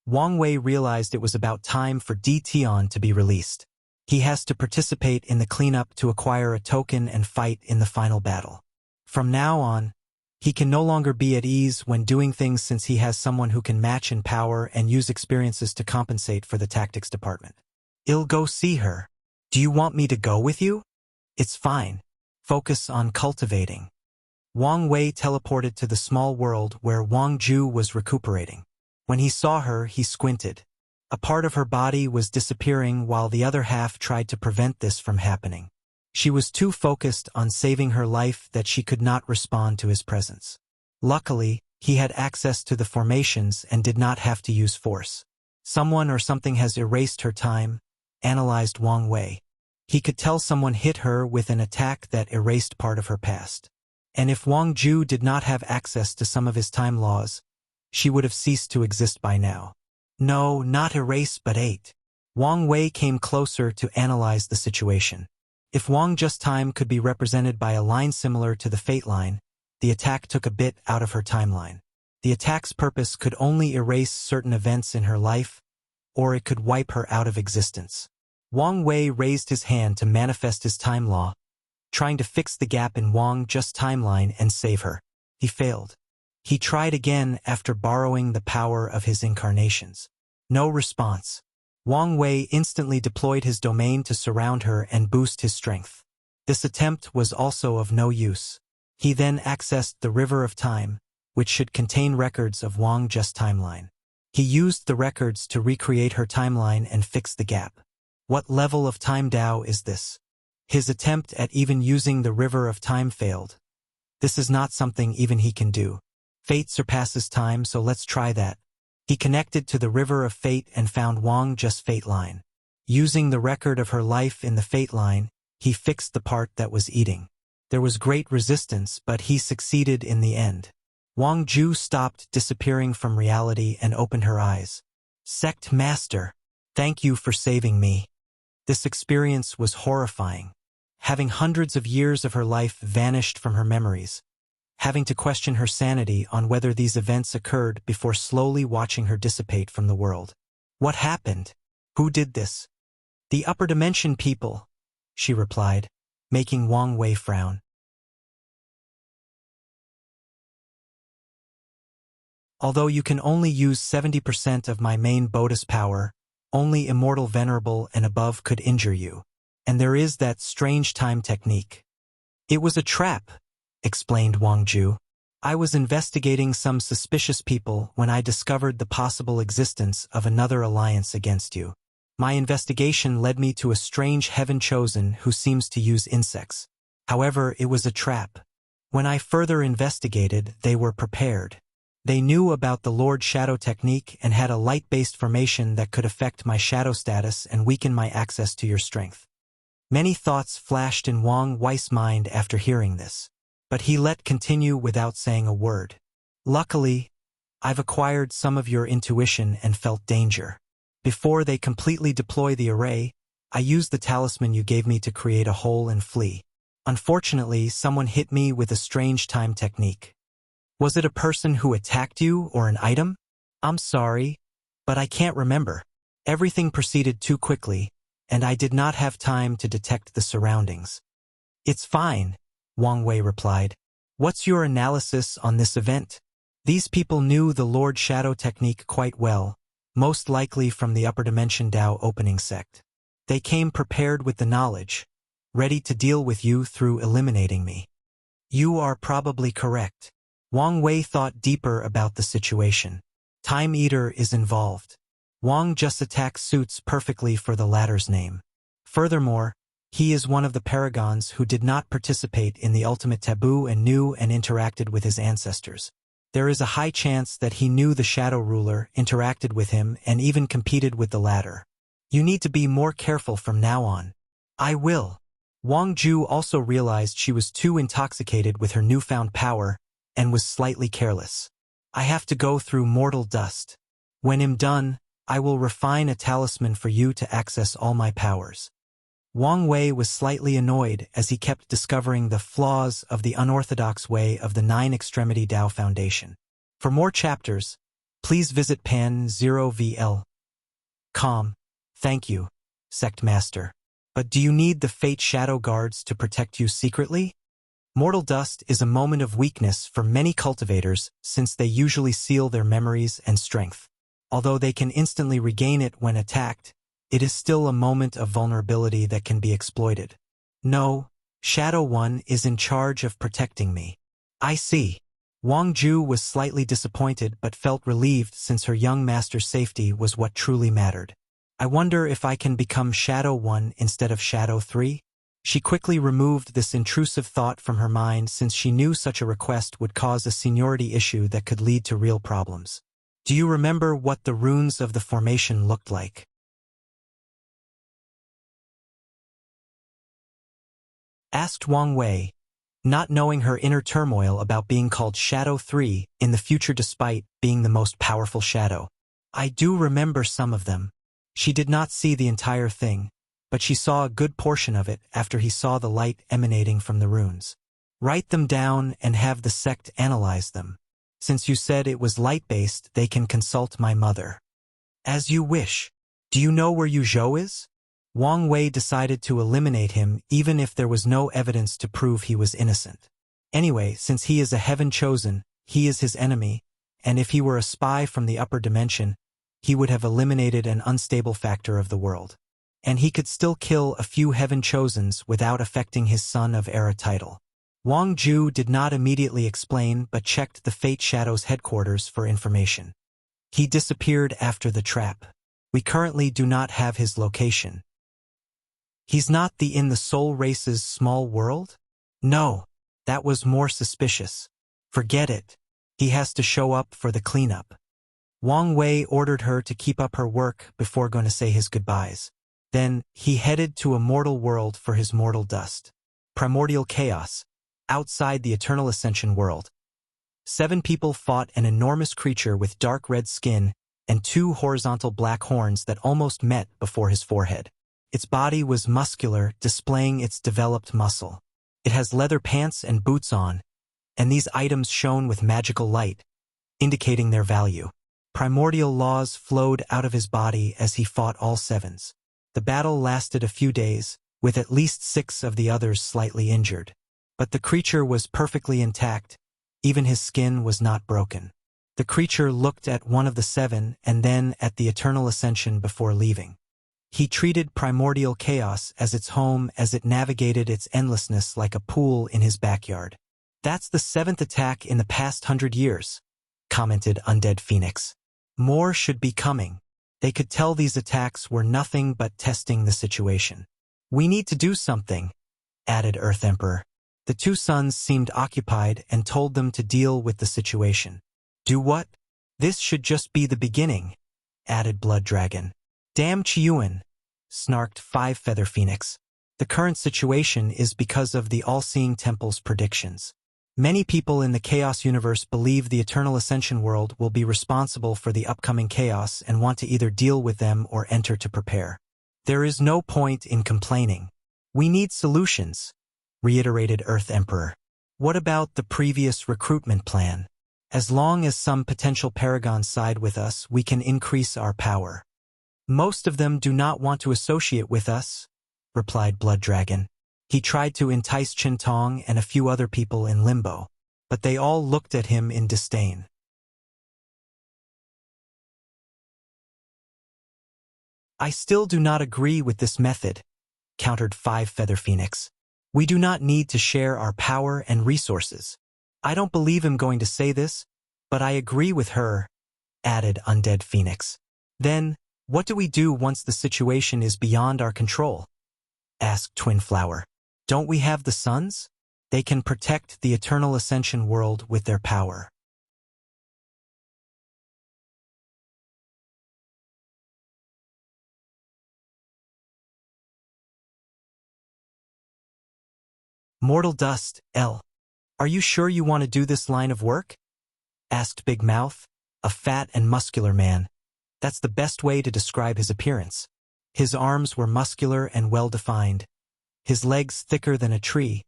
Speaker 1: Wang Wei realized it was about time for Di Tian to be released. He has to participate in the cleanup to acquire a token and fight in the final battle. From now on, he can no longer be at ease when doing things since he has someone who can match in power and use experiences to compensate for the tactics department. I'll go see her. Do you want me to go with you? It's fine. Focus on cultivating. Wang Wei teleported to the small world where Wang Ju was recuperating. When he saw her, he squinted. A part of her body was disappearing while the other half tried to prevent this from happening. She was too focused on saving her life that she could not respond to his presence. Luckily, he had access to the formations and did not have to use force. Someone or something has erased her time, analyzed Wang Wei. He could tell someone hit her with an attack that erased part of her past. And if Wang Ju did not have access to some of his time laws, she would have ceased to exist by now. No, not erase but 8. Wang Wei came closer to analyze the situation. If Wang Just time could be represented by a line similar to the fate line, the attack took a bit out of her timeline. The attack's purpose could only erase certain events in her life, or it could wipe her out of existence. Wang Wei raised his hand to manifest his time law, trying to fix the gap in Wang Just timeline and save her. He failed. He tried again after borrowing the power of his incarnations. No response. Wang Wei instantly deployed his domain to surround her and boost his strength. This attempt was also of no use. He then accessed the River of Time, which should contain records of Wang Just timeline. He used the records to recreate her timeline and fix the gap. What level of time Dao is this? His attempt at even using the River of Time failed. This is not something even he can do. Fate surpasses time, so let's try that. He connected to the River of Fate and found Wang Just fate line. Using the record of her life in the fate line, he fixed the part that was eating. There was great resistance, but he succeeded in the end. Wang Ju stopped disappearing from reality and opened her eyes. Sect Master, thank you for saving me. This experience was horrifying. Having hundreds of years of her life vanished from her memories. Having to question her sanity on whether these events occurred before slowly watching her dissipate from the world. What happened? Who did this? The upper dimension people. she replied, making Wang Wei frown. Although you can only use 70% of my main bonus power, only Immortal Venerable and above could injure you. And there is that strange time technique. It was a trap, explained Wang Ju. I was investigating some suspicious people when I discovered the possible existence of another alliance against you. My investigation led me to a strange heaven chosen who seems to use insects. However, it was a trap. When I further investigated, they were prepared. They knew about the Lord Shadow technique and had a light-based formation that could affect my shadow status and weaken my access to your strength. Many thoughts flashed in Wang Wei's mind after hearing this, but he let continue without saying a word. Luckily, I've acquired some of your intuition and felt danger. Before they completely deploy the array, I used the talisman you gave me to create a hole and flee. Unfortunately, someone hit me with a strange time technique. Was it a person who attacked you or an item? I'm sorry, but I can't remember. Everything proceeded too quickly, and I did not have time to detect the surroundings. It's fine, Wang Wei replied. What's your analysis on this event? These people knew the Lord Shadow technique quite well, most likely from the Upper Dimension Dao opening sect. They came prepared with the knowledge, ready to deal with you through eliminating me. You are probably correct. Wang Wei thought deeper about the situation. Time Eater is involved. Wang Just attack suits perfectly for the latter's name. Furthermore, he is one of the paragons who did not participate in the ultimate taboo and knew and interacted with his ancestors. There is a high chance that he knew the Shadow Ruler, interacted with him, and even competed with the latter. You need to be more careful from now on. I will. Wang Ju also realized she was too intoxicated with her newfound power and was slightly careless. I have to go through mortal dust. When I'm done, I will refine a talisman for you to access all my powers. Wang Wei was slightly annoyed as he kept discovering the flaws of the unorthodox way of the Nine Extremity Dao Foundation. For more chapters, please visit pan0vl.com. Thank you, Sect Master. But do you need the Fate Shadow Guards to protect you secretly? Mortal dust is a moment of weakness for many cultivators since they usually seal their memories and strength. Although they can instantly regain it when attacked, it is still a moment of vulnerability that can be exploited. No, Shadow One is in charge of protecting me. I see. Wang Ju was slightly disappointed but felt relieved since her young master's safety was what truly mattered. I wonder if I can become Shadow One instead of Shadow 3? She quickly removed this intrusive thought from her mind since she knew such a request would cause a seniority issue that could lead to real problems. Do you remember what the runes of the formation looked like? Asked Wang Wei, not knowing her inner turmoil about being called Shadow 3 in the future despite being the most powerful shadow. I do remember some of them. She did not see the entire thing, but she saw a good portion of it after he saw the light emanating from the runes. Write them down and have the sect analyze them. Since you said it was light-based, they can consult my mother. As you wish. Do you know where Yu Zhou is? Wang Wei decided to eliminate him even if there was no evidence to prove he was innocent. Anyway, since he is a heaven chosen, he is his enemy, and if he were a spy from the upper dimension, he would have eliminated an unstable factor of the world. And he could still kill a few heaven chosens without affecting his Son of Era title. Wang Ju did not immediately explain but checked the Fate Shadow's headquarters for information. He disappeared after the trap. We currently do not have his location. He's not in the Soul Race's small world? No, that was more suspicious. Forget it. He has to show up for the cleanup. Wang Wei ordered her to keep up her work before going to say his goodbyes. Then, he headed to a mortal world for his mortal dust. Primordial chaos. Outside the Eternal Ascension world. 7 people fought an enormous creature with dark red skin and 2 horizontal black horns that almost met before his forehead. Its body was muscular, displaying its developed muscle. It has leather pants and boots on, and these items shone with magical light, indicating their value. Primordial laws flowed out of his body as he fought all 7s. The battle lasted a few days, with at least 6 of the others slightly injured. But the creature was perfectly intact, even his skin was not broken. The creature looked at one of the 7 and then at the eternal ascension before leaving. He treated primordial chaos as its home as it navigated its endlessness like a pool in his backyard. "That's the 7th attack in the past 100 years, commented Undead Phoenix. More should be coming. They could tell these attacks were nothing but testing the situation. "We need to do something," added Earth Emperor. The 2 sons seemed occupied and told them to deal with the situation. "Do what? This should just be the beginning," added Blood Dragon. "Damn Chiyuan," snarked 5 Feather Phoenix. "The current situation is because of the All-Seeing Temple's predictions. Many people in the Chaos universe believe the Eternal Ascension world will be responsible for the upcoming chaos and want to either deal with them or enter to prepare. There is no point in complaining. We need solutions," reiterated Earth Emperor. "What about the previous recruitment plan? As long as some potential paragons side with us, we can increase our power." "Most of them do not want to associate with us," replied Blood Dragon. He tried to entice Qintong and a few other people in limbo, but they all looked at him in disdain. "I still do not agree with this method," countered 5 Feather Phoenix. "We do not need to share our power and resources." "I don't believe him going to say this, but I agree with her," added Undead Phoenix. "Then, what do we do once the situation is beyond our control?" asked Twin Flower. "Don't we have the sons? They can protect the Eternal Ascension world with their power." "Mortal Dust, L. Are you sure you want to do this line of work?" asked Big Mouth, a fat and muscular man. That's the best way to describe his appearance. His arms were muscular and well-defined, his legs thicker than a tree,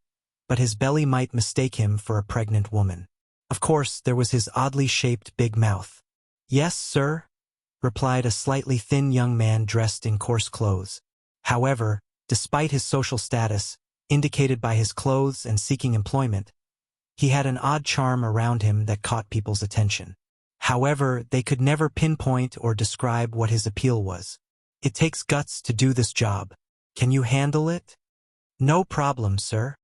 Speaker 1: but his belly might mistake him for a pregnant woman. Of course, there was his oddly shaped big mouth. "Yes, sir," replied a slightly thin young man dressed in coarse clothes. However, despite his social status, indicated by his clothes and seeking employment, he had an odd charm around him that caught people's attention. However, they could never pinpoint or describe what his appeal was. "It takes guts to do this job. Can you handle it?" "No problem, sir."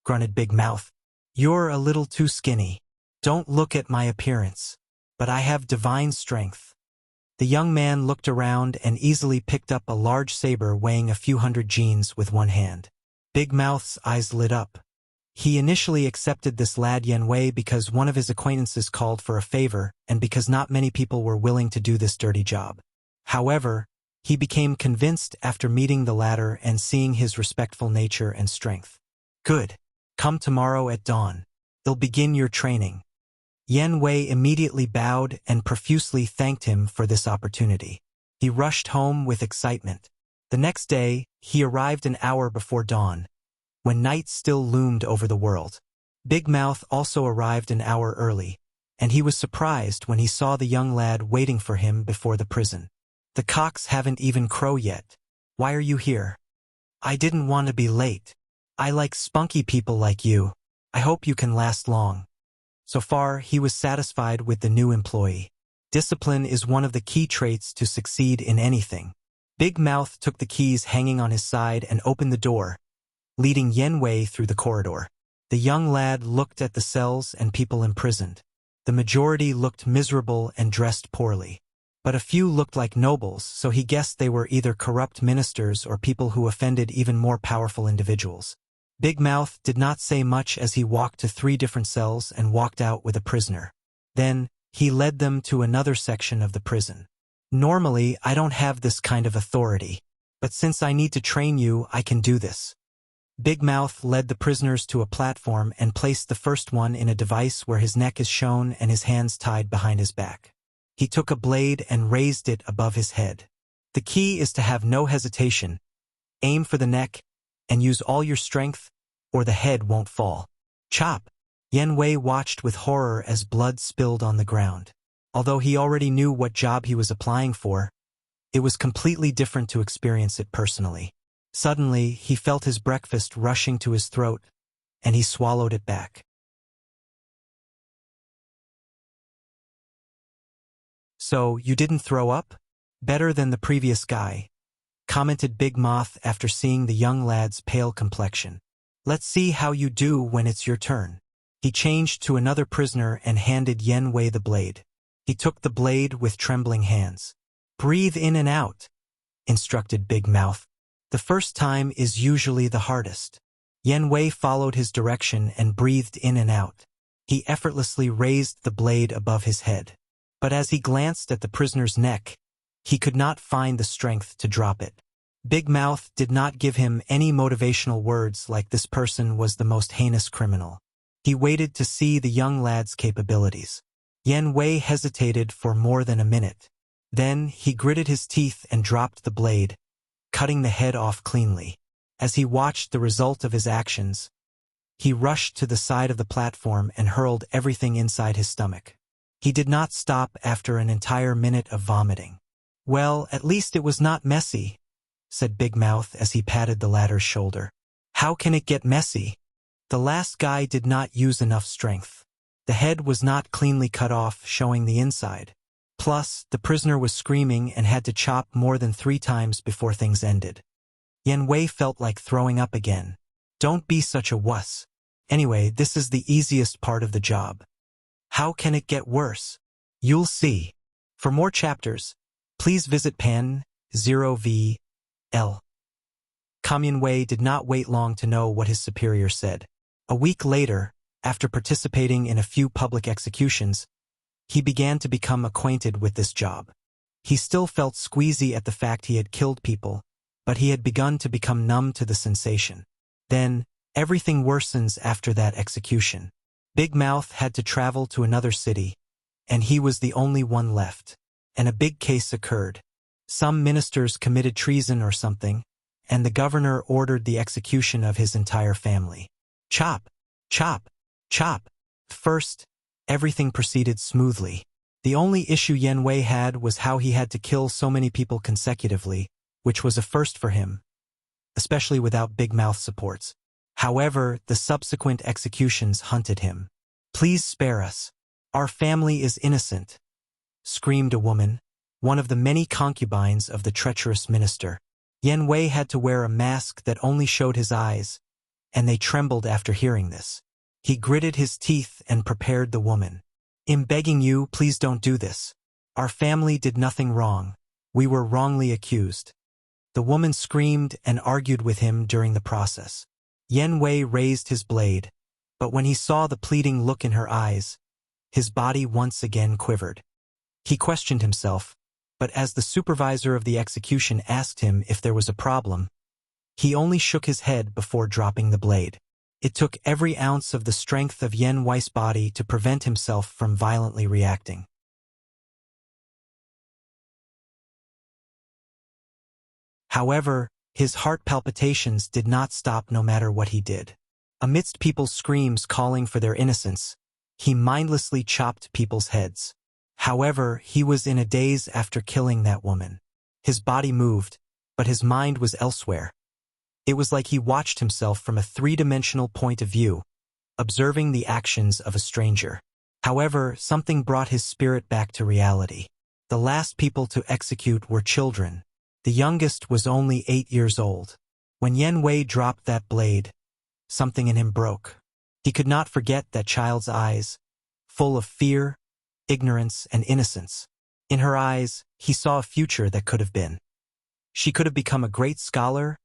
Speaker 1: Grunted Big Mouth. "You're a little too skinny. Don't look at my appearance. But I have divine strength." The young man looked around and easily picked up a large saber weighing a few hundred genes with one hand. Big Mouth's eyes lit up. He initially accepted this lad Yen Wei because one of his acquaintances called for a favor and because not many people were willing to do this dirty job. However, he became convinced after meeting the latter and seeing his respectful nature and strength. "Good. Come tomorrow at dawn. They'll begin your training." Yen Wei immediately bowed and profusely thanked him for this opportunity. He rushed home with excitement. The next day, he arrived an hour before dawn, when night still loomed over the world. Big Mouth also arrived an hour early, and he was surprised when he saw the young lad waiting for him before the prison. "The cocks haven't even crowed yet. Why are you here?" "I didn't want to be late. I like spunky people like you. I hope you can last long." So far, he was satisfied with the new employee. Discipline is one of the key traits to succeed in anything. Big Mouth took the keys hanging on his side and opened the door, leading Yen Wei through the corridor. The young lad looked at the cells and people imprisoned. The majority looked miserable and dressed poorly. But a few looked like nobles, so he guessed they were either corrupt ministers or people who offended even more powerful individuals. Big Mouth did not say much as he walked to 3 different cells and walked out with a prisoner. Then, he led them to another section of the prison. "Normally, I don't have this kind of authority, but since I need to train you, I can do this." Big Mouth led the prisoners to a platform and placed the first one in a device where his neck is shown and his hands tied behind his back. He took a blade and raised it above his head. The key is to have no hesitation. Aim for the neck, and use all your strength, or the head won't fall. Chop! Yen Wei watched with horror as blood spilled on the ground. Although he already knew what job he was applying for, it was completely different to experience it personally. Suddenly, he felt his breakfast rushing to his throat, and he swallowed it back. "So, you didn't throw up? Better than the previous guy," commented Big Moth after seeing the young lad's pale complexion. "Let's see how you do when it's your turn." He changed to another prisoner and handed Yen Wei the blade. He took the blade with trembling hands. "Breathe in and out," instructed Big Mouth. "The first time is usually the hardest." Yen Wei followed his direction and breathed in and out. He effortlessly raised the blade above his head. But as he glanced at the prisoner's neck, he could not find the strength to drop it. Big Mouth did not give him any motivational words like this person was the most heinous criminal. He waited to see the young lad's capabilities. Yen Wei hesitated for more than a minute. Then he gritted his teeth and dropped the blade, cutting the head off cleanly. As he watched the result of his actions, he rushed to the side of the platform and hurled everything inside his stomach. He did not stop after an entire minute of vomiting. "Well, at least it was not messy," said Big Mouth as he patted the latter's shoulder. "How can it get messy? The last guy did not use enough strength. The head was not cleanly cut off, showing the inside. Plus, the prisoner was screaming and had to chop more than 3 times before things ended." Yen Wei felt like throwing up again. "Don't be such a wuss. Anyway, this is the easiest part of the job. How can it get worse? You'll see." For more chapters, please visit Pan 0VL. Yen Wei did not wait long to know what his superior said. A week later, after participating in a few public executions, he began to become acquainted with this job. He still felt squeezy at the fact he had killed people, but he had begun to become numb to the sensation. Then, everything worsens after that execution. Big Mouth had to travel to another city, and he was the only one left. And a big case occurred. Some ministers committed treason or something, and the governor ordered the execution of his entire family. Chop, chop, chop. First, everything proceeded smoothly. The only issue Yen Wei had was how he had to kill so many people consecutively, which was a first for him, especially without Big Mouth supports. However, the subsequent executions hunted him. "Please spare us. Our family is innocent," screamed a woman, one of the many concubines of the treacherous minister. Yen Wei had to wear a mask that only showed his eyes, and they trembled after hearing this. He gritted his teeth and prepared the woman. "I'm begging you, please don't do this. Our family did nothing wrong. We were wrongly accused." The woman screamed and argued with him during the process. Yen Wei raised his blade, but when he saw the pleading look in her eyes, his body once again quivered. He questioned himself, but as the supervisor of the execution asked him if there was a problem, he only shook his head before dropping the blade. It took every ounce of the strength of Yen Wei's body to prevent himself from violently reacting. However, his heart palpitations did not stop no matter what he did. Amidst people's screams calling for their innocence, he mindlessly chopped people's heads. However, he was in a daze after killing that woman. His body moved, but his mind was elsewhere. It was like he watched himself from a 3-dimensional point of view, observing the actions of a stranger. However, something brought his spirit back to reality. The last people to execute were children. The youngest was only 8 years old. When Yen Wei dropped that blade, something in him broke. He could not forget that child's eyes, full of fear, ignorance, and innocence. In her eyes, he saw a future that could have been. She could have become a great scholar,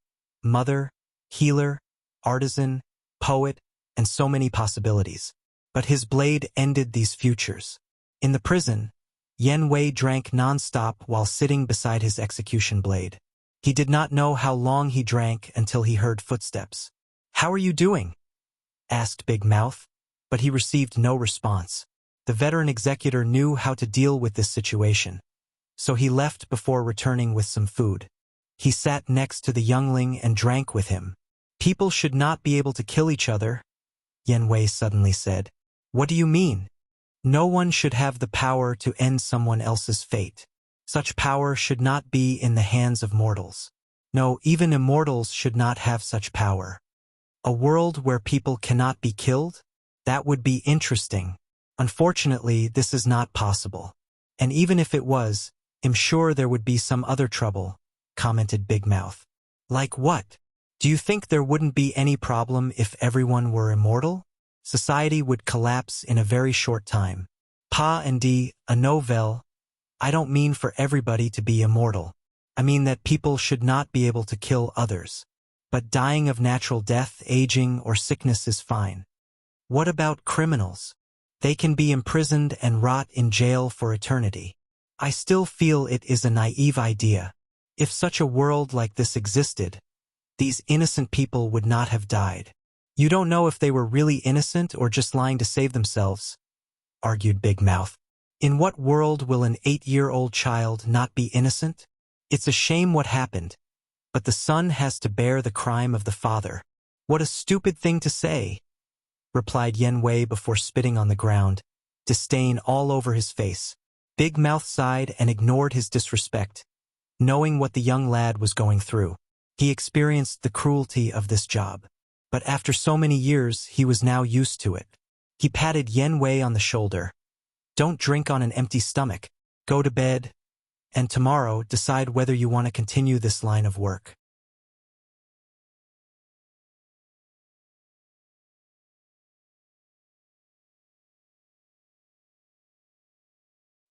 Speaker 1: mother, healer, artisan, poet, and so many possibilities. But his blade ended these futures. In the prison, Yen Wei drank non-stop while sitting beside his execution blade. He did not know how long he drank until he heard footsteps. "How are you doing?" asked Big Mouth, but he received no response. The veteran executor knew how to deal with this situation, so he left before returning with some food. He sat next to the youngling and drank with him. "People should not be able to kill each other," Yen Wei suddenly said. "What do you mean?" "No one should have the power to end someone else's fate. Such power should not be in the hands of mortals." No, even immortals should not have such power. A world where people cannot be killed? That would be interesting. Unfortunately, this is not possible. And even if it was, I'm sure there would be some other trouble, commented Big Mouth. Like what? Do you think there wouldn't be any problem if everyone were immortal? Society would collapse in a very short time. Pa and D, a novel. I don't mean for everybody to be immortal. I mean that people should not be able to kill others. But dying of natural death, aging, or sickness is fine. What about criminals? They can be imprisoned and rot in jail for eternity. I still feel it is a naive idea. If such a world like this existed, these innocent people would not have died. You don't know if they were really innocent or just lying to save themselves, argued Big Mouth. In what world will an 8-year-old child not be innocent? It's a shame what happened, but the son has to bear the crime of the father. What a stupid thing to say, replied Yen Wei before spitting on the ground, disdain all over his face. Big Mouth sighed and ignored his disrespect. Knowing what the young lad was going through, he experienced the cruelty of this job. But after so many years, he was now used to it. He patted Yen Wei on the shoulder. Don't drink on an empty stomach. Go to bed, and tomorrow decide whether you want to continue this line of work.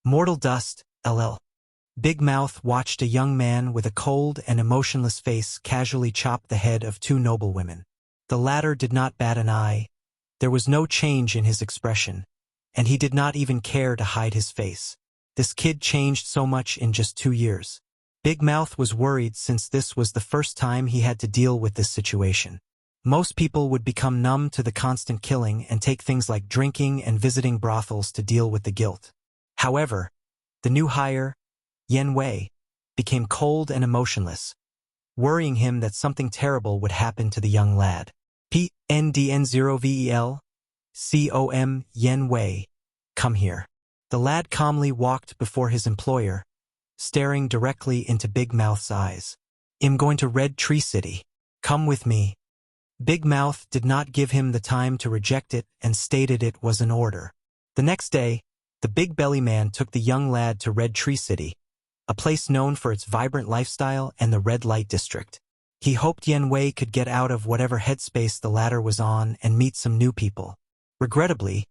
Speaker 1: Mortal Dust, LL. Big Mouth watched a young man with a cold and emotionless face casually chop the head of 2 noblewomen. The latter did not bat an eye. There was no change in his expression, and he did not even care to hide his face. This kid changed so much in just 2 years. Big Mouth was worried since this was the first time he had to deal with this situation. Most people would become numb to the constant killing and take things like drinking and visiting brothels to deal with the guilt. However, the new hire, Yen Wei, became cold and emotionless, worrying him that something terrible would happen to the young lad. PNDN0VEL, COM Yen Wei, come here. The lad calmly walked before his employer, staring directly into Big Mouth's eyes. I'm going to Red Tree City. Come with me. Big Mouth did not give him the time to reject it and stated it was an order. The next day, the Big Belly Man took the young lad to Red Tree City, a place known for its vibrant lifestyle and the red light district. He hoped Yen Wei could get out of whatever headspace the latter was on and meet some new people. Regrettably,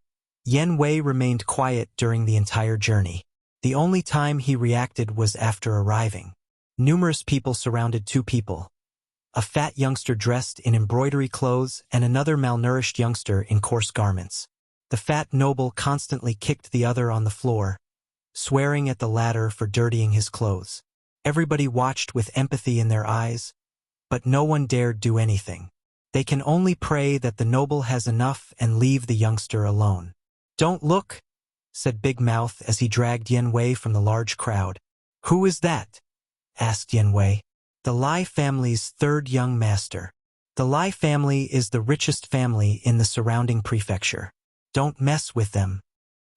Speaker 1: Yen Wei remained quiet during the entire journey. The only time he reacted was after arriving. Numerous people surrounded 2 people. A fat youngster dressed in embroidery clothes and another malnourished youngster in coarse garments. The fat noble constantly kicked the other on the floor, swearing at the latter for dirtying his clothes. Everybody watched with empathy in their eyes, but no one dared do anything. They can only pray that the noble has enough and leave the youngster alone. Don't look, said Big Mouth as he dragged Yen Wei from the large crowd. Who is that? Asked Yen Wei. The Lai family's 3rd young master. The Lai family is the richest family in the surrounding prefecture. Don't mess with them.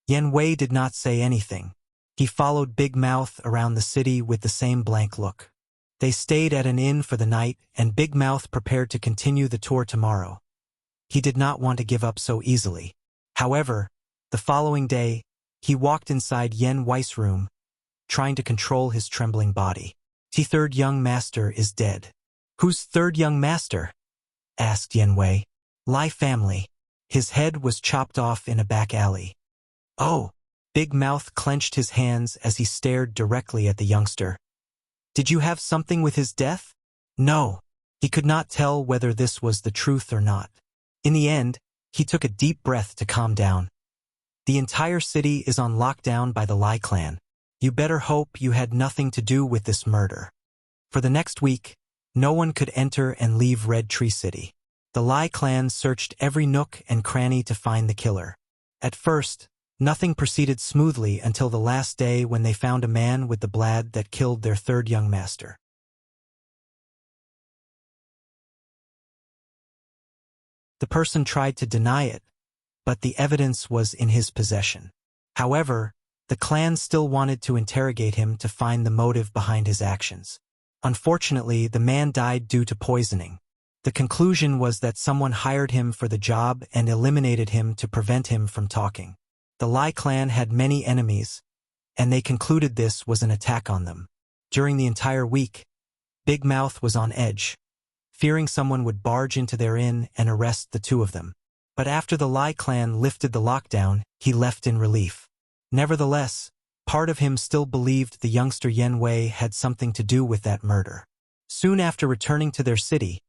Speaker 1: Yen Wei did not say anything. He followed Big Mouth around the city with the same blank look. They stayed at an inn for the night, and Big Mouth prepared to continue the tour tomorrow. He did not want to give up so easily. However, the following day, he walked inside Yen Wei's room, trying to control his trembling body. The 3rd young master is dead. Who's 3rd young master? Asked Yen Wei. Lai family. His head was chopped off in a back alley. Oh! Big Mouth clenched his hands as he stared directly at the youngster. Did you have something with his death? No. He could not tell whether this was the truth or not. In the end, he took a deep breath to calm down. The entire city is on lockdown by the Lai clan. You better hope you had nothing to do with this murder. For the next week, no one could enter and leave Red Tree City. The Lai clan searched every nook and cranny to find the killer. At first, nothing proceeded smoothly until the last day when they found a man with the blade that killed their 3rd young master. The person tried to deny it, but the evidence was in his possession. However, the clan still wanted to interrogate him to find the motive behind his actions. Unfortunately, the man died due to poisoning. The conclusion was that someone hired him for the job and eliminated him to prevent him from talking. The Lai clan had many enemies, and they concluded this was an attack on them. During the entire week, Big Mouth was on edge, fearing someone would barge into their inn and arrest the two of them. But after the Lai clan lifted the lockdown, he left in relief. Nevertheless, part of him still believed the youngster Yan Wei had something to do with that murder. Soon after returning to their city,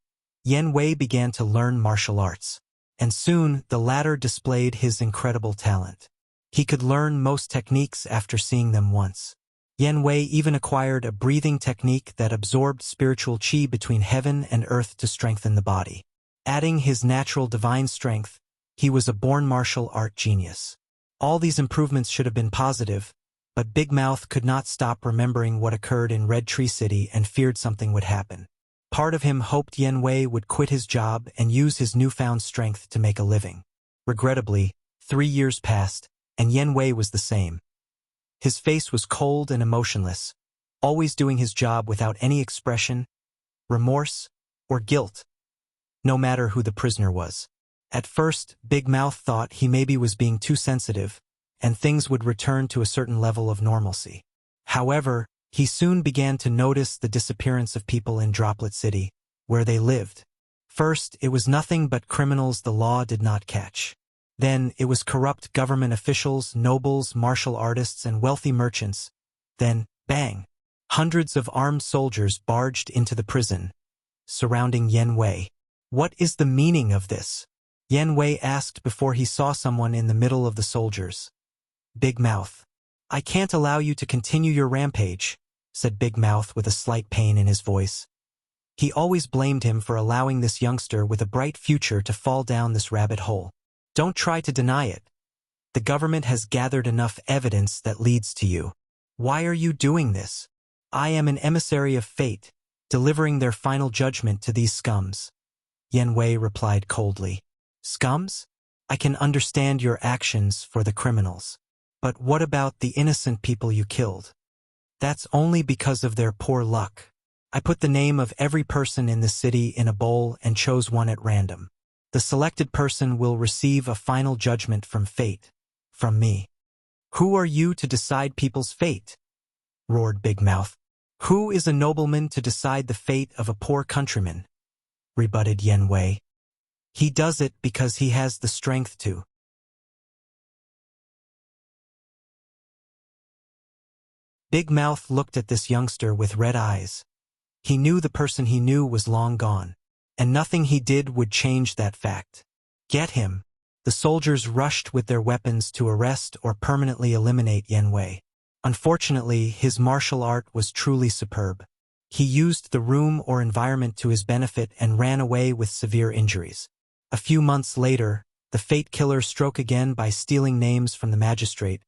Speaker 1: Yan Wei began to learn martial arts, and soon the latter displayed his incredible talent. He could learn most techniques after seeing them once. Yan Wei even acquired a breathing technique that absorbed spiritual qi between heaven and earth to strengthen the body. Adding his natural divine strength, he was a born martial art genius. All these improvements should have been positive, but Big Mouth could not stop remembering what occurred in Red Tree City and feared something would happen. Part of him hoped Yan Wei would quit his job and use his newfound strength to make a living. Regrettably, 3 years passed, and Yan Wei was the same. His face was cold and emotionless, always doing his job without any expression, remorse, or guilt, no matter who the prisoner was. At first, Big Mouth thought he maybe was being too sensitive, and things would return to a certain level of normalcy. However, he soon began to notice the disappearance of people in Droplet City, where they lived. First, it was nothing but criminals the law did not catch. Then, it was corrupt government officials, nobles, martial artists, and wealthy merchants. Then, bang! Hundreds of armed soldiers barged into the prison, surrounding Yan Wei. What is the meaning of this? Yan Wei asked before he saw someone in the middle of the soldiers. Big Mouth. I can't allow you to continue your rampage, said Big Mouth with a slight pain in his voice. He always blamed him for allowing this youngster with a bright future to fall down this rabbit hole. Don't try to deny it. The government has gathered enough evidence that leads to you. Why are you doing this? I am an emissary of fate, delivering their final judgment to these scums. Yan Wei replied coldly. Scums? I can understand your actions for the criminals. But what about the innocent people you killed? That's only because of their poor luck. I put the name of every person in the city in a bowl and chose one at random. The selected person will receive a final judgment from fate, from me. Who are you to decide people's fate? Roared Big Mouth. Who is a nobleman to decide the fate of a poor countryman? Rebutted Yan Wei. He does it because he has the strength to. Big Mouth looked at this youngster with red eyes. He knew the person he knew was long gone, and nothing he did would change that fact. Get him! The soldiers rushed with their weapons to arrest or permanently eliminate Yan Wei. Unfortunately, his martial art was truly superb. He used the room or environment to his benefit and ran away with severe injuries. A few months later, the Fate Killer struck again by stealing names from the magistrate,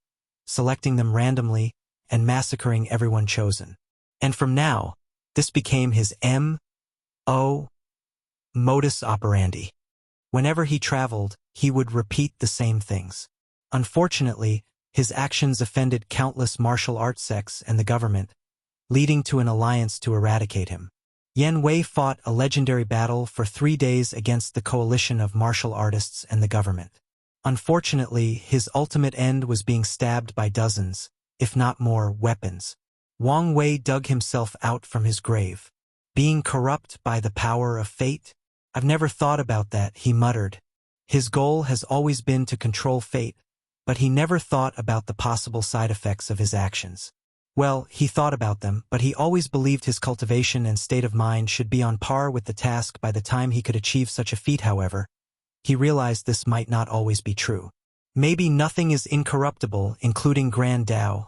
Speaker 1: selecting them randomly, and massacring everyone chosen. And from now, this became his M.O. modus operandi. Whenever he traveled, he would repeat the same things. Unfortunately, his actions offended countless martial arts sects and the government, leading to an alliance to eradicate him. Yan Wei fought a legendary battle for 3 days against the coalition of martial artists and the government. Unfortunately, his ultimate end was being stabbed by dozens, if not more, weapons. Wang Wei dug himself out from his grave. Being corrupt by the power of fate? I've never thought about that, he muttered. His goal has always been to control fate, but he never thought about the possible side effects of his actions. Well, he thought about them, but he always believed his cultivation and state of mind should be on par with the task by the time he could achieve such a feat. However, he realized this might not always be true. Maybe nothing is incorruptible, including Grand Tao,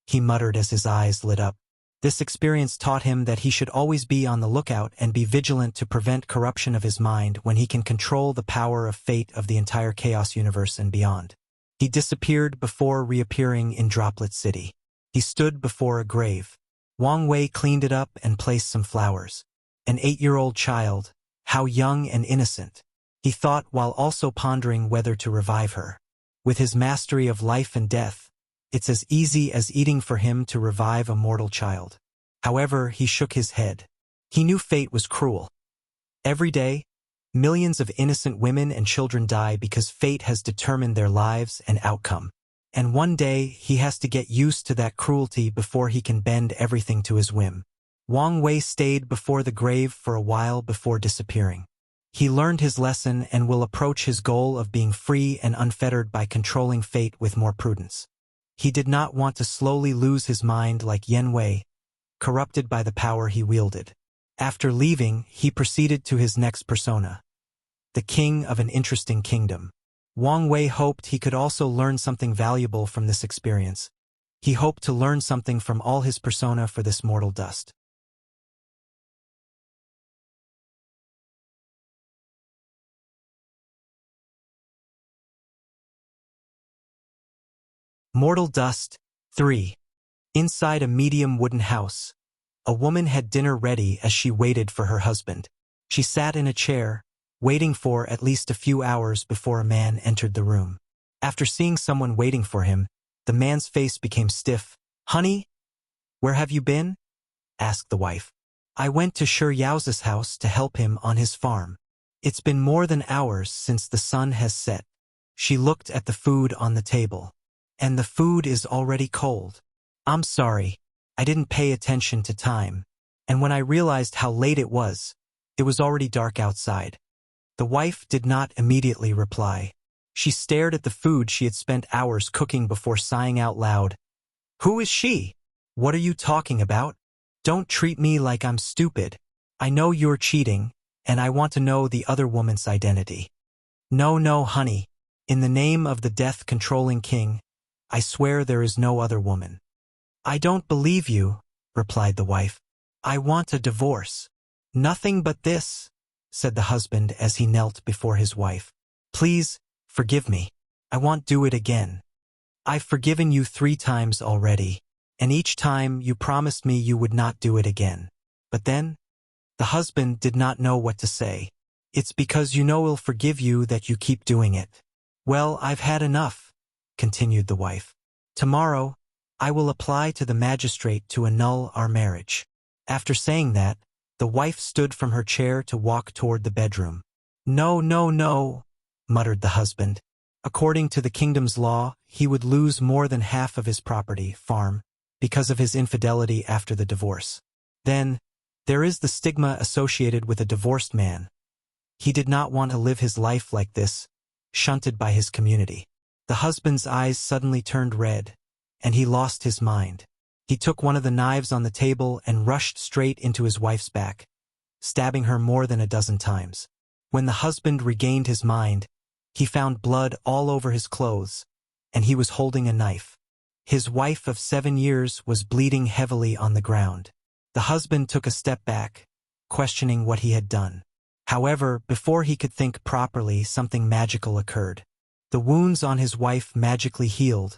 Speaker 1: he muttered as his eyes lit up. This experience taught him that he should always be on the lookout and be vigilant to prevent corruption of his mind when he can control the power of fate of the entire chaos universe and beyond. He disappeared before reappearing in Droplet City. He stood before a grave. Wang Wei cleaned it up and placed some flowers. An 8-year-old child, how young and innocent, he thought while also pondering whether to revive her. With his mastery of life and death, it's as easy as eating for him to revive a mortal child. However, he shook his head. He knew fate was cruel. Every day, millions of innocent women and children die because fate has determined their lives and outcome. And one day, he has to get used to that cruelty before he can bend everything to his whim. Wang Wei stayed before the grave for a while before disappearing. He learned his lesson and will approach his goal of being free and unfettered by controlling fate with more prudence. He did not want to slowly lose his mind like Yan Wei, corrupted by the power he wielded. After leaving, he proceeded to his next persona, the king of an interesting kingdom. Wang Wei hoped he could also learn something valuable from this experience. He hoped to learn something from all his persona for this mortal dust. Mortal Dust 3. Inside a medium wooden house, a woman had dinner ready as she waited for her husband. She sat in a chair, waiting for at least a few hours before a man entered the room. After seeing someone waiting for him, the man's face became stiff. "Honey, where have you been?" asked the wife. "I went to Shi Yao's house to help him on his farm. It's been more than hours since the sun has set." She looked at the food on the table. "And the food is already cold. I'm sorry, I didn't pay attention to time, and when I realized how late it was already dark outside." The wife did not immediately reply. She stared at the food she had spent hours cooking before sighing out loud. "Who is she? What are you talking about? Don't treat me like I'm stupid. I know you're cheating, and I want to know the other woman's identity." No, honey. In the name of the death-controlling king, I swear there is no other woman." "I don't believe you," replied the wife. "I want a divorce." "Nothing but this," said the husband as he knelt before his wife. "Please, forgive me. I won't do it again. I've forgiven you 3 times already, and each time you promised me you would not do it again." But then, the husband did not know what to say. "It's because you know I'll forgive you that you keep doing it." "Well, I've had enough," continued the wife. "Tomorrow, I will apply to the magistrate to annul our marriage." After saying that, the wife stood from her chair to walk toward the bedroom. No, muttered the husband. According to the kingdom's law, he would lose more than half of his property, farm, because of his infidelity after the divorce. Then, there is the stigma associated with a divorced man. He did not want to live his life like this, shunted by his community. The husband's eyes suddenly turned red, and he lost his mind. He took one of the knives on the table and rushed straight into his wife's back, stabbing her more than a dozen times. When the husband regained his mind, he found blood all over his clothes, and he was holding a knife. His wife of 7 years was bleeding heavily on the ground. The husband took a step back, questioning what he had done. However, before he could think properly, something magical occurred. The wounds on his wife magically healed,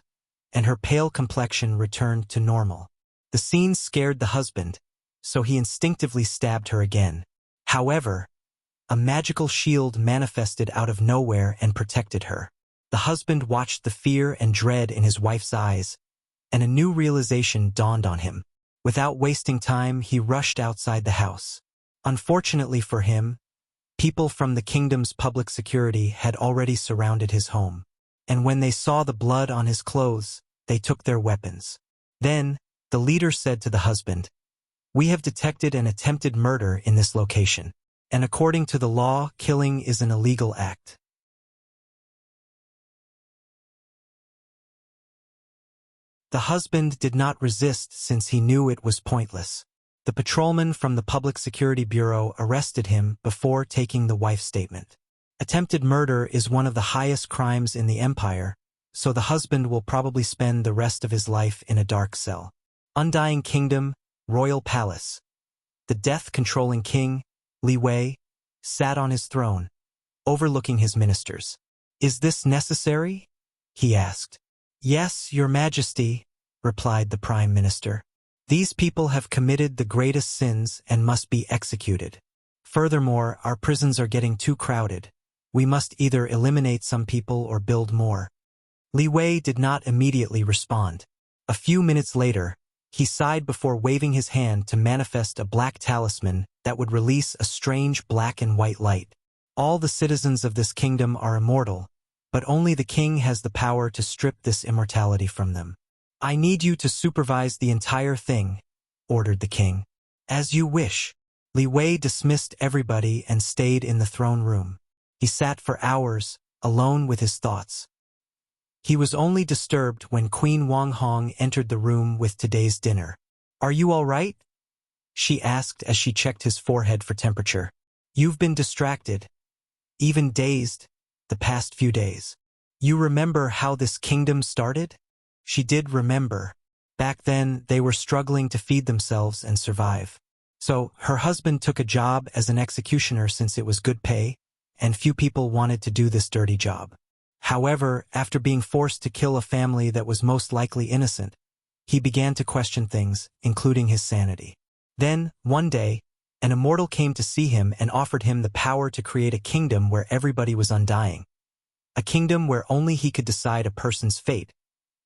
Speaker 1: and her pale complexion returned to normal. The scene scared the husband, so he instinctively stabbed her again. However, a magical shield manifested out of nowhere and protected her. The husband watched the fear and dread in his wife's eyes, and a new realization dawned on him. Without wasting time, he rushed outside the house. Unfortunately for him, people from the kingdom's public security had already surrounded his home, and when they saw the blood on his clothes, they took their weapons. Then, the leader said to the husband, "We have detected an attempted murder in this location, and according to the law, killing is an illegal act." The husband did not resist since he knew it was pointless. The patrolman from the Public Security Bureau arrested him before taking the wife's statement. Attempted murder is one of the highest crimes in the empire, so the husband will probably spend the rest of his life in a dark cell. Undying Kingdom, Royal Palace. The death-controlling king, Li Wei, sat on his throne, overlooking his ministers. "Is this necessary?" he asked. "Yes, Your Majesty," replied the Prime Minister. "These people have committed the greatest sins and must be executed. Furthermore, our prisons are getting too crowded. We must either eliminate some people or build more." Li Wei did not immediately respond. A few minutes later, He sighed before waving his hand to manifest a black talisman that would release a strange black and white light. All the citizens of this kingdom are immortal, but only the king has the power to strip this immortality from them. I need you to supervise the entire thing, ordered the king. As you wish. Li Wei dismissed everybody and stayed in the throne room. He sat for hours, alone with his thoughts. He was only disturbed when Queen Wang Hong entered the room with today's dinner. Are you all right? She asked as she checked his forehead for temperature. You've been distracted, even dazed, the past few days. You remember how this kingdom started? She did remember. Back then, they were struggling to feed themselves and survive. So, her husband took a job as an executioner since it was good pay, and few people wanted to do this dirty job. However, after being forced to kill a family that was most likely innocent, he began to question things, including his sanity. Then, one day, an immortal came to see him and offered him the power to create a kingdom where everybody was undying. A kingdom where only he could decide a person's fate,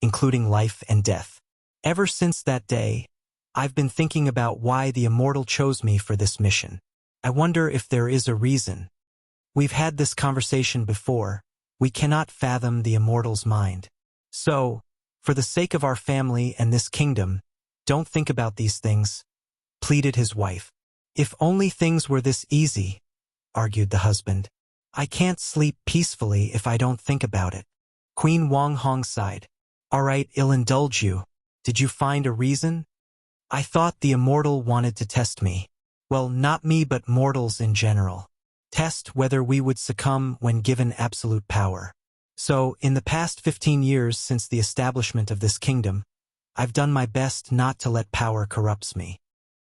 Speaker 1: including life and death. Ever since that day, I've been thinking about why the immortal chose me for this mission. I wonder if there is a reason. We've had this conversation before. We cannot fathom the immortal's mind. So, for the sake of our family and this kingdom, don't think about these things, pleaded his wife. If only things were this easy, argued the husband. I can't sleep peacefully if I don't think about it. Queen Wang Hong sighed. All right, I'll indulge you. Did you find a reason? I thought the immortal wanted to test me. Well, not me but mortals in general. Test whether we would succumb when given absolute power. So, in the past 15 years since the establishment of this kingdom, I've done my best not to let power corrupt me.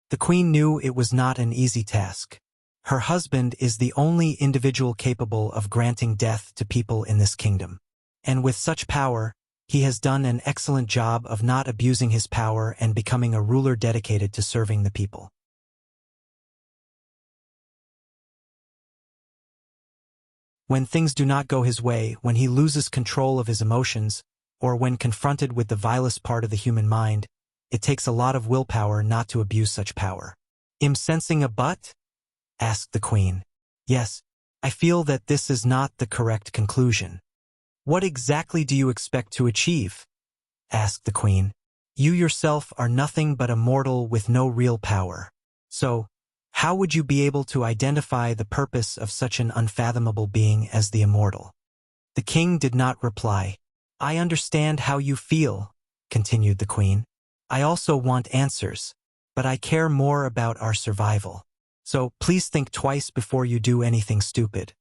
Speaker 1: The queen knew it was not an easy task. Her husband is the only individual capable of granting death to people in this kingdom. And with such power, he has done an excellent job of not abusing his power and becoming a ruler dedicated to serving the people. When things do not go his way, when he loses control of his emotions, or when confronted with the vilest part of the human mind, it takes a lot of willpower not to abuse such power. Am sensing a but? Asked the queen. Yes, I feel that this is not the correct conclusion. What exactly do you expect to achieve? Asked the queen. You yourself are nothing but a mortal with no real power. So, how would you be able to identify the purpose of such an unfathomable being as the immortal? The king did not reply. I understand how you feel, continued the queen. I also want answers, but I care more about our survival. So, please think twice before you do anything stupid.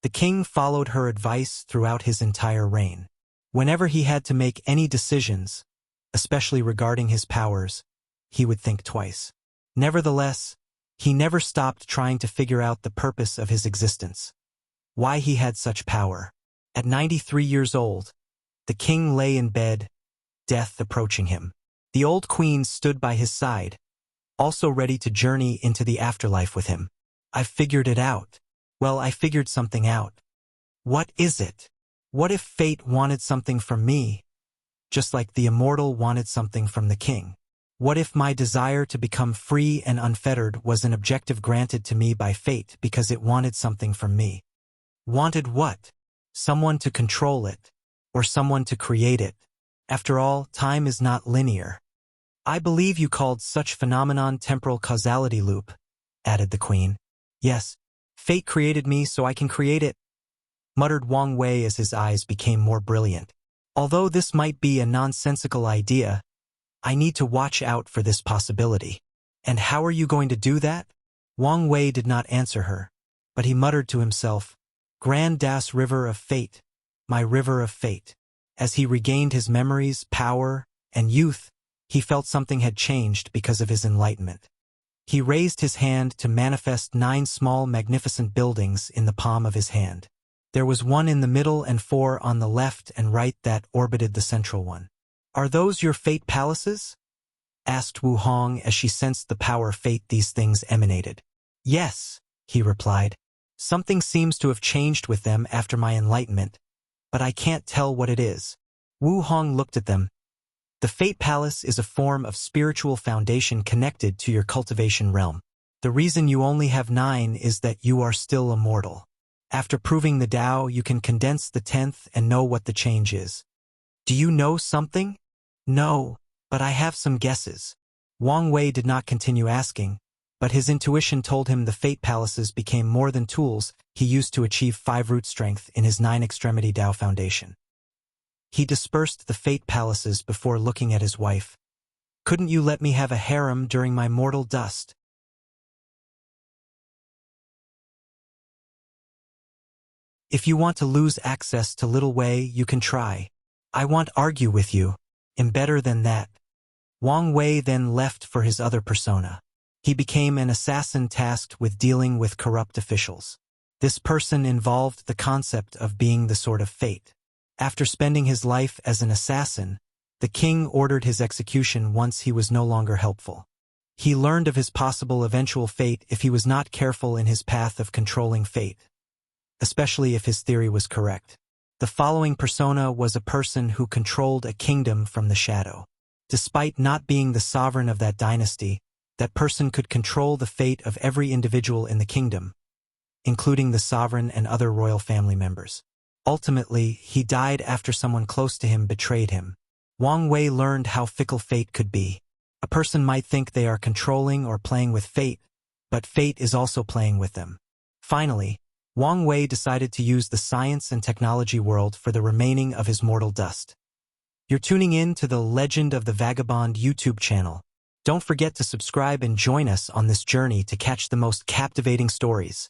Speaker 1: The king followed her advice throughout his entire reign. Whenever he had to make any decisions, especially regarding his powers, he would think twice. Nevertheless, he never stopped trying to figure out the purpose of his existence. Why he had such power. At 93 years old, the king lay in bed, death approaching him. The old queen stood by his side, also ready to journey into the afterlife with him. I've figured it out. Well, I figured something out. What is it? What if fate wanted something from me, just like the immortal wanted something from the king? What if my desire to become free and unfettered was an objective granted to me by fate because it wanted something from me? Wanted what? Someone to control it, or someone to create it. After all, time is not linear. I believe you called such phenomenon temporal causality loop, added the queen. Yes. Fate created me so I can create it, muttered Wang Wei as his eyes became more brilliant. Although this might be a nonsensical idea, I need to watch out for this possibility. And how are you going to do that? Wang Wei did not answer her, but he muttered to himself, Grand Das River of Fate, my river of fate. As he regained his memories, power, and youth, he felt something had changed because of his enlightenment. He raised his hand to manifest 9 small magnificent buildings in the palm of his hand. There was 1 in the middle and 4 on the left and right that orbited the central one. Are those your fate palaces? Asked Wu Hong as she sensed the power fate these things emanated. Yes, he replied. Something seems to have changed with them after my enlightenment, but I can't tell what it is. Wu Hong looked at them. The Fate Palace is a form of spiritual foundation connected to your cultivation realm. The reason you only have 9 is that you are still immortal. After proving the Tao, you can condense the 10th and know what the change is. Do you know something? No, but I have some guesses. Wang Wei did not continue asking, but his intuition told him the Fate Palaces became more than tools he used to achieve 5 root strength in his 9-extremity Tao foundation. He dispersed the Fate Palaces before looking at his wife. Couldn't you let me have a harem during my mortal dust? If you want to lose access to Little Wei, you can try. I won't argue with you. And better than that. Wang Wei then left for his other persona. He became an assassin tasked with dealing with corrupt officials. This person involved the concept of being the sword of fate. After spending his life as an assassin, the king ordered his execution once he was no longer helpful. He learned of his possible eventual fate if he was not careful in his path of controlling fate, especially if his theory was correct. The following persona was a person who controlled a kingdom from the shadow. Despite not being the sovereign of that dynasty, that person could control the fate of every individual in the kingdom, including the sovereign and other royal family members. Ultimately, he died after someone close to him betrayed him. Wang Wei learned how fickle fate could be. A person might think they are controlling or playing with fate, but fate is also playing with them. Finally, Wang Wei decided to use the science and technology world for the remaining of his mortal dust. You're tuning in to the Legend of the Vagabond YouTube channel. Don't forget to subscribe and join us on this journey to catch the most captivating stories.